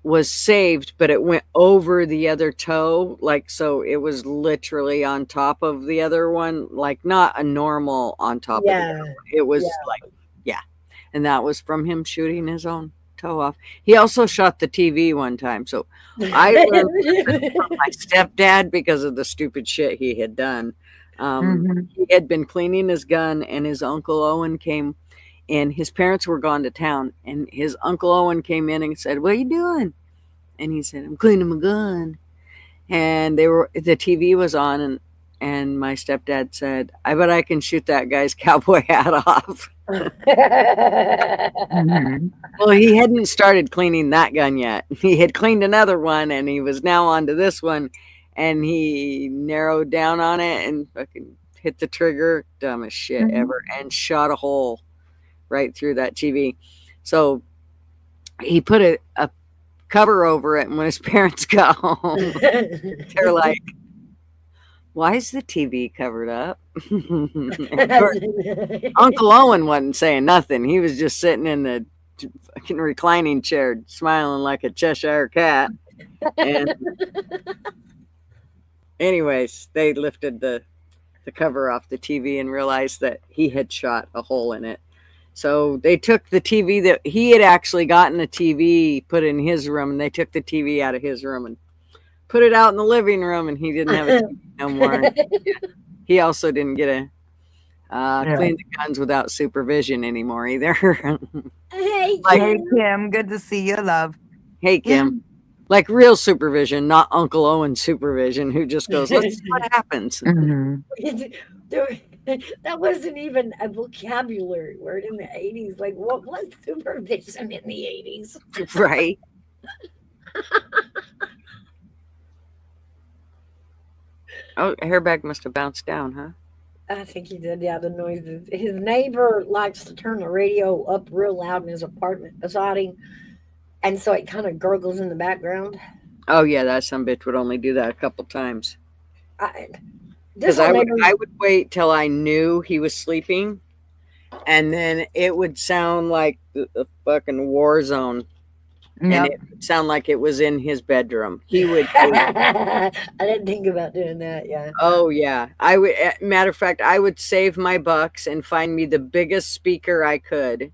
was saved, but it went over the other toe, so it was literally on top of the other one, like not a normal on top of the other one. It was and that was from him shooting his own toe off. He also shot the TV one time, so I learned from my stepdad because of the stupid shit he had done. He had been cleaning his gun, and his Uncle Owen came. And his parents were gone to town, and his Uncle Owen came in and said, "What are you doing?" And he said, "I'm cleaning my gun." And the TV was on, and my stepdad said, "I bet I can shoot that guy's cowboy hat off." Well, he hadn't started cleaning that gun yet. He had cleaned another one, and he was now onto this one, and he narrowed down on it and fucking hit the trigger, dumbest shit ever, and shot a hole right through that TV. So he put a cover over it, and when his parents got home, they're like, "Why is the TV covered up?" Of course, Uncle Owen wasn't saying nothing. He was just sitting in the fucking reclining chair, smiling like a Cheshire cat. And anyways, they lifted the cover off the TV and realized that he had shot a hole in it. So they took the TV that he had actually gotten a TV put in his room, and they took the TV out of his room and put it out in the living room, and he didn't have a TV no more. He also didn't get a clean the guns without supervision anymore either. Hey, Kim, good to see you, love. Hey, Kim. Like real supervision, not Uncle Owen's supervision, who just goes, "Let's see what happens." That wasn't even a vocabulary word in the 80s. Like, what was supervision in the 80s? Right. Oh, hairbag must have bounced down, huh? I think he did, yeah, the noises. His neighbor likes to turn the radio up real loud in his apartment beside him, and so it kind of gurgles in the background. Oh, yeah, that sumbitch would only do that a couple times. This Because I neighbor, would wait till I knew he was sleeping, and then it would sound like the fucking war zone. And it would sound like it was in his bedroom. He would. I didn't think about doing that, yeah. Oh yeah, I would. Matter of fact, I would save my bucks and find me the biggest speaker I could,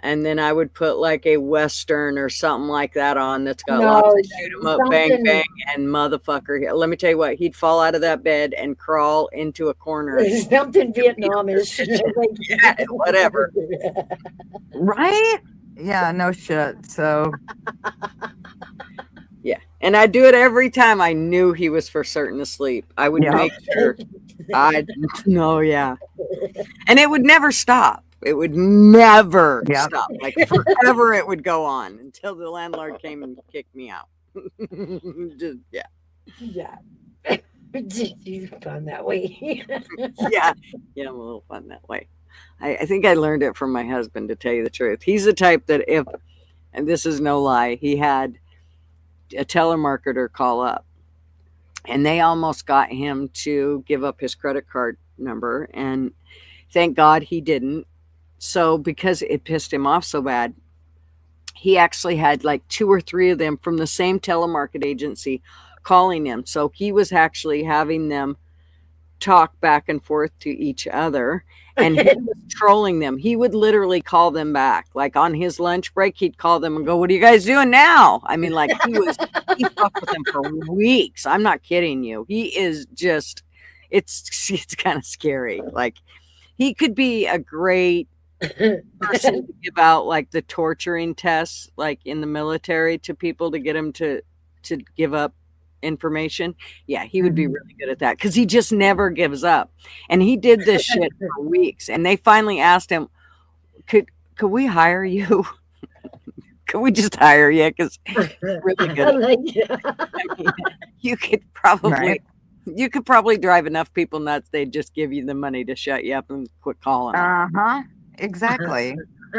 and then I would put like a Western or something like that on that's got lots of shoot 'em up, bang bang, and motherfucker. Let me tell you what, he'd fall out of that bed and crawl into a corner. Something Vietnamish. Yeah, whatever. Right? Yeah, no shit. So yeah, and I do it every time I knew he was for certain asleep. I would make sure. I no, yeah, and it would never stop. It would never stop. Like forever, it would go on until the landlord came and kicked me out. Just, yeah, yeah. She's fun that way. yeah, I'm a little fun that way. I think I learned it from my husband, to tell you the truth. He's the type that if, and this is no lie, he had a telemarketer call up, and they almost got him to give up his credit card number, and thank God he didn't. So because it pissed him off so bad, he actually had like 2 or 3 of them from the same telemarket agency calling him. So he was actually having them talk back and forth to each other, and he was trolling them. He would literally call them back, like on his lunch break. He'd call them and go, "What are you guys doing now?" I mean, like he fucked with them for weeks. I'm not kidding you. He is just, it's kind of scary. Like he could be a great person to give out like the torturing tests, like in the military, to people to get them to give up information. Yeah, he would be really good at that, because he just never gives up. And he did this shit for weeks, and they finally asked him, could we hire you? Could we just hire you? Because really good. I mean, you could probably drive enough people nuts, they'd just give you the money to shut you up and quit calling them. Exactly.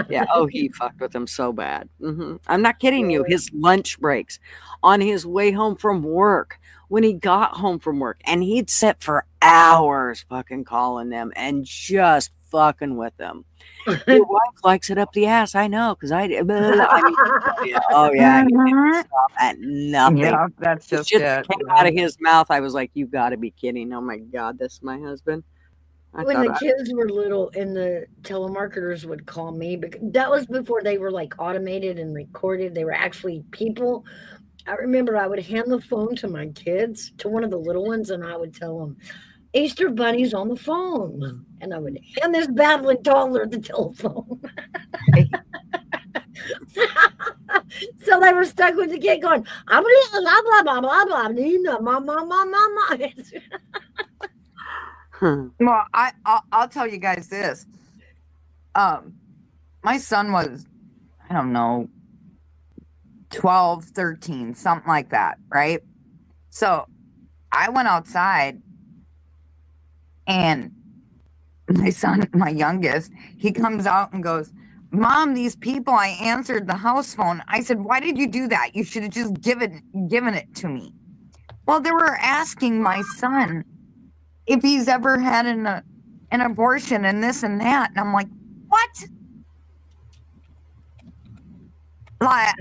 Yeah. Oh, he fucked with him so bad. I'm not kidding you. His lunch breaks, on his way home from work, when he got home from work, and he'd sit for hours fucking calling them and just fucking with them. Your wife likes it up the ass. I know, because I did. I mean, yeah, oh yeah, he didn't stop at nothing. Yeah, that's It just came it. out of his mouth. I was like, "You got to be kidding!" Oh my God, this is my husband. When the kids were little and the telemarketers would call me, because that was before they were like automated and recorded. They were actually people. I remember I would hand the phone to my kids, to one of the little ones, and I would tell them, "Easter Bunny's on the phone." And I would hand this babbling toddler the telephone. So they were stuck with the kid going, "I blah, blah, blah, blah, blah, Nina, mama." Well, I'll tell you guys this. my son was, I don't know, 12, 13, something like that, right? So I went outside and my son, my youngest, he comes out and goes, Mom, these people, I answered the house phone. I said, why did you do that? You should have just given it to me. Well, they were asking my son if he's ever had an abortion and this and that. And I'm like, what? Like,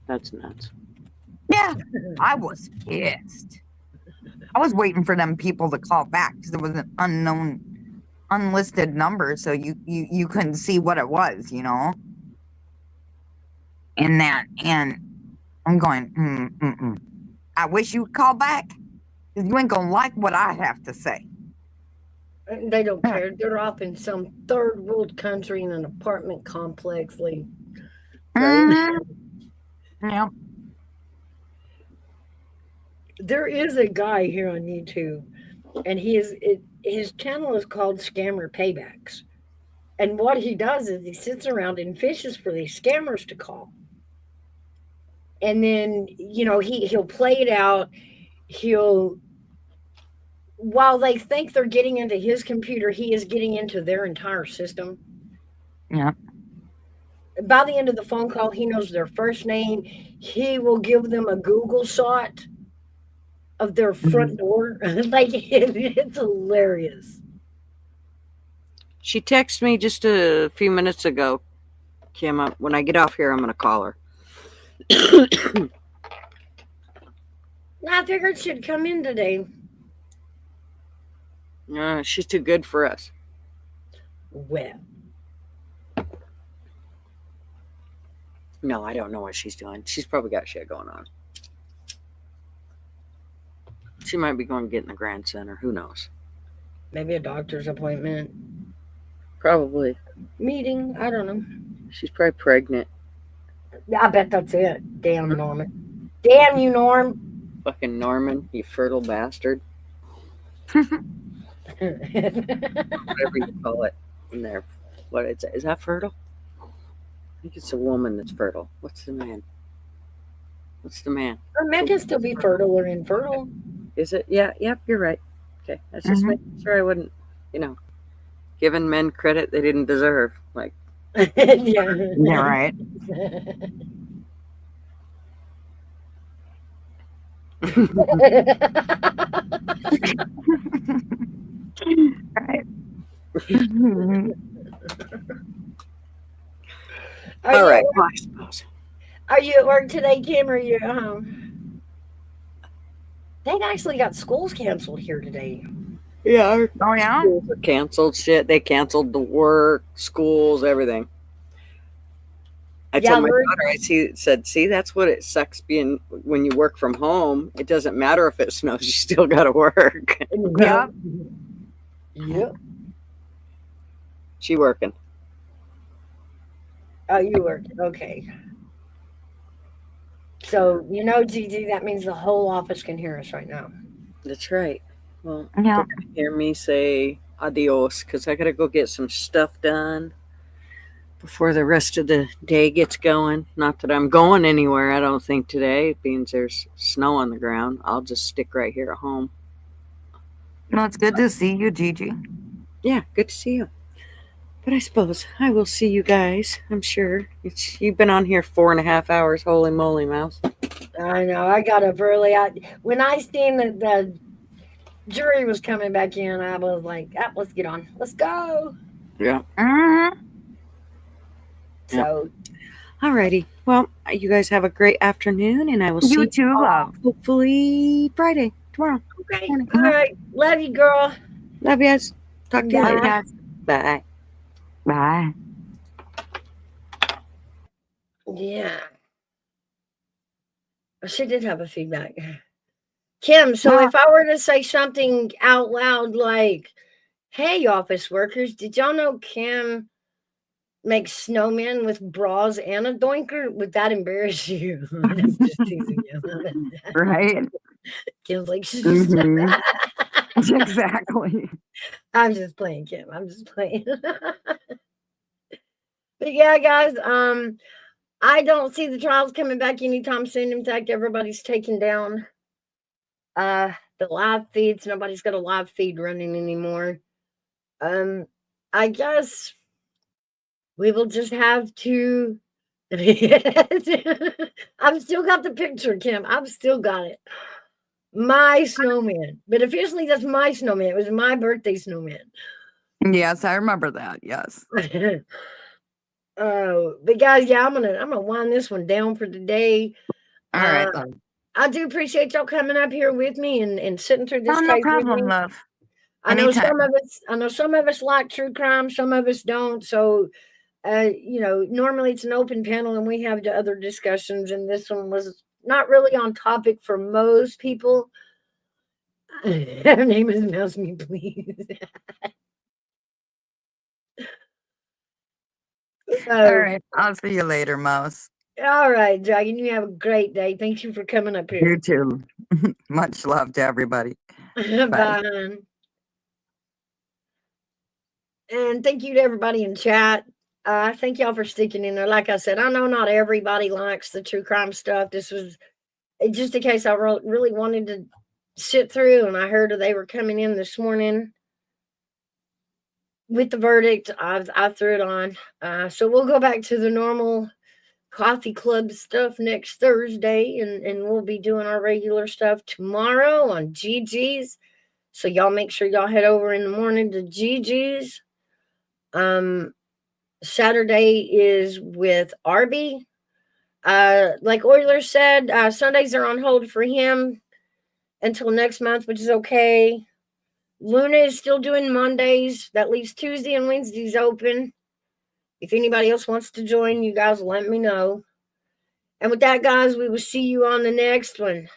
That's nuts. Yeah, I was pissed. I was waiting for them people to call back because it was an unknown, unlisted number, so you couldn't see what it was, you know. And I'm going, I wish you'd call back because you ain't gonna like what I have to say. They don't care. They're off in some third world country in an apartment complex, like, right? Yeah. There is a guy here on YouTube, and his channel is called Scammer Paybacks. And what he does is he sits around and fishes for these scammers to call. And then, he'll play it out. While they think they're getting into his computer, he is getting into their entire system. Yeah. By the end of the phone call, he knows their first name. He will give them a Google shot of their front door. Like, it's hilarious. She texted me just a few minutes ago, Kim. When I get off here, I'm going to call her. I figured she'd come in today. She's too good for us. Well. No, I don't know what she's doing. She's probably got shit going on. She might be going to get in the Grand Center. Who knows? Maybe a doctor's appointment. Probably. Meeting. I don't know. She's probably pregnant. I bet that's it. Damn, Norman. Damn you, Norm. Fucking Norman, you fertile bastard. Whatever you call it in there. What is it? Is that fertile? I think it's a woman that's fertile. What's the man? What's the man? A man can still be fertile or infertile. Is it? Yeah, yep, you're right. Okay. That's just making sure I wouldn't, giving men credit they didn't deserve. Like, yeah, right. Right. All right. Well, I suppose. Are you at work today, Kim, or are you at home? They actually got schools canceled here today. Yeah. Oh, yeah? Schools are canceled. Shit. They canceled the work, schools, everything. I told my daughter, said, see, that's what it sucks being when you work from home. It doesn't matter if it snows, you still got to work. Yep. Yep. She working. Oh, you work. Okay. So, Gigi, that means the whole office can hear us right now. That's right. Well, yeah. They're gonna hear me say adios because I got to go get some stuff done before the rest of the day gets going. Not that I'm going anywhere, I don't think, today. It means there's snow on the ground. I'll just stick right here at home. No, it's good to see you, Gigi. Yeah, good to see you. But I suppose I will see you guys, I'm sure. You've been on here 4.5 hours. Holy moly, Mouse. I know. I got up early. When I seen that the jury was coming back in, I was like, let's get on. Let's go. Yeah. So. Alrighty. Well, you guys have a great afternoon, and I will see you too, love. Hopefully Friday, tomorrow. Okay. All right. Love you, girl. Love you guys. Talk to you Bye. later. Bye. Bye. Yeah. She did have a feedback. Kim, so if I were to say something out loud like, hey, office workers, did y'all know Kim makes snowmen with bras and a doinker? Would that embarrass you? I'm just teasing you. Right. Kim's like, Exactly. I'm just playing, Kim. I'm just playing. But yeah, guys, I don't see the trials coming back anytime soon. In fact, everybody's taking down the live feeds. Nobody's got a live feed running anymore. I guess we will just have to. I've still got the picture, Kim. I've still got it. My snowman. But officially, that's my snowman. It was my birthday snowman. Yes, I remember that. Yes. But guys, yeah, I'm gonna wind this one down for today. All right, love. I do appreciate y'all coming up here with me and sitting through this Oh, no case with problem, me. love. I know some Anytime. of us like true crime, some of us don't. So normally it's an open panel and we have the other discussions, and this one was not really on topic for most people. Her name is Mouse Me, please. All right. I'll see you later, Mouse. All right, Dragon, you have a great day. Thank you for coming up here. You too. Much love to everybody. Bye. Bye. Hon. And thank you to everybody in chat. Thank y'all for sticking in there. Like I said, I know not everybody likes the true crime stuff. This was just a case I really wanted to sit through, and I heard they were coming in this morning with the verdict. I threw it on. So we'll go back to the normal coffee club stuff next Thursday, and we'll be doing our regular stuff tomorrow on GG's. So y'all make sure y'all head over in the morning to GG's. Saturday is with Arby. Like Euler said, Sundays are on hold for him until next month, which is okay. Luna is still doing Mondays. That leaves Tuesday and Wednesdays open. If anybody else wants to join, you guys let me know. And with that, guys, we will see you on the next one.